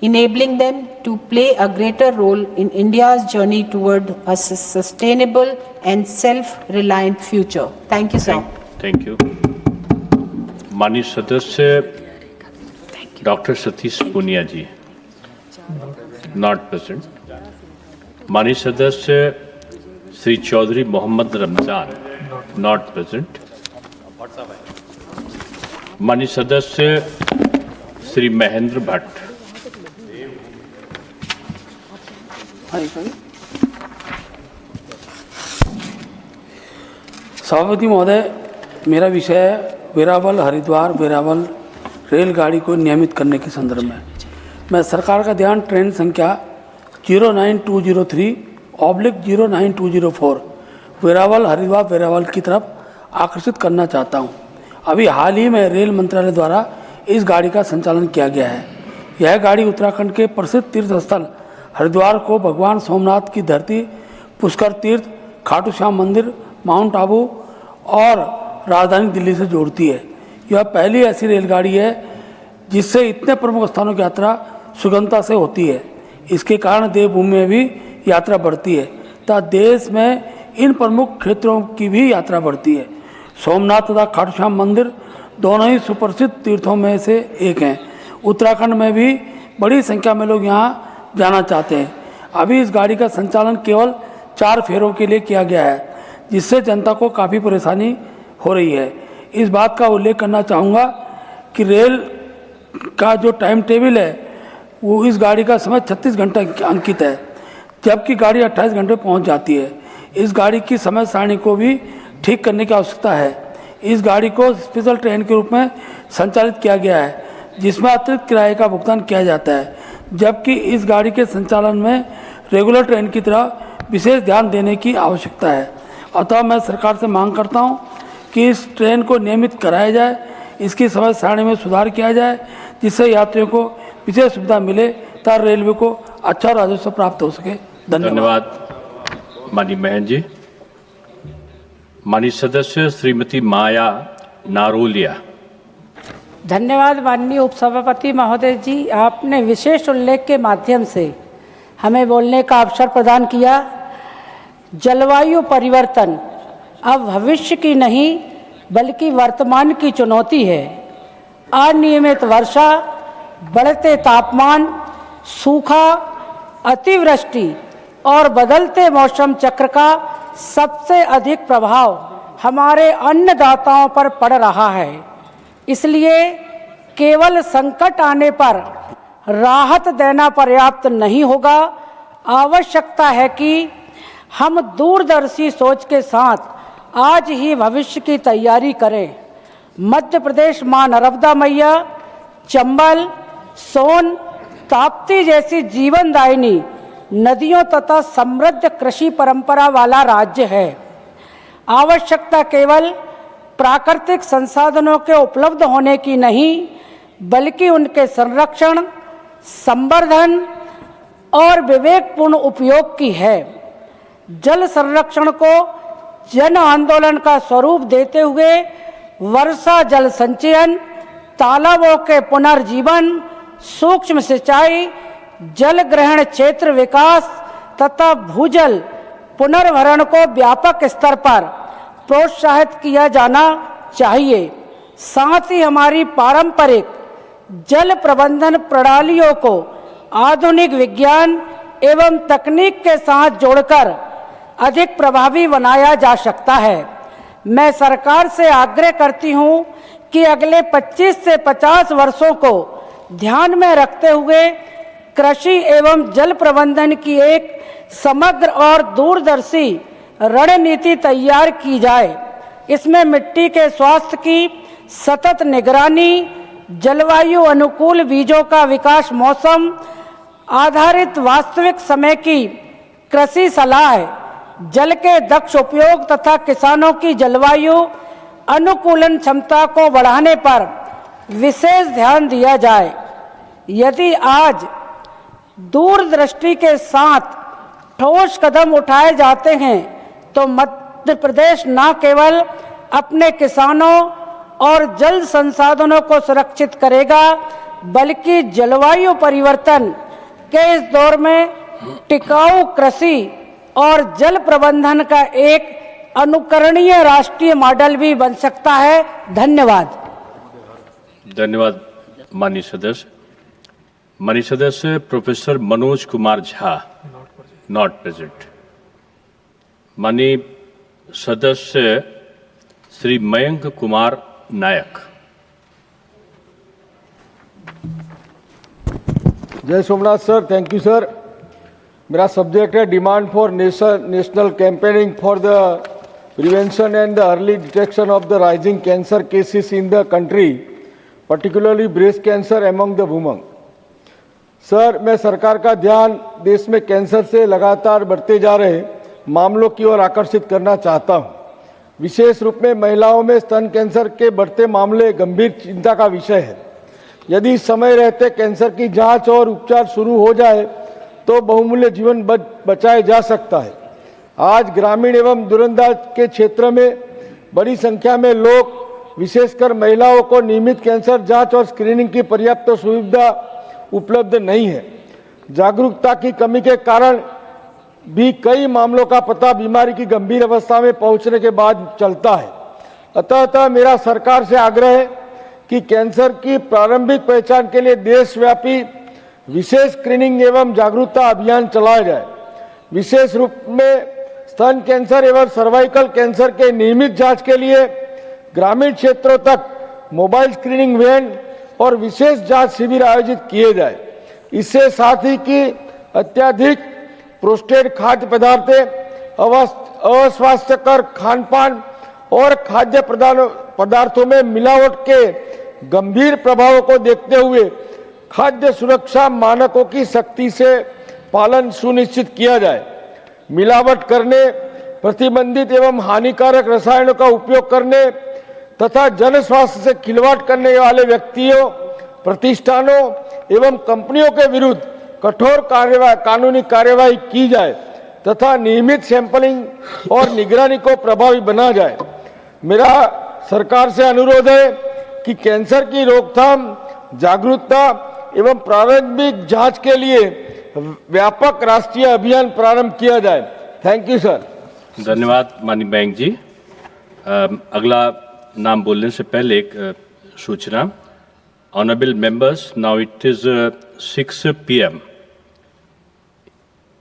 enabling them to play a greater role in India's journey toward a sustainable and self-reliant future. Thank you, sir. Thank you. Mani Sadasya Dr. Satish Punia ji. Not present. माननीय सदस्य Shri Chaudhary Mohammad Ramzan, not present. माननीय सदस्य श्री महेंद्र भट्ट। सभापति महोदय, मेरा विषय है वेरावल हरिद्वार वेरावल रेलगाड़ी को नियमित करने के संदर्भ में। मैं सरकार का ध्यान ट्रेन संख्या 09203/09204 वेरावल हरिद्वार वेरावल की तरफ आकर्षित करना चाहता हूं। अभी हाल ही में रेल मंत्रालय द्वारा इस गाड़ी का संचालन किया गया है। यह गाड़ी उत्तराखंड के प्रसिद्ध तीर्थ स्थल हरिद्वार को भगवान सोमनाथ की धरती, पुष्कर तीर्थ, खाटू श्याम मंदिर, माउंट आबू और राजधानी दिल्ली से जोड़ती है। यह पहली ऐसी रेलगाड़ी है जिससे इतने प्रमुख स्थानों की यात्रा सुगमता से होती है। इसके कारण देवभूमि में भी यात्रा बढ़ती है तथा देश में इन प्रमुख क्षेत्रों की भी यात्रा बढ़ती है। सोमनाथ तथा खाटू श्याम मंदिर दोनों ही सुप्रसिद्ध तीर्थों में से एक हैं। उत्तराखंड में भी बड़ी संख्या में लोग यहाँ जाना चाहते हैं। अभी इस गाड़ी का संचालन केवल 4 फेरों के लिए किया गया है, जिससे जनता को काफ़ी परेशानी हो रही है। इस बात का उल्लेख करना चाहूँगा कि रेल का जो टाइम टेबल है वो इस गाड़ी का समय 36 घंटा अंकित है, जबकि गाड़ी 28 घंटे पहुँच जाती है। इस गाड़ी की समय सारणी को भी ठीक करने की आवश्यकता है। इस गाड़ी को स्पेशल ट्रेन के रूप में संचालित किया गया है, जिसमें अतिरिक्त किराए का भुगतान किया जाता है, जबकि इस गाड़ी के संचालन में रेगुलर ट्रेन की तरह विशेष ध्यान देने की आवश्यकता है। अतः मैं सरकार से मांग करता हूं कि इस ट्रेन को नियमित कराया जाए, इसकी समय सारणी में सुधार किया जाए, जिससे यात्रियों को विशेष सुविधा मिले तथा रेलवे को अच्छा राजस्व प्राप्त हो सके। धन्यवाद माननीय महन जी। माननीय सदस्य श्रीमती माया नारोलिया। धन्यवाद माननीय उपसभापति महोदय जी, आपने विशेष उल्लेख के माध्यम से हमें बोलने का अवसर प्रदान किया। जलवायु परिवर्तन अब भविष्य की नहीं बल्कि वर्तमान की चुनौती है। अनियमित वर्षा, बढ़ते तापमान, सूखा, अतिवृष्टि और बदलते मौसम चक्र का सबसे अधिक प्रभाव हमारे अन्नदाताओं पर पड़ रहा है। इसलिए केवल संकट आने पर राहत देना पर्याप्त नहीं होगा। आवश्यकता है कि हम दूरदर्शी सोच के साथ आज ही भविष्य की तैयारी करें। मध्य प्रदेश मां नर्मदा मैया, चंबल, सोन, ताप्ती जैसी जीवनदायिनी नदियों तथा समृद्ध कृषि परंपरा वाला राज्य है। आवश्यकता केवल प्राकृतिक संसाधनों के उपलब्ध होने की नहीं बल्कि उनके संरक्षण, संवर्धन और विवेकपूर्ण उपयोग की है। जल संरक्षण को जन आंदोलन का स्वरूप देते हुए वर्षा जल संचयन, तालाबों के पुनर्जीवन, सूक्ष्म सिंचाई, जल ग्रहण क्षेत्र विकास तथा भूजल पुनर्भरण को व्यापक स्तर पर प्रोत्साहित किया जाना चाहिए। साथ ही हमारी पारंपरिक जल प्रबंधन प्रणालियों को आधुनिक विज्ञान एवं तकनीक के साथ जोड़कर अधिक प्रभावी बनाया जा सकता है। मैं सरकार से आग्रह करती हूं कि अगले 25 से 50 वर्षों को ध्यान में रखते हुए कृषि एवं जल प्रबंधन की एक समग्र और दूरदर्शी रणनीति तैयार की जाए। इसमें मिट्टी के स्वास्थ्य की सतत निगरानी, जलवायु अनुकूल बीजों का विकास, मौसम आधारित वास्तविक समय की कृषि सलाह, जल के दक्ष उपयोग तथा किसानों की जलवायु अनुकूलन क्षमता को बढ़ाने पर विशेष ध्यान दिया जाए। यदि आज दूरदृष्टि के साथ ठोस कदम उठाए जाते हैं तो मध्य प्रदेश न केवल अपने किसानों और जल संसाधनों को सुरक्षित करेगा बल्कि जलवायु परिवर्तन के इस दौर में टिकाऊ कृषि और जल प्रबंधन का एक अनुकरणीय राष्ट्रीय मॉडल भी बन सकता है। धन्यवाद। धन्यवाद माननीय सदस्य। माननीय सदस्य professor Manoj Kumar Jha, Not present. माननीय सदस्य श्री मयंक कुमार नायक। जय Somnath sir, thank you sir. मेरा सब्जेक्ट है demand for national campaigning for the prevention and the early detection of the rising cancer cases in the country, particularly breast cancer among the woman. Sir, मैं सरकार का ध्यान देश में cancer से लगातार बढ़ते जा रहे मामलों की ओर आकर्षित करना चाहता हूं। विशेष रूप में महिलाओं में स्तन कैंसर के बढ़ते मामले गंभीर चिंता का विषय है। यदि समय रहते कैंसर की जांच और उपचार शुरू हो जाए तो बहुमूल्य जीवन बचाया जा सकता है। आज ग्रामीण एवं दूरदराज के क्षेत्र में बड़ी संख्या में लोग, विशेषकर महिलाओं को नियमित कैंसर जांच और स्क्रीनिंग की पर्याप्त सुविधा उपलब्ध नहीं है। जागरूकता की कमी के कारण भी कई मामलों का पता बीमारी की गंभीर अवस्था में पहुंचने के बाद चलता है। अतः मेरा सरकार से आग्रह है कि कैंसर की प्रारंभिक पहचान के लिए देशव्यापी विशेष स्क्रीनिंग एवं जागरूकता अभियान चलाया जाए। विशेष रूप में स्तन कैंसर एवं सर्वाइकल कैंसर के नियमित जांच के लिए ग्रामीण क्षेत्रों तक मोबाइल स्क्रीनिंग वैन और विशेष जांच शिविर आयोजित किए जाए। इससे साथ ही कि अत्यधिक प्रोस्टेट खाद्य अस्वास्थ्यकर खानपान और खाद्य पदार्थों में मिलावट के गंभीर प्रभावों को देखते हुए खाद्य सुरक्षा मानकों की सख्ती से पालन सुनिश्चित किया जाए। मिलावट करने, प्रतिबंधित एवं हानिकारक रसायनों का उपयोग करने तथा जन स्वास्थ्य से खिलवाड़ करने वाले व्यक्तियों, प्रतिष्ठानों एवं कंपनियों के विरुद्ध कठोर कानूनी कार्यवाही की जाए तथा नियमित सैंपलिंग और निगरानी को प्रभावी बना जाए। मेरा सरकार से अनुरोध है कि कैंसर की रोकथाम, जागरूकता एवं प्रारंभिक जांच के लिए व्यापक राष्ट्रीय अभियान प्रारंभ किया जाए। Thank you sir. धन्यवाद माननीय बैंक जी। अगला नाम बोलने से पहले एक सूचना। Honorable members, now it is 6 p.m.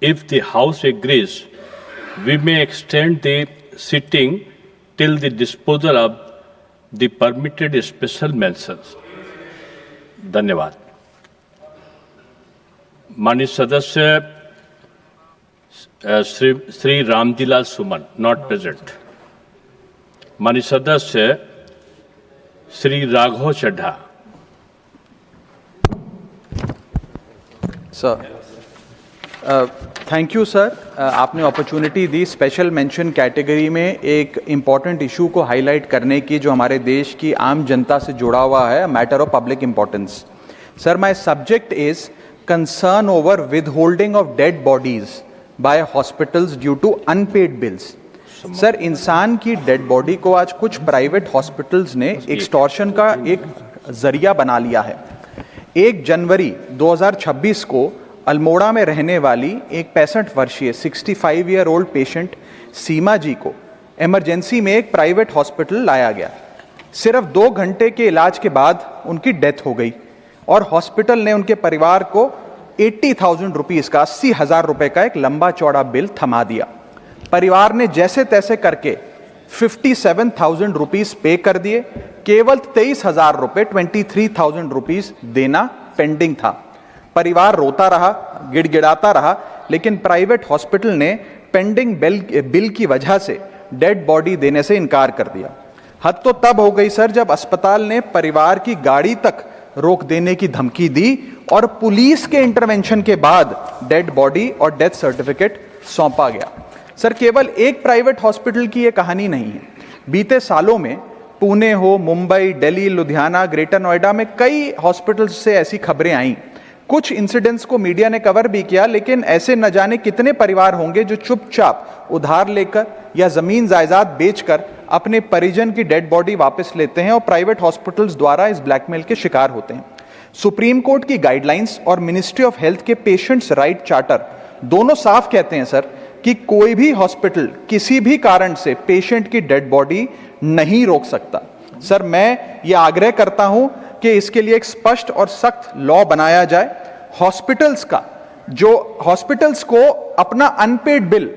If the House agrees, we may extend the sitting till the disposal of the permitted special mentions. धन्यवाद। माननीय सदस्य श्री रामजीलाल सुमन, नॉट प्रेजेंट। माननीय सदस्य Shri Raghav Chadha. Sir, thank you sir. आपने अपॉर्चुनिटी दी स्पेशल मेंशन कैटेगरी में एक important issue को हाईलाइट करने की जो हमारे देश की आम जनता से जुड़ा हुआ है, matter of public importance. Sir, my subject is concern over withholding of dead bodies by hospitals due to unpaid bills. Sir, इंसान की डेड बॉडी को आज कुछ प्राइवेट हॉस्पिटल्स ने एक्सटॉर्शन का एक जरिया बना लिया है। 1 जनवरी 2026 को अल्मोड़ा में रहने वाली एक 65 वर्षीय 65 ईयर ओल्ड पेशेंट सीमा जी को इमरजेंसी में एक प्राइवेट हॉस्पिटल लाया गया। सिर्फ 2 घंटे के इलाज के बाद उनकी डेथ हो गई और हॉस्पिटल ने उनके परिवार को 80,000 रुपीज़ का 80,000 रुपये का एक लंबा चौड़ा बिल थमा दिया। परिवार ने जैसे तैसे करके 57,000 रुपीज़ पे कर दिए। केवल 23,000 रुपये 23,000 रुपीज़ देना पेंडिंग था। परिवार रोता रहा, गिड़गिड़ाता रहा, लेकिन प्राइवेट हॉस्पिटल ने पेंडिंग बिल की वजह से डेड बॉडी देने से इनकार कर दिया। हद तो तब हो गई सर जब अस्पताल ने परिवार की गाड़ी तक रोक देने की धमकी दी और पुलिस के इंटरवेंशन के बाद डेड बॉडी और डेथ सर्टिफिकेट सौंपा गया। सर, केवल एक प्राइवेट हॉस्पिटल की ये कहानी नहीं है। बीते सालों में पुणे हो, मुंबई, दिल्ली, लुधियाना, ग्रेटर नोएडा में कई हॉस्पिटल्स से ऐसी खबरें आईं। कुछ इंसिडेंट्स को मीडिया ने कवर भी किया, लेकिन ऐसे न जाने कितने परिवार होंगे जो चुपचाप उधार लेकर या जमीन जायदाद बेचकर अपने परिजन की डेड बॉडी वापस लेते हैं और प्राइवेट हॉस्पिटल्स द्वारा इस ब्लैकमेल के शिकार होते हैं। सुप्रीम कोर्ट की गाइडलाइंस और मिनिस्ट्री ऑफ हेल्थ के पेशेंट्स राइट चार्टर दोनों साफ कहते हैं सर कि कोई भी हॉस्पिटल किसी भी कारण से पेशेंट की डेड बॉडी नहीं रोक सकता। सर, मैं ये आग्रह करता हूं कि इसके लिए एक स्पष्ट और सख्त लॉ बनाया जाए। हॉस्पिटल्स का जो हॉस्पिटल्स को अपना अनपेड बिल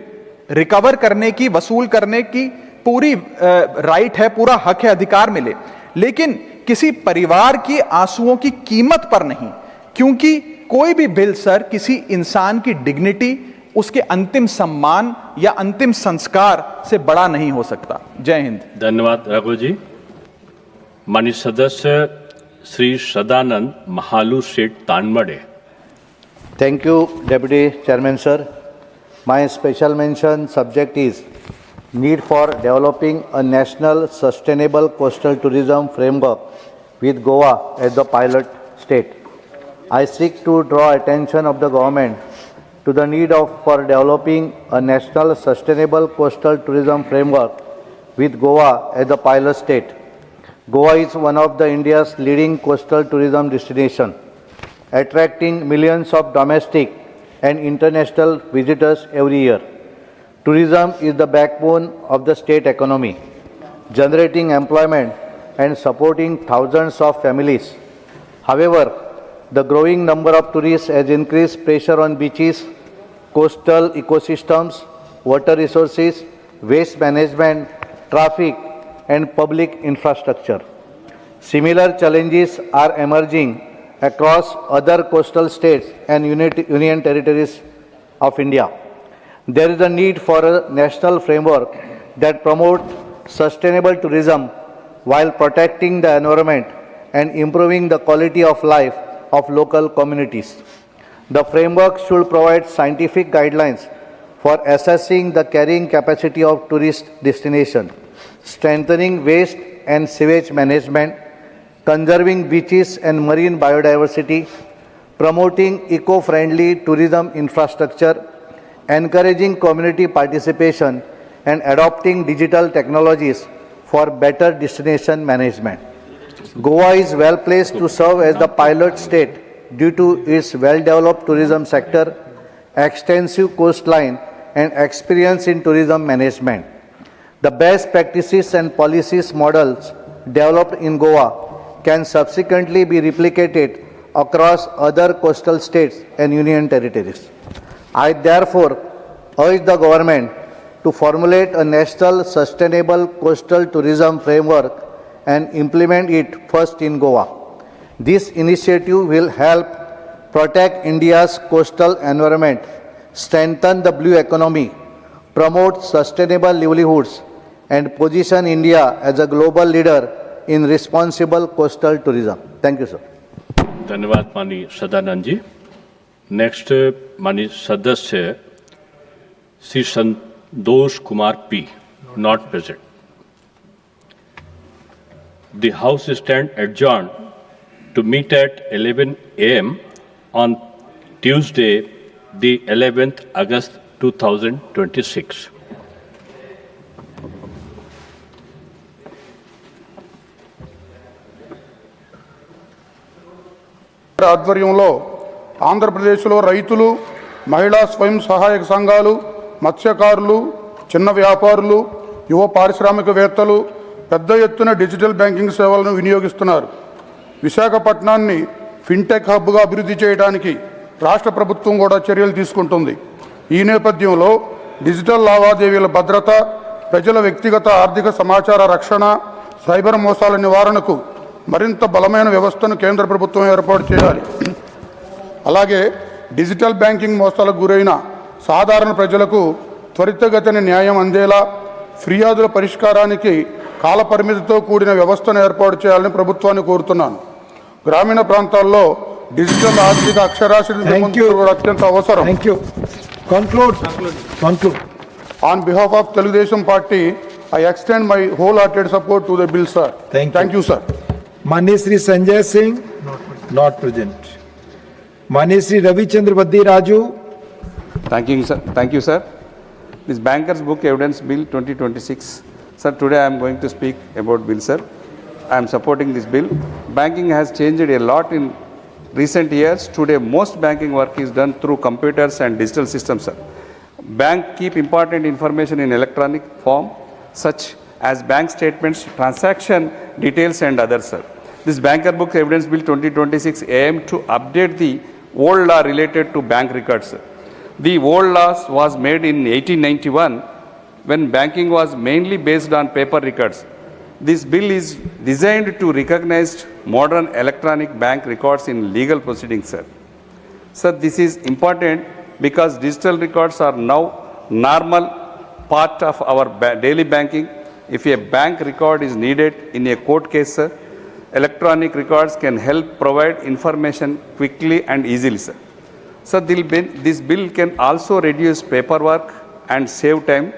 रिकवर करने की, वसूल करने की पूरी राइट है, पूरा हक है, अधिकार मिले, लेकिन किसी परिवार की आंसुओं की कीमत पर नहीं, क्योंकि कोई भी बिल सर किसी इंसान की डिग्निटी, उसके अंतिम सम्मान या अंतिम संस्कार से बड़ा नहीं हो सकता। जय हिंद। धन्यवाद रघु जी। माननीय सदस्य श्री सदानंद महालू सेठ तानमड़े। Thank you, Deputy Chairman, sir. My special mention subject is need for developing a national sustainable coastal tourism framework with Goa as the pilot state. I seek to draw attention of the government to the need for developing a national sustainable coastal tourism framework with Goa as the pilot state. Goa is one of the India's leading coastal tourism destination, attracting millions of domestic and international visitors every year. Tourism is the backbone of the state economy, generating employment and supporting thousands of families. However, the growing number of tourists has increased pressure on beaches, coastal ecosystems, water resources, waste management, traffic, and public infrastructure. Similar challenges are emerging across other coastal states and union territories of India. There is a need for a national framework that promotes sustainable tourism while protecting the environment and improving the quality of life of local communities. The framework should provide scientific guidelines for assessing the carrying capacity of tourist destination, strengthening waste and sewage management, conserving beaches and marine biodiversity, promoting eco-friendly tourism infrastructure, encouraging community participation, and adopting digital technologies for better destination management. Goa is well placed to serve as the pilot state due to its well-developed tourism sector, extensive coastline, and experience in tourism management. The best practices and policies models developed in Goa can subsequently be replicated across other coastal states and union territories. I therefore urge the government to formulate a national sustainable coastal tourism framework and implement it first in Goa. This initiative will help protect India's coastal environment, strengthen the blue economy, promote sustainable livelihoods, and position India as a global leader in responsible coastal tourism. Thank you, sir. धन्यवाद माननीय Sadanand ji. Next माननीय सदस्य Shri Santosh Kumar P, not present. The House stand adjourned to meet at 11 a.m. on Tuesday, the 11th August 2026. ఆధ్వర్యంలో ఆంధ్రప్రదేశ్లో రైతులు, మహిళా స్వయం సహాయక సంఘాలు, మత్స్యకారులు, చిన్న వ్యాపారులు, యువ పారిశ్రామికవేత్తలు పెద్ద ఎత్తున డిజిటల్ బ్యాంకింగ్ సేవలను వినియోగిస్తున్నారు. విశాఖపట్నాన్ని ఫిన్టెక్ హబ్గా అభివృద్ధి చేయడానికి రాష్ట్ర ప్రభుత్వం కూడా చర్యలు తీసుకుంటుంది. ఈ నేపథ్యంలో డిజిటల్ లావాదేవీల భద్రత, ప్రజల వ్యక్తిగత ఆర్థిక సమాచార రక్షణ, సైబర్ మోసాల నివారణకు మరింత బలమైన వ్యవస్థను కేంద్ర ప్రభుత్వం ఏర్పాటు చేయాలి. అలాగే డిజిటల్ బ్యాంకింగ్ మోసాలకు గురైన సాధారణ ప్రజలకు త్వరితగతిన న్యాయం అందేలా ఫిర్యాదుల పరిష్కారానికి కాలపరిమితితో కూడిన వ్యవస్థను ఏర్పాటు చేయాలని ప్రభుత్వాన్ని కోరుతున్నాను. గ్రామీణ ప్రాంతాల్లో డిజిటల్ ఆర్థిక అక్షరాస్యత అత్యంత అవసరం. On behalf of Telugu Party, I extend my wholehearted support to the bill, sir. Thank you, sir. माननीय श्री संजय सिंह, not present. माननीय Shri Ravichander Baddi Raju. Thank you, sir. This Bankers Book Evidence Bill 2026. Sir, today I am going to speak about bill, sir. I am supporting this bill. Banking has changed a lot in recent years. Today, most banking work is done through computers and digital systems, sir. Bank keep important information in electronic form, such as bank statements, transaction details, and others, sir. This Banker Book Evidence Bill 2026 aim to update the old law related to bank records. The old law was made in 1891 when banking was mainly based on paper records. This bill is designed to recognize modern electronic bank records in legal proceedings, sir. Sir, this is important because digital records are now normal part of our daily banking. If a bank record is needed in a court case, sir, electronic records can help provide information quickly and easily, sir. So this bill can also reduce paperwork and save time.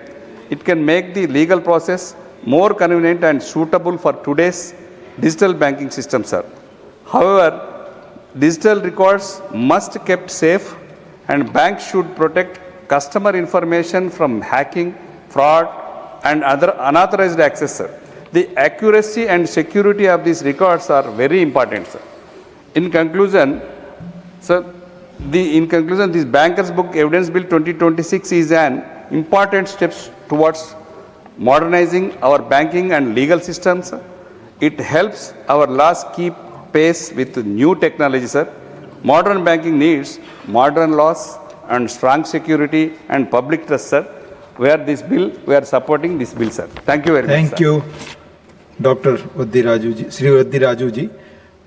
It can make the legal process more convenient and suitable for today's digital banking system, sir. However, digital records must be kept safe and banks should protect customer information from hacking, fraud and other unauthorized access, sir. The accuracy and security of these records are very important, sir. In conclusion, sir, this Bankers Book Evidence Bill 2026 is an important step towards modernizing our banking and legal systems. It helps our laws keep pace with new technology, sir. Modern banking needs modern laws and strong security and public trust, sir. We are supporting this bill, sir. Thank you very much. Thank you, Dr. Vaddi Raju ji, Sri Vaddi Raju ji.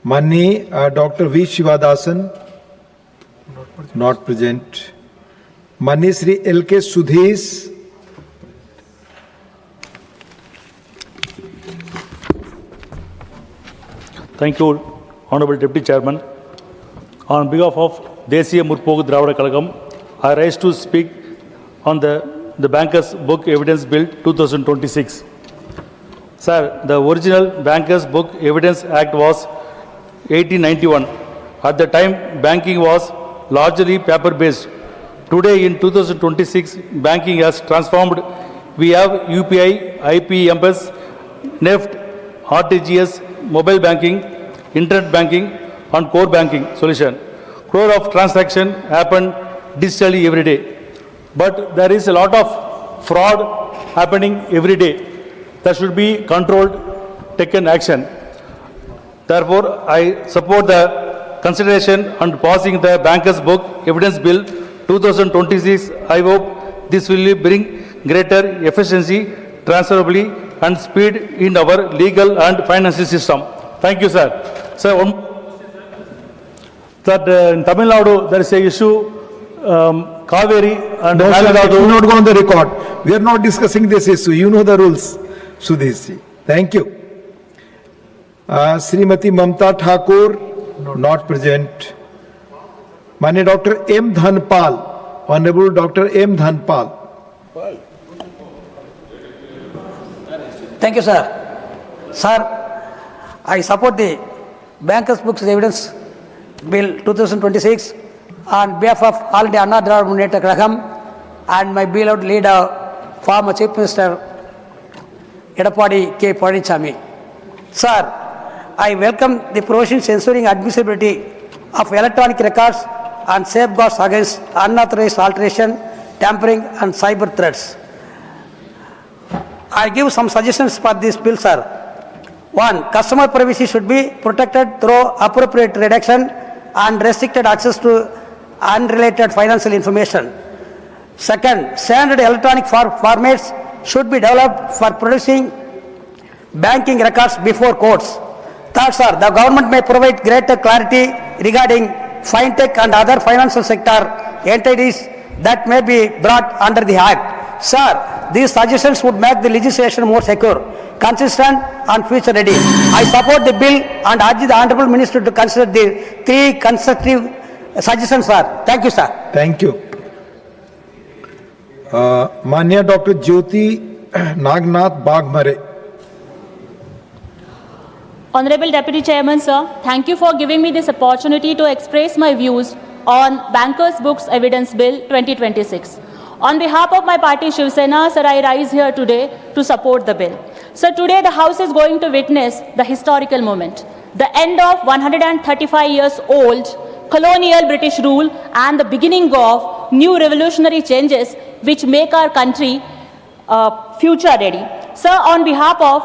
Mani Dr. V. Shivadasan, not present. Mani Sri L.K. Sudhesh. Thank you, Honorable Deputy Chairman. On behalf of Desiya Murpogu Dravida Kalagam, I rise to speak on the Bankers Book Evidence Bill 2026. Sir, the original Bankers Book Evidence Act was 1891. At the time, banking was largely paper-based. Today, in 2026, banking has transformed. We have UPI, IPMS, NEFT, RTGS, mobile banking, internet banking, and core banking solution. Crore of transaction happen digitally every day. But there is a lot of fraud happening every day. That should be controlled, taken action. Therefore, I support the consideration and passing the Bankers Book Evidence Bill 2026. I hope this will bring greater efficiency, transferability, and speed in our legal and financial system. Thank you, sir. Sir, that in Tamil Nadu there is a issue, Kaveri and No, sir, it Nadu. will not go on the record. We are not discussing this issue. You know the rules, Sudhesh ji. Thank you. Srimati Mamta Thakur, not present. Mane Dr. M. Dhanpal, Honorable Dr. M. Dhanpal. Thank you, sir. Sir, I support the Bankers Books Evidence Bill 2026 on behalf of All India Anna Dravida Muneta Kalagam and my beloved leader, former Chief Minister Edapadi K. Padichami. Sir, I welcome the provisions ensuring admissibility of electronic records and safeguards against unauthorized alteration, tampering and cyber threats. I give some suggestions for this bill, sir. 1. Customer privacy should be protected through appropriate redaction and restricted access to unrelated financial information. 2. Standard electronic formats should be developed for producing banking records before courts. 3. Sir, the government may provide greater clarity regarding fintech and other financial sector entities that may be brought under the Act. Sir, these suggestions would make the legislation more secure, consistent and future ready. I support the bill and urge the Honorable Minister to consider the 3 constructive suggestions, sir. Thank you, sir. Thank you. Manya Dr. Jyoti Nagnath Bagmare. Honorable Deputy Chairman, sir, thank you for giving me this opportunity to express my views on Bankers Books Evidence Bill 2026. On behalf of my party Shiv Sena, sir, I rise here today to support the bill. Sir, today the House is going to witness the historical moment, the end of 135 years old colonial British rule and the beginning of new revolutionary changes which make our country future ready. Sir, on behalf of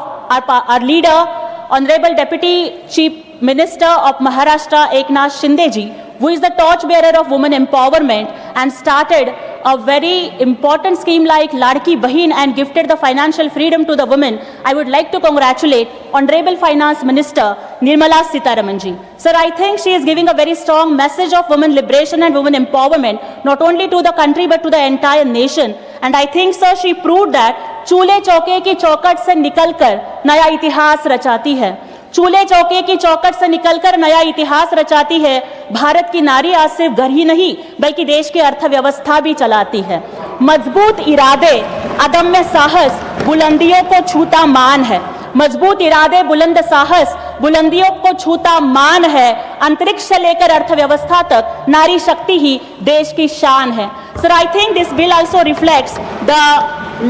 our leader, Honorable Deputy Chief Minister of Maharashtra Eknath Shinde ji, who is the torchbearer of women empowerment and started a very important scheme like Ladki Bahin and gifted the financial freedom to the women, I would like to congratulate Honorable Finance Minister Nirmala Sitharaman ji. Sir, I think she is giving a very strong message of women liberation and women empowerment, not only to the country but to the entire nation. And I think, sir, she proved that चूल्हे चौके की चौखट से निकलकर नया इतिहास रचाती है। चूल्हे चौके की चौखट से निकलकर नया इतिहास रचाती है। भारत की नारी आज सिर्फ घर ही नहीं बल्कि देश की अर्थव्यवस्था भी चलाती है। मजबूत इरादे, अदम्य साहस बुलंदियों को छूता मान है। मजबूत इरादे, बुलंद साहस बुलंदियों को छूता मान है। अंतरिक्ष से लेकर अर्थव्यवस्था तक नारी शक्ति ही देश की शान है। Sir, I think this bill also reflects the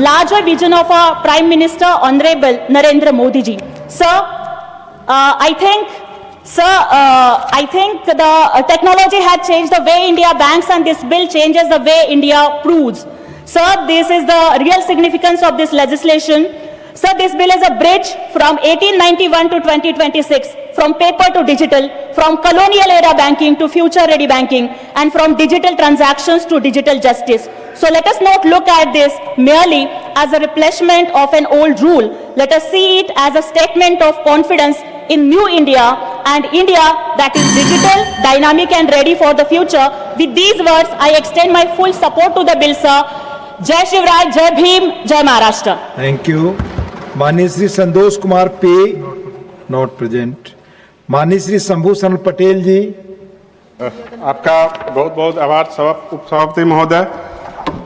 larger vision of our Prime Minister, Honorable Narendra Modi ji. Sir, I think the technology has changed the way India banks, and this bill changes the way India proves. Sir, this is the real significance of this legislation. Sir, this bill is a bridge from 1891 to 2026, from paper to digital, from colonial era banking to future ready banking, and from digital transactions to digital justice. So let us not look at this merely as a replacement of an old rule. Let us see it as a statement of confidence in new India, and India that is digital, dynamic and ready for the future. With these words, I extend my full support to the bill, sir. Jai Shivraj, Jai Bhim, Jai Maharashtra. Thank you. माननीय श्री संतोष कुमार पे not present. माननीय श्री शंभू सन पटेल जी। आपका बहुत बहुत आभार उपसभापति महोदय।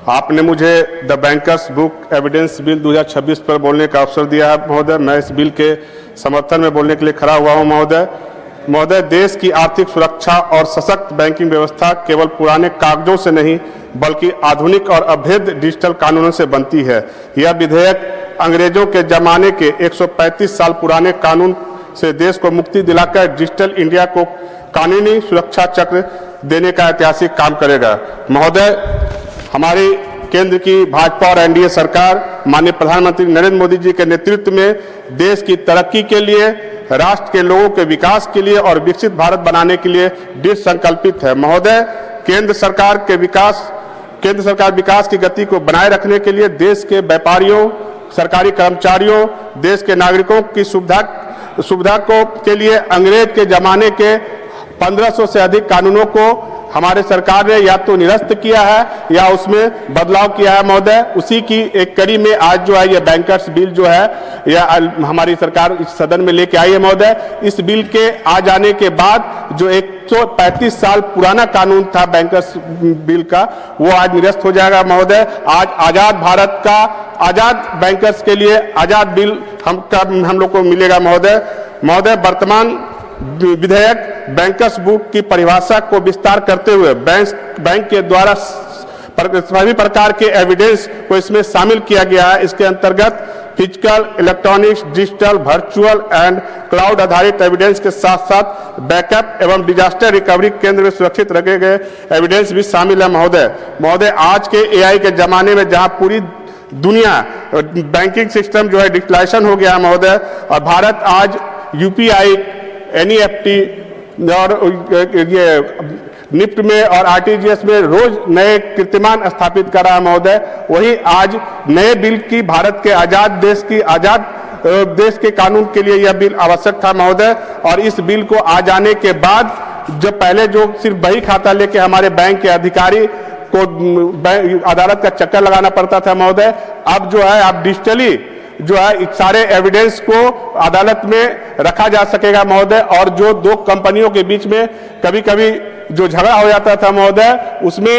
आपने मुझे the bankers book evidence bill 2026 पर बोलने का अवसर दिया है महोदय। मैं इस बिल के समर्थन में बोलने के लिए खड़ा हुआ हूं महोदय। देश की आर्थिक सुरक्षा और सशक्त बैंकिंग व्यवस्था केवल पुराने कागजों से नहीं बल्कि आधुनिक और अभेद्य डिजिटल कानूनों से बनती है। यह विधेयक अंग्रेजों के जमाने के 135 साल पुराने कानून से देश को मुक्ति दिलाकर डिजिटल इंडिया को कानूनी सुरक्षा चक्र देने का ऐतिहासिक काम करेगा। महोदय, हमारी केंद्र की भाजपा और एनडीए सरकार माननीय प्रधानमंत्री नरेंद्र मोदी जी के नेतृत्व में देश की तरक्की के लिए, राष्ट्र के लोगों के विकास के लिए और विकसित भारत बनाने के लिए दृढ़ संकल्पित है। महोदय, केंद्र सरकार विकास की गति को बनाए रखने के लिए देश के व्यापारियों, सरकारी कर्मचारियों, देश के नागरिकों की सुविधा के लिए अंग्रेज के जमाने के 1500 से अधिक कानूनों को हमारे सरकार ने या तो निरस्त किया है या उसमें बदलाव किया है महोदय। उसी की एक कड़ी में आज जो है ये बैंकर्स बिल जो है यह हमारी सरकार इस सदन में लेके आई है महोदय। इस बिल के आ जाने के बाद जो 135 साल पुराना कानून था बैंकर्स बिल का, वो आज निरस्त हो जाएगा महोदय। आज आजाद भारत का आजाद बैंकर्स के लिए आजाद बिल हम लोग को मिलेगा महोदय। वर्तमान विधेयक बैंकर्स बुक की परिभाषा को विस्तार करते हुए बैंक के द्वारा सभी प्रकार के एविडेंस को इसमें शामिल किया गया है। इसके अंतर्गत physical, electronics, digital, virtual and cloud आधारित एविडेंस के साथ साथ बैकअप एवं डिजास्टर रिकवरी केंद्र में सुरक्षित रखे गए एविडेंस भी शामिल है महोदय। आज के एआई के जमाने में जहां पूरी दुनिया बैंकिंग सिस्टम जो है डिजिटलाइजेशन हो गया है महोदय, और भारत आज यूपीआई, एनईएफटी और ये निफ्ट में और आरटीजीएस में रोज नए कीर्तिमान स्थापित कर रहा है महोदय। वही आज नए बिल की भारत के आजाद देश के कानून के लिए यह बिल आवश्यक था महोदय। और इस बिल को आ जाने के बाद जो पहले जो सिर्फ बही खाता लेके हमारे बैंक के अधिकारी को अदालत का चक्कर लगाना पड़ता था महोदय, अब जो है आप डिजिटली जो है सारे एविडेंस को अदालत में रखा जा सकेगा महोदय। और जो दो कंपनियों के बीच में कभी कभी जो झगड़ा हो जाता था महोदय, उसमें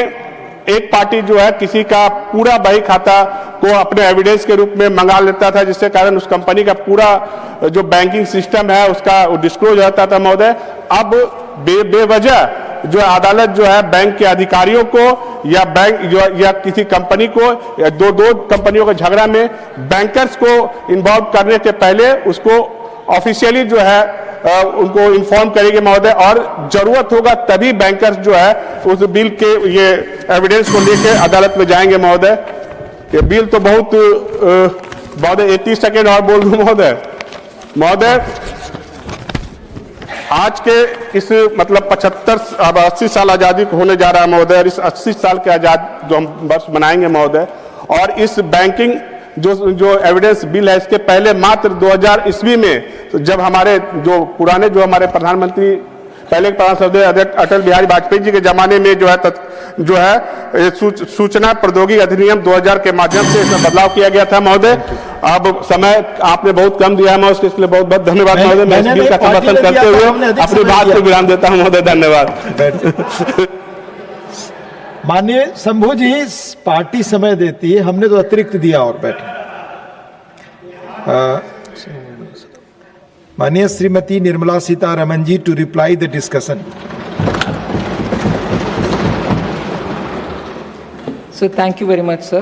एक पार्टी जो है किसी का पूरा बही खाता को अपने एविडेंस के रूप में मंगा लेता था, जिससे कारण उस कंपनी का पूरा जो बैंकिंग सिस्टम है उसका डिस्क्लोज होता था महोदय। अब बेवजह जो अदालत जो है बैंक के अधिकारियों को या बैंक या किसी कंपनी को या दो कंपनियों के झगड़ा में बैंकर्स को इन्वॉल्व करने के पहले उसको ऑफिशियली जो है उनको इन्फॉर्म करेंगे महोदय। और जरूरत होगा तभी बैंकर्स जो है उस बिल के ये एविडेंस को लेकर अदालत में जाएंगे महोदय। ये बिल तो बहुत महोदय 30 सेकेंड और बोल दूं महोदय। आज के इस मतलब 75 अब 80 साल आज़ादी को होने जा रहा है महोदय, और इस 80 साल के आज़ाद जो हम वर्ष मनाएंगे महोदय, और इस बैंकिंग जो एविडेंस बिल है, इसके पहले मात्र 2000 ईस्वी में जब हमारे जो पुराने जो हमारे प्रधानमंत्री पहले के प्रधानमंत्री अटल बिहारी वाजपेयी जी के जमाने में जो है सूचना प्रौद्योगिकी अधिनियम 2000 के माध्यम से इसमें बदलाव किया गया था महोदय। अब समय आपने बहुत कम दिया है महोदय, इसके लिए बहुत बहुत धन्यवाद महोदय। मैं इस बिल का समर्थन करते हुए अपनी बात को विराम देता हूं महोदय, धन्यवाद। माननीय शंभू जी, पार्टी समय देती है, हमने तो अतिरिक्त दिया और बैठे। माननीय Shrimati Nirmala Sitharaman ji to reply the discussion. So thank you very much, sir.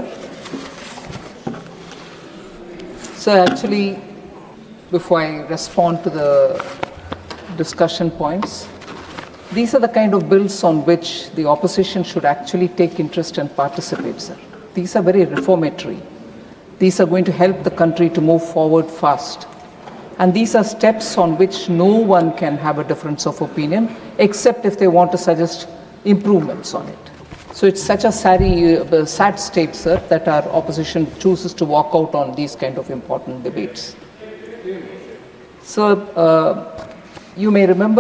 So actually, before I respond to the discussion points, these are the kind of bills on which the opposition should actually take interest and participate, sir. These are very reformatory. These are going to help the country to move forward fast. And these are steps on which no one can have a difference of opinion, except if they want to suggest improvements on it. So it's such a sad state, sir, that our opposition chooses to walk out on these kind of important debates. So you may remember